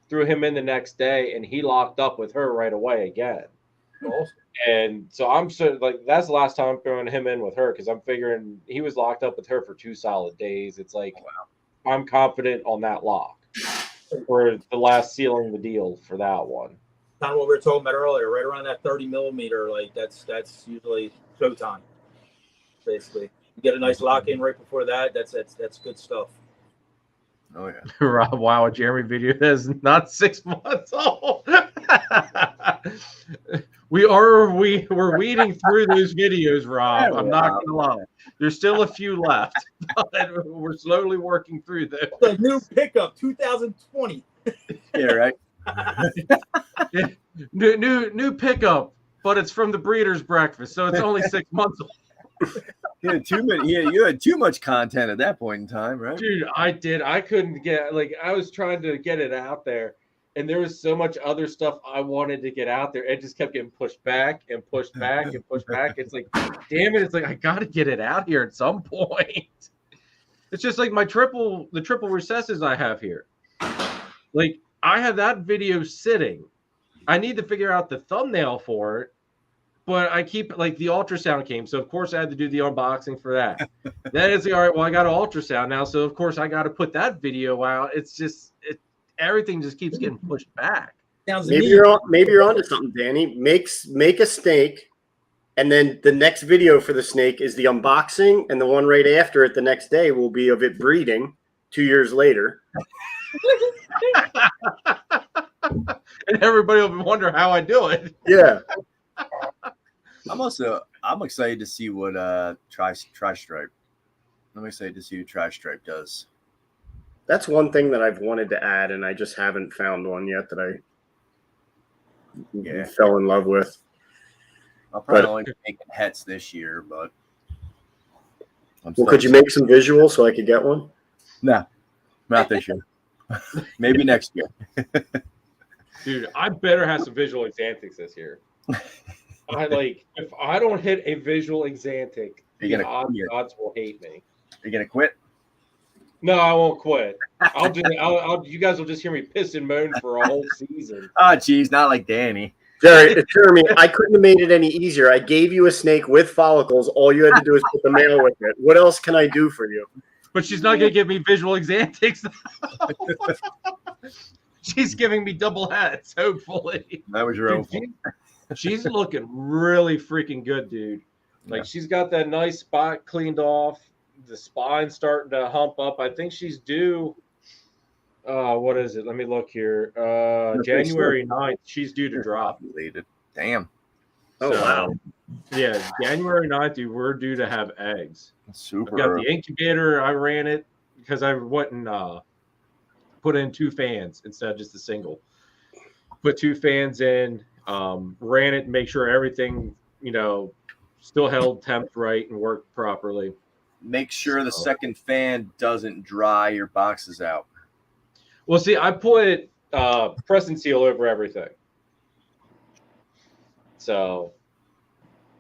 [SPEAKER 1] Threw him in the next day, and he locked up with her right away again.
[SPEAKER 6] Awesome.
[SPEAKER 1] And so that's the last time I'm throwing him in with her because I'm figuring he was locked up with her for 2 solid days. It's like, I'm confident on that lock for the last sealing the deal for that one.
[SPEAKER 6] Kind of what we were talking about earlier, right around that 30 millimeter, like that's usually showtime. Basically, you get a nice lock in right before that. That's good stuff.
[SPEAKER 2] Oh yeah.
[SPEAKER 1] Wow, a Jeremy video is not 6 months old. We're weeding through those videos, Rob. I'm not gonna lie. There's still a few left, but we're slowly working through them.
[SPEAKER 6] The new pickup 2020.
[SPEAKER 2] Yeah, right.
[SPEAKER 1] New pickup, but it's from the breeder's breakfast, so it's only 6 months old.
[SPEAKER 2] You had too much content at that point in time, right?
[SPEAKER 1] Dude, I did. I couldn't get, like, I was trying to get it out there, and there was so much other stuff I wanted to get out there. It just kept getting pushed back and pushed back and pushed back. It's like, damn it! It's like I got to get it out here at some point. It's just like the triple recesses I have here. Like, I have that video sitting. I need to figure out the thumbnail for it. But I keep, like, the ultrasound came, so of course I had to do the unboxing for that. Then it's like, all right, well, I got an ultrasound now, so of course I got to put that video out. It's just everything just keeps getting pushed back.
[SPEAKER 3] Maybe you're onto something, Danny. Make a snake, and then the next video for the snake is the unboxing, and the one right after it the next day will be of it breeding 2 years later.
[SPEAKER 1] And everybody will wonder how I do it.
[SPEAKER 3] Yeah.
[SPEAKER 2] I'm excited to see what Tri-Stripe. I'm excited to see what Tri-Stripe does.
[SPEAKER 3] That's one thing that I've wanted to add, and I just haven't found one yet that I fell in love with.
[SPEAKER 2] I'll probably only be making hets this year, but
[SPEAKER 3] could you make some visuals so I could get one?
[SPEAKER 2] No, not this year. Maybe next year.
[SPEAKER 1] Dude, I better have some visual exantics this year. If I don't hit a visual exantic, the odds will hate me.
[SPEAKER 2] You're gonna quit?
[SPEAKER 1] No, I won't quit. You guys will just hear me piss and moan for a whole season.
[SPEAKER 2] Oh, geez, not like Danny.
[SPEAKER 3] Jeremy, I couldn't have made it any easier. I gave you a snake with follicles. All you had to do is put the male with it. What else can I do for you?
[SPEAKER 1] But she's not going to give me visual exantics. She's giving me double hats, hopefully.
[SPEAKER 2] That was your own fault.
[SPEAKER 1] She's looking really freaking good, dude. Like, she's got that nice spot cleaned off. The spine's starting to hump up. I think she's due. What is it? Let me look here. January 9th, she's due to drop.
[SPEAKER 2] Damn.
[SPEAKER 3] Oh, wow.
[SPEAKER 1] Yeah, January 9th, dude, we're due to have eggs.
[SPEAKER 2] Super.
[SPEAKER 1] I've got the incubator. I ran it because I went and put in 2 fans instead of just a single. Put 2 fans in, ran it, make sure everything, still held temp right and worked properly.
[SPEAKER 2] Make sure the second fan doesn't dry your boxes out.
[SPEAKER 1] Well, see, I put press and seal over everything. So,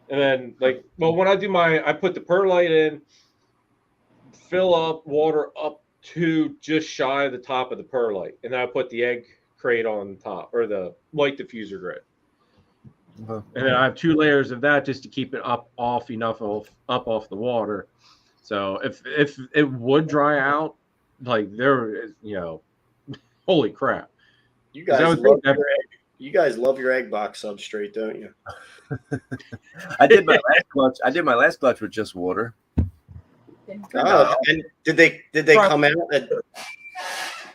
[SPEAKER 1] and then when I do I put the perlite in, fill up water up to just shy of the top of the perlite, and then I put the egg crate on top, or the light diffuser grid. And then I have 2 layers of that just to keep it up off the water. So if it would dry out, there is, holy crap.
[SPEAKER 3] You guys love your egg box substrate, don't you?
[SPEAKER 2] I did my last clutch with just water.
[SPEAKER 3] Oh, and did they come out?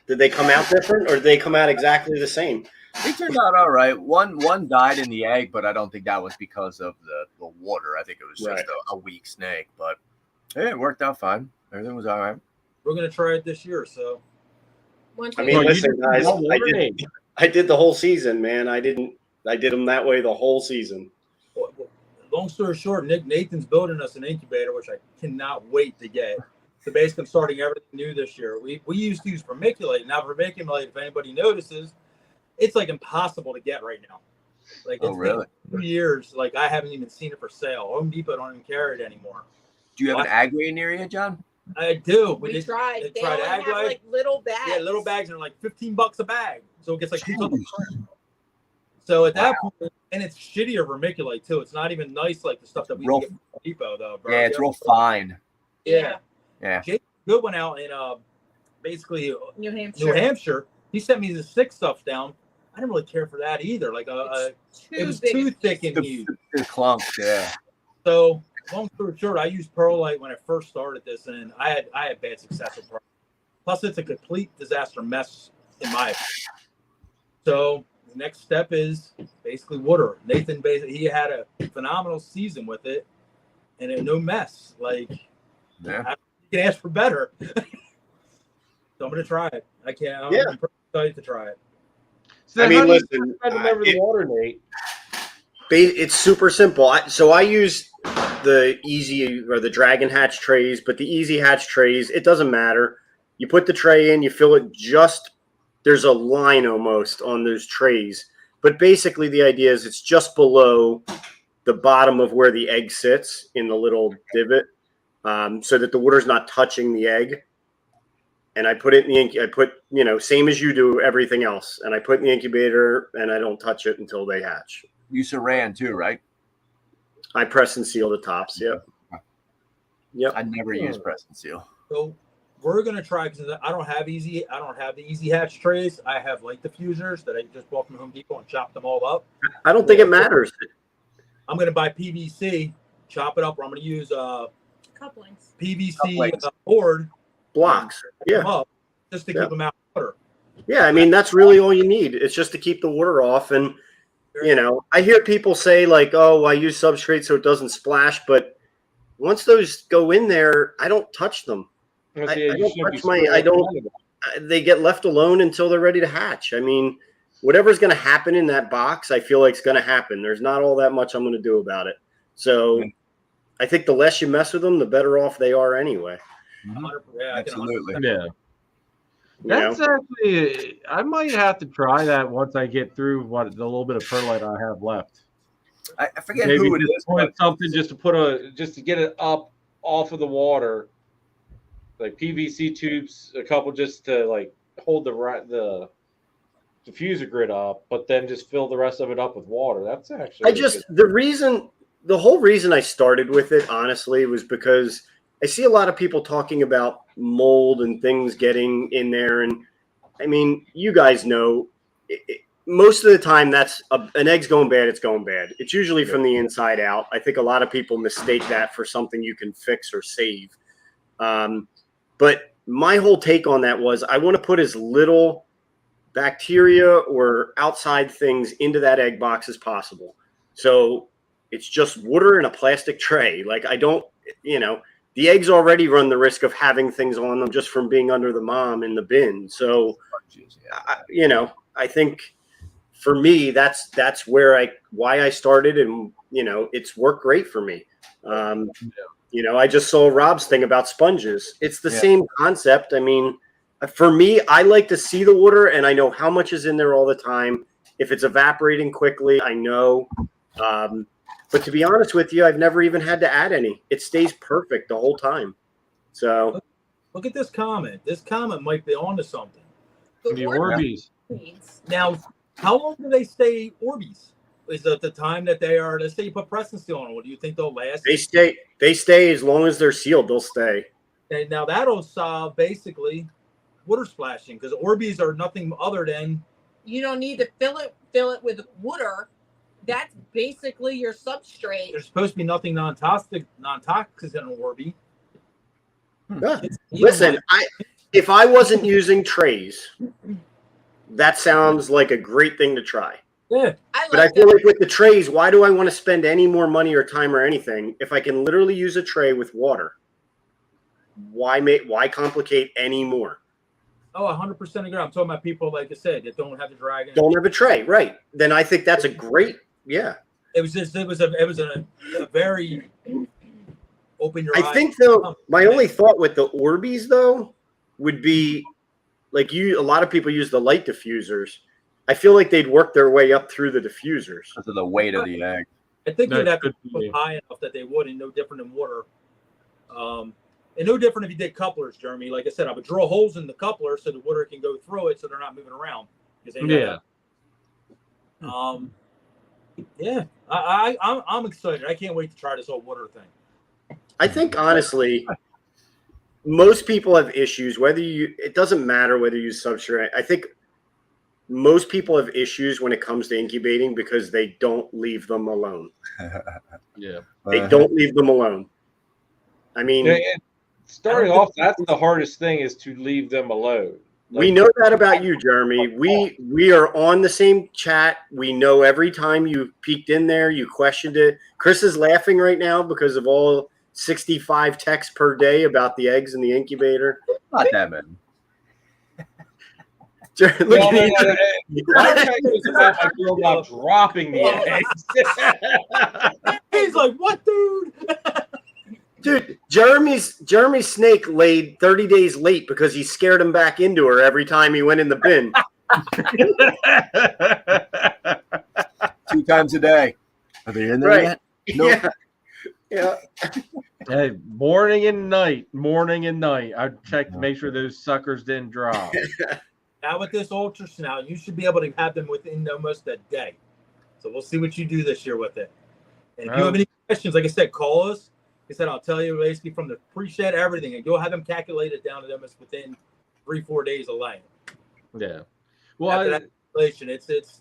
[SPEAKER 3] Did they come out different, or did they come out exactly the same?
[SPEAKER 2] They turned out all right. One died in the egg, but I don't think that was because of the water. I think it was just a weak snake. But it worked out fine. Everything was all right.
[SPEAKER 6] We're gonna try it this year, so.
[SPEAKER 3] I mean, listen, guys, I did the whole season, man. I did them that way the whole season.
[SPEAKER 6] Long story short, Nathan's building us an incubator, which I cannot wait to get. So basically, I'm starting everything new this year. We used to use vermiculite. Now, vermiculite, if anybody notices, it's impossible to get right now. It's
[SPEAKER 2] really?
[SPEAKER 6] 2 years. I haven't even seen it for sale. Home Depot don't even carry it anymore.
[SPEAKER 2] Do you have an ag weight near you, John?
[SPEAKER 6] I do.
[SPEAKER 5] We tried. They
[SPEAKER 6] tried
[SPEAKER 5] only have little bags.
[SPEAKER 6] Yeah, little bags are $15 a bag. So it gets 2 tons. So at that point, and it's shittier vermiculite too. It's not even nice like the stuff that we get from Home Depot though, bro.
[SPEAKER 2] Yeah, it's real fine.
[SPEAKER 6] Yeah.
[SPEAKER 2] Jake
[SPEAKER 6] Good went out in basically
[SPEAKER 5] New Hampshire.
[SPEAKER 6] He sent me the 6 stuff down. I didn't really care for that either. It was too thick and huge.
[SPEAKER 2] The clumps, yeah.
[SPEAKER 6] So long story short, I used perlite when I first started this, and I had bad success with perlite. Plus, it's a complete disaster mess in my opinion. So the next step is basically water. Nathan, he had a phenomenal season with it, and no mess. Like,
[SPEAKER 2] Yeah.
[SPEAKER 6] you can ask for better. So I'm gonna try it. I'm pretty excited to try it.
[SPEAKER 1] So
[SPEAKER 3] I mean,
[SPEAKER 1] how do you
[SPEAKER 3] listen,
[SPEAKER 1] spread them over the water, Nate?
[SPEAKER 3] It's super simple. So I use the easy or the dragon hatch trays, but the easy hatch trays, it doesn't matter. You put the tray in, you fill it there's a line almost on those trays. But basically the idea is it's just below the bottom of where the egg sits in the little divot, so that the water's not touching the egg. And I put it in I put, same as you do everything else. And I put it in the incubator and I don't touch it until they hatch.
[SPEAKER 2] You saran too, right?
[SPEAKER 3] I press and seal the tops. Yep.
[SPEAKER 2] I never use press and seal.
[SPEAKER 6] So we're gonna try, because I don't have the easy hatch trays. I have light diffusers that I just bought from Home Depot and chopped them all up.
[SPEAKER 3] I don't think it matters.
[SPEAKER 6] I'm gonna buy PVC, chop it up, or I'm gonna use
[SPEAKER 5] Couplings.
[SPEAKER 6] PVC board
[SPEAKER 3] Blocks.
[SPEAKER 6] them
[SPEAKER 3] Yeah.
[SPEAKER 6] up just to keep them out of water.
[SPEAKER 3] Yeah. I mean, that's really all you need. It's just to keep the water off. And, I hear people say like, oh, I use substrate so it doesn't splash. But once those go in there, I don't touch them. They get left alone until they're ready to hatch. I mean, whatever's going to happen in that box, I feel like it's going to happen. There's not all that much I'm going to do about it. So I think the less you mess with them, the better off they are anyway.
[SPEAKER 2] Absolutely.
[SPEAKER 1] Yeah. That's actually, I might have to try that once I get through the little bit of perlite I have left.
[SPEAKER 2] I forget
[SPEAKER 1] Maybe
[SPEAKER 2] who it is.
[SPEAKER 1] put something just to get it up off of the water, like PVC tubes, a couple just to like hold the diffuser grid up, but then just fill the rest of it up with water. That's actually
[SPEAKER 3] the whole reason I started with it, honestly, was because I see a lot of people talking about mold and things getting in there. And I mean, you guys know, most of the time that's an egg's going bad, it's going bad. It's usually from the inside out. I think a lot of people mistake that for something you can fix or save. But my whole take on that was I want to put as little bacteria or outside things into that egg box as possible. So it's just water in a plastic tray. Like I don't, the eggs already run the risk of having things on them just from being under the mom in the bin. So, I think for me, that's why I started, and it's worked great for me. I just saw Rob's thing about sponges. It's the same concept. I mean, for me, I like to see the water, and I know how much is in there all the time. If it's evaporating quickly, I know. But to be honest with you, I've never even had to add any. It stays perfect the whole time. So
[SPEAKER 6] look at this comment. This comment might be onto something.
[SPEAKER 1] The Orbeez.
[SPEAKER 6] Now, how long do they stay Orbeez? Is it the time that they are? Let's say you put press and seal on them. Do you think they'll last?
[SPEAKER 3] They stay as long as they're sealed. They'll stay.
[SPEAKER 6] And now that'll solve basically water splashing, because Orbeez are nothing other than,
[SPEAKER 5] you don't need to fill it with water. That's basically your substrate.
[SPEAKER 6] There's supposed to be nothing non-toxic in an Orbeez.
[SPEAKER 3] Listen, if I wasn't using trays, that sounds like a great thing to try.
[SPEAKER 6] Yeah.
[SPEAKER 3] But I feel like with the trays, why do I want to spend any more money or time or anything if I can literally use a tray with water? Why complicate any more?
[SPEAKER 6] Oh, 100% agree. I'm talking about people, like I said, that don't have the dragon.
[SPEAKER 3] Don't have a tray, right? Then I think that's a great,
[SPEAKER 6] It was a very open your eyes.
[SPEAKER 3] I think though, my only thought with the Orbeez though would be like a lot of people use the light diffusers. I feel like they'd work their way up through the diffusers.
[SPEAKER 2] Because of the weight of the egg.
[SPEAKER 6] I think you'd have to put high enough that they would, and no different than water. And no different if you did couplers, Jeremy. Like I said, I would drill holes in the coupler so the water can go through it, so they're not moving around. I'm excited. I can't wait to try this whole water thing.
[SPEAKER 3] I think honestly, most people have issues. It doesn't matter whether you use substrate. I think most people have issues when it comes to incubating because they don't leave them alone. They don't leave them alone. I mean,
[SPEAKER 1] starting off, that's the hardest thing, is to leave them alone.
[SPEAKER 3] We know that about you, Jeremy. We are on the same chat. We know every time you peeked in there, you questioned it. Chris is laughing right now because of all 65 texts per day about the eggs in the incubator.
[SPEAKER 2] Not that many.
[SPEAKER 3] Look
[SPEAKER 1] No,
[SPEAKER 3] at
[SPEAKER 1] no,
[SPEAKER 3] you.
[SPEAKER 1] no, no. My text was about my girl not dropping the eggs.
[SPEAKER 6] He's like, what, dude?
[SPEAKER 3] Dude, Jeremy's snake laid 30 days late because he scared him back into her every time he went in the bin.
[SPEAKER 2] 2 times a day. Are they in there
[SPEAKER 3] Right.
[SPEAKER 2] yet? Nope.
[SPEAKER 3] Yeah.
[SPEAKER 1] Hey, morning and night. I checked to make sure those suckers didn't drop.
[SPEAKER 6] Now with this ultrasound, you should be able to have them within almost a day. So we'll see what you do this year with it. And if you have any questions, like I said, call us. Like I said, I'll tell you basically from the pre-shed, everything, and you'll have them calculated down to almost within 3-4 days of laying.
[SPEAKER 1] Yeah. Well,
[SPEAKER 6] After that calculation, it's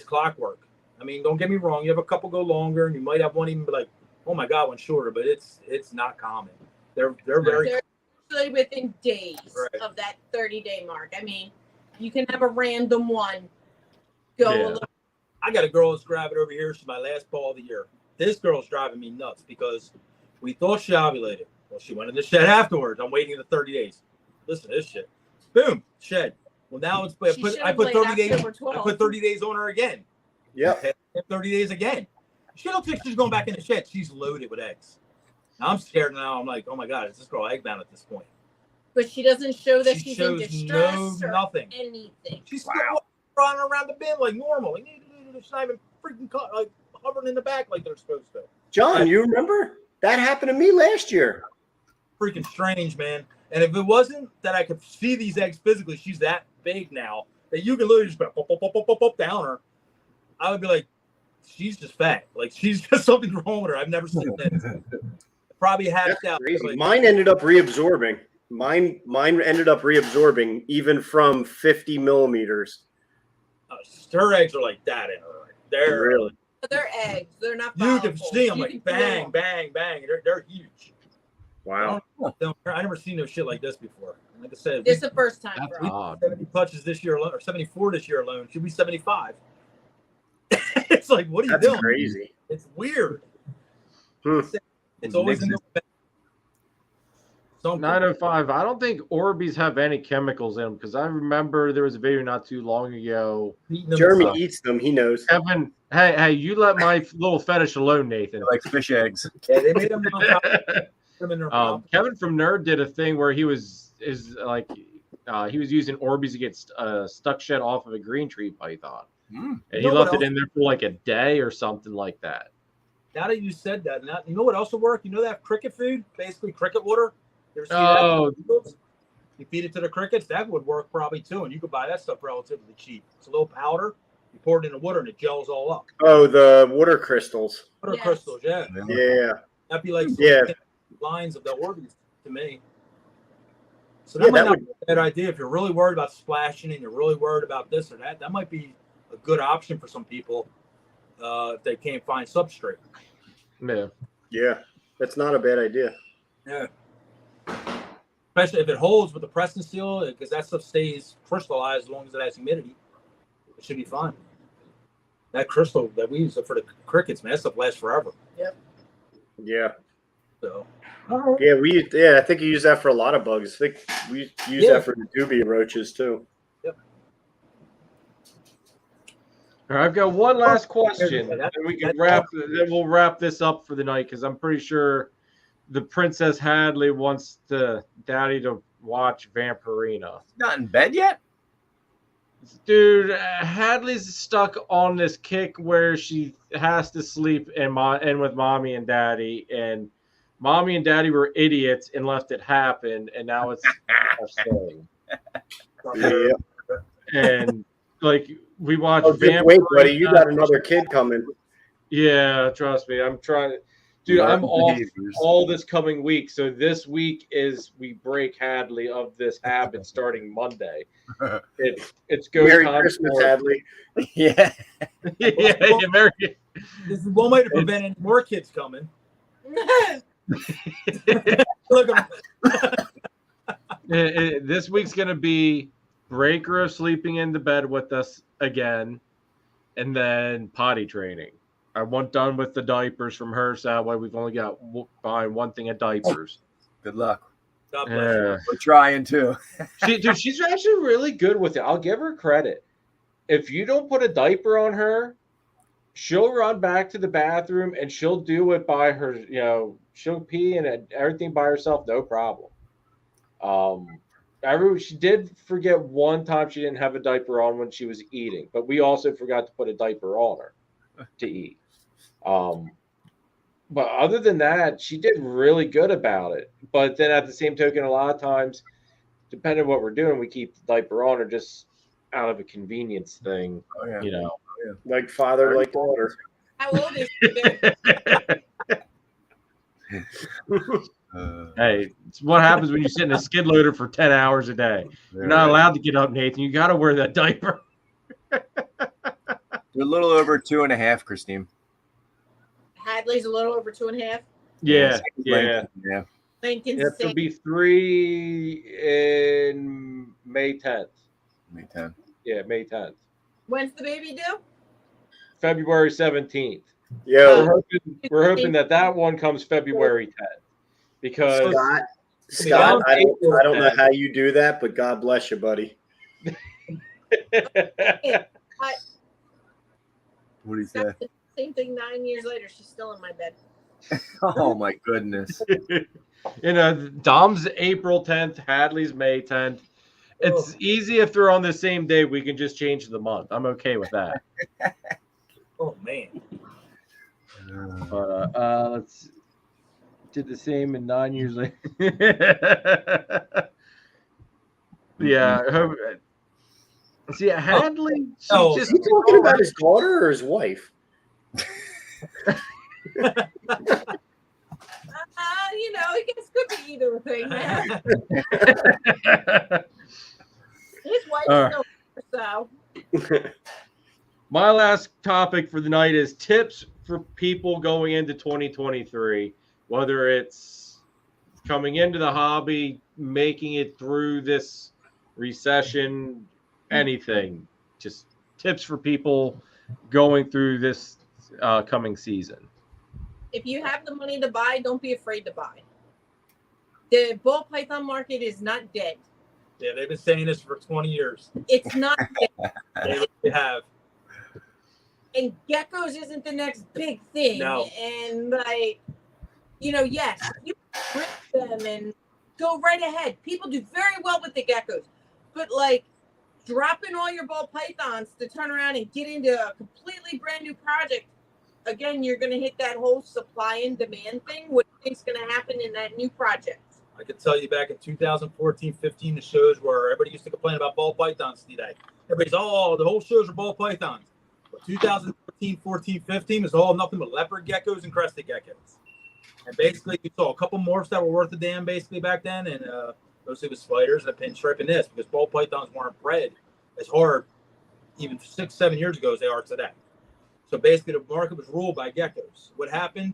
[SPEAKER 6] clockwork. I mean, don't get me wrong. You have a couple go longer, and you might have one even be like, oh my God, one shorter, but it's not common. They're very
[SPEAKER 5] They're usually within days of that 30-day mark. I mean, you can have a random one go a little.
[SPEAKER 6] I got a girl that's gravid over here. She's my last ball of the year. This girl's driving me nuts because we thought she ovulated. Well, she went in the shed afterwards. I'm waiting the 30 days. Listen to this shit. Boom, shed. Well, now it's I put 30 days. I put 30 days on her again.
[SPEAKER 3] Yep.
[SPEAKER 6] 30 days again. She don't think she's going back in the shed. She's loaded with eggs. Now I'm scared now. I'm like, oh my God, is this girl egg bound at this point?
[SPEAKER 5] But she doesn't show that
[SPEAKER 6] She
[SPEAKER 5] she's in
[SPEAKER 6] shows
[SPEAKER 5] distress or
[SPEAKER 6] nothing.
[SPEAKER 5] anything.
[SPEAKER 6] She's still running around the bin like normal. Like, she's not even freaking like hovering in the back like they're supposed to.
[SPEAKER 3] John, you remember? That happened to me last year.
[SPEAKER 6] Freaking strange, man. And if it wasn't that I could see these eggs physically, she's that big now that you can literally just pop down her. I would be like, she's just fat. Like she's just something wrong with her. I've never seen that. Probably hatched out.
[SPEAKER 3] Crazy.
[SPEAKER 6] Like,
[SPEAKER 3] Mine ended up reabsorbing. Mine ended up reabsorbing even from 50 millimeters.
[SPEAKER 6] her eggs are like that in her. They're
[SPEAKER 3] Really?
[SPEAKER 5] They're eggs. They're not.
[SPEAKER 6] You can
[SPEAKER 5] powerful.
[SPEAKER 6] see them
[SPEAKER 5] You
[SPEAKER 6] like
[SPEAKER 5] can
[SPEAKER 6] bang,
[SPEAKER 5] feel
[SPEAKER 6] bang, bang. They're huge.
[SPEAKER 3] Wow.
[SPEAKER 6] I never seen no shit like this before. Like I said,
[SPEAKER 5] This is the first time
[SPEAKER 1] That's
[SPEAKER 5] for us.
[SPEAKER 1] odd.
[SPEAKER 6] 70 punches this year alone, or 74 this year alone. Should be 75. It's like, what are you
[SPEAKER 3] That's
[SPEAKER 6] doing?
[SPEAKER 3] crazy.
[SPEAKER 6] It's weird.
[SPEAKER 3] Hmm.
[SPEAKER 6] It's always in the
[SPEAKER 1] 905. I don't think Orbeez have any chemicals in them because I remember there was a video not too long ago.
[SPEAKER 3] Jeremy eats them. He knows.
[SPEAKER 1] Kevin, hey, you let my little fetish alone, Nathan.
[SPEAKER 2] Like fish eggs.
[SPEAKER 6] Yeah, they made them on top. Put them in their mouth.
[SPEAKER 1] Kevin from Nerd did a thing where he was using Orbeez to get stuck shed off of a green tree python, and he left it in there for like a day or something like that.
[SPEAKER 6] Now that you said that, you know what else will work? You know that cricket food, basically cricket water. You ever see that? You feed it to the crickets. That would work probably too, and you could buy that stuff relatively cheap. It's a little powder. You pour it in the water, and it gels all up.
[SPEAKER 3] Oh, the water crystals.
[SPEAKER 6] Water crystals, yeah.
[SPEAKER 3] Yeah.
[SPEAKER 6] That'd be like lines of the Orbeez to me. So that might not be a bad idea if you're really worried about splashing and you're really worried about this or that. That might be a good option for some people if they can't find substrate.
[SPEAKER 3] Yeah, that's not a bad idea.
[SPEAKER 6] Yeah. Especially if it holds with the press and seal, because that stuff stays crystallized as long as it has humidity. It should be fine. That crystal that we use for the crickets, man, that stuff lasts forever.
[SPEAKER 5] Yep.
[SPEAKER 3] Yeah.
[SPEAKER 6] So.
[SPEAKER 3] I think you use that for a lot of bugs. I think we use that for the dubia roaches too.
[SPEAKER 6] Yep.
[SPEAKER 1] All right, I've got one last question, and we'll wrap this up for the night because I'm pretty sure the Princess Hadley wants Daddy to watch Vampirina.
[SPEAKER 2] Not in bed yet?
[SPEAKER 1] Dude, Hadley's stuck on this kick where she has to sleep in with Mommy and Daddy, and Mommy and Daddy were idiots and left it happen, and now it's a thing.
[SPEAKER 3] Yeah.
[SPEAKER 1] And like we watched
[SPEAKER 3] Vampirina. Wait, buddy, you got another kid coming.
[SPEAKER 1] Yeah, trust me. I'm trying. Dude, I'm off all this coming week. So this week is we break Hadley of this habit starting Monday. It's go
[SPEAKER 3] Merry
[SPEAKER 1] time
[SPEAKER 3] Christmas,
[SPEAKER 1] for,
[SPEAKER 3] Hadley.
[SPEAKER 1] Yeah. Merry.
[SPEAKER 6] This is one way to prevent any more kids coming. Look
[SPEAKER 1] This week's gonna be break her of sleeping in the bed with us again, and then potty training. I want done with the diapers from her, so that way we've only got buying one thing of diapers.
[SPEAKER 2] Good luck.
[SPEAKER 6] God bless you.
[SPEAKER 1] Yeah.
[SPEAKER 2] We're trying too.
[SPEAKER 1] She's actually really good with it. I'll give her credit. If you don't put a diaper on her, she'll run back to the bathroom and she'll do it by her. She'll pee and everything by herself, no problem. She did forget one time she didn't have a diaper on when she was eating, but we also forgot to put a diaper on her to eat. But other than that, she did really good about it. But then at the same token, a lot of times, depending on what we're doing, we keep the diaper on her just out of a convenience thing.
[SPEAKER 2] Oh, yeah.
[SPEAKER 3] Like father, like daughter.
[SPEAKER 5] How old is she?
[SPEAKER 1] Hey, it's what happens when you sit in a skid loader for 10 hours a day. You're not allowed to get up, Nathan. You got to wear that diaper.
[SPEAKER 2] We're a little over 2.5, Christine.
[SPEAKER 5] Hadley's a little over 2.5.
[SPEAKER 1] Yeah.
[SPEAKER 5] Lincoln's
[SPEAKER 1] It will be 3 in May 10th.
[SPEAKER 2] May 10th.
[SPEAKER 1] Yeah, May 10th.
[SPEAKER 5] When's the baby due?
[SPEAKER 1] February 17th.
[SPEAKER 3] Yeah.
[SPEAKER 1] We're hoping that one comes February 10th. Because
[SPEAKER 3] Scott, I don't know how you do that, but God bless you, buddy.
[SPEAKER 2] What do you say?
[SPEAKER 5] Same thing 9 years later. She's still in my bed.
[SPEAKER 2] Oh my goodness.
[SPEAKER 1] Dom's April 10th, Hadley's May 10th. It's easy if they're on the same day. We can just change the month. I'm okay with that.
[SPEAKER 6] Oh man.
[SPEAKER 1] Let's did the same in 9 years later. Yeah. See, Hadley.
[SPEAKER 3] Is he talking about his daughter or his wife?
[SPEAKER 5] I guess could be either thing, man. His wife's still so.
[SPEAKER 1] My last topic for the night is tips for people going into 2023, whether it's coming into the hobby, making it through this recession, anything. Just tips for people going through this coming season.
[SPEAKER 5] If you have the money to buy, don't be afraid to buy. The ball python market is not dead.
[SPEAKER 6] Yeah, they've been saying this for 20 years.
[SPEAKER 5] It's not dead.
[SPEAKER 6] They have.
[SPEAKER 5] And geckos isn't the next big thing.
[SPEAKER 6] No.
[SPEAKER 5] And yes, you rip them and go right ahead. People do very well with the geckos. But dropping all your ball pythons to turn around and get into a completely brand new project, again, you're going to hit that whole supply and demand thing. What do you think is going to happen in that new project?
[SPEAKER 6] I could tell you back in 2014, 15, the shows where everybody used to complain about ball pythons today. Everybody's, the whole shows are ball pythons. But 2013, 14, 15 is all nothing but leopard geckos and crested geckos. And basically, you saw a couple morphs that were worth a damn basically back then. And mostly with spiders and a pinstripe and this, because ball pythons weren't bred as hard even 6-7 years ago as they are today. So basically, the market was ruled by geckos. What happened?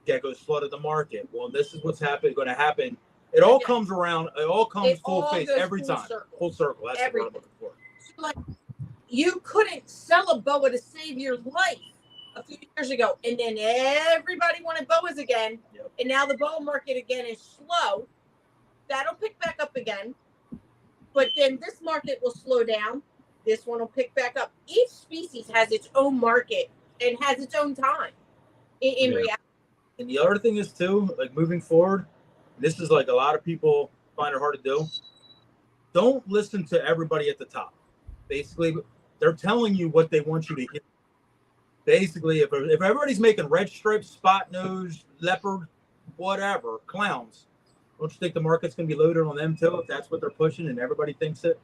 [SPEAKER 6] Geckos flooded the market. Well, this is what's going to happen. It all comes around. It all comes full face every time. Full circle. That's what I'm looking for.
[SPEAKER 5] You couldn't sell a boa to save your life a few years ago, and then everybody wanted boas again.
[SPEAKER 6] Yep.
[SPEAKER 5] And now the boa market again is slow. That'll pick back up again. But then this market will slow down. This one will pick back up. Each species has its own market and has its own time in reality.
[SPEAKER 6] And the other thing is too, moving forward, this is a lot of people find it hard to do. Don't listen to everybody at the top. Basically, they're telling you what they want you to hear. Basically, if everybody's making red stripes, spot nose, leopard, whatever, clowns, don't you think the market's going to be loaded on them too? If that's what they're pushing and everybody thinks it,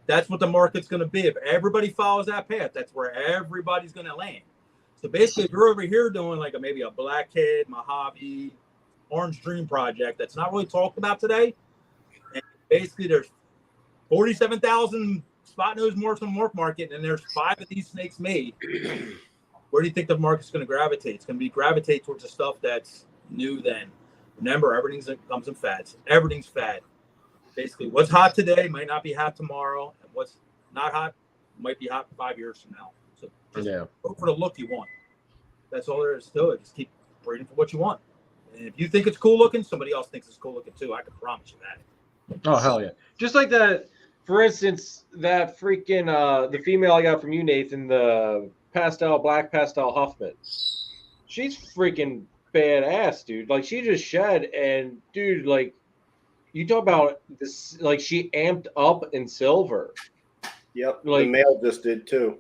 [SPEAKER 6] that's what the market's going to be. If everybody follows that path, that's where everybody's going to land. So basically, if you're over here doing maybe a blackhead, Mojave, Orange Dream project that's not really talked about today, and basically there's 47,000 spot nose morphs on the morph market, and there's 5 of these snakes made. Where do you think the market's going to gravitate? It's going to gravitate towards the stuff that's new then. Remember, everything comes in fads. Everything's fad. Basically, what's hot today might not be hot tomorrow, and what's not hot might be hot 5 years from now. So just go for the look you want. That's all there is to it. Just keep breeding for what you want. And if you think it's cool looking, somebody else thinks it's cool looking too. I can promise you that.
[SPEAKER 1] Oh hell yeah! Just like that. For instance, that freaking the female I got from you, Nathan, the black pastel Huffman. She's freaking badass, dude. Like she just shed, and dude, like you talk about this, like she amped up in silver.
[SPEAKER 3] Yep,
[SPEAKER 1] Like,
[SPEAKER 3] the male just did too.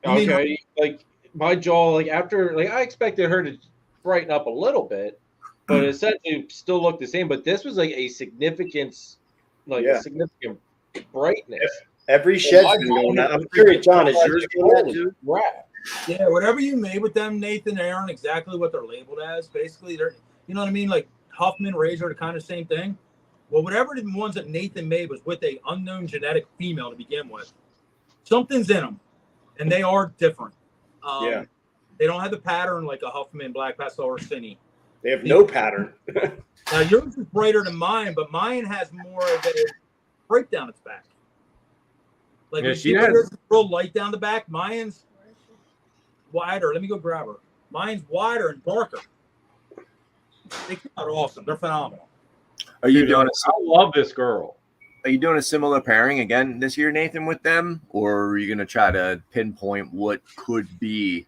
[SPEAKER 1] Okay, like my jaw, like after, like I expected her to brighten up a little bit, but essentially still looked the same. But this was like a significant brightness.
[SPEAKER 3] Every shed's been going out. I'm curious, John, is yours doing that too?
[SPEAKER 1] Right.
[SPEAKER 6] Yeah, whatever you made with them, Nathan, they aren't exactly what they're labeled as. Basically, they're, you know what I mean? Like Huffman, Razor, the kind of same thing. Well, whatever the ones that Nathan made was with a unknown genetic female to begin with. Something's in them, and they are different. They don't have the pattern like a Huffman, Black Pastel, or Cine.
[SPEAKER 3] They have no pattern.
[SPEAKER 6] Now, yours is brighter than mine, but mine has more of a break down its back. Like,
[SPEAKER 1] yeah,
[SPEAKER 6] she has real light down the back. Mine's wider. Let me go grab her. Mine's wider and darker. They come out awesome. They're phenomenal.
[SPEAKER 2] Are you doing?
[SPEAKER 1] I love this girl.
[SPEAKER 2] Are you doing a similar pairing again this year, Nathan, with them, or are you going to try to pinpoint what could be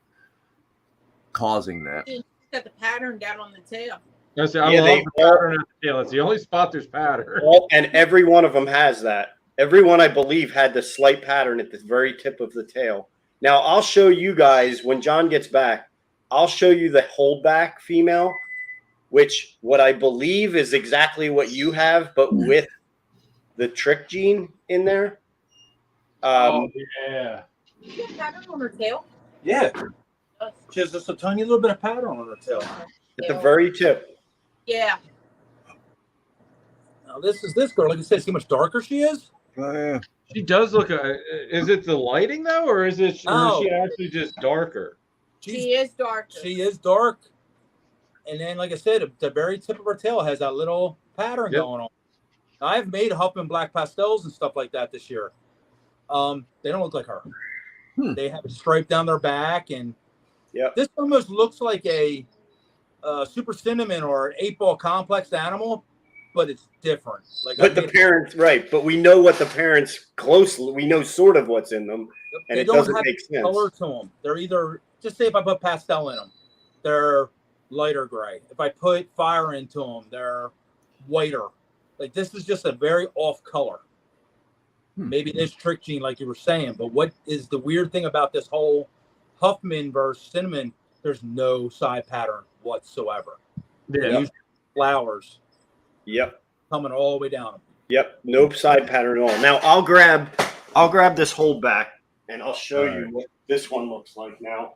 [SPEAKER 2] causing that?
[SPEAKER 5] She's got the pattern down on the tail.
[SPEAKER 1] I love the pattern at the tail. It's the only spot there's pattern.
[SPEAKER 3] And every one of them has that. Every one, I believe, had the slight pattern at the very tip of the tail. Now, I'll show you guys when John gets back. I'll show you the holdback female, which what I believe is exactly what you have, but with the trick gene in there.
[SPEAKER 1] Oh yeah.
[SPEAKER 5] She got pattern on her tail.
[SPEAKER 6] Yeah. She has just a tiny little bit of pattern on her tail.
[SPEAKER 3] At the very tip.
[SPEAKER 5] Yeah.
[SPEAKER 6] Now, this is this girl. Like I said, see how much darker she is?
[SPEAKER 2] Oh, yeah.
[SPEAKER 1] She does look. Is it the lighting though, or is it? Or is she actually just darker?
[SPEAKER 5] She is darker.
[SPEAKER 6] She is dark. And then, like I said, the very tip of her tail has that little pattern going on. Now, I've made Huffman black pastels and stuff like that this year. They don't look like her. They have a stripe down their back, and this almost looks like a super cinnamon or an 8-ball complex animal, but it's different. Like,
[SPEAKER 3] but the parents, right? But we know what the parents closely. We know sort of what's in them, and it doesn't make sense.
[SPEAKER 6] Color to them. They're either, just say if I put pastel in them, they're lighter gray. If I put fire into them, they're whiter. Like, this is just a very off color. Maybe this trick gene, like you were saying, but what is the weird thing about this whole Huffman versus cinnamon? There's no side pattern whatsoever.
[SPEAKER 1] Yeah.
[SPEAKER 6] Flowers.
[SPEAKER 3] Yep.
[SPEAKER 6] Coming all the way down.
[SPEAKER 3] Yep. No side pattern at all. Now I'll grab this holdback and I'll show you what this one looks like now.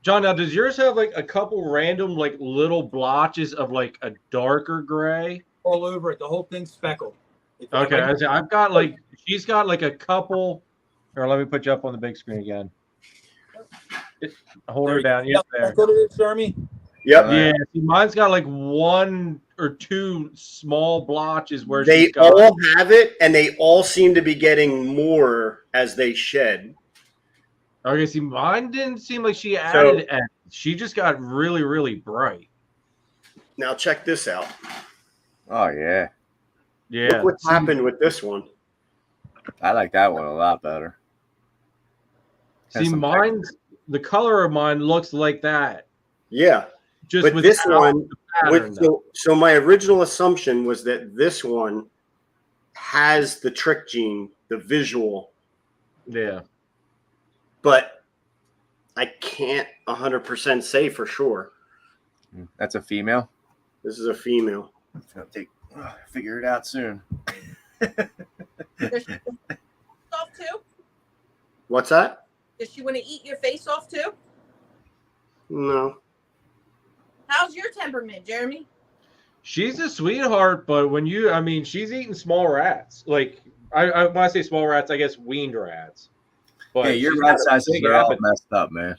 [SPEAKER 1] John, now does yours have like a couple random like little blotches of like a darker gray?
[SPEAKER 6] All over it. The whole thing's speckled.
[SPEAKER 1] Okay, I've got like, she's got like a couple. Or let me put you up on the big screen again. Hold her down. Yes, there.
[SPEAKER 6] Go to it, Jeremy.
[SPEAKER 3] Yep.
[SPEAKER 1] Yeah, see, mine's got like 1 or 2 small blotches where
[SPEAKER 3] they all have it, and they all seem to be getting more as they shed.
[SPEAKER 1] Okay, see, mine didn't seem like she added any. She just got really, really bright.
[SPEAKER 3] Now check this out.
[SPEAKER 2] Oh yeah.
[SPEAKER 1] Yeah.
[SPEAKER 3] Look what's happened with this one.
[SPEAKER 2] I like that one a lot better.
[SPEAKER 1] See, mine's the color of mine looks like that.
[SPEAKER 3] Yeah.
[SPEAKER 1] Just
[SPEAKER 3] but this one,
[SPEAKER 1] pattern,
[SPEAKER 3] so my original assumption was that this one has the trick gene, the visual.
[SPEAKER 1] Yeah.
[SPEAKER 3] But I can't 100% say for sure.
[SPEAKER 2] That's a female?
[SPEAKER 3] This is a female.
[SPEAKER 2] Figure it out soon.
[SPEAKER 5] Does she off too?
[SPEAKER 3] What's that?
[SPEAKER 5] Does she want to eat your face off too?
[SPEAKER 3] No.
[SPEAKER 5] How's your temperament, Jeremy?
[SPEAKER 1] She's a sweetheart, but when you, I mean, she's eating small rats. Like, I when I say small rats, I guess weaned rats. But
[SPEAKER 2] yeah, your rat sizes are all messed up, man.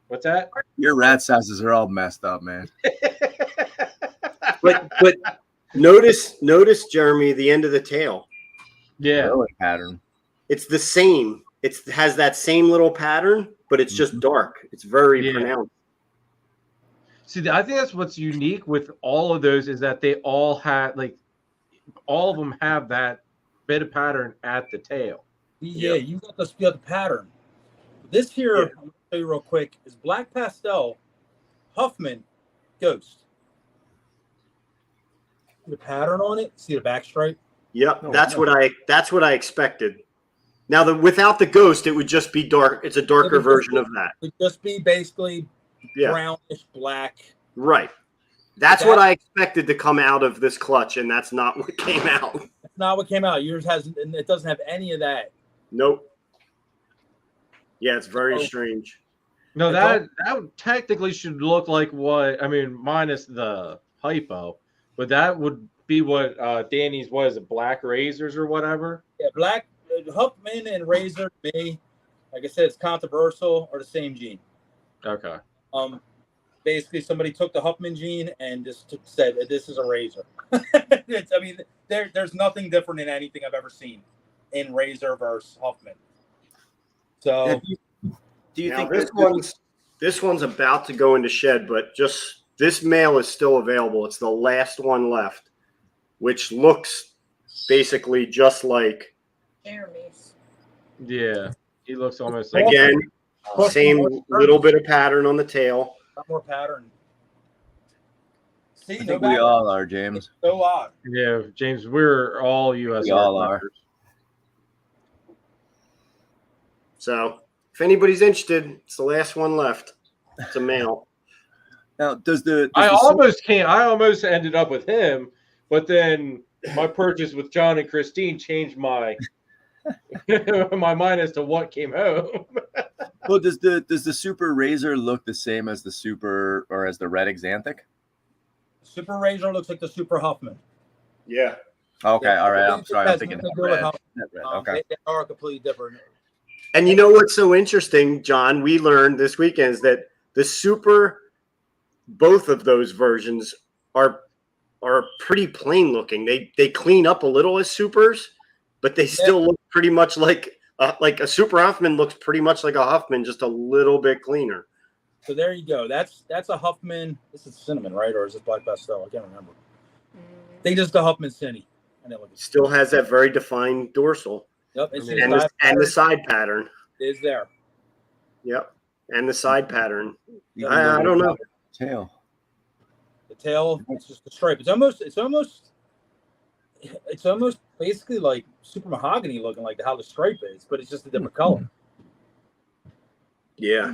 [SPEAKER 1] What's that?
[SPEAKER 2] Your rat sizes are all messed up, man.
[SPEAKER 3] But Notice, Jeremy, the end of the tail.
[SPEAKER 1] Yeah.
[SPEAKER 2] Really pattern.
[SPEAKER 3] It's the same. It has that same little pattern, but it's just dark. It's very pronounced.
[SPEAKER 1] See, I think that's what's unique with all of those is that they all have all of them have that bit of pattern at the tail.
[SPEAKER 6] Yeah, you got the pattern. This here, I'm gonna tell you real quick, is Black Pastel, Huffman, Ghost. The pattern on it. See the back stripe?
[SPEAKER 3] Yep, that's what I expected. Now, without the ghost, it would just be dark. It's a darker version of that.
[SPEAKER 6] It would just be basically brownish black.
[SPEAKER 3] Right. That's what I expected to come out of this clutch, and that's not what came out.
[SPEAKER 6] That's not what came out. Yours has, and it doesn't have any of that.
[SPEAKER 3] Nope. Yeah, it's very strange.
[SPEAKER 1] No, that technically should look like what, I mean, minus the hypo, but that would be what Danny's, what is it, Black Razors or whatever?
[SPEAKER 6] Yeah, Black Huffman and Razor, to me, like I said, it's controversial, or the same gene.
[SPEAKER 1] Okay.
[SPEAKER 6] Basically, somebody took the Huffman gene and just said this is a Razor. I mean, there's nothing different in anything I've ever seen in Razor versus Huffman. So,
[SPEAKER 3] do you think this one's about to go into shed? But just this male is still available. It's the last one left, which looks basically just like
[SPEAKER 5] Jeremy's.
[SPEAKER 1] Yeah, he looks almost like
[SPEAKER 3] again same little bit of pattern on the tail.
[SPEAKER 6] Not more pattern. See,
[SPEAKER 2] I think we all are, James.
[SPEAKER 6] It's so odd.
[SPEAKER 1] Yeah, James, we're all US.
[SPEAKER 2] We all are.
[SPEAKER 3] So, if anybody's interested, it's the last one left. It's a male.
[SPEAKER 2] Now,
[SPEAKER 1] I almost ended up with him, but then my purchase with John and Christine changed my my mind as to what came home.
[SPEAKER 2] Well, does the Super Razor look the same as the Super or as the Red Xanthic?
[SPEAKER 6] Super Razor looks like the Super Huffman.
[SPEAKER 3] Yeah.
[SPEAKER 2] Okay,
[SPEAKER 6] Yeah,
[SPEAKER 2] all right. I'm
[SPEAKER 6] it
[SPEAKER 2] sorry.
[SPEAKER 6] has
[SPEAKER 2] I'm thinking
[SPEAKER 6] nothing to do with
[SPEAKER 2] red.
[SPEAKER 6] Huffman.
[SPEAKER 2] Red. Okay.
[SPEAKER 6] They are completely different.
[SPEAKER 3] And you know what's so interesting, John? We learned this weekend is that the Super, both of those versions are pretty plain looking. They clean up a little as Supers, but they still look pretty much like a Super Huffman looks pretty much like a Huffman, just a little bit cleaner.
[SPEAKER 6] So there you go. That's a Huffman. This is cinnamon, right? Or is it Black Pastel? I can't remember. I think just the Huffman Cinny. And it
[SPEAKER 3] still has that very defined dorsal.
[SPEAKER 6] Yep.
[SPEAKER 3] And the side pattern
[SPEAKER 6] is there.
[SPEAKER 3] Yep. And the side pattern. I don't know.
[SPEAKER 2] Tail.
[SPEAKER 6] The tail, it's just the stripe. It's almost basically like super mahogany looking, like how the stripe is, but it's just a different color.
[SPEAKER 3] Yeah.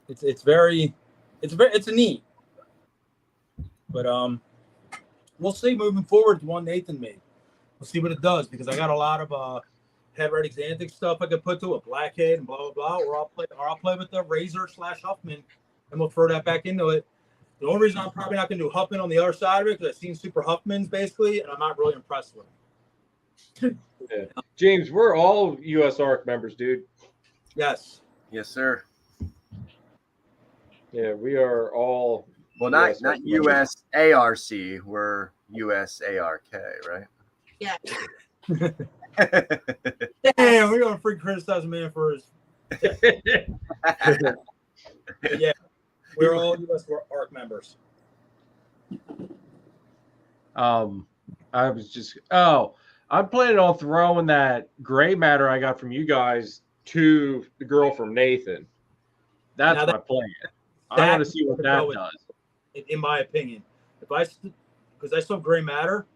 [SPEAKER 6] It's a neat. But we'll see moving forward. The one Nathan made. We'll see what it does, because I got a lot of head red Xanthic stuff I could put to a blackhead and blah blah blah. Or I'll play with the Razor / Huffman, and we'll throw that back into it. The only reason I'm probably not going to do Huffman on the other side of it, because I've seen Super Huffmans basically, and I'm not really impressed with them.
[SPEAKER 1] Yeah. James, we're all US ARC members, dude.
[SPEAKER 6] Yes.
[SPEAKER 2] Yes, sir.
[SPEAKER 1] Yeah, we are all.
[SPEAKER 2] Well, not US ARC. We're US ARK, right?
[SPEAKER 5] Yeah.
[SPEAKER 6] Damn, we're going to freak criticize a man for his. Yeah. We're all US ARC members.
[SPEAKER 1] I'm planning on throwing that gray matter I got from you guys to the girl from Nathan. That's my plan. I want to see what that does.
[SPEAKER 6] In my opinion, because I still have gray matter,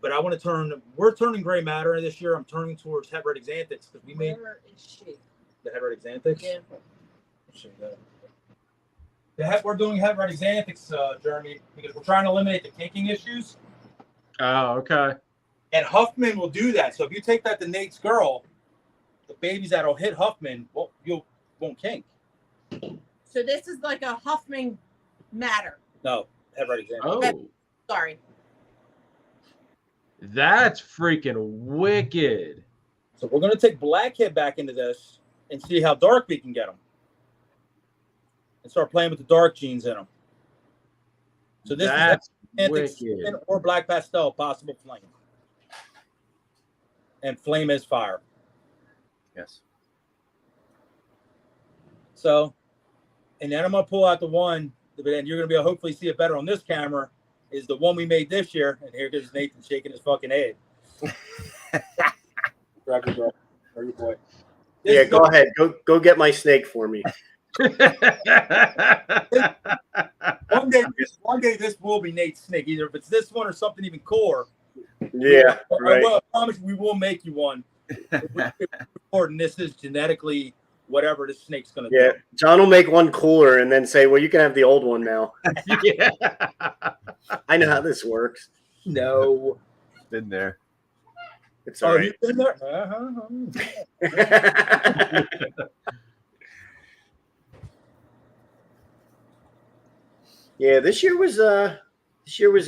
[SPEAKER 6] but I want to we're turning gray matter this year. I'm turning towards head red Xanthics, because we made the head red Xanthics. Yeah. We're doing head red Xanthics, Jeremy, because we're trying to eliminate the kinking issues.
[SPEAKER 1] Oh, okay.
[SPEAKER 6] And Huffman will do that. So if you take that to Nate's girl, the babies that'll hit Huffman, you won't kink.
[SPEAKER 5] So this is like a Huffman matter.
[SPEAKER 6] No, head red Xanthic.
[SPEAKER 1] Oh,
[SPEAKER 5] Sorry.
[SPEAKER 1] that's freaking wicked.
[SPEAKER 6] So we're going to take Blackhead back into this and see how dark we can get them. And start playing with the dark genes in them. So
[SPEAKER 1] Wicked.
[SPEAKER 6] Skin or black pastel, possible flame. And flame is fire.
[SPEAKER 2] Yes.
[SPEAKER 6] So, and then I'm gonna pull out the one, and you're gonna be able to hopefully see it better on this camera. Is the one we made this year, and here goes Nathan shaking his fucking head. Grab your bro, or your boy.
[SPEAKER 3] Yeah, go ahead. Go get my snake for me.
[SPEAKER 6] One day this will be Nate's snake. Either if it's this one or something even cooler.
[SPEAKER 3] Yeah, right.
[SPEAKER 6] I promise we will make you one. And this is genetically whatever this snake's gonna do.
[SPEAKER 3] Yeah, John will make one cooler and then say, "Well, you can have the old one now."
[SPEAKER 1] Yeah.
[SPEAKER 3] I know how this works.
[SPEAKER 6] No,
[SPEAKER 2] Been there.
[SPEAKER 3] It's all right.
[SPEAKER 6] You've been there?
[SPEAKER 3] Yeah, this year was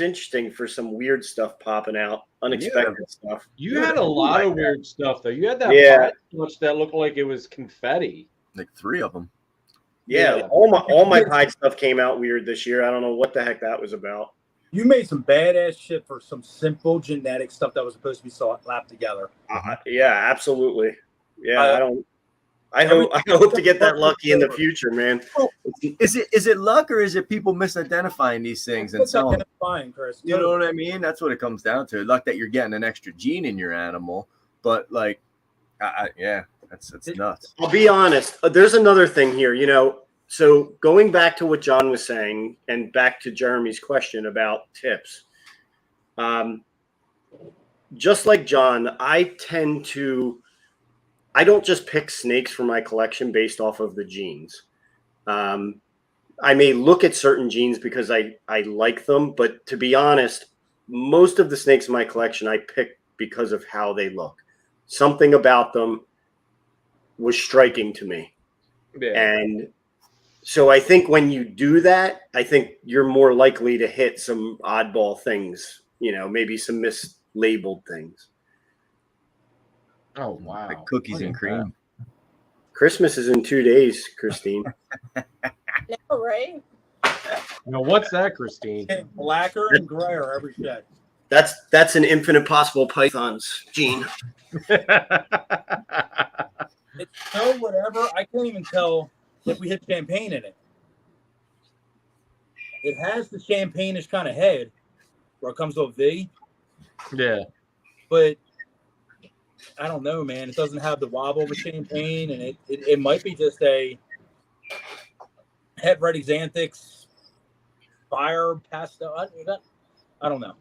[SPEAKER 3] interesting for some weird stuff popping out, unexpected stuff.
[SPEAKER 1] You had a lot of weird stuff though. You had that pouch that looked like it was confetti.
[SPEAKER 2] Like 3 of them.
[SPEAKER 3] Yeah, all my Pied stuff came out weird this year. I don't know what the heck that was about.
[SPEAKER 6] You made some badass shit for some simple genetic stuff that was supposed to be slapped together.
[SPEAKER 3] Yeah, absolutely. Yeah, I hope to get that lucky in the future, man.
[SPEAKER 2] Is it luck or is it people misidentifying these things and selling?
[SPEAKER 6] Chris.
[SPEAKER 2] You know what I mean? That's what it comes down to. Luck that you're getting an extra gene in your animal, but like, that's nuts.
[SPEAKER 3] I'll be honest. There's another thing here, So going back to what John was saying and back to Jeremy's question about tips, just like John, I don't just pick snakes for my collection based off of the genes. I may look at certain genes because I like them, but to be honest, most of the snakes in my collection I pick because of how they look. Something about them was striking to me. Yeah. And so I think when you do that, I think you're more likely to hit some oddball things, maybe some mislabeled things.
[SPEAKER 1] Oh, wow.
[SPEAKER 2] Like cookies and cream.
[SPEAKER 3] Christmas is in 2 days, Christine.
[SPEAKER 5] No, right?
[SPEAKER 1] What's that, Christine?
[SPEAKER 6] Blacker and grayer every shed.
[SPEAKER 3] That's an infinite possible pythons gene.
[SPEAKER 6] It's so whatever. I can't even tell if we hit champagne in it. It has the champagne-ish kind of head where it comes to a V.
[SPEAKER 1] Yeah.
[SPEAKER 6] But I don't know, man. It doesn't have the wobble of a champagne, and it might be just a het ready xanthics fire pastel. I don't know.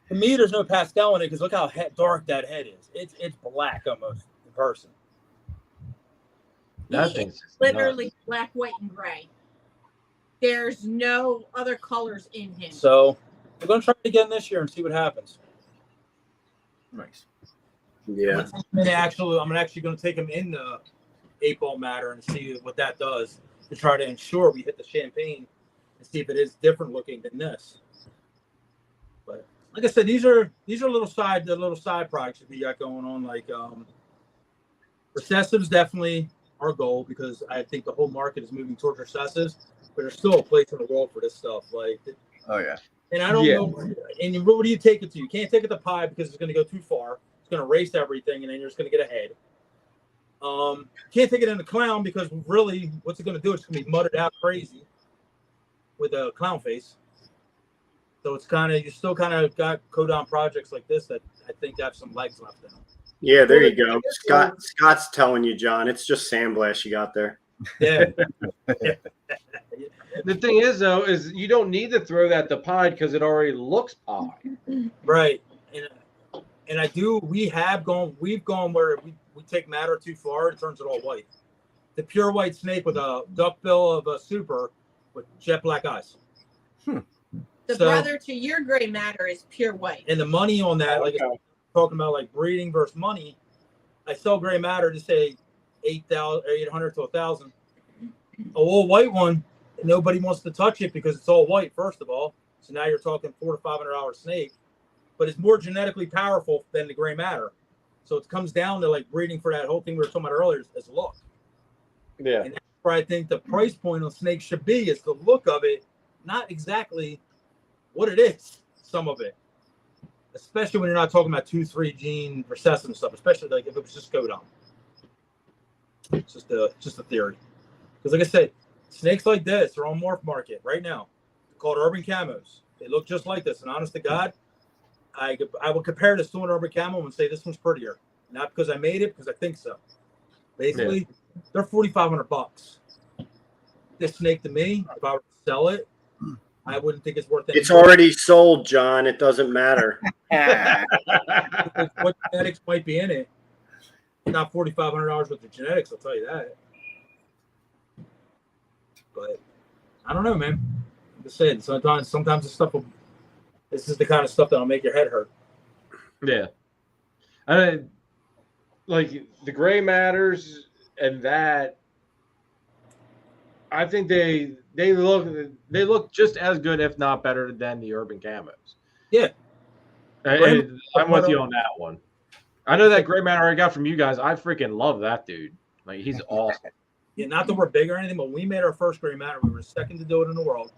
[SPEAKER 6] To me, there's no pastel in it because look how dark that head is. It's black almost in person.
[SPEAKER 1] That thing's
[SPEAKER 5] literally black, white, and gray. There's no other colors in him.
[SPEAKER 6] So we're gonna try it again this year and see what happens.
[SPEAKER 2] Nice.
[SPEAKER 3] Yeah.
[SPEAKER 6] I'm actually going to take him in the 8-ball matter and see what that does to try to ensure we hit the champagne and see if it is different looking than this. But like I said, these are little side projects that we got going on. Like recessives definitely our goal because I think the whole market is moving towards recessives, but there's still a place in the world for this stuff. Like,
[SPEAKER 2] oh yeah.
[SPEAKER 6] And I don't know. And what do you take it to? You can't take it to pie because it's going to go too far. It's going to race everything, and then you're just going to get ahead. Can't take it in the clown because really, what's it going to do? It's going to be mudded out crazy with a clown face. So it's you still kind of got codon projects like this that I think have some legs left in them.
[SPEAKER 3] Yeah, there you go. Scott's telling you, John. It's just sandblast you got there.
[SPEAKER 6] Yeah.
[SPEAKER 1] The thing is, though, is you don't need to throw that to pie because it already looks pie.
[SPEAKER 6] Right. And we've gone where we take matter too far and turns it all white. The pure white snake with a duck bill of a super with jet black eyes.
[SPEAKER 5] The brother to your gray matter is pure white. And
[SPEAKER 6] the money on that, like talking about like breeding versus money, I sell gray matter to say 800 to 1,000. A all white one, nobody wants to touch it because it's all white, first of all. So now you're talking $400 to $500 snake, but it's more genetically powerful than the gray matter. So it comes down to like breeding for that whole thing we were talking about earlier is look.
[SPEAKER 1] Yeah.
[SPEAKER 6] And that's where I think the price point on snakes should be is the look of it not exactly what it is. Some of it, especially when you're not talking about 2-3 gene recessive stuff. Especially like if it was just codon. It's just a theory. Because like I said, snakes like this are on morph market right now. They're called urban camos. They look just like this. And honest to God, I would compare this to an urban camo and say this one's prettier. Not because I made it, because I think so. Basically, they're $4,500. This snake to me, if I were to sell it, I wouldn't think it's worth it.
[SPEAKER 3] It's already sold, John. It doesn't matter.
[SPEAKER 6] What genetics might be in it? Not $4,500 worth of genetics, I'll tell you that. But I don't know, man. Like I said, sometimes the stuff will. This is the kind of stuff that'll make your head hurt.
[SPEAKER 1] Yeah. I mean, like the gray matters and that. I think they look just as good, if not better, than the urban camos.
[SPEAKER 6] Yeah.
[SPEAKER 1] I'm with you on that one. I know that gray matter I got from you guys. I freaking love that dude. Like he's awesome.
[SPEAKER 6] Yeah, not that we're big or anything, but when we made our first gray matter, we were the second to do it in the world,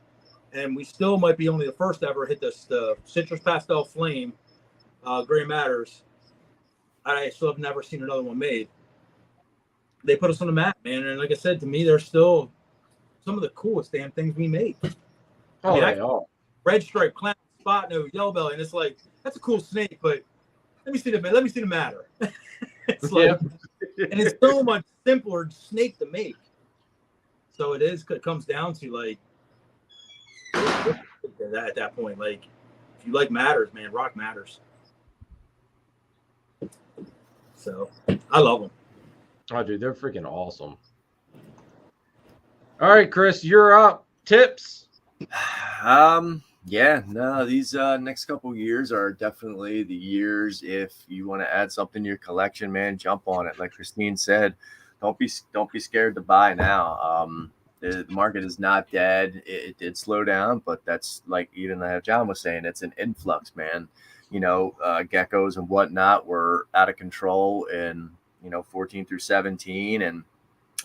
[SPEAKER 6] and we still might be only the first to ever hit the citrus pastel flame gray matters. I still have never seen another one made. They put us on the map, man, and like I said, to me, they're still some of the coolest damn things we made.
[SPEAKER 1] Oh,
[SPEAKER 6] I mean,
[SPEAKER 1] they are.
[SPEAKER 6] Red stripe, clown, spot nose, yellow belly, and it's like that's a cool snake, but let me see the matter. It's like, and it's so much simpler snake to make. So it comes down to like at that point, like if you like matters, man, rock matters. So I love them.
[SPEAKER 1] Oh, dude, they're freaking awesome. All right, Chris, you're up. Tips.
[SPEAKER 2] Yeah, no, these next couple years are definitely the years. If you want to add something to your collection, man, jump on it. Like Christine said, don't be scared to buy now. The market is not dead. It did slow down, but that's like even John was saying, it's an influx, man. Geckos and whatnot were out of control in 14 through 17, and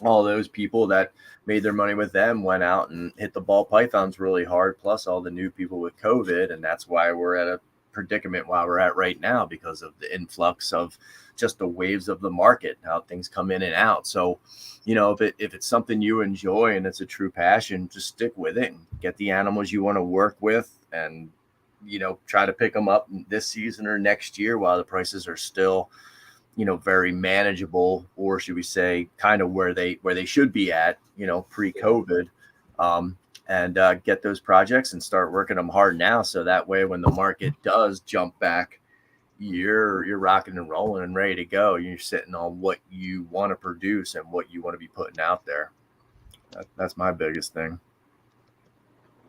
[SPEAKER 2] all those people that made their money with them went out and hit the ball pythons really hard, plus all the new people with COVID. And that's why we're at a predicament while we're at right now, because of the influx of just the waves of the market, how things come in and out. So, if it's something you enjoy and it's a true passion, just stick with it and get the animals you want to work with, and, try to pick them up this season or next year while the prices are still very manageable, or should we say kind of where they should be at, pre-COVID, and get those projects and start working them hard now. So that way, when the market does jump back, you're rocking and rolling and ready to go. You're sitting on what you want to produce and what you want to be putting out there. That's my biggest thing.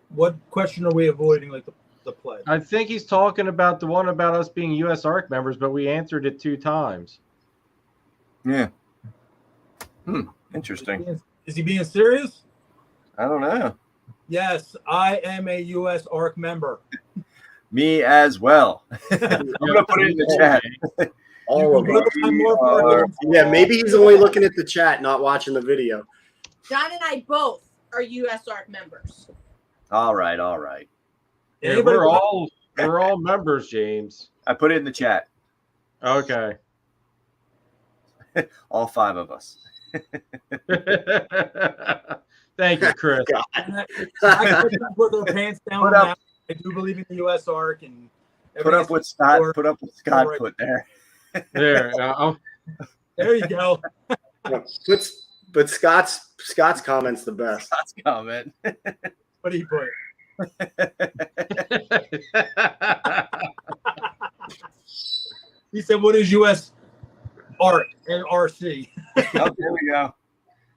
[SPEAKER 6] What question are we avoiding, like the play?
[SPEAKER 1] I think he's talking about the one about us being US ARC members, but we answered it 2 times.
[SPEAKER 2] Yeah. Interesting.
[SPEAKER 6] Is he being serious?
[SPEAKER 2] I don't know.
[SPEAKER 6] Yes, I am a US ARC member.
[SPEAKER 2] Me as well. I'm gonna put it in the chat.
[SPEAKER 3] All of them. Yeah, maybe he's only looking at the chat, not watching the video.
[SPEAKER 5] John and I both are US ARC members.
[SPEAKER 2] All right.
[SPEAKER 1] Yeah, we're all members, James.
[SPEAKER 2] I put it in the chat.
[SPEAKER 1] Okay.
[SPEAKER 2] All 5 of us.
[SPEAKER 1] Thank you, Chris.
[SPEAKER 6] I put their pants down. I do believe in the US ARC, and
[SPEAKER 2] put up what Scott put there.
[SPEAKER 1] There.
[SPEAKER 6] There you go.
[SPEAKER 3] But Scott's comment's the best.
[SPEAKER 2] Scott's comment.
[SPEAKER 6] What do you put? He said, "What is US ARC and RC?"
[SPEAKER 2] Oh, there we go.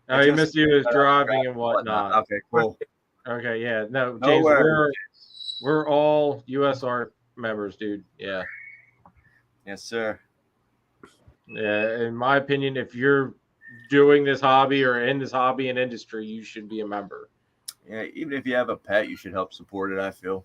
[SPEAKER 1] Oh, he missed you as driving and whatnot.
[SPEAKER 2] Okay, cool.
[SPEAKER 1] Okay, yeah. No, James, we're all US ARC members, dude. Yeah.
[SPEAKER 2] Yes, sir.
[SPEAKER 1] Yeah, in my opinion, if you're doing this hobby or in this hobby and industry, you should be a member.
[SPEAKER 2] Yeah, even if you have a pet, you should help support it, I feel.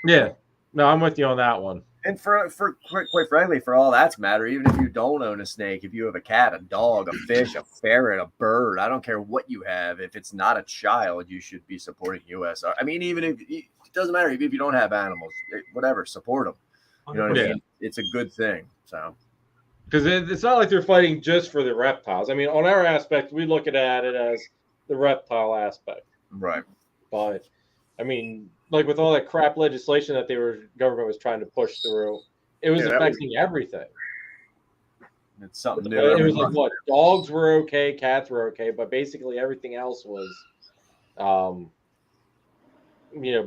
[SPEAKER 1] Yeah. No, I'm with you on that one.
[SPEAKER 2] And for quite frankly, for all that's matter, even if you don't own a snake, if you have a cat, a dog, a fish, a ferret, a bird, I don't care what you have. If it's not a child, you should be supporting USR. I mean, even if it doesn't matter, even if you don't have animals, whatever, support them. You know what I mean? It's a good thing. So,
[SPEAKER 1] because it's not like they're fighting just for the reptiles. I mean, on our aspect, we look at it as the reptile aspect,
[SPEAKER 2] right?
[SPEAKER 1] But I mean, like with all that crap legislation that government was trying to push through, it was affecting everything.
[SPEAKER 2] It's something new.
[SPEAKER 1] It was like what dogs were okay, cats were okay, but basically everything else was,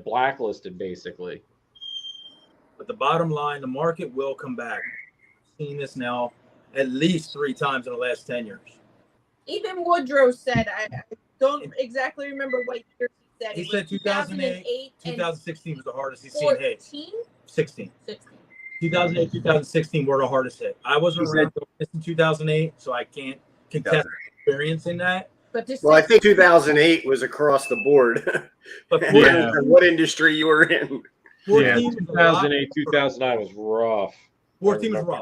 [SPEAKER 1] blacklisted basically.
[SPEAKER 6] But the bottom line, the market will come back. I've seen this now at least 3 times in the last 10 years.
[SPEAKER 5] Even Woodrow said, I don't exactly remember what year he said.
[SPEAKER 6] He said 2008, 2016 was the hardest he's seen hit. 16. 2008, 2016 were the hardest hit. I wasn't around in 2008, so I can't contest experiencing that.
[SPEAKER 5] But
[SPEAKER 3] I think 2008 was across the board.
[SPEAKER 6] But
[SPEAKER 3] what industry you were in.
[SPEAKER 1] 2008, 2009 was rough.
[SPEAKER 6] 14 was rough.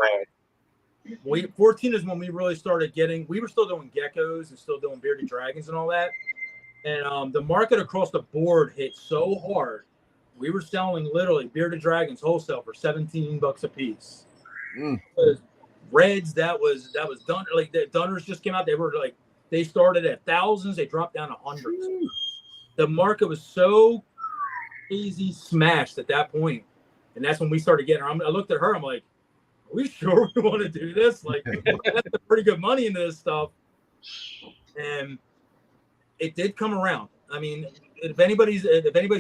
[SPEAKER 6] 14 is when we really started we were still doing geckos and still doing bearded dragons and all that. And the market across the board hit so hard. We were selling literally bearded dragons wholesale for $17 a piece. Reds, that was done. Like the Dunners just came out. They started at thousands. They dropped down to hundreds. The market was so easy smashed at that point. And that's when we started getting her. I looked at her. I'm like, are we sure we want to do this? Like, that's pretty good money into this stuff. And it did come around. I mean, if anybody's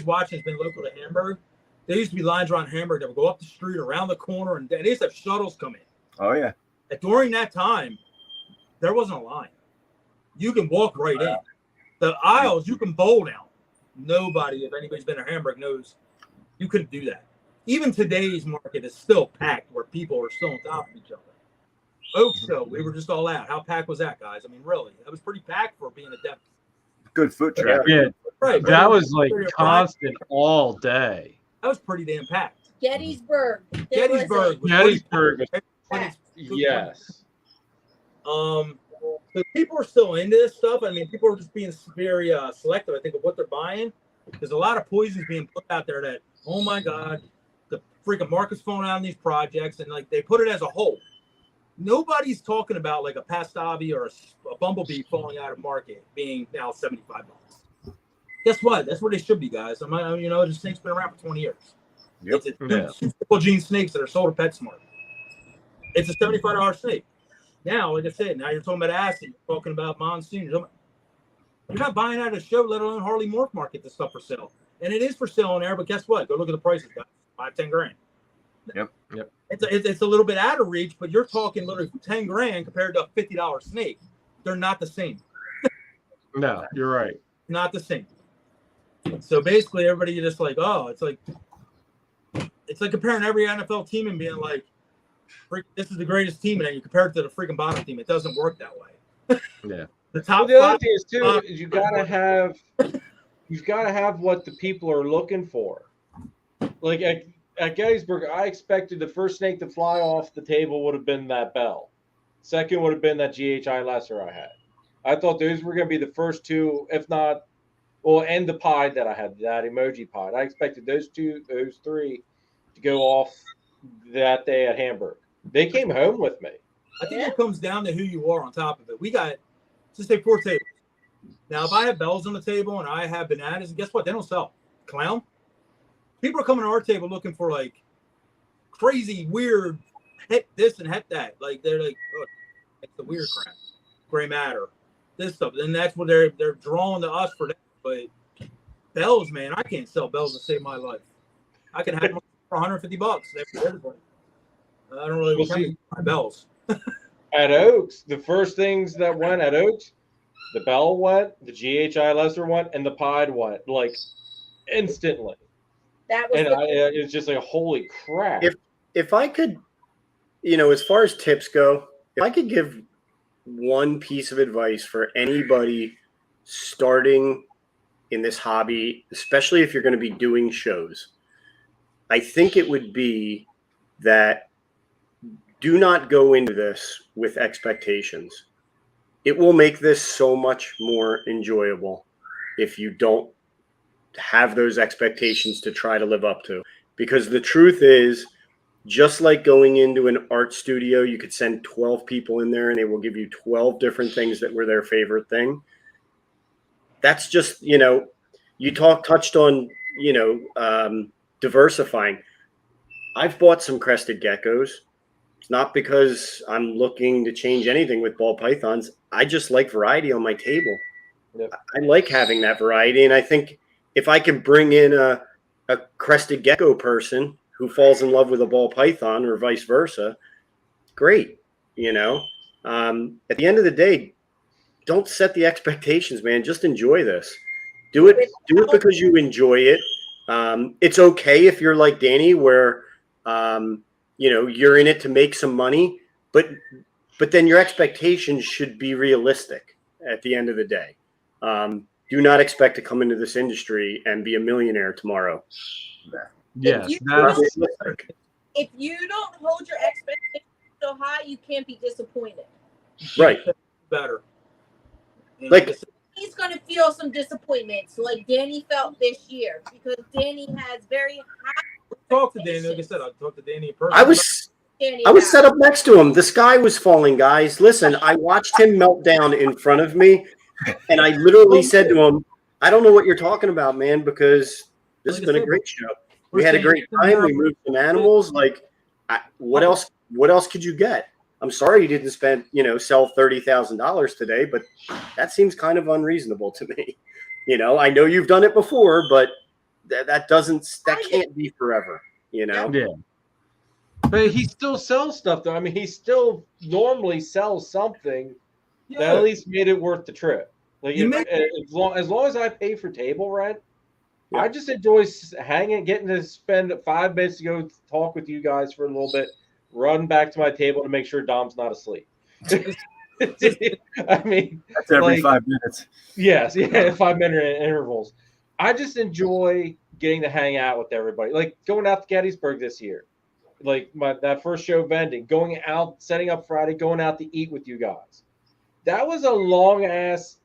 [SPEAKER 6] watching, has been local to Hamburg, there used to be lines around Hamburg that would go up the street, around the corner, and they used to have shuttles come in.
[SPEAKER 2] Oh yeah.
[SPEAKER 6] And during that time, there wasn't a line. You can walk right in. The aisles you can bowl down. Nobody, if anybody's been to Hamburg, knows you couldn't do that. Even today's market is still packed, where people are still on top of each other. Oak Show, we were just all out. How packed was that, guys? I mean, really, it was pretty packed for being a depth.
[SPEAKER 2] Good foot traffic.
[SPEAKER 1] Yeah,
[SPEAKER 6] right.
[SPEAKER 1] That was like constant all day.
[SPEAKER 6] That was pretty damn packed.
[SPEAKER 5] Gettysburg.
[SPEAKER 6] Gettysburg
[SPEAKER 1] was yes.
[SPEAKER 6] So people are still into this stuff. I mean, people are just being very selective, I think, of what they're buying. There's a lot of poisons being put out there that, oh my God, the freaking market's falling out on these projects, and like they put it as a whole. Nobody's talking about like a Pastavi or a Bumblebee falling out of market being now $75. Guess what? That's where they should be, guys. The snake's been around for 20 years.
[SPEAKER 2] Yep.
[SPEAKER 6] It's triple gene snakes that are sold at PetSmart. It's a $75 snake. Now, like I said, now you're talking about acid, you're talking about monsoon. You're not buying out of the show, let alone Harley Morph Market, this stuff for sale. And it is for sale on there, but guess what? Go look at the prices, guys. $5-10 grand.
[SPEAKER 2] Yep.
[SPEAKER 6] It's a little bit out of reach, but you're talking literally $10 grand compared to a $50 snake. They're not the same.
[SPEAKER 1] No, you're right.
[SPEAKER 6] Not the same. So basically, everybody just like, oh, it's like comparing every NFL team and being like, this is the greatest team, and then you compare it to the freaking bottom team. It doesn't work that way.
[SPEAKER 1] Yeah.
[SPEAKER 6] The top.
[SPEAKER 1] The other thing is too is you've got to have what the people are looking for. Like at Gettysburg, I expected the first snake to fly off the table would have been that bell. Second would have been that GHI lesser I had. I thought those were going to be the first two, if not, and the pied that I had, that emoji pied. I expected those three to go off that day at Hamburg. They came home with me.
[SPEAKER 6] I think it comes down to who you are on top of it. We got, just say 4 tables. Now, if I have bells on the table and I have bananas, guess what? They don't sell. Clown. People are coming to our table looking for like crazy, weird, hit this and hit that. Like they're like, oh, it's the weird crap, gray matter, this stuff. And that's what they're drawing to us for that. But bells, man, I can't sell bells to save my life. I can have them for $150. That's for everybody. I don't really see my bells.
[SPEAKER 1] At Oaks, the first things that went at Oaks, the bell went, the GHI lesser went, and the pied went like instantly.
[SPEAKER 5] That was
[SPEAKER 1] it's just like holy crap.
[SPEAKER 3] If I could, as far as tips go, if I could give one piece of advice for anybody starting in this hobby, especially if you're going to be doing shows, I think it would be that do not go into this with expectations. It will make this so much more enjoyable if you don't have those expectations to try to live up to. Because the truth is, just like going into an art studio, you could send 12 people in there and they will give you 12 different things that were their favorite thing. That's just, you touched on, diversifying. I've bought some crested geckos. It's not because I'm looking to change anything with ball pythons. I just like variety on my table.
[SPEAKER 1] Yep.
[SPEAKER 3] I like having that variety. And I think if I can bring in a crested gecko person who falls in love with a ball python or vice versa, great. At the end of the day, don't set the expectations, man. Just enjoy this. Do it because you enjoy it. It's okay if you're like Danny, where you're in it to make some money, but then your expectations should be realistic at the end of the day. Do not expect to come into this industry and be a millionaire tomorrow.
[SPEAKER 1] Yes,
[SPEAKER 5] if you don't hold your expectations so high, you can't be disappointed.
[SPEAKER 3] Right.
[SPEAKER 6] Better.
[SPEAKER 3] Like,
[SPEAKER 5] he's going to feel some disappointments like Danny felt this year, because Danny has very high.
[SPEAKER 6] Talk to Danny. Like I said, I talked to Danny in person.
[SPEAKER 3] I was set up next to him. The sky was falling, guys. Listen, I watched him melt down in front of me, and I literally said to him, I don't know what you're talking about, man, because this has been a great show. We had a great time. We moved some animals. Like, what else could you get? I'm sorry you didn't sell $30,000 today, but that seems kind of unreasonable to me. I know you've done it before, but that can't be forever. Yeah.
[SPEAKER 1] But he still sells stuff, though. I mean, he still normally sells something that at least made it worth the trip. Like, as long as I pay for table rent, I just enjoy hanging, getting to spend 5 minutes to go talk with you guys for a little bit, run back to my table to make sure Dom's not asleep. I mean,
[SPEAKER 2] that's every 5 minutes.
[SPEAKER 1] Yes, 5-minute intervals. I just enjoy getting to hang out with everybody. Like going out to Gettysburg this year, like that first show vending, going out, setting up Friday, going out to eat with you guys. That was a long ass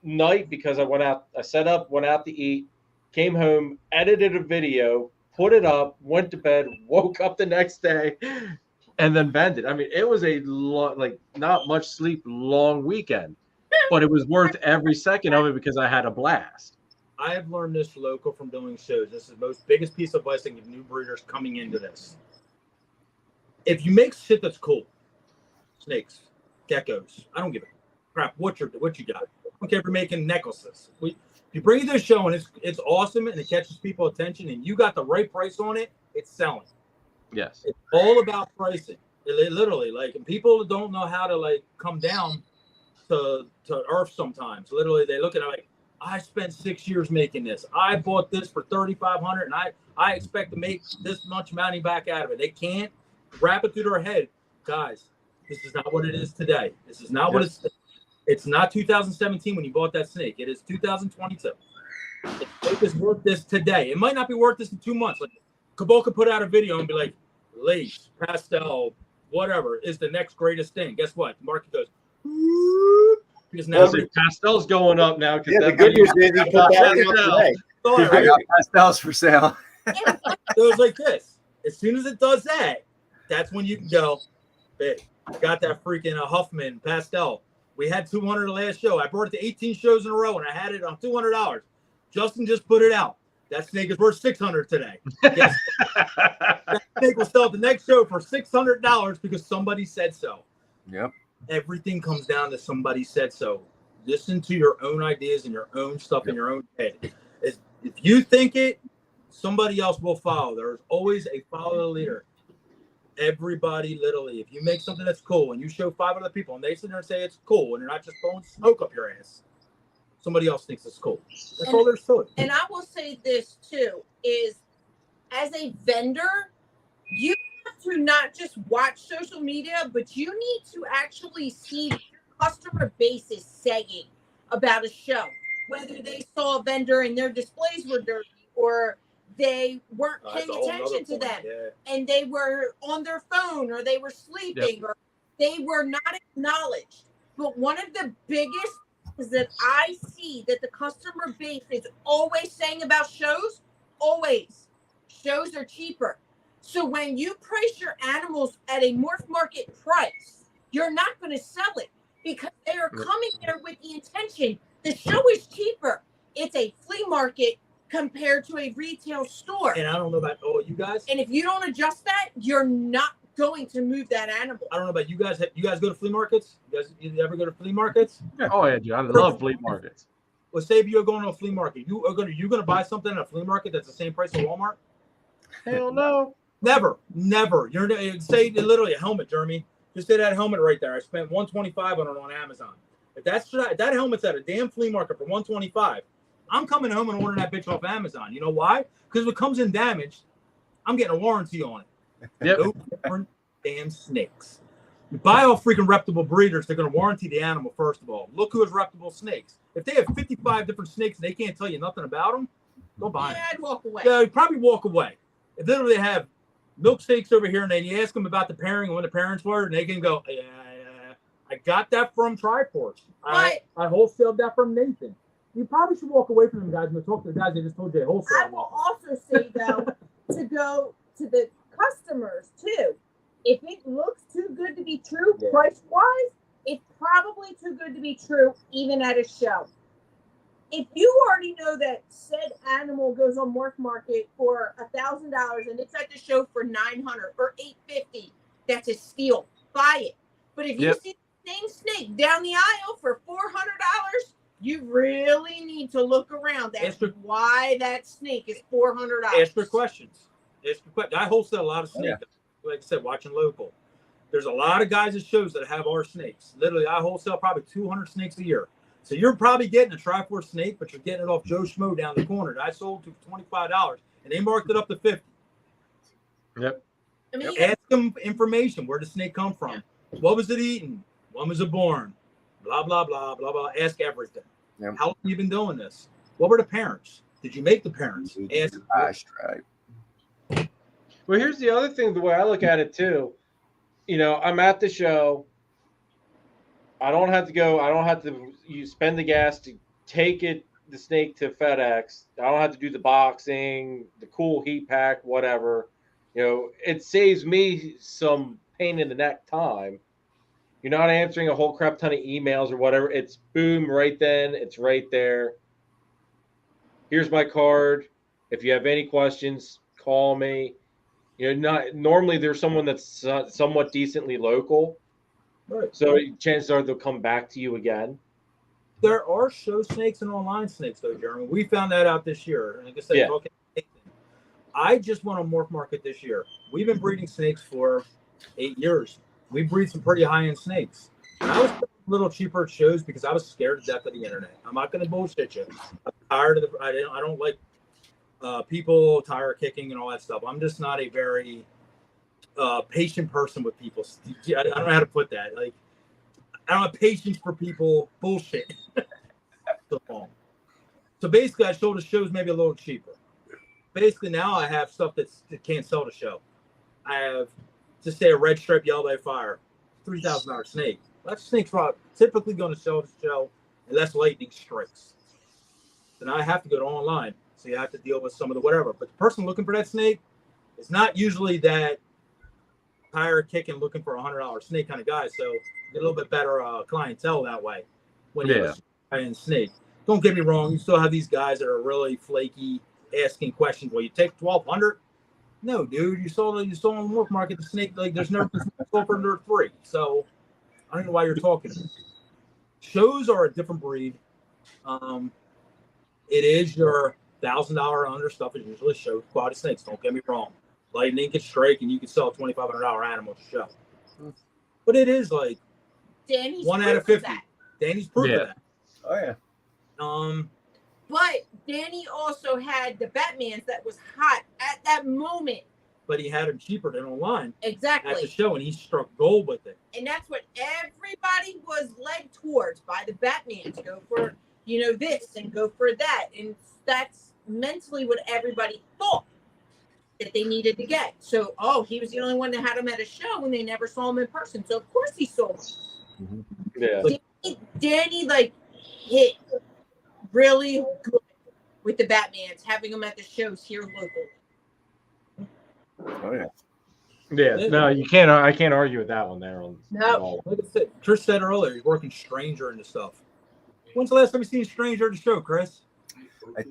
[SPEAKER 1] night because I set up, went out to eat, came home, edited a video, put it up, went to bed, woke up the next day, and then vended. I mean, it was a not much sleep, long weekend, but it was worth every second of it because I had a blast.
[SPEAKER 6] I have learned this local from doing shows. This is the most biggest piece of advice I give new breeders coming into this. If you make shit that's cool, snakes, geckos, I don't give a crap what you got. I don't care if you're making necklaces. If you bring it to a show and it's awesome and it catches people's attention and you got the right price on it, it's selling.
[SPEAKER 1] Yes.
[SPEAKER 6] It's all about pricing. It literally, and people don't know how to come down to earth sometimes. Literally, they look at it like, I spent 6 years making this. I bought this for $3,500 and I expect to make this much money back out of it. They can't wrap it through their head. Guys, this is not what it is today. This is not what it's not 2017 when you bought that snake. It is 2022. The snake is worth this today. It might not be worth this in 2 months. Like Cabal could put out a video and be like, lace, pastel, whatever is the next greatest thing. Guess what? The market goes, because now
[SPEAKER 1] pastel's going up now.
[SPEAKER 3] The good news is he put that out today.
[SPEAKER 2] I got pastels for sale.
[SPEAKER 6] It was like this. As soon as it does that, that's when you can go, hey, I got that freaking Huffman pastel. We had 200 the last show. I brought it to 18 shows in a row, and I had it on $200. Justin just put it out. That snake is worth $600 today. Yes. That snake will sell at the next show for $600 because somebody said so.
[SPEAKER 2] Yep.
[SPEAKER 6] Everything comes down to somebody said so. Listen to your own ideas and your own stuff in your own head. If you think it, somebody else will follow. There's always a follow leader. Everybody, literally, if you make something that's cool and you show 5 other people and they sit there and say it's cool and you're not just blowing smoke up your ass, somebody else thinks it's cool. That's all there's to it.
[SPEAKER 5] And I will say this too, is as a vendor, you have to not just watch social media, but you need to actually see what your customer base is saying about a show. Whether they saw a vendor and their displays were dirty, or they weren't
[SPEAKER 6] That's
[SPEAKER 5] paying
[SPEAKER 6] a whole
[SPEAKER 5] attention
[SPEAKER 6] nother
[SPEAKER 5] to them,
[SPEAKER 6] point, yeah.
[SPEAKER 5] and they were on their phone, or they were sleeping, or they were not acknowledged. But one of the biggest things that I see that the customer base is always saying about shows, always, shows are cheaper. So when you price your animals at a morph market price, you're not going to sell it, because they are coming there with the intention the show is cheaper. It's a flea market compared to a retail store.
[SPEAKER 6] And I don't know about you guys.
[SPEAKER 5] And if you don't adjust that, you're not going to move that animal.
[SPEAKER 6] I don't know about you guys. You guys go to flea markets? You ever go to flea markets?
[SPEAKER 1] Oh yeah, dude, I love flea markets.
[SPEAKER 6] Well, say if you're going to a flea market, you're gonna buy something at a flea market that's the same price at Walmart?
[SPEAKER 1] Hell no.
[SPEAKER 6] Never. You're say literally a helmet, Jeremy. Just say that helmet right there. I spent $125 on it on Amazon. If that helmet's at a damn flea market for $125, I'm coming home and ordering that bitch off Amazon. You know why? Because if it comes in damaged, I'm getting a warranty on it.
[SPEAKER 1] Yep.
[SPEAKER 6] No different damn snakes. You buy all freaking reputable breeders, they're going to warranty the animal, first of all. Look who has reputable snakes. If they have 55 different snakes and they can't tell you nothing about them, don't buy them.
[SPEAKER 5] Yeah, I'd walk away.
[SPEAKER 6] Yeah, you'd probably walk away. If literally they have milk steaks over here and then you ask them about the pairing and when the parents were, and they can go, yeah, I got that from Triforce. I wholesaled that from Nathan. You probably should walk away from them guys and talk to the guys they just told you they wholesale.
[SPEAKER 5] I will also say, though, to go to the customers, too. If it looks too good to be true, price-wise, it's probably too good to be true, even at a show. If you already know that said animal goes on Morph Market for $1,000 and it's at the show for $900 or $850, that's a steal. Buy it. But if you see the same snake down the aisle for $400, you really need to look around. That's why that snake is $400.
[SPEAKER 6] Ask for questions. I wholesale a lot of snakes. Like I said, watching local. There's a lot of guys at shows that have our snakes. Literally, I wholesale probably 200 snakes a year. So you're probably getting a Triforce snake, but you're getting it off Joe Schmo down the corner that I sold to $25, and they marked it up to $50.
[SPEAKER 1] Yep.
[SPEAKER 5] I mean,
[SPEAKER 6] Ask them information. Where did the snake come from? What was it eating? When was it born? Blah, blah, blah, blah, blah. Ask everything.
[SPEAKER 2] Yep.
[SPEAKER 6] How long have you been doing this? What were the parents? Did you make the parents? Ask.
[SPEAKER 1] Well, here's the other thing, the way I look at it too. You know, I'm at the show. I don't have to go. I don't have to spend the gas to take the snake to FedEx. I don't have to do the boxing, the cool heat pack, whatever. You know, it saves me some pain in the neck time. You're not answering a whole crap ton of emails or whatever. It's boom right then. It's right there. Here's my card. If you have any questions, call me. You know, normally there's someone that's somewhat decently local.
[SPEAKER 6] Right.
[SPEAKER 1] So chances are they'll come back to you again.
[SPEAKER 6] There are show snakes and online snakes, though, Jeremy. We found that out this year. Like I said, I just went on Morph Market this year. We've been breeding snakes for 8 years. We breed some pretty high-end snakes. And I was a little cheaper at shows because I was scared to death of the internet. I'm not going to bullshit you. I'm tired of I don't like people tire kicking and all that stuff. I'm just not a very patient person with people. I don't know how to put that. Like, I don't have patience for people bullshit. So basically, I sold the shows maybe a little cheaper. Basically, now I have stuff that can't sell the show. I have, just say, a red stripe yellow by fire, $3,000 snake. That snake's typically going to sell the show unless lightning strikes. Then I have to go to online. So you have to deal with some of the whatever. But the person looking for that snake is not usually that tire kicking looking for $100 snake kind of guy. So you get a little bit better clientele that way when you have a high-end snake. Don't get me wrong. You still have these guys that are really flaky, asking questions. Well, you take $1,200? No, dude. You saw on the Morph Market the snake. Like there's never been sold for under $3. So I don't know why you're talking. Shows are a different breed. It is your $1,000 under stuff is usually show quality snakes. Don't get me wrong. Lightning can strike and you can sell a $2,500 animal to show. But it is like
[SPEAKER 5] Danny's
[SPEAKER 6] 1 out of 50. Danny's proof of that.
[SPEAKER 2] Oh yeah.
[SPEAKER 5] But Danny also had the Batmans that was hot at that moment.
[SPEAKER 6] But he had them cheaper than online.
[SPEAKER 5] Exactly.
[SPEAKER 6] At the show, and he struck gold with it.
[SPEAKER 5] And that's what everybody was led towards by the Batman to go for, this and go for that. And that's mentally what everybody thought that they needed to get. So, he was the only one that had them at a show and they never saw him in person. So, of course, he sold them.
[SPEAKER 1] Yeah.
[SPEAKER 5] Danny, like, hit really good with the Batmans, having them at the shows here locally.
[SPEAKER 2] Oh yeah.
[SPEAKER 1] Yeah. No, you can't. I can't argue with that one there.
[SPEAKER 5] No.
[SPEAKER 6] Like I said, Chris said earlier, he's working Stranger into stuff. When's the last time you seen Stranger at the show, Chris?
[SPEAKER 2] I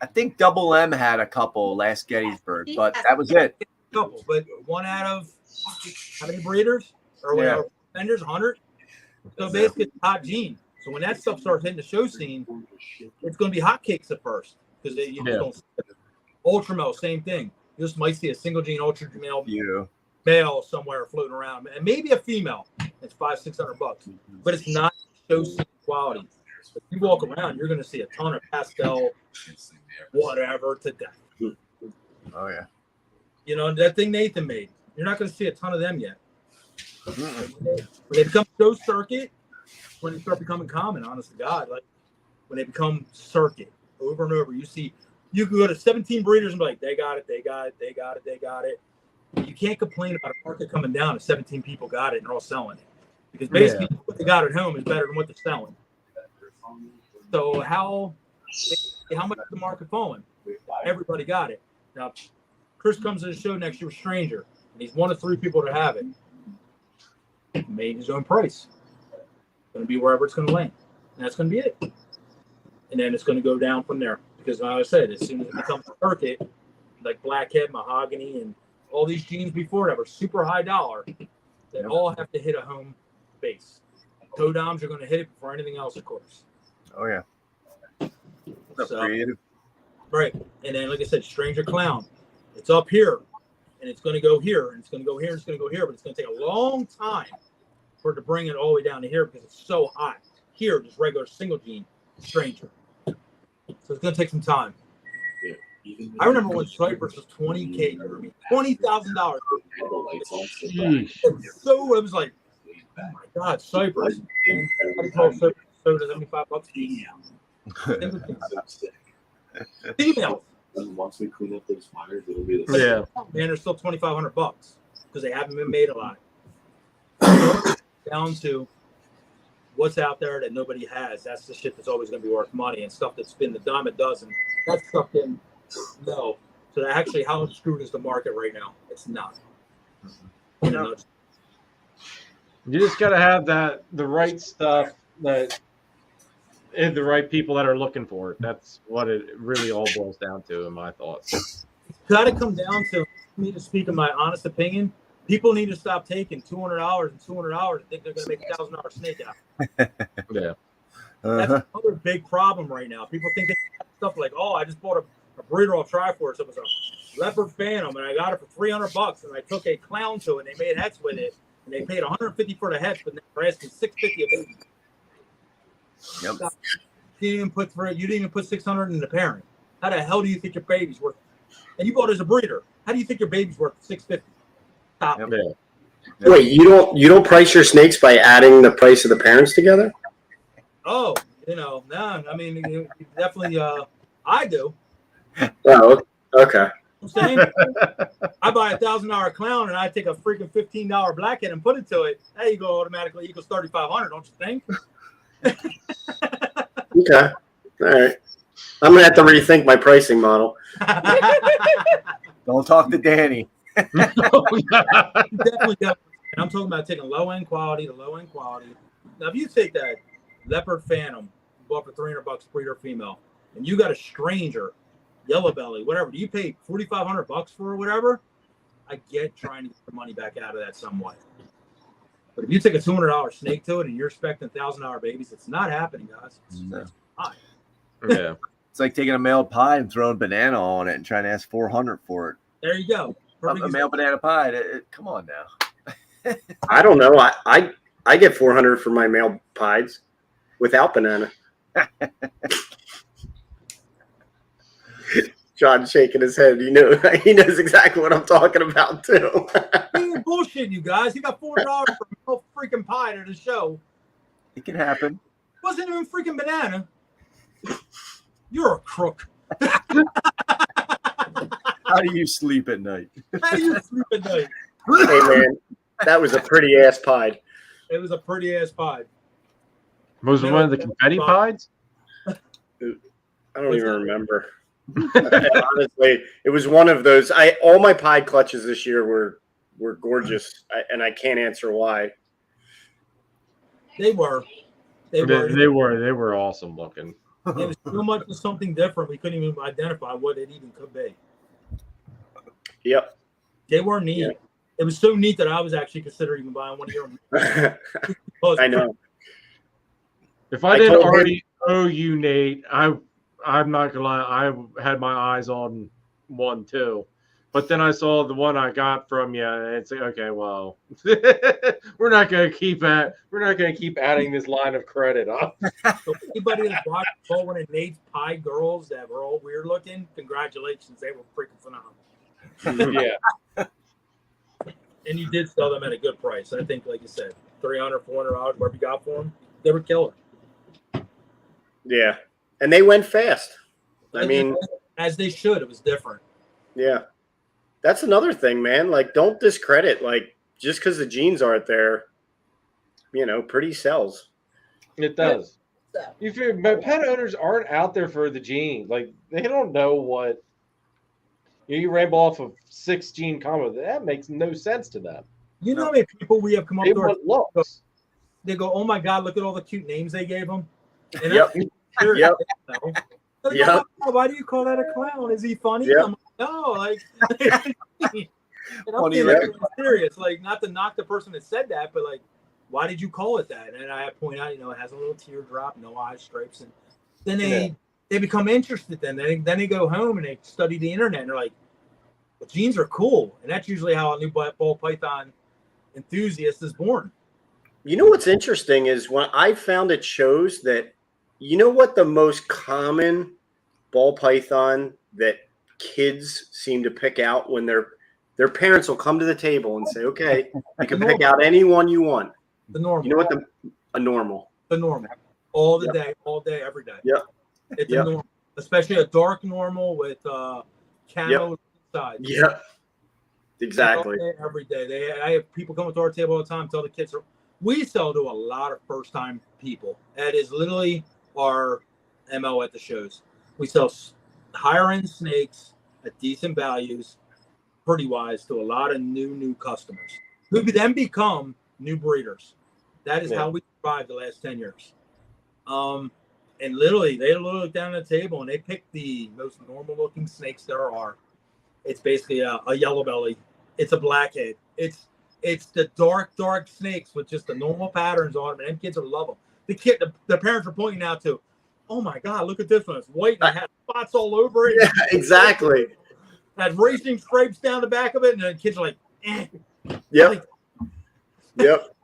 [SPEAKER 2] think Double M had a couple last Gettysburg, but that was it.
[SPEAKER 6] Couple, but one out of how many breeders or whatever vendors, 100. So basically, it's hot gene. So when that stuff starts hitting the show scene, it's going to be hotcakes at first because you just don't see it. Ultra male, same thing. You just might see a single gene ultra male somewhere floating around, and maybe a female. It's $500-600, but it's not show scene quality. If you walk around, you're going to see a ton of pastel, whatever to death.
[SPEAKER 2] Oh yeah.
[SPEAKER 6] You know that thing Nathan made. You're not going to see a ton of them yet. When they become show circuit, when they start becoming common, honest to God, like when they become circuit over and over, you can go to 17 breeders and be like, they got it. You can't complain about a market coming down if 17 people got it and they're all selling it. Because basically what they got at home is better than what they're selling. So how much is the market falling? Everybody got it. Now, Chris comes to the show next year with Stranger, and he's one of 3 people to have it. He made his own price. It's going to be wherever it's going to land. And that's going to be it. And then it's going to go down from there. Because like I said, as soon as it becomes a circuit, like blackhead, mahogany, and all these genes before that were super high dollar, they all have to hit a home base. Todoms are going to hit it before anything else, of course.
[SPEAKER 2] Oh yeah.
[SPEAKER 6] So,
[SPEAKER 2] creative.
[SPEAKER 6] right. And then, like I said, Stranger Clown. It's up here, and it's going to go here, and it's going to go here, and it's going to go here, but it's going to take a long time for it to bring it all the way down to here because it's so hot. Here, just regular single gene Stranger. So it's going to take some time. I remember when Cypress was $20,000, $20,000. So it was like, oh my God, Cypress. How do you call Cypress soda $75? Females.
[SPEAKER 10] Once we clean up those fires, it'll be the
[SPEAKER 6] Man, they're still $2,500 because they haven't been made a lot. Down to what's out there that nobody has. That's the shit that's always going to be worth money, and stuff that's been the dime a dozen. That stuff didn't know. So that actually, how screwed is the market right now? It's not. You know,
[SPEAKER 1] you just got to have the right stuff and the right people that are looking for it. That's what it really all boils down to, in my thoughts.
[SPEAKER 6] It's got to come down to me to speak in my honest opinion. People need to stop taking $200 and $200 and think they're going to make $1,000 snake out.
[SPEAKER 1] Yeah.
[SPEAKER 6] That's another big problem right now. People think they stuff like, oh, I just bought a breeder off Triforce. It was a leopard phantom, and I got it for $300. And I took a clown to it, and they made heads with it, and they paid $150 for the heads, but they're asking $650 a baby.
[SPEAKER 2] Yep.
[SPEAKER 6] You didn't even put $600 in the parent. How the hell do you think your baby's worth? And you bought it as a breeder. How do you think your baby's worth $650? Stop.
[SPEAKER 2] Yep.
[SPEAKER 1] Yeah.
[SPEAKER 3] Wait, you don't price your snakes by adding the price of the parents together?
[SPEAKER 6] Oh, no. I mean, you definitely. I do.
[SPEAKER 3] Oh, okay.
[SPEAKER 6] I'm saying I buy $1,000 clown and I take a freaking $15 blackhead and put it to it. There you go, automatically equals $3,500. Don't you think?
[SPEAKER 3] Okay. All right. I'm gonna have to rethink my pricing model.
[SPEAKER 2] Don't talk to Danny.
[SPEAKER 6] Definitely. And I'm talking about taking low end quality to low end quality. Now, if you take that leopard phantom, you bought for $300 breeder female, and you got a Stranger, yellow belly, whatever, do you pay $4,500 for or whatever? I get trying to get the money back out of that somewhat. But if you take a $200 snake to it and you're expecting $1,000 babies, it's not happening, guys. It's not.
[SPEAKER 1] Yeah.
[SPEAKER 2] It's like taking a male pie and throwing banana on it and trying to ask $400 for it.
[SPEAKER 6] There you go.
[SPEAKER 2] A male banana pie. Come on now.
[SPEAKER 3] I don't know. I get $400 for my male pies without banana. John's shaking his head. He knows exactly what I'm talking about too.
[SPEAKER 6] You're bullshitting, you guys. You got $400 for a freaking pie to the show.
[SPEAKER 2] It can happen.
[SPEAKER 6] Wasn't even freaking banana. You're a crook.
[SPEAKER 2] How do you sleep at night?
[SPEAKER 6] How do you sleep at night?
[SPEAKER 3] Hey man, that was a pretty ass pied.
[SPEAKER 6] It was a pretty ass pod.
[SPEAKER 1] Was it one of the confetti pies?
[SPEAKER 3] I don't even remember. Honestly, it was one of those. All my pied clutches this year were gorgeous, and I can't answer why.
[SPEAKER 6] They were.
[SPEAKER 1] They were awesome looking.
[SPEAKER 6] It was so much of something different. We couldn't even identify what it even could be.
[SPEAKER 3] Yep.
[SPEAKER 6] They were neat.
[SPEAKER 3] Yeah.
[SPEAKER 6] It was so neat that I was actually considering even buying one of your.
[SPEAKER 3] I know.
[SPEAKER 1] If I didn't already owe you, Nate, I'm not gonna lie. I had my eyes on one too, but then I saw the one I got from you, and it's like, okay, well, we're not gonna keep adding this line of credit up.
[SPEAKER 6] So anybody that's watched one of Nate's pie girls that were all weird looking, congratulations, they were freaking phenomenal.
[SPEAKER 1] Yeah.
[SPEAKER 6] And you did sell them at a good price. I think, like you said, $300, $400, whatever you got for them, they were killer.
[SPEAKER 3] Yeah, and they went fast. I mean,
[SPEAKER 6] as they should. It was different.
[SPEAKER 3] Yeah, that's another thing, man. Like, don't discredit. Like, just because the genes aren't there, pretty sells.
[SPEAKER 1] It does. If pet owners aren't out there for the gene, like they don't know what. You ramble off of 6 gene combo. That makes no sense to them.
[SPEAKER 6] You know how many people we have come up
[SPEAKER 1] They
[SPEAKER 6] to
[SPEAKER 1] want looks.
[SPEAKER 6] They go, "Oh my God, look at all the cute names they gave him." And
[SPEAKER 3] Yep.
[SPEAKER 6] Yep.
[SPEAKER 3] Yep.
[SPEAKER 6] Why do you call that a clown? Is he funny?
[SPEAKER 3] Yep.
[SPEAKER 6] I'm like, no, like,
[SPEAKER 2] Funny,
[SPEAKER 6] I'm
[SPEAKER 2] like
[SPEAKER 6] serious. Like, not to knock the person that said that, but like, why did you call it that? And I point out, it has a little teardrop, no eye stripes, and then they become interested. Then they go home and they study the internet, and they're like, well, genes are cool, and that's usually how a new ball python enthusiast is born.
[SPEAKER 3] You know what's interesting is when I found it shows that, what the most common ball python that kids seem to pick out when their parents will come to the table and say, okay, you can pick out any one you want.
[SPEAKER 6] The normal.
[SPEAKER 3] You know what a normal.
[SPEAKER 6] The normal. All the day, all day, every day.
[SPEAKER 3] Yep.
[SPEAKER 6] It's a normal, especially a dark normal with camo inside.
[SPEAKER 3] Yep. Exactly.
[SPEAKER 6] All day, every day. I have people coming to our table all the time, tell the kids we sell to a lot of first time people. That is literally our MO at the shows. We sell higher end snakes at decent values, pretty wise, to a lot of new customers who then become new breeders. That is how we survived the last 10 years. And literally, they look down at the table and they pick the most normal looking snakes there are. It's basically a yellow belly. It's a blackhead. It's the dark snakes with just the normal patterns on them. And them kids will love them. The parents are pointing out to, oh my God, look at this one. It's white and it has spots all over it.
[SPEAKER 3] Yeah, exactly.
[SPEAKER 6] Has racing stripes down the back of it. And the kids are like, eh.
[SPEAKER 3] Yep. Yep.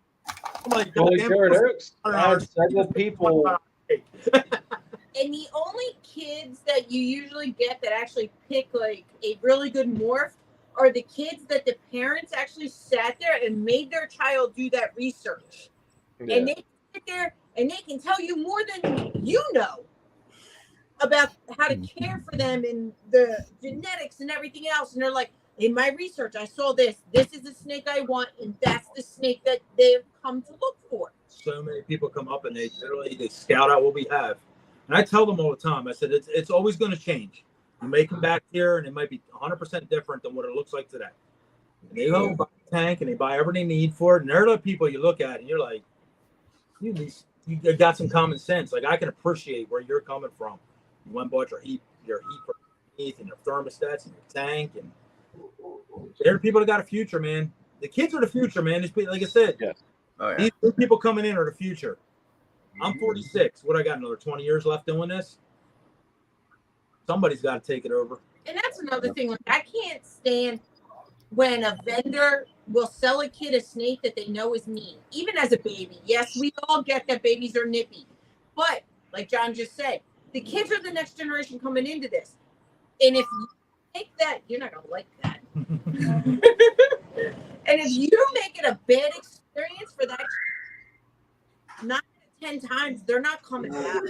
[SPEAKER 6] I'm like,
[SPEAKER 1] Holy Oaks. Several people.
[SPEAKER 5] And the only kids that you usually get that actually pick like a really good morph are the kids that the parents actually sat there and made their child do that research. Yeah. And they sit there and they can tell you more than you know about how to care for them and the genetics and everything else. And they're like, in my research, I saw this. This is the snake I want, and that's the snake that they've come to look for.
[SPEAKER 6] So many people come up and they scout out what we have. And I tell them all the time, I said, it's always going to change. You may come back here and it might be 100% different than what it looks like today. And they go buy a tank and they buy everything they need for it. And they're the people you look at and you're like, you got some common sense. Like, I can appreciate where you're coming from. You went and bought your heat for underneath and your thermostats and your tank. And they're the people that got a future, man. The kids are the future, man. Like I said, these people coming in are the future. I'm 46. What, I got another 20 years left doing this? Somebody's got to take it over.
[SPEAKER 5] And that's another thing. Like, I can't stand when a vendor will sell a kid a snake that they know is mean, even as a baby. Yes, we all get that babies are nippy. But like John just said, the kids are the next generation coming into this. And if you make that, you're not going to like that. And if you make it a bad experience for that, 9 out of 10 times, they're not coming back.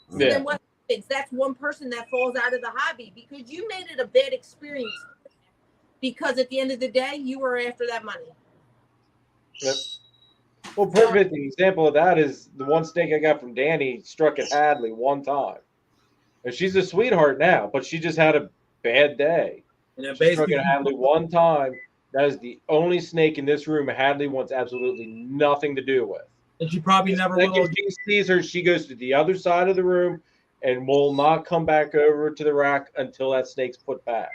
[SPEAKER 5] So then what happens. That's one person that falls out of the hobby because you made it a bad experience. Because at the end of the day, you were after that money.
[SPEAKER 1] Yep. Well, perfect example of that is the one snake I got from Danny struck at Hadley one time. And she's a sweetheart now, but she just had a bad day.
[SPEAKER 6] And then
[SPEAKER 1] She struck
[SPEAKER 6] basically,
[SPEAKER 1] at Hadley one time. That is the only snake in this room Hadley wants absolutely nothing to do with.
[SPEAKER 6] and she probably never will.
[SPEAKER 1] If she sees her, she goes to the other side of the room and will not come back over to the rack until that snake's put back.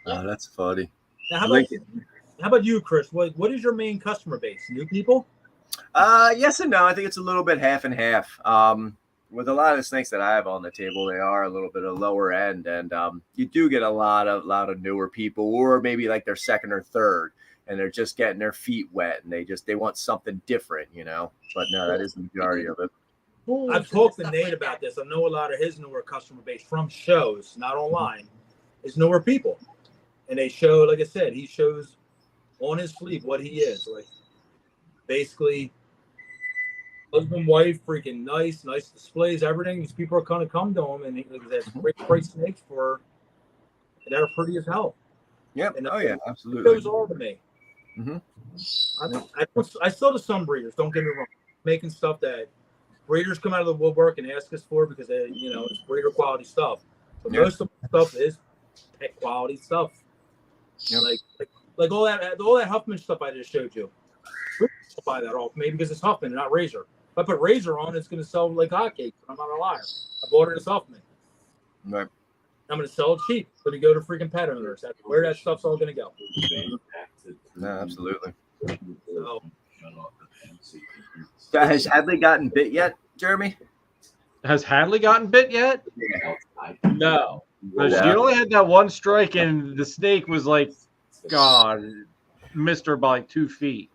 [SPEAKER 2] Oh, that's funny.
[SPEAKER 6] Now, how about you, Chris? What is your main customer base? New people?
[SPEAKER 2] Yes and no. I think it's a little bit half and half. With a lot of the snakes that I have on the table, they are a little bit of lower end, and you do get a lot of newer people, or maybe like their second or third, and they're just getting their feet wet, and they want something different, you know. But no, that is the majority of it.
[SPEAKER 6] I've talked to Nate about this. I know a lot of his newer customer base from shows, not online, is newer people, and they show, like I said, he shows on his sleeve what he is, like basically. Husband, wife, freaking nice displays, everything. These people are going to come to him, and there's great price snakes for that are pretty as hell.
[SPEAKER 2] Yep.
[SPEAKER 6] And
[SPEAKER 2] yeah, absolutely.
[SPEAKER 6] It goes all to me. I sell to some breeders. Don't get me wrong. Making stuff that breeders come out of the woodwork and ask us for because they, it's breeder quality stuff. But most of the stuff is pet quality stuff. Yep. Like all that Huffman stuff I just showed you. I'll buy that off me because it's Huffman, not Razor. If I put Razor on, it's going to sell like hotcakes. I'm not a liar. I bought it as Huffman.
[SPEAKER 2] Right.
[SPEAKER 6] I'm going to sell it cheap. It's going to go to freaking pet owners. That's where that stuff's all going to go.
[SPEAKER 2] No, absolutely.
[SPEAKER 6] So,
[SPEAKER 2] has Hadley gotten bit yet, Jeremy?
[SPEAKER 1] Has Hadley gotten bit yet? No. But she only had that one strike, and the snake was like, God, missed her by like 2 feet.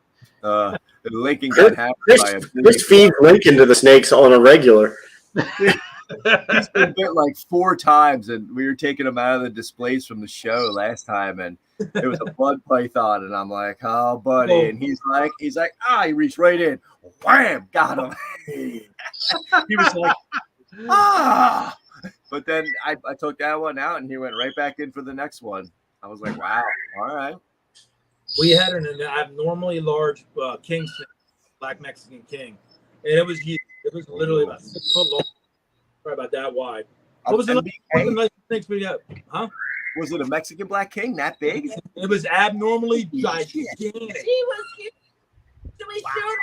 [SPEAKER 2] Lincoln got happy by a
[SPEAKER 3] Chris feeds Lincoln to the snakes on a regular.
[SPEAKER 2] He's been bit like 4 times, and we were taking him out of the displays from the show last time, and it was a blood python, and I'm like, oh, buddy, and he's like, he reached right in, wham, got him. He was like, ah, but then I took that one out, and he went right back in for the next one. I was like, wow, all right.
[SPEAKER 6] We had an abnormally large king snake, black Mexican king, and it was huge. It was literally about 6 foot long, probably about that wide. What was the nice snakes we got? Huh?
[SPEAKER 2] Was it a Mexican black king that big?
[SPEAKER 6] It was abnormally gigantic.
[SPEAKER 5] She was huge. So we showed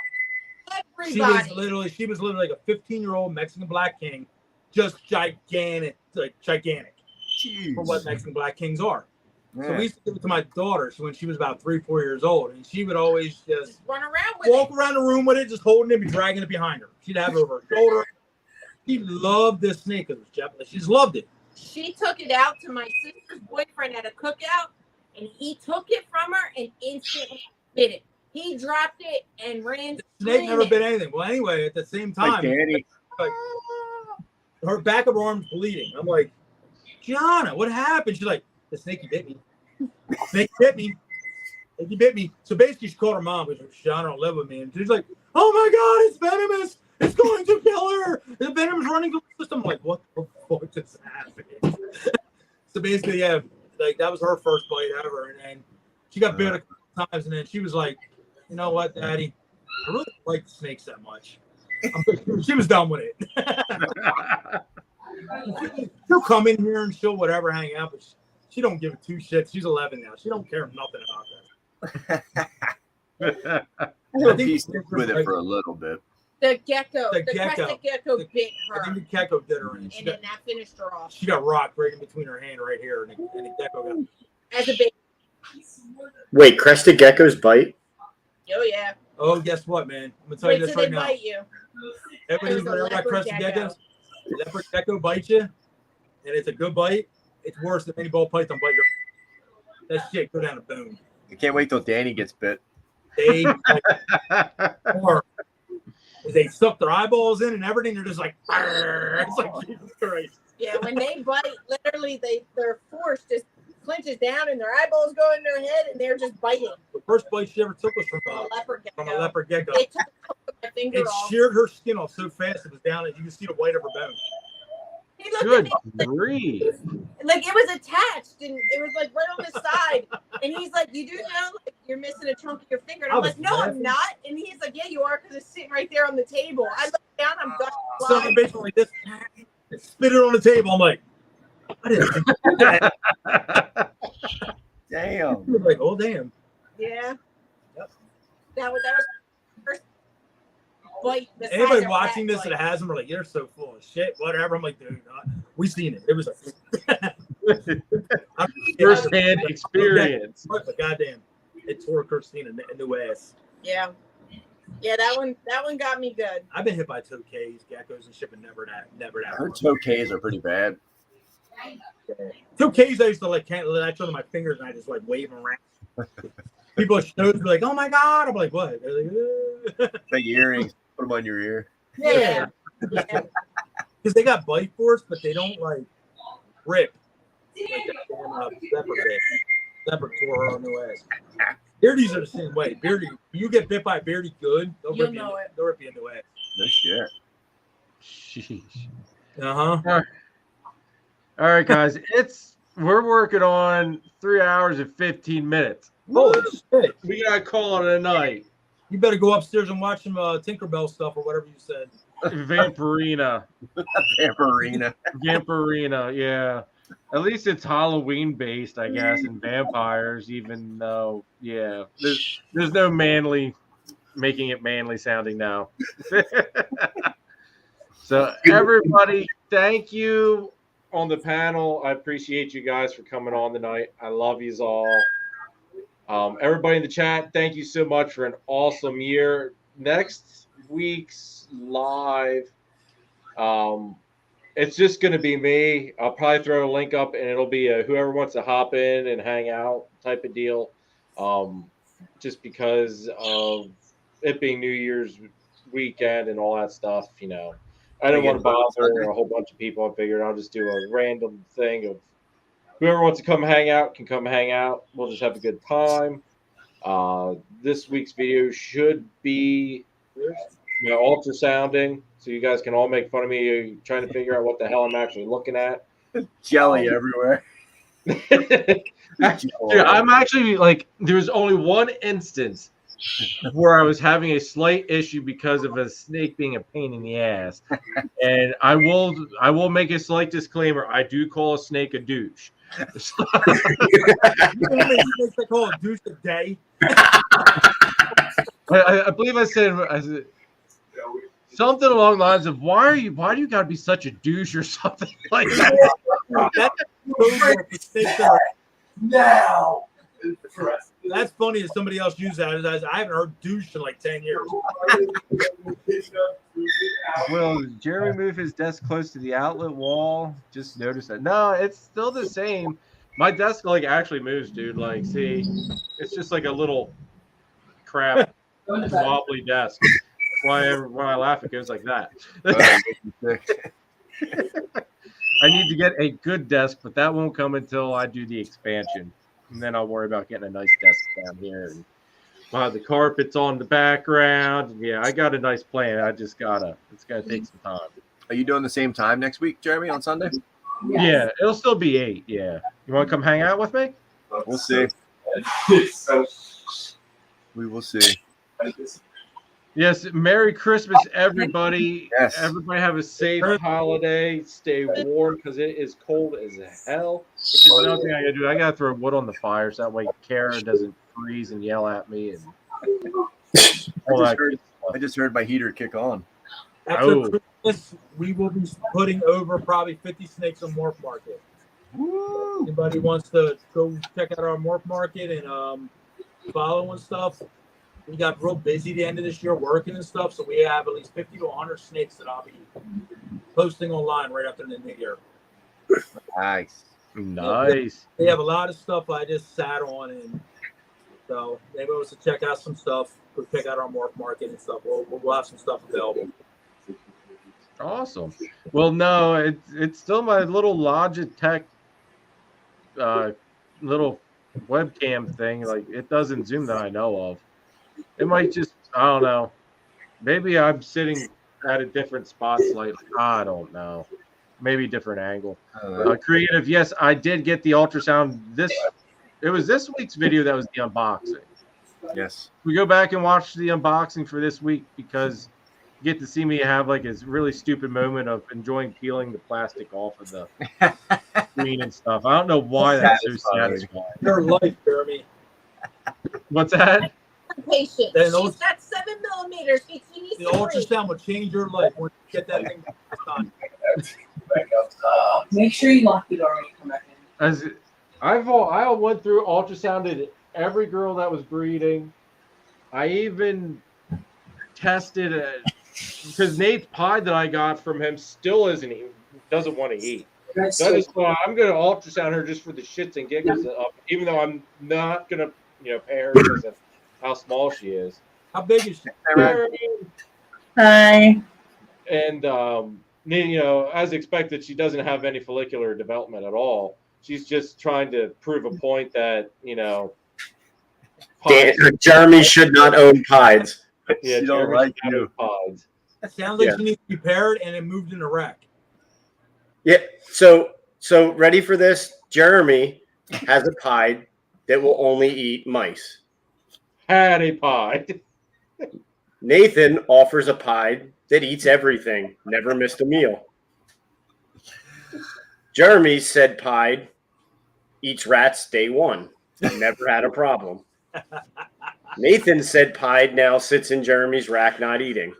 [SPEAKER 5] everybody.
[SPEAKER 6] She was literally like a 15-year-old Mexican black king, just gigantic,
[SPEAKER 2] Jeez.
[SPEAKER 6] for what Mexican black kings are.
[SPEAKER 2] Yeah.
[SPEAKER 6] So we used to give it to my daughter when she was about 3-4 years old, and she would always just
[SPEAKER 5] run around with
[SPEAKER 6] walk around the room with it, just holding it, be dragging it behind her. She'd have it over her shoulder. She loved this snake. It was Japanese. She just loved it.
[SPEAKER 5] She took it out to my sister's boyfriend at a cookout, and he took it from her and instantly bit it. He dropped it and ran.
[SPEAKER 6] The snake never bit anything. Well, anyway, at the same time, her back of her arm's bleeding. I'm like, Gianna, what happened? She's like, the snake bit me. Snake bit me. Snake bit me. So basically, she called her mom because Gianna don't live with me, and she's like, "Oh my God, it's venomous! It's going to kill her! The venom's running through the system." I'm like, what the fuck just happened? So basically, yeah, like that was her first bite ever, and then she got bit a couple times, and then she was like, "You know what, Daddy? I really don't like the snakes that much." She was done with it. She'll come in here and she'll whatever hang out, but she don't give 2 shits. She's 11 now. She don't care nothing about that.
[SPEAKER 2] I think he's with it for a little bit.
[SPEAKER 5] The crested gecko bit her.
[SPEAKER 6] I think the gecko did her in.
[SPEAKER 5] And then that finished her off.
[SPEAKER 6] She got rocked right in between her hand right here, and the gecko got.
[SPEAKER 5] As a baby.
[SPEAKER 3] Wait, crested geckos bite?
[SPEAKER 5] Oh yeah.
[SPEAKER 6] Oh, guess what, man? I'm gonna tell you this right now.
[SPEAKER 5] Bite you.
[SPEAKER 6] Everybody's gonna got crested geckos. Leopard gecko bites you, and it's a good bite. It's worse than any ball python bite. That shit go down a bone.
[SPEAKER 2] I can't wait till Danny gets bit.
[SPEAKER 6] They suck their eyeballs in and everything. They're just like, it's like Jesus Christ.
[SPEAKER 5] Yeah, when they bite, literally their force just clenches down and their eyeballs go in their head and they're just biting.
[SPEAKER 6] The first bite she ever took was from a leopard gecko.
[SPEAKER 5] They took my finger
[SPEAKER 6] it
[SPEAKER 5] off.
[SPEAKER 6] sheared her skin off so fast it was down, and you can see the white of her bone.
[SPEAKER 5] He looked
[SPEAKER 1] Good
[SPEAKER 5] at me
[SPEAKER 1] grief.
[SPEAKER 5] like it was attached and it was like right on the side. And he's like, "You do know like, you're missing a chunk of your finger." And I'm like, "No, I'm not." And he's like, "Yeah, you are because it's sitting right there on the table." I look down, I'm gushing
[SPEAKER 6] Son of a
[SPEAKER 5] blood.
[SPEAKER 6] bitch went like this, spit it on the table. I'm like, I didn't think that.
[SPEAKER 2] Damn.
[SPEAKER 6] He was like, oh damn.
[SPEAKER 5] Yeah. That was first bite. besides
[SPEAKER 6] Anybody
[SPEAKER 5] a
[SPEAKER 6] watching
[SPEAKER 5] rat
[SPEAKER 6] this
[SPEAKER 5] bite.
[SPEAKER 6] that has them are like, you're so full of shit. Whatever. I'm like, dude, we seen it. It was a
[SPEAKER 1] First-hand experience.
[SPEAKER 6] But goddamn, it tore Christina in the new ass.
[SPEAKER 5] Yeah. Yeah, that one got me good.
[SPEAKER 6] I've been hit by tokays, geckos, and shit, but never
[SPEAKER 2] I
[SPEAKER 6] that.
[SPEAKER 2] heard tokays are pretty bad.
[SPEAKER 6] Tokays, I used to like can't latch onto my fingers and I just like wave them around. People at shows be like, "Oh my god!" I'm like, "What?" They're like,
[SPEAKER 2] Take earrings, put them on your ear.
[SPEAKER 5] Yeah.
[SPEAKER 6] because they got bite force, but they don't like rip. Like that damn leopard did. Leopard tore her new ass. Beardies are the same way. Beardy, you get bit by a beardy good, they'll
[SPEAKER 5] You'll
[SPEAKER 6] rip
[SPEAKER 5] know it.
[SPEAKER 6] They'll rip you a new ass.
[SPEAKER 2] No shit.
[SPEAKER 1] Sheesh.
[SPEAKER 6] Uh-huh.
[SPEAKER 1] All right, guys. We're working on 3 hours and 15 minutes.
[SPEAKER 6] Holy shit.
[SPEAKER 1] We gotta call it a night.
[SPEAKER 6] You better go upstairs and watch some Tinkerbell stuff or whatever you said.
[SPEAKER 1] Vampirina. Vampirina, yeah. At least it's Halloween based, I guess, and vampires, even though, yeah. There's no making it manly sounding now. So everybody, thank you on the panel. I appreciate you guys for coming on tonight. I love yous all. Everybody in the chat, thank you so much for an awesome year. Next week's live, it's just going to be me. I'll probably throw a link up, and it'll be whoever wants to hop in and hang out type of deal. Just because of it being New Year's weekend and all that stuff, you know. I don't want to bother a whole bunch of people. I figured I'll just do a random thing of whoever wants to come hang out can come hang out. We'll just have a good time. This week's video should be ultrasounding, so you guys can all make fun of me trying to figure out what the hell I'm actually looking at.
[SPEAKER 2] Jelly everywhere.
[SPEAKER 1] Dude, I'm actually like, there's only one instance where I was having a slight issue because of a snake being a pain in the ass, and I will make a slight disclaimer. I do call a snake a douche.
[SPEAKER 6] They call it douche a day.
[SPEAKER 1] I believe I said something along the lines of why do you gotta be such a douche or something like that.
[SPEAKER 9] Now.
[SPEAKER 6] That's funny that somebody else used that. I haven't heard douche in like 10 years.
[SPEAKER 1] Will Jeremy move his desk close to the outlet wall? Just notice that. No, it's still the same. My desk like actually moves, dude. Like, see, it's just like a little crap wobbly desk. That's why when I laugh, it goes like that. I need to get a good desk, but that won't come until I do the expansion. And then I'll worry about getting a nice desk down here. And the carpet's on the background. Yeah, I got a nice plan. It's gonna take some time.
[SPEAKER 2] Are you doing the same time next week, Jeremy, on Sunday?
[SPEAKER 5] Yes.
[SPEAKER 1] Yeah, it'll still be 8. Yeah. You want to come hang out with me?
[SPEAKER 2] We'll see. We will see.
[SPEAKER 1] Yes. Merry Christmas, everybody.
[SPEAKER 2] Yes.
[SPEAKER 1] Everybody have a safe holiday. Stay warm because it is cold as hell. Which is another thing I gotta do. I gotta throw wood on the fire so that way Kara doesn't freeze and yell at me. And
[SPEAKER 2] I just heard my heater kick on.
[SPEAKER 6] After Christmas, we will be putting over probably 50 snakes on Morph Market.
[SPEAKER 2] Woo!
[SPEAKER 6] Anybody wants to go check out our Morph Market and follow and stuff? We got real busy the end of this year working and stuff, so we have at least 50 to 100 snakes that I'll be posting online right after the new year.
[SPEAKER 2] Nice.
[SPEAKER 1] Nice.
[SPEAKER 6] They have a lot of stuff I just sat on, and so anybody wants to check out some stuff, go check out our Morph Market and stuff. We'll have some stuff available.
[SPEAKER 1] Awesome. Well, no, it's still my little Logitech little webcam thing. Like, it doesn't zoom that I know of. It might just, I don't know. Maybe I'm sitting at a different spot slightly. I don't know. maybe different angle.
[SPEAKER 2] Uh,
[SPEAKER 1] Creative, yes, I did get the ultrasound. It was this week's video that was the unboxing.
[SPEAKER 2] yes.
[SPEAKER 1] We go back and watch the unboxing for this week because you get to see me have like this really stupid moment of enjoying peeling the plastic off of the screen and stuff. I don't know why that's so satisfying.
[SPEAKER 6] Your life, Jeremy.
[SPEAKER 1] What's that?
[SPEAKER 5] Patient.
[SPEAKER 6] Then
[SPEAKER 5] She's
[SPEAKER 6] those-
[SPEAKER 5] got 7 millimeters. She needs
[SPEAKER 6] The
[SPEAKER 5] to breathe.
[SPEAKER 6] ultrasound will change your life when you get that thing done.
[SPEAKER 8] Make sure you lock the door when you come back in.
[SPEAKER 1] As I went through ultrasounded every girl that was breeding. I even tested because Nate's pie that I got from him still doesn't want to eat. So I just thought I'm going to ultrasound her just for the shits and giggles, even though I'm not going to pay her because of how small she is.
[SPEAKER 6] How big is she?
[SPEAKER 11] Hi.
[SPEAKER 1] And as expected, she doesn't have any follicular development at all. She's just trying to prove a point that
[SPEAKER 3] Jeremy should not own pies.
[SPEAKER 1] Yeah,
[SPEAKER 2] She don't
[SPEAKER 1] Jeremy
[SPEAKER 2] like
[SPEAKER 1] should have
[SPEAKER 2] you.
[SPEAKER 1] pods.
[SPEAKER 6] Sounds like
[SPEAKER 3] Yeah.
[SPEAKER 6] she needs to be paired and it moved in a wreck.
[SPEAKER 3] Yeah. So ready for this? Jeremy has a pie that will only eat mice.
[SPEAKER 1] Had a pie.
[SPEAKER 3] Nathan offers a pie that eats everything, never missed a meal. Jeremy said pie eats rats day one, never had a problem. Nathan said pie now sits in Jeremy's rack not eating.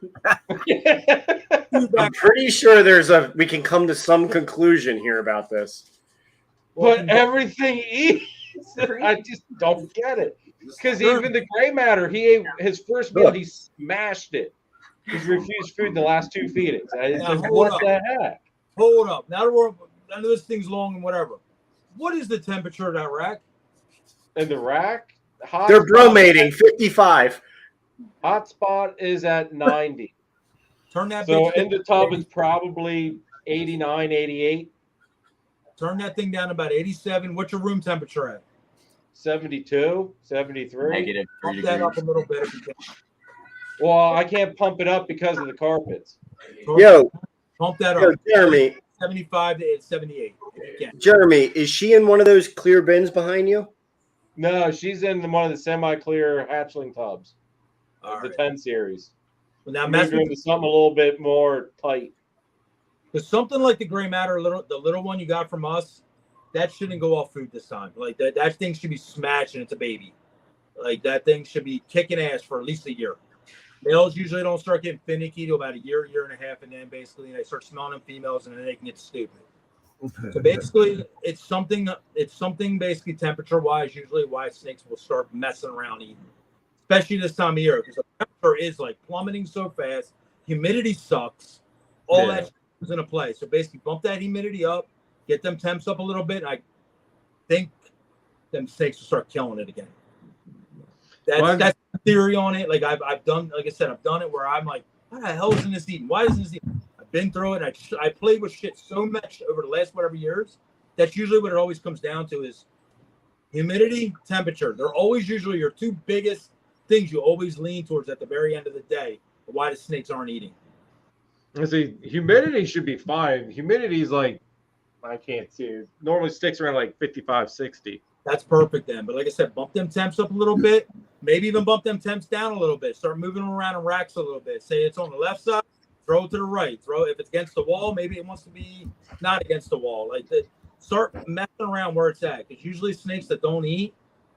[SPEAKER 3] I'm pretty sure we can come to some conclusion here about this.
[SPEAKER 1] But everything eats. I just don't get it. Because even the gray matter, he ate his first meal, he smashed it. He's refused food in the last 2 feedings. What the heck?
[SPEAKER 6] Hold up. Now that I know this thing's long and whatever. What is the temperature of that rack?
[SPEAKER 1] In the rack,
[SPEAKER 3] they're bromating 55.
[SPEAKER 1] Hot spot is at 90.
[SPEAKER 6] Turn that.
[SPEAKER 1] So
[SPEAKER 6] bitch
[SPEAKER 1] in the tub it's probably 89, 88.
[SPEAKER 6] Turn that thing down to about 87. What's your room temperature at?
[SPEAKER 1] 72, 73.
[SPEAKER 2] Negative 3
[SPEAKER 6] Pump that
[SPEAKER 2] degrees.
[SPEAKER 6] up a little bit if you can.
[SPEAKER 1] Well, I can't pump it up because of the carpets.
[SPEAKER 6] Pump that
[SPEAKER 3] Yo,
[SPEAKER 6] up.
[SPEAKER 3] Jeremy.
[SPEAKER 6] 75 to 78. If you can.
[SPEAKER 3] Jeremy, is she in one of those clear bins behind you?
[SPEAKER 1] No, she's in one of the semi-clear hatchling tubs.
[SPEAKER 6] All
[SPEAKER 1] The
[SPEAKER 6] right.
[SPEAKER 1] 10 series.
[SPEAKER 6] Well, now,
[SPEAKER 1] Moved into something a little bit more tight.
[SPEAKER 6] because something like the gray matter, the little one you got from us, that shouldn't go off food this time. Like that thing should be smashing. It's a baby. Like that thing should be kicking ass for at least a year. Males usually don't start getting finicky till about a year and a half, and then basically they start smelling them females, and then they can get stupid. So basically, it's something basically temperature wise. Usually, why snakes will start messing around eating, especially this time of year because the temperature is like plummeting so fast. Humidity sucks. All that shit is into play. So basically, bump that humidity up, get them temps up a little bit. And I think them snakes will start killing it again. That's the theory on it. Like I've done, like I said, I've done it where I'm like, what the hell isn't this eating? Why isn't this eating? I've been through it. And I played with shit so much over the last whatever years. That's usually what it always comes down to is humidity, temperature. They're always usually your two biggest things you always lean towards at the very end of the day. Why the snakes aren't eating.
[SPEAKER 1] I see. Humidity should be fine. Humidity is like, I can't see. It normally sticks around like 55, 60.
[SPEAKER 6] That's perfect then. But like I said, bump them temps up a little bit. Maybe even bump them temps down a little bit. Start moving them around in racks a little bit. Say it's on the left side, throw it to the right. Throw if it's against the wall, maybe it wants to be not against the wall. Start messing around where it's at. Because usually snakes that don't eat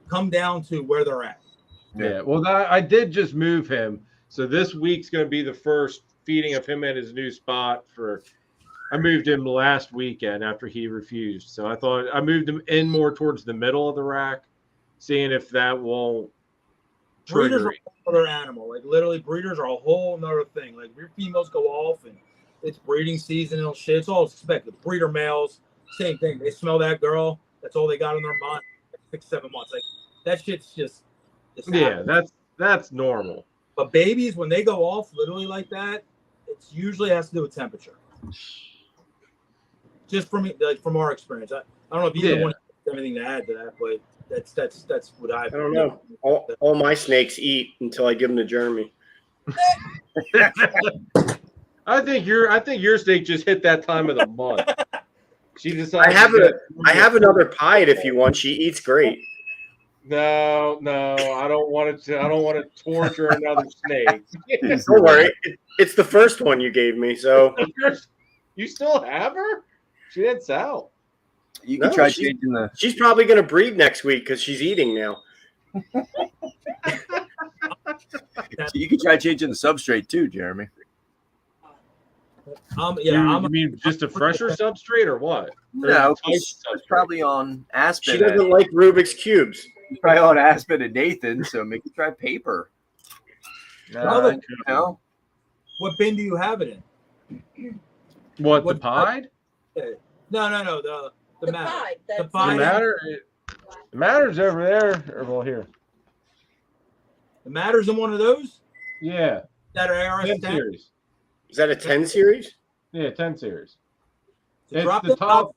[SPEAKER 6] come down to where they're at.
[SPEAKER 1] Yeah. Well, I did just move him. So this week's going to be the first feeding of him at his new spot I moved him last weekend after he refused. So I thought I moved him in more towards the middle of the rack, seeing if that won't
[SPEAKER 6] Breeders
[SPEAKER 1] trigger
[SPEAKER 6] are a whole other animal. Like literally, breeders are a whole nother thing. Like your females go off and it's breeding season and shit. It's all expected. Breeder males, same thing. They smell that girl. That's all they got in their mind. 6-7 months. Like that shit's just
[SPEAKER 1] Yeah, that's normal.
[SPEAKER 6] But babies, when they go off literally like that, it's usually has to do with temperature. Just from our experience. I don't know if you want anything to add to that, but that's what I
[SPEAKER 3] don't know. All my snakes eat until I give them to Jeremy.
[SPEAKER 1] I think your steak just hit that time of the month. She decided.
[SPEAKER 3] I have another pied if you want. She eats great.
[SPEAKER 1] No, I don't want to. I don't want to torture another snake.
[SPEAKER 3] Don't worry, it's the first one you gave me. So
[SPEAKER 1] you still have her? She didn't sell.
[SPEAKER 2] You can try changing the.
[SPEAKER 3] She's probably going to breed next week because she's eating now.
[SPEAKER 2] You can try changing the substrate too, Jeremy.
[SPEAKER 1] You mean just a fresher substrate or what?
[SPEAKER 2] No, it's probably on Aspen.
[SPEAKER 3] She doesn't like Rubik's cubes.
[SPEAKER 2] She's probably on Aspen and Nathan, so make you try paper.
[SPEAKER 6] No. What bin do you have it in?
[SPEAKER 1] What the pied?
[SPEAKER 6] No. The matter.
[SPEAKER 5] pied.
[SPEAKER 6] The
[SPEAKER 1] The
[SPEAKER 6] pied.
[SPEAKER 1] matter. The matter's over there. Or well, here.
[SPEAKER 6] The matter's in one of those
[SPEAKER 1] Yeah.
[SPEAKER 6] that are ARS
[SPEAKER 1] 10
[SPEAKER 6] 10.
[SPEAKER 1] series.
[SPEAKER 3] Is that a 10 series?
[SPEAKER 1] Yeah, 10 series.
[SPEAKER 6] So
[SPEAKER 1] It's
[SPEAKER 6] drop
[SPEAKER 1] the
[SPEAKER 6] the
[SPEAKER 1] top.
[SPEAKER 6] Go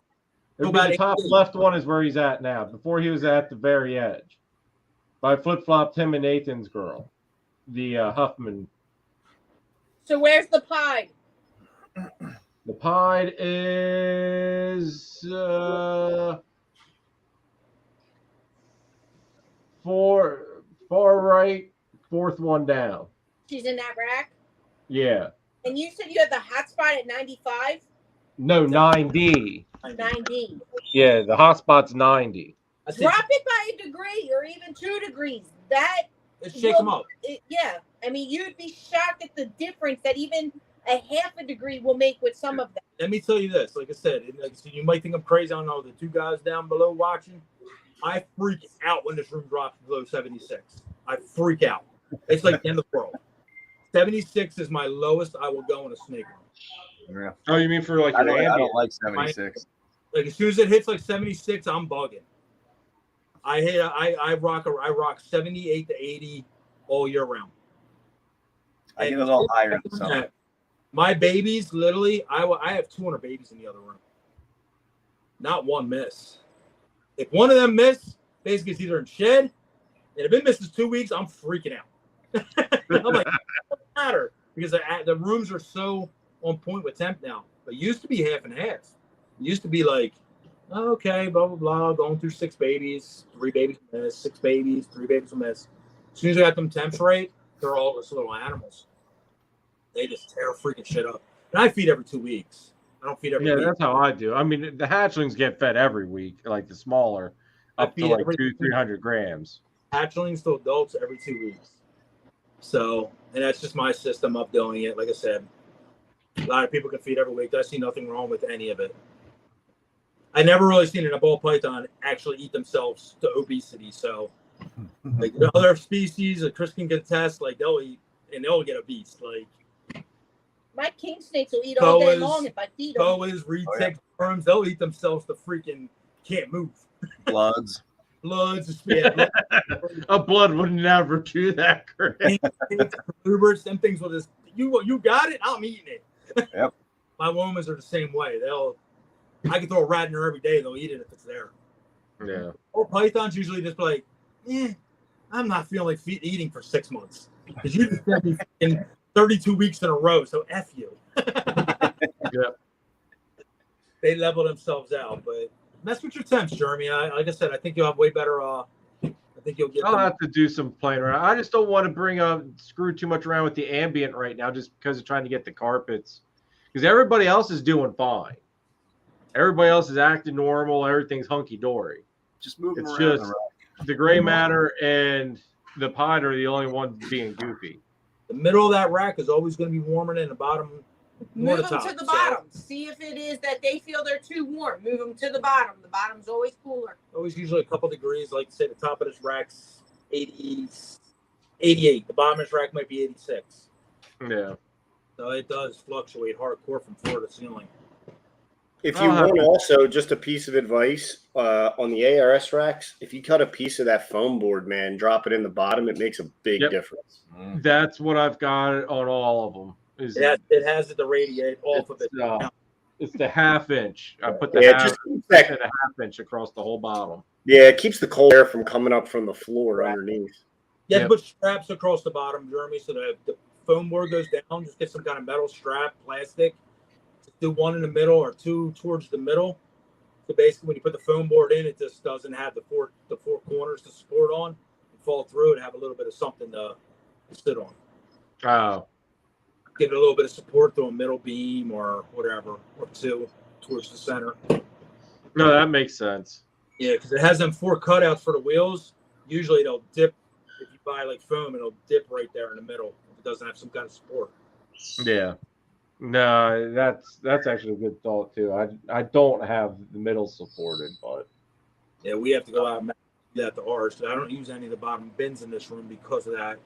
[SPEAKER 1] It'd be
[SPEAKER 6] about
[SPEAKER 1] the top
[SPEAKER 6] 8.
[SPEAKER 1] left one is where he's at now. Before he was at the very edge. But I flip-flopped him and Nathan's girl. The Huffman.
[SPEAKER 5] So where's the pie?
[SPEAKER 1] The pied is far right, fourth one down.
[SPEAKER 5] She's in that rack.
[SPEAKER 1] Yeah.
[SPEAKER 5] And you said you had the hot spot at 95?
[SPEAKER 1] No, 90.
[SPEAKER 5] 90.
[SPEAKER 1] Yeah, the hot spot's 90.
[SPEAKER 5] Drop it by a degree or even 2 degrees. That
[SPEAKER 6] Let's shake them up.
[SPEAKER 5] Yeah. I mean, you'd be shocked at the difference that even a half a degree will make with some of them.
[SPEAKER 6] Let me tell you this. Like I said, so you might think I'm crazy. I don't know. The two guys down below watching, I freak out when this room drops below 76. I freak out. It's like the end of the world. 76 is my lowest I will go in a snake room.
[SPEAKER 2] Yeah.
[SPEAKER 1] Oh, you mean for like
[SPEAKER 2] I
[SPEAKER 1] an
[SPEAKER 2] don't
[SPEAKER 1] ambient?
[SPEAKER 2] like 76.
[SPEAKER 6] Like as soon as it hits like 76, I'm bugging. I rock 78 to 80 all year round.
[SPEAKER 2] I get a little higher than some.
[SPEAKER 6] My babies, literally, I have 200 babies in the other room. Not one miss. If one of them miss, basically it's either in shed, and if it misses 2 weeks, I'm freaking out. I'm like, it doesn't matter because the rooms are so on point with temp now. It used to be half and half. It used to be like, oh, okay, blah, blah, blah, going through 6 babies, 3 babies will miss, 6 babies, 3 babies will miss. As soon as I got them temps right, they're all just little animals. They just tear freaking shit up. And I feed every 2 weeks. I don't feed every week.
[SPEAKER 1] That's how I do. I mean, the hatchlings get fed every week, like the smaller, up to like 200-300 grams.
[SPEAKER 6] Hatchlings to adults every 2 weeks. So, and that's just my system of doing it. Like I said, a lot of people can feed every week. I see nothing wrong with any of it. I never really seen a ball python actually eat themselves to obesity. So, like the other species, Chris can attest, like they'll eat and they'll get obese. Like
[SPEAKER 5] my king snakes will eat all day long if I feed them.
[SPEAKER 6] Boas, retics, worms, they'll eat themselves to freaking can't move.
[SPEAKER 2] Bloods.
[SPEAKER 6] Yeah.
[SPEAKER 1] A blood would never do that, Chris.
[SPEAKER 6] Ubers, them things will just you got it, I'm eating it.
[SPEAKER 2] Yep.
[SPEAKER 6] My womas are the same way. I can throw a rat in there every day, they'll eat it if it's there.
[SPEAKER 1] Yeah.
[SPEAKER 6] Or pythons usually just be like, I'm not feeling like eating for 6 months. Because you just sent me in 32 weeks in a row, so F you.
[SPEAKER 1] Yeah.
[SPEAKER 6] They level themselves out, but mess with your temps, Jeremy. Like I said, I think you'll have way better. I think you'll get.
[SPEAKER 1] I'll have to do some playing around. I just don't want to screw too much around with the ambient right now, just because of trying to get the carpets. Because everybody else is doing fine. Everybody else is acting normal. Everything's hunky dory.
[SPEAKER 2] Just moving
[SPEAKER 1] It's
[SPEAKER 2] around.
[SPEAKER 1] just the gray matter and the pied are the only ones being goofy.
[SPEAKER 6] The middle of that rack is always going to be warmer than the bottom.
[SPEAKER 5] Move them to the bottom. See if it is that they feel they're too warm. Move them to the bottom. The bottom's always cooler.
[SPEAKER 6] Always usually a couple degrees. Like say, the top of this rack's 80, 88. The bottom of this rack might be 86.
[SPEAKER 1] Yeah.
[SPEAKER 6] So it does fluctuate hardcore from floor to ceiling.
[SPEAKER 3] If you want also, just a piece of advice on the ARS racks, if you cut a piece of that foam board, man, drop it in the bottom, it makes a big difference.
[SPEAKER 1] That's what I've got on all of them.
[SPEAKER 6] It has the radiate off of it.
[SPEAKER 1] It's the half inch. I put the half inch across the whole bottom.
[SPEAKER 3] Yeah, it keeps the cold air from coming up from the floor underneath.
[SPEAKER 6] You have to put straps across the bottom, Jeremy, so that the foam board goes down, just get some kind of metal strap, plastic. Just do one in the middle or two towards the middle. So basically, when you put the foam board in, it just doesn't have the four corners to support on. You fall through and have a little bit of something to sit on.
[SPEAKER 1] Oh,
[SPEAKER 6] Get a little bit of support through a middle beam or whatever, or two towards the center.
[SPEAKER 1] no, that makes sense.
[SPEAKER 6] Yeah, because it has them 4 cutouts for the wheels. Usually they'll dip. If you buy like foam, it'll dip right there in the middle if it doesn't have some kind of support.
[SPEAKER 1] Yeah. No, that's actually a good thought too. I don't have the middle supported, but
[SPEAKER 6] Yeah, we have to go out and do that to ours. So I don't use any of the bottom bins in this room because of that.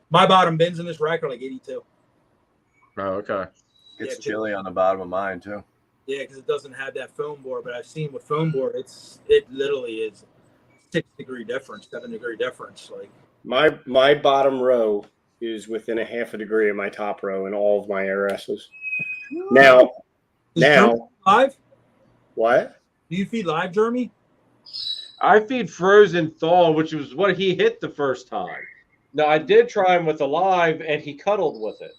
[SPEAKER 6] My bottom bins in this rack are like 82.
[SPEAKER 1] oh, okay.
[SPEAKER 2] It's
[SPEAKER 6] Yeah,
[SPEAKER 2] chilly on the bottom of mine too.
[SPEAKER 6] Yeah, because it doesn't have that foam board. But I've seen with foam board, it literally is 6-degree difference, 7-degree difference. Like
[SPEAKER 3] My bottom row is within a half a degree of my top row in all of my ARSs. Now,
[SPEAKER 6] Jeremy live?
[SPEAKER 3] what?
[SPEAKER 6] Do you feed live, Jeremy?
[SPEAKER 1] I feed frozen thaw, which was what he hit the first time. Now I did try him with a live, and he cuddled with it.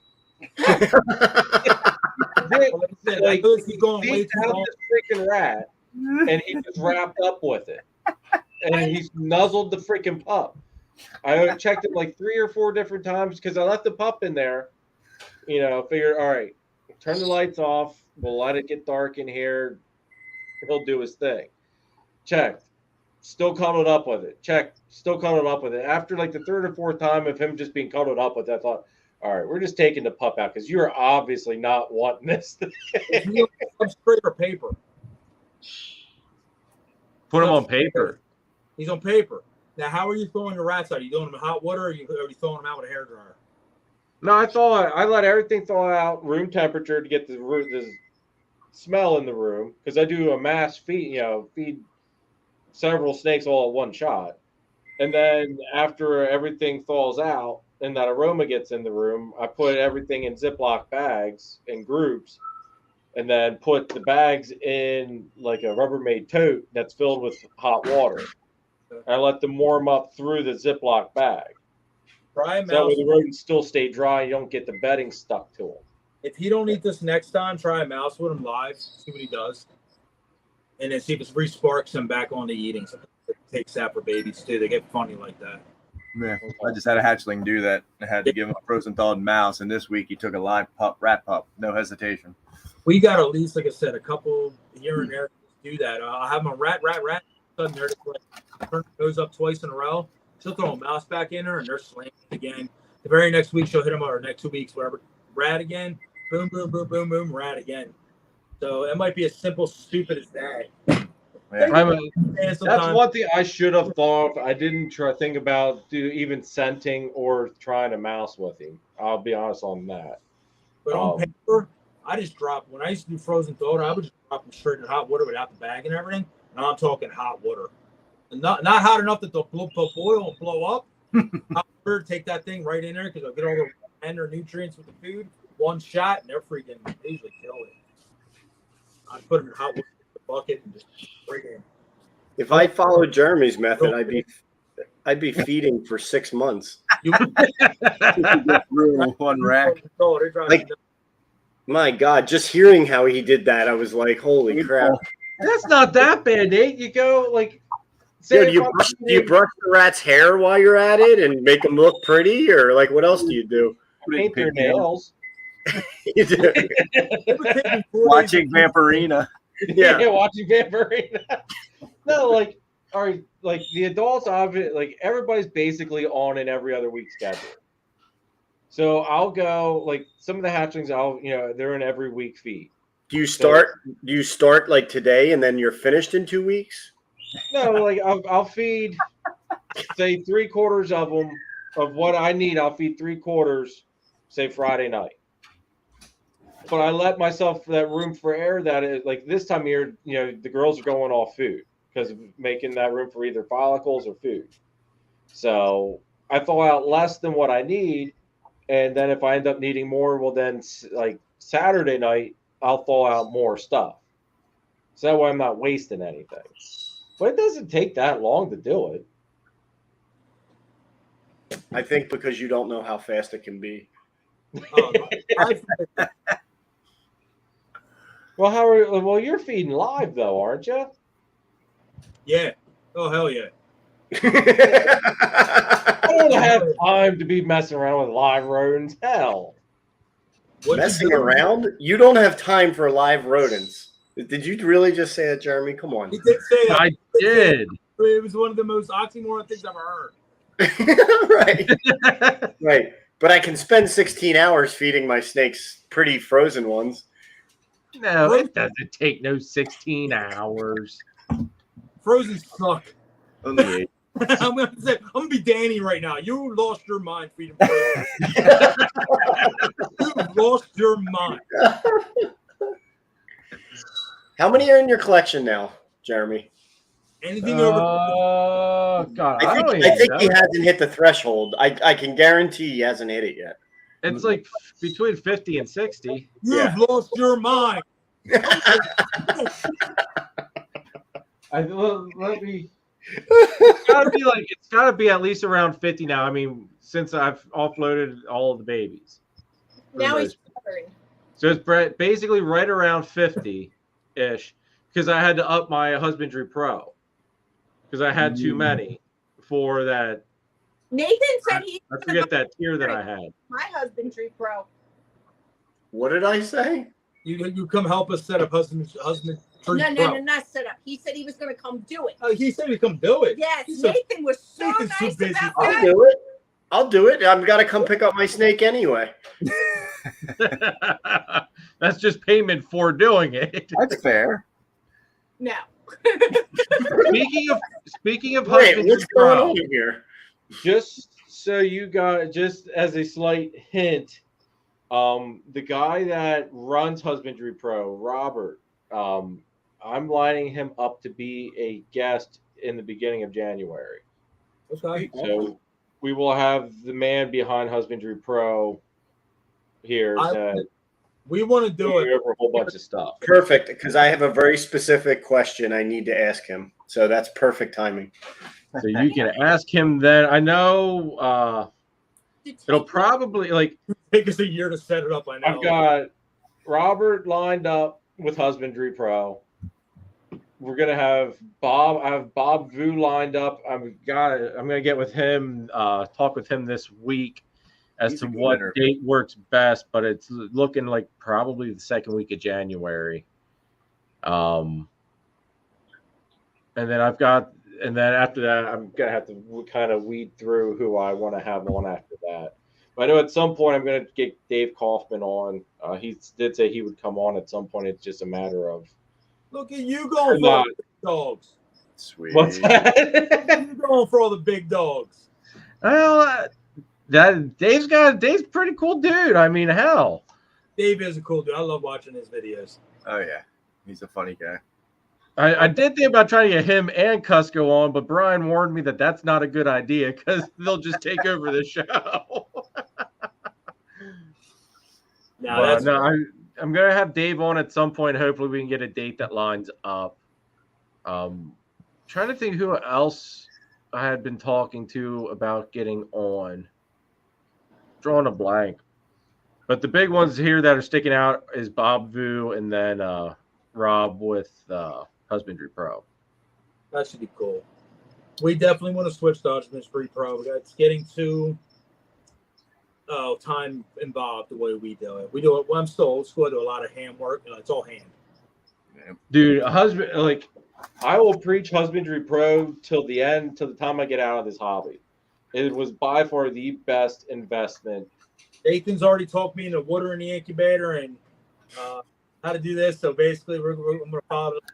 [SPEAKER 1] Like,
[SPEAKER 6] He's going way
[SPEAKER 1] he
[SPEAKER 6] too
[SPEAKER 1] had
[SPEAKER 6] long.
[SPEAKER 1] this freaking rat, and he just wrapped up with it, and he nuzzled the freaking pup. I checked it like 3 or 4 different times because I left the pup in there. You know, figured, all right, turn the lights off. We'll let it get dark in here. He'll do his thing. Checked. Still cuddled up with it. Checked. Still cuddled up with it. After like the 3rd or 4th time of him just being cuddled up with it, I thought, all right, we're just taking the pup out because you're obviously not wanting this thing.
[SPEAKER 6] Substrate or paper?
[SPEAKER 1] Put him on paper.
[SPEAKER 6] He's on paper. Now, how are you throwing the rats out? Are you doing them in hot water or are you throwing them out with a hairdryer?
[SPEAKER 1] No, I let everything thaw out room temperature to get the smell in the room because I do a mass feed, feed several snakes all at one shot. And then after everything thaws out and that aroma gets in the room, I put everything in Ziploc bags in groups and then put the bags in like a Rubbermaid tote that's filled with hot water. I let them warm up through the Ziploc bag.
[SPEAKER 6] Try a
[SPEAKER 1] So that
[SPEAKER 6] mouse.
[SPEAKER 1] way the rodents still stay dry. You don't get the bedding stuck to them.
[SPEAKER 6] If he don't eat this next time, try a mouse with him live. See what he does, and then see if it re-sparks him back on the eating. Sometimes it takes that for babies too. They get funny like that.
[SPEAKER 2] Yeah, I just had a hatchling do that. I had to give him a frozen thawed mouse, and this week he took a live rat pup, no hesitation.
[SPEAKER 6] We got at least, like I said, a couple here and there do that. I'll have them a rat. Suddenly they're just like turn their nose up twice in a row. She'll throw a mouse back in her, and they're slamming again. The very next week, she'll hit them, or next 2 weeks, whatever. Rat again. Boom, boom, boom, boom, boom. Rat again. So it might be as simple, stupid as that.
[SPEAKER 2] Yeah.
[SPEAKER 1] That's one thing I should have thought of. I didn't think about even scenting or trying to mouse with him. I'll be honest on that.
[SPEAKER 6] But on paper, I just drop. When I used to do frozen thaw, I would just drop them straight in hot water without the bag and everything. Now I'm talking hot water. And not hot enough that they'll boil and blow up. Hot water, take that thing right in there because I'll get all the ender nutrients with the food. One shot, and they're freaking easily kill it. I put them in hot water in the bucket and just right in.
[SPEAKER 3] If I followed Jeremy's method, I'd be feeding for 6 months.
[SPEAKER 2] One rack.
[SPEAKER 3] Like, my God, just hearing how he did that, I was like, holy crap.
[SPEAKER 1] That's not that bad, Nate. You go like,
[SPEAKER 3] Dude, do you brush the rat's hair while you're at it and make them look pretty, or like what else do you do?
[SPEAKER 1] Paint their nails.
[SPEAKER 3] You do.
[SPEAKER 2] Watching Vampirina.
[SPEAKER 3] Yeah.
[SPEAKER 1] Watching Vampirina. No, like, all right, like the adults, obviously, like everybody's basically on an every other week schedule. So I'll go like some of the hatchlings. They're an every week feed.
[SPEAKER 3] Do you start like today and then you're finished in 2 weeks?
[SPEAKER 1] No, like I'll feed, say 3/4 of them of what I need. I'll feed 3/4, say Friday night. But I let myself that room for error. That is like this time of year, the girls are going off food because of making that room for either follicles or food. So I thaw out less than what I need, and then if I end up needing more, well then like Saturday night I'll thaw out more stuff. So that way I'm not wasting anything. But it doesn't take that long to do it.
[SPEAKER 3] I think because you don't know how fast it can be.
[SPEAKER 1] Well, you're feeding live though, aren't you?
[SPEAKER 6] Yeah. Oh hell yeah.
[SPEAKER 1] I don't have time to be messing around with live rodents. Hell.
[SPEAKER 3] Messing around? You don't have time for live rodents. Did you really just say that, Jeremy? Come on.
[SPEAKER 6] He did say that.
[SPEAKER 1] I did.
[SPEAKER 6] It was one of the most oxymoron things I've ever heard.
[SPEAKER 3] Right. Right. But I can spend 16 hours feeding my snakes pretty frozen ones.
[SPEAKER 1] No, it doesn't take no 16 hours.
[SPEAKER 6] Frozen suck.
[SPEAKER 2] Only 8.
[SPEAKER 6] I'm gonna be Danny right now. You lost your mind feeding frozen. You lost your mind.
[SPEAKER 3] How many are in your collection now, Jeremy?
[SPEAKER 6] Anything over?
[SPEAKER 1] God,
[SPEAKER 3] I think he hasn't hit the threshold. I can guarantee he hasn't hit it yet.
[SPEAKER 1] It's like between 50 and 60.
[SPEAKER 6] You've lost your mind.
[SPEAKER 1] Let me. It's gotta be at least around 50 now. I mean, since I've offloaded all of the babies.
[SPEAKER 5] Now he's recovering.
[SPEAKER 1] So it's basically right around 50-ish because I had to up my husbandry pro because I had too many for that.
[SPEAKER 5] Nathan said he.
[SPEAKER 1] I forget that tier that I had.
[SPEAKER 5] My husbandry pro.
[SPEAKER 3] What did I say?
[SPEAKER 6] You come help us set up husbandry.
[SPEAKER 5] No, not set up. He said he was going to come do it.
[SPEAKER 6] Oh, he said he'd come do it.
[SPEAKER 5] Yes, Nathan was so
[SPEAKER 6] Nathan's too
[SPEAKER 5] nice
[SPEAKER 6] busy.
[SPEAKER 5] about
[SPEAKER 3] I'll
[SPEAKER 5] that.
[SPEAKER 3] do it. I'll do it. I've got to come pick up my snake anyway.
[SPEAKER 1] That's just payment for doing it.
[SPEAKER 2] That's fair.
[SPEAKER 5] No.
[SPEAKER 1] Speaking of
[SPEAKER 3] Wait,
[SPEAKER 1] husbandry
[SPEAKER 3] what's going
[SPEAKER 1] pro,
[SPEAKER 3] on here?
[SPEAKER 1] just so you got, just as a slight hint, the guy that runs Husbandry Pro, Robert, I'm lining him up to be a guest in the beginning of January.
[SPEAKER 6] Okay.
[SPEAKER 1] So we will have the man behind Husbandry Pro here that
[SPEAKER 6] we want to do it
[SPEAKER 1] over a whole bunch of stuff.
[SPEAKER 3] Perfect, because I have a very specific question I need to ask him. So that's perfect timing.
[SPEAKER 1] So you can ask him then. I know it'll probably
[SPEAKER 6] take us a year to set it up. I know.
[SPEAKER 1] I've got Robert lined up with Husbandry Pro. We're gonna have Bob. I have Bob Vu lined up. I'm gonna get with him, talk with him this week as to what date works best. But it's looking like probably the second week of January. And then after that, I'm gonna have to kind of weed through who I want to have on after that. But I know at some point I'm gonna get Dave Kaufman on. He did say he would come on at some point. It's just a matter of.
[SPEAKER 6] Look at you going for all the big dogs.
[SPEAKER 2] Sweet.
[SPEAKER 1] What's that?
[SPEAKER 6] You going for all the big dogs.
[SPEAKER 1] Well, Dave's a pretty cool dude. I mean, hell.
[SPEAKER 6] Dave is a cool dude. I love watching his videos.
[SPEAKER 2] Oh yeah, he's a funny guy.
[SPEAKER 1] I did think about trying to get him and Cusco on, but Brian warned me that that's not a good idea because they'll just take over the show. I'm going to have Dave on at some point. Hopefully we can get a date that lines up. Trying to think who else I had been talking to about getting on. Drawing a blank. But the big ones here that are sticking out is Bob Vu and then Rob with Husbandry Pro.
[SPEAKER 6] That should be cool. We definitely want to switch to Husbandry Pro. It's getting too time involved the way we do it. We do it. Well, I'm still old school. I do a lot of hand work. It's all hand.
[SPEAKER 1] Dude, I will preach Husbandry Pro till the end, till the time I get out of this hobby. It was by far the best investment.
[SPEAKER 6] Nathan's already talked me into water in the incubator and how to do this. So basically, I'm going to follow it.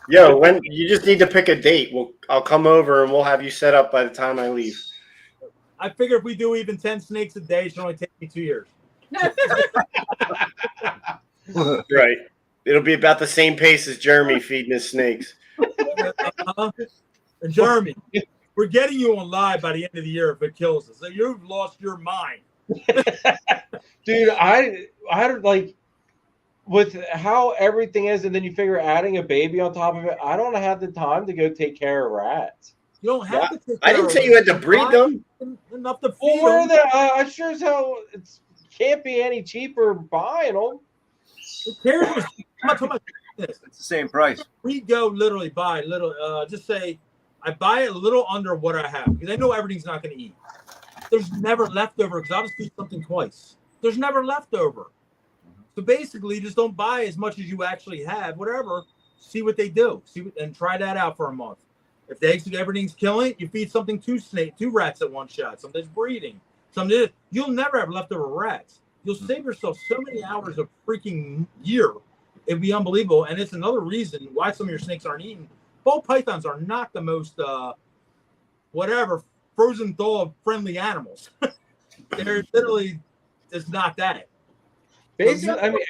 [SPEAKER 3] Yo, when you just need to pick a date, I'll come over and we'll have you set up by the time I leave.
[SPEAKER 6] I figure if we do even 10 snakes a day, it should only take me 2 years.
[SPEAKER 3] Right. It'll be about the same pace as Jeremy feeding his snakes.
[SPEAKER 6] And Jeremy, we're getting you on live by the end of the year if it kills us. So you've lost your mind.
[SPEAKER 1] Dude, I like with how everything is, and then you figure adding a baby on top of it, I don't have the time to go take care of rats.
[SPEAKER 6] You don't have to take care
[SPEAKER 3] I didn't say you had to breed them.
[SPEAKER 6] enough to feed
[SPEAKER 1] Well, where
[SPEAKER 6] them.
[SPEAKER 1] I sure as hell it can't be any cheaper buying them.
[SPEAKER 6] Who cares? I'm not talking about this.
[SPEAKER 2] It's the same price.
[SPEAKER 6] We go literally buy little. Just say I buy it a little under what I have because I know everything's not going to eat. There's never leftover because I'll just feed something twice. There's never leftover. So basically, just don't buy as much as you actually have. Whatever. See what they do. And try that out for a month. If everything's killing, you feed something two rats at one shot. Something's breeding. You'll never have leftover rats. You'll save yourself so many hours of freaking year. It'd be unbelievable. And it's another reason why some of your snakes aren't eaten. Ball pythons are not the most frozen thaw friendly animals. They're literally just not that.
[SPEAKER 1] Basically, I mean,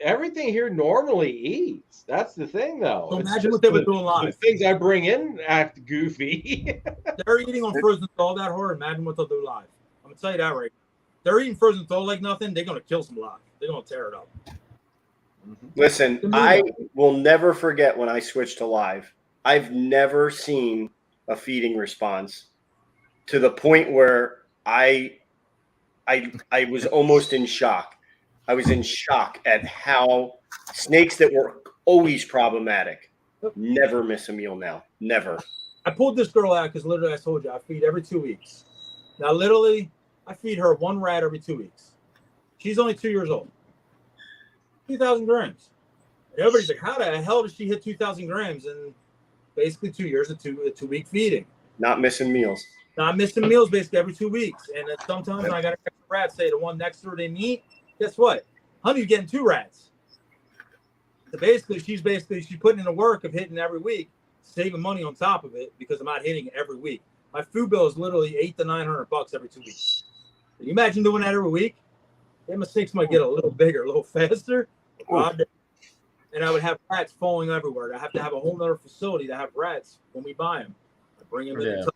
[SPEAKER 1] everything here normally eats. That's the thing, though.
[SPEAKER 6] So imagine what they would do live.
[SPEAKER 1] The things I bring in act goofy.
[SPEAKER 6] They're eating on frozen thaw that hard. Imagine what they'll do live. I'm gonna tell you that right. They're eating frozen thaw like nothing. They're gonna kill some live. They're gonna tear it up.
[SPEAKER 3] Listen, I will never forget when I switched to live. I've never seen a feeding response to the point where I was almost in shock. I was in shock at how snakes that were always problematic never miss a meal now. Never.
[SPEAKER 6] I pulled this girl out because literally I told you I feed every 2 weeks. Now literally I feed her one rat every 2 weeks. She's only 2 years old. 2,000 grams. And everybody's like, how the hell did she hit 2,000 grams in basically 2 years of 2 week feeding?
[SPEAKER 3] Not missing meals.
[SPEAKER 6] Not missing meals basically every 2 weeks. And then sometimes when I got a rat, say the one next to her didn't eat, guess what? Honey's getting 2 rats. So basically she's putting in the work of hitting every week, saving money on top of it because I'm not hitting it every week. My food bill is literally $800 to $900 every 2 weeks. Can you imagine doing that every week? Then my snakes might get a little bigger, a little faster. And I would have rats falling everywhere. I have to have a whole nother facility to have rats when we buy them. I bring them in.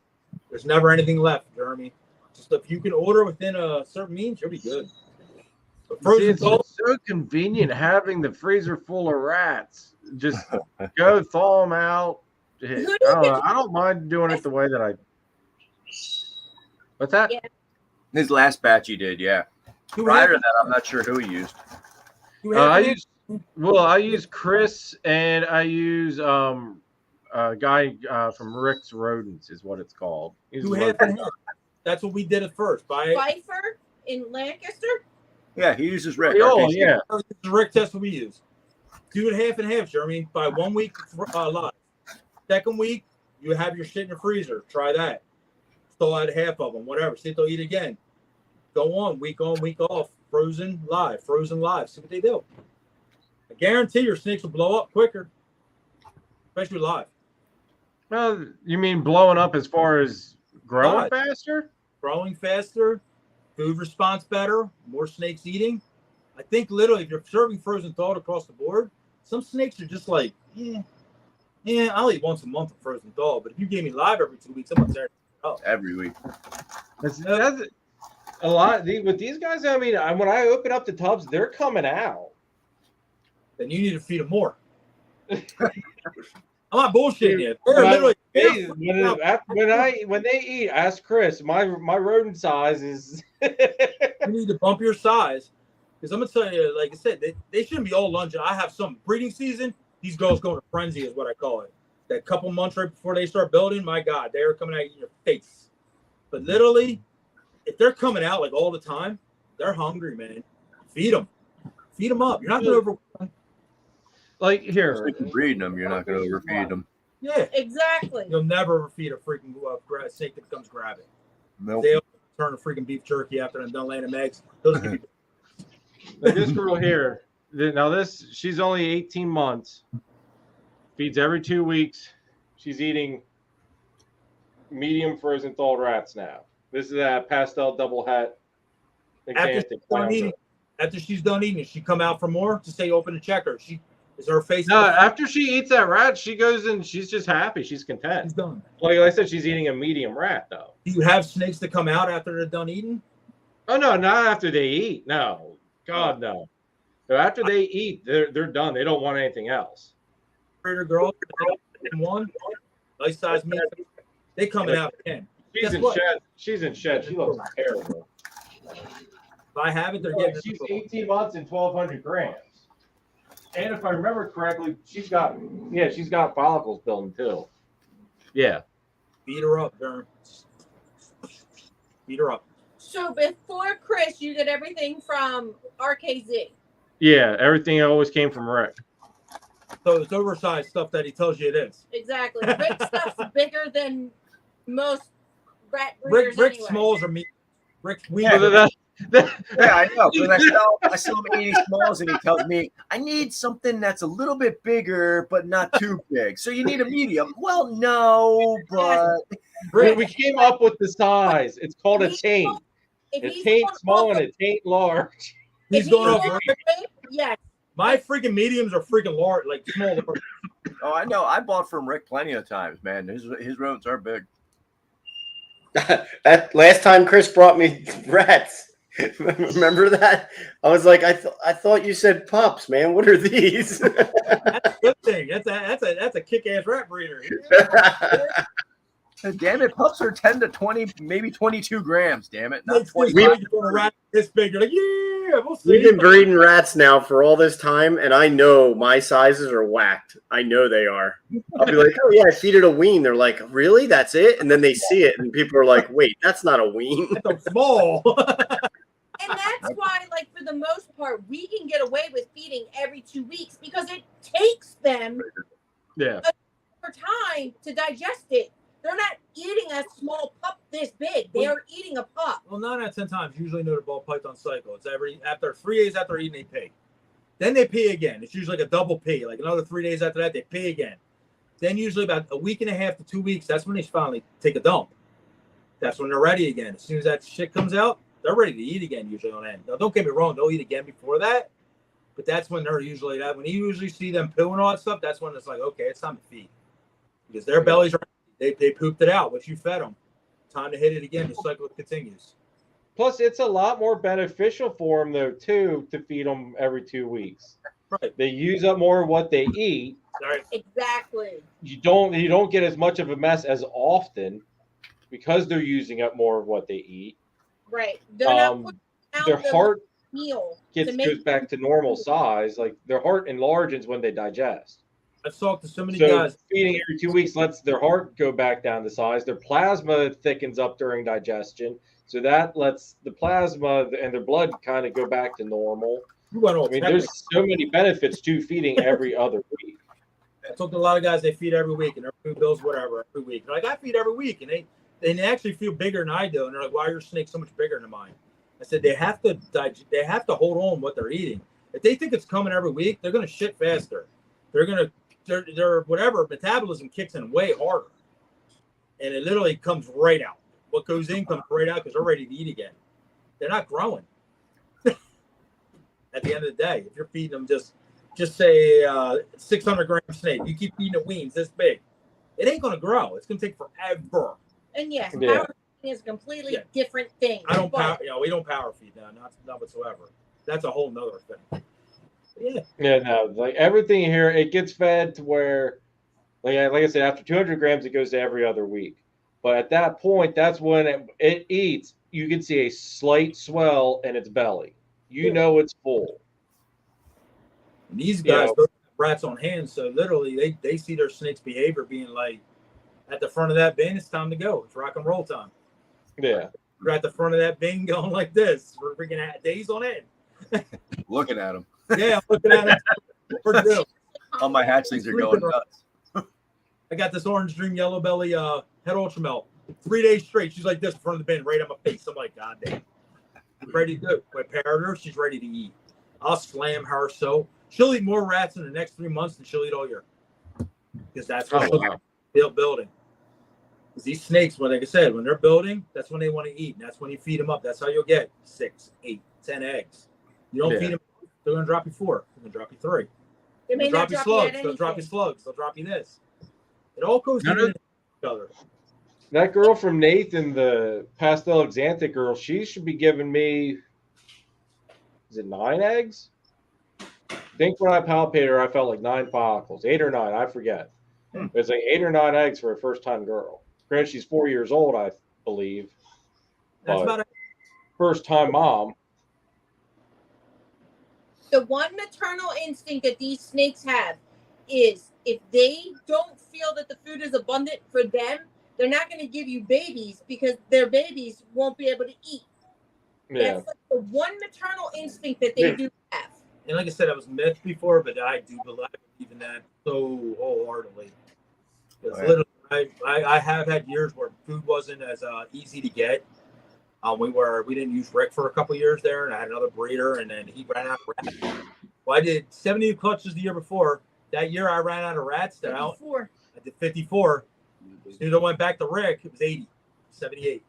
[SPEAKER 6] There's never anything left, Jeremy. Just if you can order within a certain means, you'll be good.
[SPEAKER 1] It's so convenient having the freezer full of rats. Just go thaw them out. I don't mind doing it the way that I. What's that?
[SPEAKER 5] Yeah.
[SPEAKER 2] His last batch he did, yeah. Prior to that, I'm not sure who he used.
[SPEAKER 1] I use Chris, and I use a guy from Rick's Rodents is what it's called.
[SPEAKER 6] That's what we did at first.
[SPEAKER 5] Pfeiffer in Lancaster.
[SPEAKER 2] Yeah, he uses Rick.
[SPEAKER 1] Oh, yeah.
[SPEAKER 6] The Rick test we use. Do it half and half, Jeremy. By 1 week live. Second week, you have your shit in your freezer. Try that. Still add half of them, whatever. See if they'll eat again. Go on, week off. Frozen live. See what they do. I guarantee your snakes will blow up quicker, especially live.
[SPEAKER 1] Well, you mean blowing up as far as growing faster?
[SPEAKER 6] Growing faster, food response better, more snakes eating. I think literally if you're serving frozen thawed across the board, some snakes are just like, I'll eat once a month of frozen thaw. But if you gave me live every 2 weeks, I'm gonna tear it up.
[SPEAKER 2] Every week.
[SPEAKER 1] That's a lot. With these guys, I mean, when I open up the tubs, they're coming out.
[SPEAKER 6] Then you need to feed them more. I'm not bullshitting you. When
[SPEAKER 1] they eat, ask Chris. My rodent size is.
[SPEAKER 6] You need to bump your size because I'm gonna tell you, like I said, they shouldn't be all lunging. I have some breeding season. These girls go into frenzy is what I call it. That couple months right before they start building, my God, they are coming out in your face. But literally, if they're coming out like all the time, they're hungry, man. Feed them up. You're not gonna over.
[SPEAKER 1] Like here,
[SPEAKER 2] breeding them, you're not going to overfeed them.
[SPEAKER 5] Yeah, exactly.
[SPEAKER 6] You'll never overfeed a freaking snake that comes grabbing.
[SPEAKER 2] Nope.
[SPEAKER 6] They'll turn a freaking beef jerky after they're done laying them eggs.
[SPEAKER 1] Like this girl here. Now she's only 18 months. Feeds every 2 weeks. She's eating medium frozen thawed rats now. This is a pastel double hat.
[SPEAKER 6] After she's done eating, she come out for more to stay open and check her. Is her face?
[SPEAKER 1] No, after she eats that rat, she goes and she's just happy. She's content.
[SPEAKER 6] She's done.
[SPEAKER 1] Like I said, she's eating a medium rat, though.
[SPEAKER 6] Do you have snakes that come out after they're done eating?
[SPEAKER 1] Oh, no, not after they eat. No. God, no. So after they eat, they're done. They don't want anything else.
[SPEAKER 6] Girl, one, nice size meat. They coming out again.
[SPEAKER 1] She's
[SPEAKER 6] Guess
[SPEAKER 1] in
[SPEAKER 6] what?
[SPEAKER 1] shed. She's in shed. She looks terrible.
[SPEAKER 6] If I have it, they're
[SPEAKER 1] Like,
[SPEAKER 6] getting.
[SPEAKER 1] she's 18 months and 1,200 grams. And if I remember correctly, she's got follicles building too. Yeah.
[SPEAKER 6] Beat her up, Darren. Beat her up.
[SPEAKER 5] So before Chris, you did everything from RKZ.
[SPEAKER 1] Yeah, everything always came from Rick.
[SPEAKER 6] So it's oversized stuff that he tells you it is.
[SPEAKER 5] Exactly. Rick stuff's bigger than most rat breeders
[SPEAKER 6] Rick
[SPEAKER 5] anyway.
[SPEAKER 6] smalls are meat. Rick's weak.
[SPEAKER 2] Yeah, I know. Because I saw him 80 smalls, and he tells me I need something that's a little bit bigger, but not too big. So you need a medium. Well, no, but
[SPEAKER 1] We came up with the size. It's called a taint. It taint small and it taint large.
[SPEAKER 6] He's going off Rick.
[SPEAKER 5] Yes.
[SPEAKER 6] My freaking mediums are freaking large, like small.
[SPEAKER 2] oh, I know. I bought from Rick plenty of times, man. His rodents are big.
[SPEAKER 3] That last time Chris brought me rats. Remember that? I was like, I thought you said pups, man. What are these?
[SPEAKER 6] That's a good thing. That's a kick-ass rat breeder.
[SPEAKER 2] Damn it, pups are 10 to 20, maybe 22 grams. Damn it, not
[SPEAKER 6] Like,
[SPEAKER 2] 25.
[SPEAKER 6] a rat this big. You're like, yeah, we'll see.
[SPEAKER 3] We've been breeding rats now for all this time, and I know my sizes are whacked. I know they are. I'll be like, oh yeah, I feed it a wean. They're like, really? That's it? And then they see it, and people are like, wait, that's not a wean.
[SPEAKER 6] That's small.
[SPEAKER 5] And that's why, like, for the most part, we can get away with feeding every 2 weeks because it takes them for time to digest it. They're not eating a small pup this big. They are eating a pup.
[SPEAKER 6] Well, 9 out of 10 times, usually know the ball python cycle. It's after 3 days after eating, they pee. Then they pee again. It's usually like a double pee. Like another 3 days after that, they pee again. Then usually about a week and a half to 2 weeks, that's when they finally take a dump. That's when they're ready again. As soon as that shit comes out, they're ready to eat again usually on end. Now, don't get me wrong. They'll eat again before that. But that's when they're usually that. When you usually see them poo and all that stuff, that's when it's like, okay, it's time to feed. Because their bellies are they pooped it out, what you fed them. Time to hit it again. The cycle continues.
[SPEAKER 1] Plus, it's a lot more beneficial for them, though, too, to feed them every 2 weeks.
[SPEAKER 6] Right.
[SPEAKER 1] They use up more of what they eat.
[SPEAKER 6] Right.
[SPEAKER 5] Exactly.
[SPEAKER 1] You don't get as much of a mess as often because they're using up more of what they eat.
[SPEAKER 5] Right. They're not putting out
[SPEAKER 1] their heart
[SPEAKER 5] meal
[SPEAKER 1] goes back to normal size. Like their heart enlarges when they digest.
[SPEAKER 6] I've talked to so many guys.
[SPEAKER 1] Feeding every 2 weeks lets their heart go back down to size. Their plasma thickens up during digestion. So that lets the plasma and their blood kind of go back to normal. I mean, there's so many benefits to feeding every other week.
[SPEAKER 6] I talked to a lot of guys, they feed every week and their food bills, whatever, every week. They're like, I feed every week. And they actually feel bigger than I do. And they're like, why are your snakes so much bigger than mine? I said, they have to hold on what they're eating. If they think it's coming every week, they're going to shit faster. Their whatever metabolism kicks in way harder, and it literally comes right out. What goes in comes right out because they're ready to eat again. They're not growing. At the end of the day, if you're feeding them just say 600 gram snake, you keep feeding it weans this big, it ain't gonna grow. It's gonna take forever.
[SPEAKER 5] And yes, power feeding is a completely different thing.
[SPEAKER 6] We don't power feed now, not whatsoever. That's a whole nother thing.
[SPEAKER 1] No, like everything here, it gets fed to where, like I said, after 200 grams, it goes to every other week. But at that point, that's when it eats. You can see a slight swell in its belly. You know it's full.
[SPEAKER 6] And these guys, those rats on hand, so literally they see their snake's behavior being like, at the front of that bin, it's time to go. It's rock and roll time.
[SPEAKER 1] Yeah.
[SPEAKER 6] We're at the front of that bin going like this. We're freaking days on end.
[SPEAKER 2] Looking at them.
[SPEAKER 6] Yeah, I'm looking at it. We're due.
[SPEAKER 2] All my hatchlings are going nuts.
[SPEAKER 6] I got this orange dream yellow belly head ultra melt. 3 days straight. She's like this in front of the bin, right on my face. I'm like, God damn. I'm ready to go. I paired her. She's ready to eat. I'll slam her so she'll eat more rats in the next 3 months than she'll eat all year. Because that's what she'll building. Because these snakes, like I said, when they're building, that's when they want to eat. And that's when you feed them up. That's how you'll get 6, 8, 10 eggs. You don't feed them. They're going to drop you 4. They're going to drop you 3.
[SPEAKER 5] They may
[SPEAKER 6] They'll drop you slugs.
[SPEAKER 5] They'll
[SPEAKER 6] drop you slugs. They'll drop you this. It all goes into each other.
[SPEAKER 1] That girl from Nathan, the pastel exanthic girl, she should be giving me, is it 9 eggs? I think when I palpated her, I felt like 9 follicles, 8 or 9, I forget. It was like 8 or 9 eggs for a first-time girl. Granted, she's 4 years old, believe.
[SPEAKER 6] That's
[SPEAKER 1] But
[SPEAKER 6] about it.
[SPEAKER 1] first time mom.
[SPEAKER 5] The one maternal instinct that these snakes have is if they don't feel that the food is abundant for them, they're not going to give you babies because their babies won't be able to eat.
[SPEAKER 1] Yeah.
[SPEAKER 5] That's like the one maternal instinct that they do have.
[SPEAKER 6] And like I said, I was myth before, but I do believe in that so wholeheartedly. Because literally, I have had years where food wasn't as easy to get. We didn't use Rick for a couple years there, and I had another breeder, and then he ran out of rats. Well, I did 70 clutches the year before. That year, I ran out of rats. I did 54. As soon as I went back to Rick, it was 80, 78.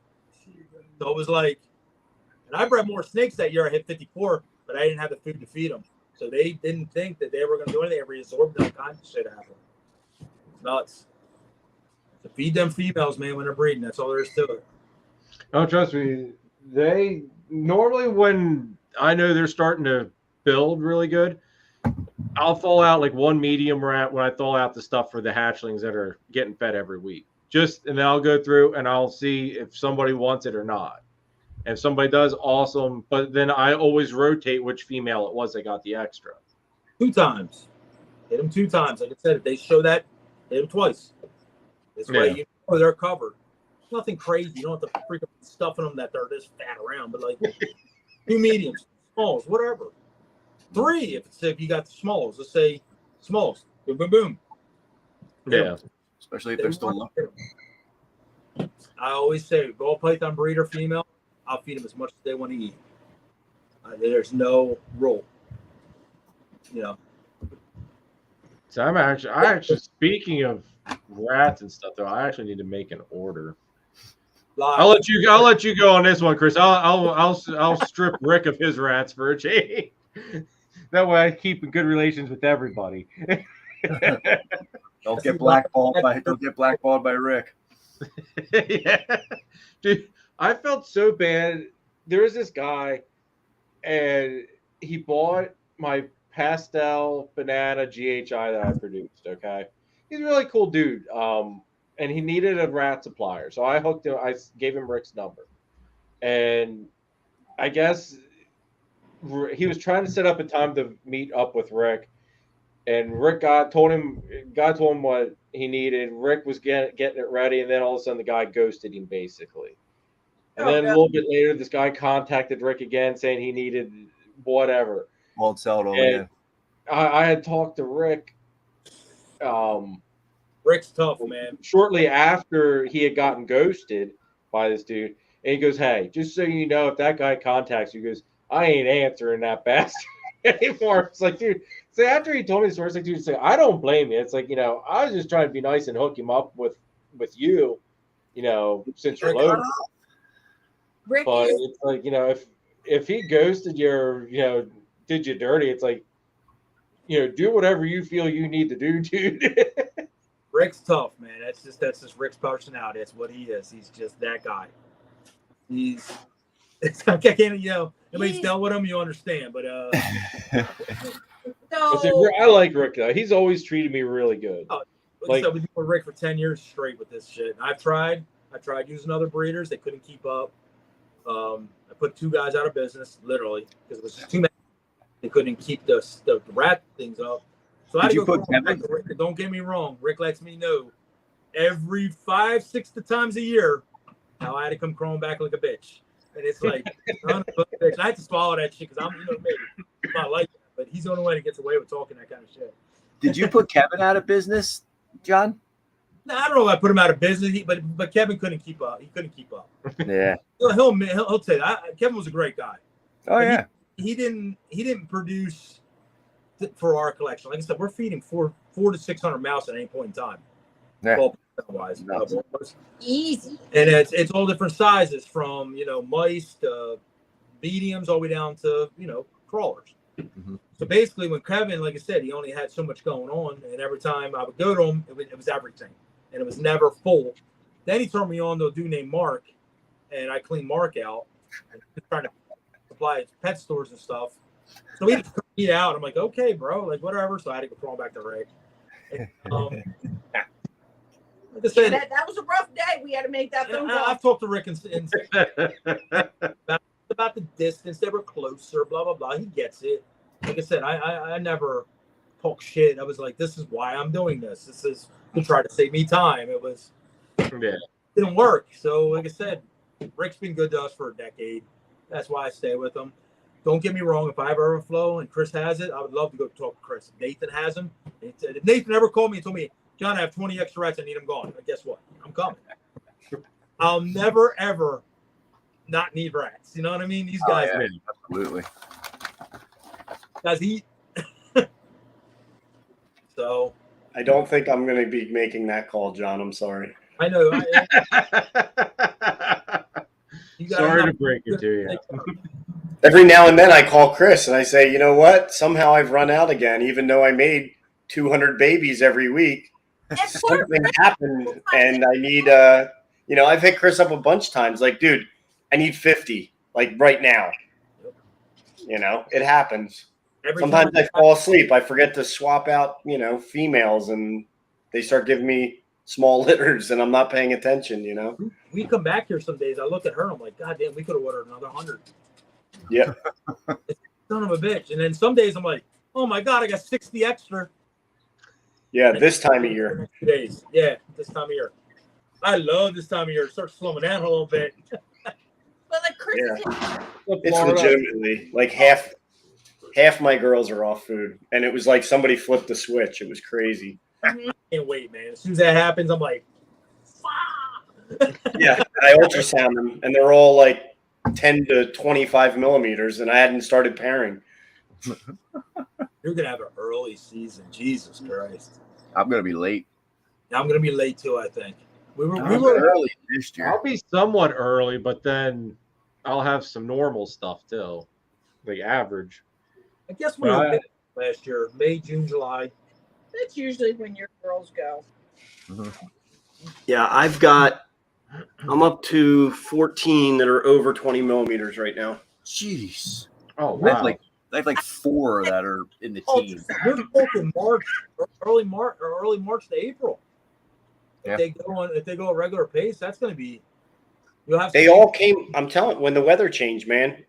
[SPEAKER 6] So it was like, and I bred more snakes that year. I hit 54, but I didn't have the food to feed them. So they didn't think that they were going to do anything. They reabsorbed all kinds of shit happened. It's nuts. To feed them females, man, when they're breeding. That's all there is to it.
[SPEAKER 1] Oh, trust me. They normally, when I know they're starting to build really good, I'll thaw out like one medium rat when I thaw out the stuff for the hatchlings that are getting fed every week. And then I'll go through and I'll see if somebody wants it or not. And if somebody does, awesome. But then I always rotate which female it was that got the extra.
[SPEAKER 6] 2 times. Hit them 2 times. Like I said, if they show that, hit them twice. This way you know they're covered. Nothing crazy. You don't have to freaking stuffing them that they're this fat around, but like 2 mediums, smalls, whatever. 3 if you got the smalls. Let's say smalls. Boom, boom, boom.
[SPEAKER 1] Yeah.
[SPEAKER 2] Especially if they're still low.
[SPEAKER 6] I always say, ball python breeder female, I'll feed them as much as they want to eat. There's no rule. You know.
[SPEAKER 1] So I actually speaking of rats and stuff though, I actually need to make an order.
[SPEAKER 6] Live.
[SPEAKER 1] I'll let you go on this one, Chris. I'll strip Rick of his rats for a change. That way I keep in good relations with everybody.
[SPEAKER 2] Don't get blackballed by Rick.
[SPEAKER 1] Yeah. Dude, I felt so bad. There was this guy and he bought my pastel banana GHI that I produced. Okay. He's a really cool dude. And he needed a rat supplier. So I gave him Rick's number. And I guess he was trying to set up a time to meet up with Rick. And God told him what he needed. Rick was getting it ready. And then all of a sudden the guy ghosted him basically. And then a little bit later, this guy contacted Rick again saying he needed whatever.
[SPEAKER 2] Won't sell it all again.
[SPEAKER 1] I had talked to Rick.
[SPEAKER 6] Rick's tough, man.
[SPEAKER 1] Shortly after he had gotten ghosted by this dude, and he goes, "Hey, just so you know, if that guy contacts you, he goes, I ain't answering that bastard anymore." It's like, dude. So after he told me the story, it's like, dude, say, I don't blame you. It's like, you know, I was just trying to be nice and hook him up with you, you know, since you're loaded. But it's like, you know, if he ghosted you or, you know, did you dirty, it's like, you know, do whatever you feel you need to do, dude.
[SPEAKER 6] Rick's tough, man. That's just Rick's personality. That's what he is. He's just that guy. I can't, you know, nobody's dealt with him, you understand. But
[SPEAKER 1] I like Rick though. He's always treated me really good.
[SPEAKER 6] Like I said, we've been with Rick for 10 years straight with this shit. I tried using other breeders. They couldn't keep up. I put 2 guys out of business, literally, because it was just too many. They couldn't keep the rat things up. So I had to go back to Rick. Don't get me wrong. Rick lets me know every 5-6 times a year how I had to come crawling back like a bitch. And it's like, bitch. I had to swallow that shit because I'm, you know, maybe I'm not like that, but he's the only one that gets away with talking that kind of shit.
[SPEAKER 2] Did you put Kevin out of business, John?
[SPEAKER 6] No, I don't know if I put him out of business, but Kevin couldn't keep up. He couldn't keep up.
[SPEAKER 2] Yeah.
[SPEAKER 6] He'll tell you. Kevin was a great guy.
[SPEAKER 2] Oh, yeah.
[SPEAKER 6] He didn't produce for our collection. Like I said, we're feeding 400 to 600 mouse at any point in time.
[SPEAKER 2] Yeah.
[SPEAKER 6] Wise,
[SPEAKER 5] easy.
[SPEAKER 6] And it's all different sizes, from, you know, mice to mediums all the way down to, you know, crawlers.
[SPEAKER 2] Mm-hmm.
[SPEAKER 6] So basically, when Kevin, like I said, he only had so much going on, and every time I would go to him, it was everything, and it was never full. Then he turned me on to a dude named Mark, and I cleaned Mark out, and trying to supply pet stores and stuff. So he just eat out. I'm like, okay, bro, like whatever. So I had to go crawl back to Rick. And, Like I said,
[SPEAKER 5] that was a rough day. We had to make that phone call.
[SPEAKER 6] I've talked to Rick and about the distance. They were closer, blah, blah, blah. He gets it. Like I said, I never talk shit. I was like, this is why I'm doing this. This is to try to save me time. It didn't work. So, like I said, Rick's been good to us for a decade. That's why I stay with him. Don't get me wrong. If I have overflow and Chris has it, I would love to go talk to Chris. If Nathan has him. If Nathan ever called me and told me, John, I have 20 extra rats. I need them gone. But guess what? I'm coming. I'll never, ever not need rats. You know what I mean? These guys,
[SPEAKER 2] absolutely.
[SPEAKER 6] Guys eat. So
[SPEAKER 3] I don't think I'm going to be making that call, John. I'm sorry.
[SPEAKER 6] I know.
[SPEAKER 1] Sorry to break it to you.
[SPEAKER 3] Every now and then I call Chris and I say, you know what? Somehow I've run out again, even though I made 200 babies every week. Something happened and I need, I've hit Chris up a bunch of times. Like, dude, I need 50, like right now. It happens. Sometimes I fall asleep. I forget to swap out, females, and they start giving me small litters, and I'm not paying attention.
[SPEAKER 6] We come back here some days. I look at her. I'm like, God damn, we could have ordered another 100.
[SPEAKER 3] Yeah.
[SPEAKER 6] Son of a bitch. And then some days I'm like, oh my God, I got 60 extra.
[SPEAKER 3] Yeah, this time of year.
[SPEAKER 6] Yeah, this time of year. I love this time of year. It starts slowing down a little bit.
[SPEAKER 5] But like Chris,
[SPEAKER 3] It's legitimately like half my girls are off food, and it was like somebody flipped the switch. It was crazy.
[SPEAKER 6] I can't wait, man. As soon as that happens, I'm like,
[SPEAKER 3] yeah. I ultrasound them, and they're all like 10 to 25 millimeters, and I hadn't started pairing.
[SPEAKER 6] You're gonna have an early season. Jesus Christ.
[SPEAKER 2] I'm gonna be late.
[SPEAKER 6] I'm gonna be late too. I think we were
[SPEAKER 2] early this year.
[SPEAKER 1] I'll be somewhat early, but then I'll have some normal stuff too, like average.
[SPEAKER 6] I guess we were last year, May, June, July.
[SPEAKER 5] that's usually when your girls go.
[SPEAKER 3] Yeah, I'm up to 14 that are over 20 millimeters right now.
[SPEAKER 2] Jeez.
[SPEAKER 1] Oh, wow.
[SPEAKER 2] I have like 4 that are in the team.
[SPEAKER 6] We're talking March, early March to April.
[SPEAKER 2] Yeah.
[SPEAKER 6] If they go a regular pace, that's going to be. You'll have.
[SPEAKER 3] They all came. I'm telling. When the weather changed, man,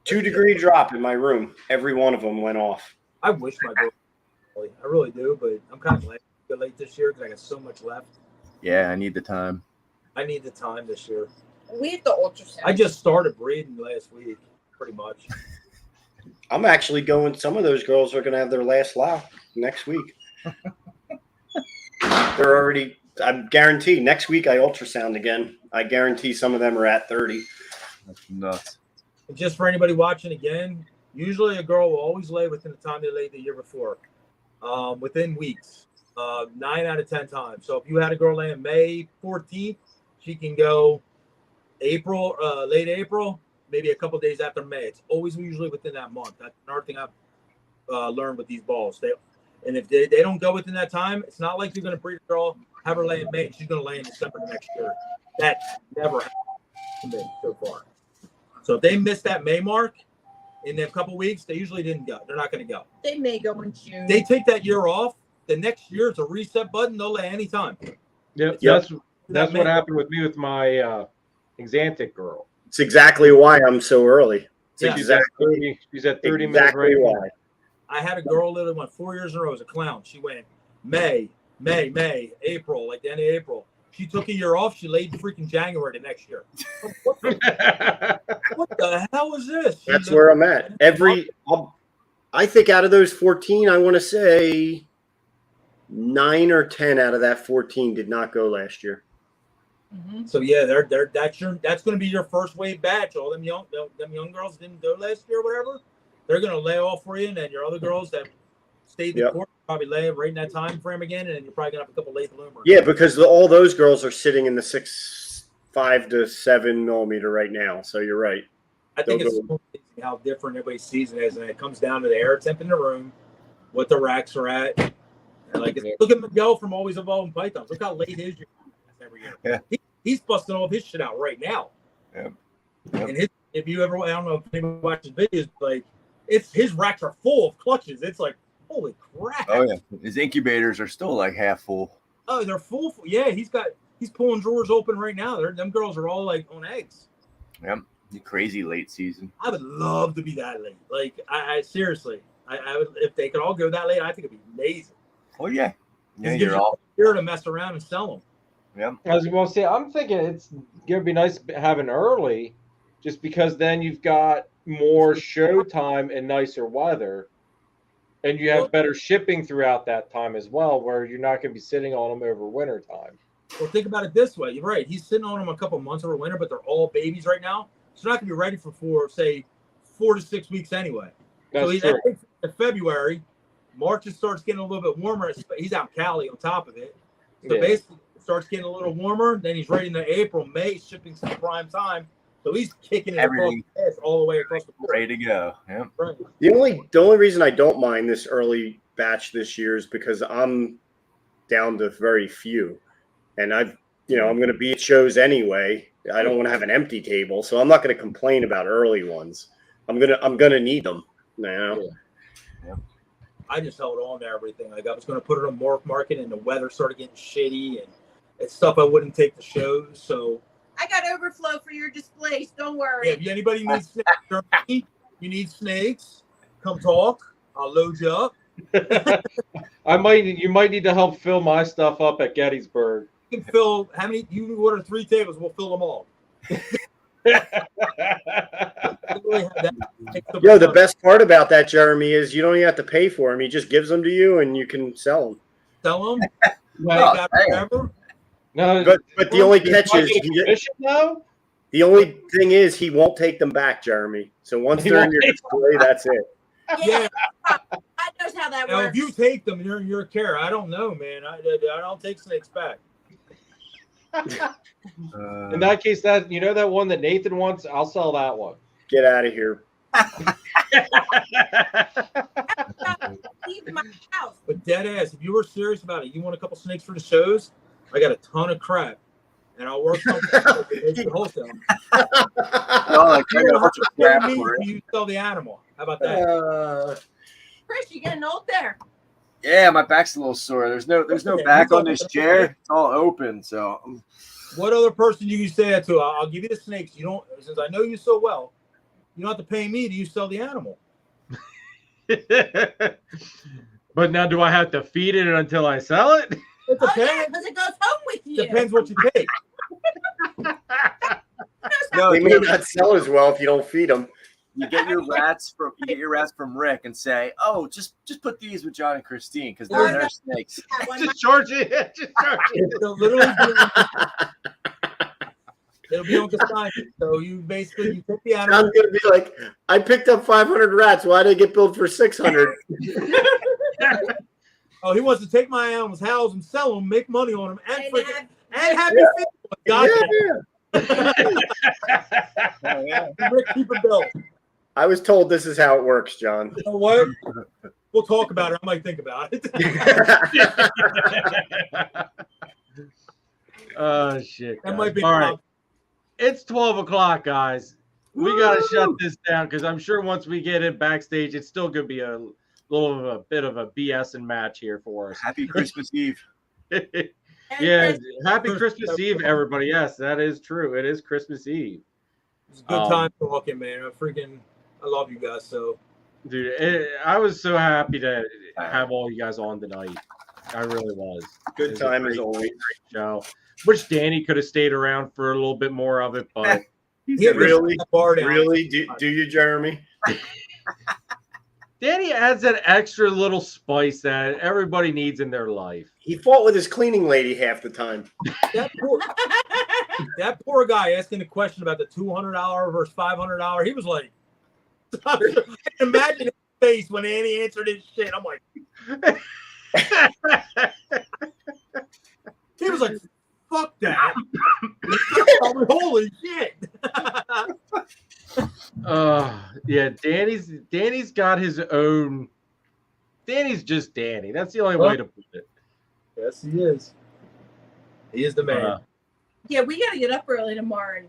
[SPEAKER 3] 2-degree drop in my room. Every one of them went off.
[SPEAKER 6] I wish my girl. I really do, but I'm kind of glad to go late this year because I got so much left.
[SPEAKER 2] Yeah, I need the time.
[SPEAKER 6] I need the time this year.
[SPEAKER 5] We have the ultrasound.
[SPEAKER 6] I just started breeding last week, pretty much.
[SPEAKER 3] I'm actually going. Some of those girls are going to have their last lock next week. They're already. I'm guaranteed next week I ultrasound again. I guarantee some of them are at 30.
[SPEAKER 2] That's nuts.
[SPEAKER 6] And just for anybody watching again, usually a girl will always lay within the time they laid the year before, within weeks, 9 out of 10 times. So if you had a girl laying May 14th, she can go April, late April, maybe a couple days after May. It's always usually within that month. That's another thing I've learned with these balls. And if they don't go within that time, it's not like you're going to breed a girl, have her lay in May. She's going to lay in December the next year. That never happened to me so far. So if they miss that May mark in a couple weeks, they usually didn't go. They're not going to go.
[SPEAKER 5] They may go in June.
[SPEAKER 6] They take that year off. The next year, it's a reset button. They'll lay anytime.
[SPEAKER 1] Yep. That's what happened with me with my Exantic girl.
[SPEAKER 3] It's exactly why I'm so early.
[SPEAKER 6] Yeah.
[SPEAKER 1] She's at 30
[SPEAKER 3] exactly
[SPEAKER 1] minutes right
[SPEAKER 3] why.
[SPEAKER 1] now.
[SPEAKER 6] I had a girl that went 4 years in a row as a clown. She went May, April, like the end of April. She took a year off. She laid freaking January the next year. What the hell was this?
[SPEAKER 3] That's where I'm at. I think out of those 14, I want to say 9 or 10 out of that 14 did not go last year.
[SPEAKER 5] Mm-hmm.
[SPEAKER 6] So yeah, that's going to be your first wave batch. All them young girls didn't go last year or whatever. They're going to lay off for you, and then your other girls that stayed the course probably lay right in that time frame again, and then you're probably going to have a couple late bloomers.
[SPEAKER 3] Yeah, because all those girls are sitting in the 5 to 7 millimeter right now. So you're right.
[SPEAKER 6] I think it's so amazing how different everybody's season is, and it comes down to the air temp in the room, what the racks are at. And look at Miguel from Always Evolving Pythons. Look how late his year is every year.
[SPEAKER 2] Yeah.
[SPEAKER 6] He's busting all of his shit out right now.
[SPEAKER 2] Yeah.
[SPEAKER 6] And if you ever, I don't know if anyone watches videos, like his racks are full of clutches. It's like, holy crap.
[SPEAKER 2] Oh yeah, his incubators are still like half full.
[SPEAKER 6] Oh, they're full. Yeah, he's pulling drawers open right now. Them girls are all like on eggs.
[SPEAKER 2] Yep. The crazy late season.
[SPEAKER 6] I would love to be that late. Like, I seriously, I would, if they could all go that late, I think it'd be amazing.
[SPEAKER 2] Oh yeah. Yeah,
[SPEAKER 6] It gives
[SPEAKER 2] you're
[SPEAKER 6] you
[SPEAKER 2] all.
[SPEAKER 6] here to mess around and sell them.
[SPEAKER 2] Yep.
[SPEAKER 1] I was going to say, I'm thinking it's going to be nice having early, just because then you've got more show time and nicer weather, and you have better shipping throughout that time as well, where you're not going to be sitting on them over winter time.
[SPEAKER 6] Well, think about it this way. You're right. He's sitting on them a couple months over winter, but they're all babies right now. So they're not going to be ready for 4 to 6 weeks anyway.
[SPEAKER 1] That's
[SPEAKER 6] so
[SPEAKER 1] true.
[SPEAKER 6] in February, March it starts getting a little bit warmer. He's out in Cali on top of it. So basically it starts getting a little warmer. Then he's ready into April, May, shipping some prime time. So he's kicking it across the ass all the way across the board.
[SPEAKER 2] Ready to go. Yeah.
[SPEAKER 6] Right.
[SPEAKER 3] The only reason I don't mind this early batch this year is because I'm down to very few, and I'm going to be at shows anyway. I don't want to have an empty table, so I'm not going to complain about early ones. I'm gonna need them now.
[SPEAKER 2] Yeah.
[SPEAKER 6] I just held on to everything. Like, I was going to put it on Morph Market, and the weather started getting shitty, and it's stuff I wouldn't take to shows. So
[SPEAKER 5] I got overflow for your displays. Don't worry.
[SPEAKER 6] yeah, if anybody needs snakes, you need snakes, come talk. I'll load you up.
[SPEAKER 1] You might need to help fill my stuff up at Gettysburg.
[SPEAKER 6] You can fill how many? You order 3 tables, we'll fill them all.
[SPEAKER 3] Yo, the best part about that, Jeremy, is you don't even have to pay for them. He just gives them to you, and you can sell them.
[SPEAKER 6] Sell them.
[SPEAKER 1] No,
[SPEAKER 3] but the only catch is the only thing is he won't take them back, Jeremy. So once they're in your display, that's it.
[SPEAKER 6] Yeah.
[SPEAKER 5] I knows how that
[SPEAKER 6] Now,
[SPEAKER 5] works.
[SPEAKER 6] if you take them, you're in your care. I don't know, man. I don't take snakes back.
[SPEAKER 1] In that case, that one that Nathan wants, I'll sell that one.
[SPEAKER 3] Get out of here.
[SPEAKER 5] Leave my house.
[SPEAKER 6] But dead ass, if you were serious about it, you want a couple snakes for the shows? I got a ton of crap, and I'll work on wholesale. You sell the animal. How about that?
[SPEAKER 5] Chris, you getting old there?
[SPEAKER 2] Yeah, my back's a little sore. There's no back on this chair. It's all open. So,
[SPEAKER 6] what other person you can say that to? I'll give you the snakes. You don't, since I know you so well, you don't have to pay me to sell the animal.
[SPEAKER 1] But now, do I have to feed it until I sell it?
[SPEAKER 6] It depends.
[SPEAKER 5] Oh, yeah, because it goes home with you.
[SPEAKER 6] Depends what you take.
[SPEAKER 3] They may not sell as well if you don't feed them.
[SPEAKER 2] You get your rats from Rick and say, "Oh, just put these with John and Christine because they're their snakes."
[SPEAKER 1] Just charge it.
[SPEAKER 6] It'll be on consignment. So you take the animal.
[SPEAKER 3] I'm gonna be like, I picked up 500 rats. Why did I get billed for 600?
[SPEAKER 6] Oh, he wants to take my animals, house them, sell them, make money on them, and have
[SPEAKER 3] Yeah.
[SPEAKER 6] you
[SPEAKER 3] Yeah.
[SPEAKER 6] Rick, keep a bill.
[SPEAKER 3] I was told this is how it works, John.
[SPEAKER 6] You know what? We'll talk about it. I might think about it.
[SPEAKER 1] Oh shit!
[SPEAKER 6] That might be
[SPEAKER 1] all right. It's 12 o'clock, guys. We gotta shut this down because I'm sure once we get in backstage, it's still gonna be a bit of a BS and match here for us.
[SPEAKER 2] Happy Christmas Eve.
[SPEAKER 1] Yeah, happy Christmas Eve, everybody. Yes, that is true. It is Christmas Eve.
[SPEAKER 6] It's a good time talking, man. I love you guys. So,
[SPEAKER 1] dude, I was so happy to have all you guys on tonight. I really was.
[SPEAKER 3] Good time as always.
[SPEAKER 1] Great show. Wish Danny could have stayed around for a little bit more of it, but
[SPEAKER 3] really, do you, Jeremy?
[SPEAKER 1] Danny adds that extra little spice that everybody needs in their life.
[SPEAKER 3] He fought with his cleaning lady half the time.
[SPEAKER 6] That poor guy asking the question about the $200 versus $500. He was like, imagine his face when Annie answered his shit. I'm like, he was like, fuck that. Holy shit.
[SPEAKER 1] Yeah, Danny's got his own. Danny's just Danny. That's the only way to put it.
[SPEAKER 6] Yes, he is. He is the man.
[SPEAKER 5] Yeah, we got to get up early tomorrow and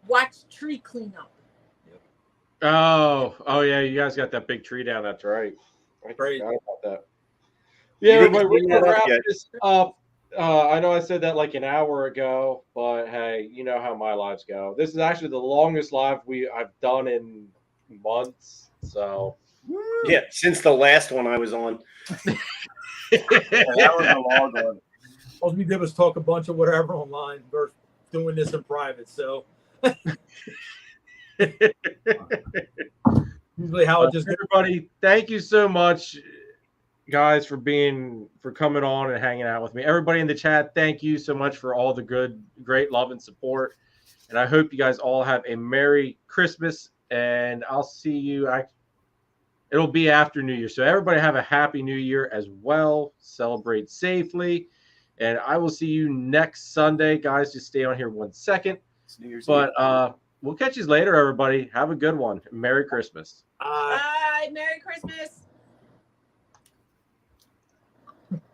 [SPEAKER 5] watch tree cleanup.
[SPEAKER 1] Oh yeah, you guys got that big tree down. That's right. I
[SPEAKER 6] forgot
[SPEAKER 1] about that. Yeah, everybody, we're gonna wrap this up. I know I said that like an hour ago, but hey, you know how my lives go. This is actually the longest live I've done in months. So
[SPEAKER 3] Yeah, since the last one I was on.
[SPEAKER 2] That was a long one.
[SPEAKER 6] All we did was talk a bunch of whatever online versus doing this in private. So usually how it just
[SPEAKER 1] everybody, thank you so much, guys, for coming on and hanging out with me. Everybody in the chat, thank you so much for all the great love and support. And I hope you guys all have a Merry Christmas. And I'll see you. It'll be after New Year. So everybody have a Happy New Year as well. Celebrate safely. And I will see you next Sunday. Guys, just stay on here 1 second. But we'll catch you later, everybody. Have a good one. Merry Christmas.
[SPEAKER 5] Bye. Merry Christmas.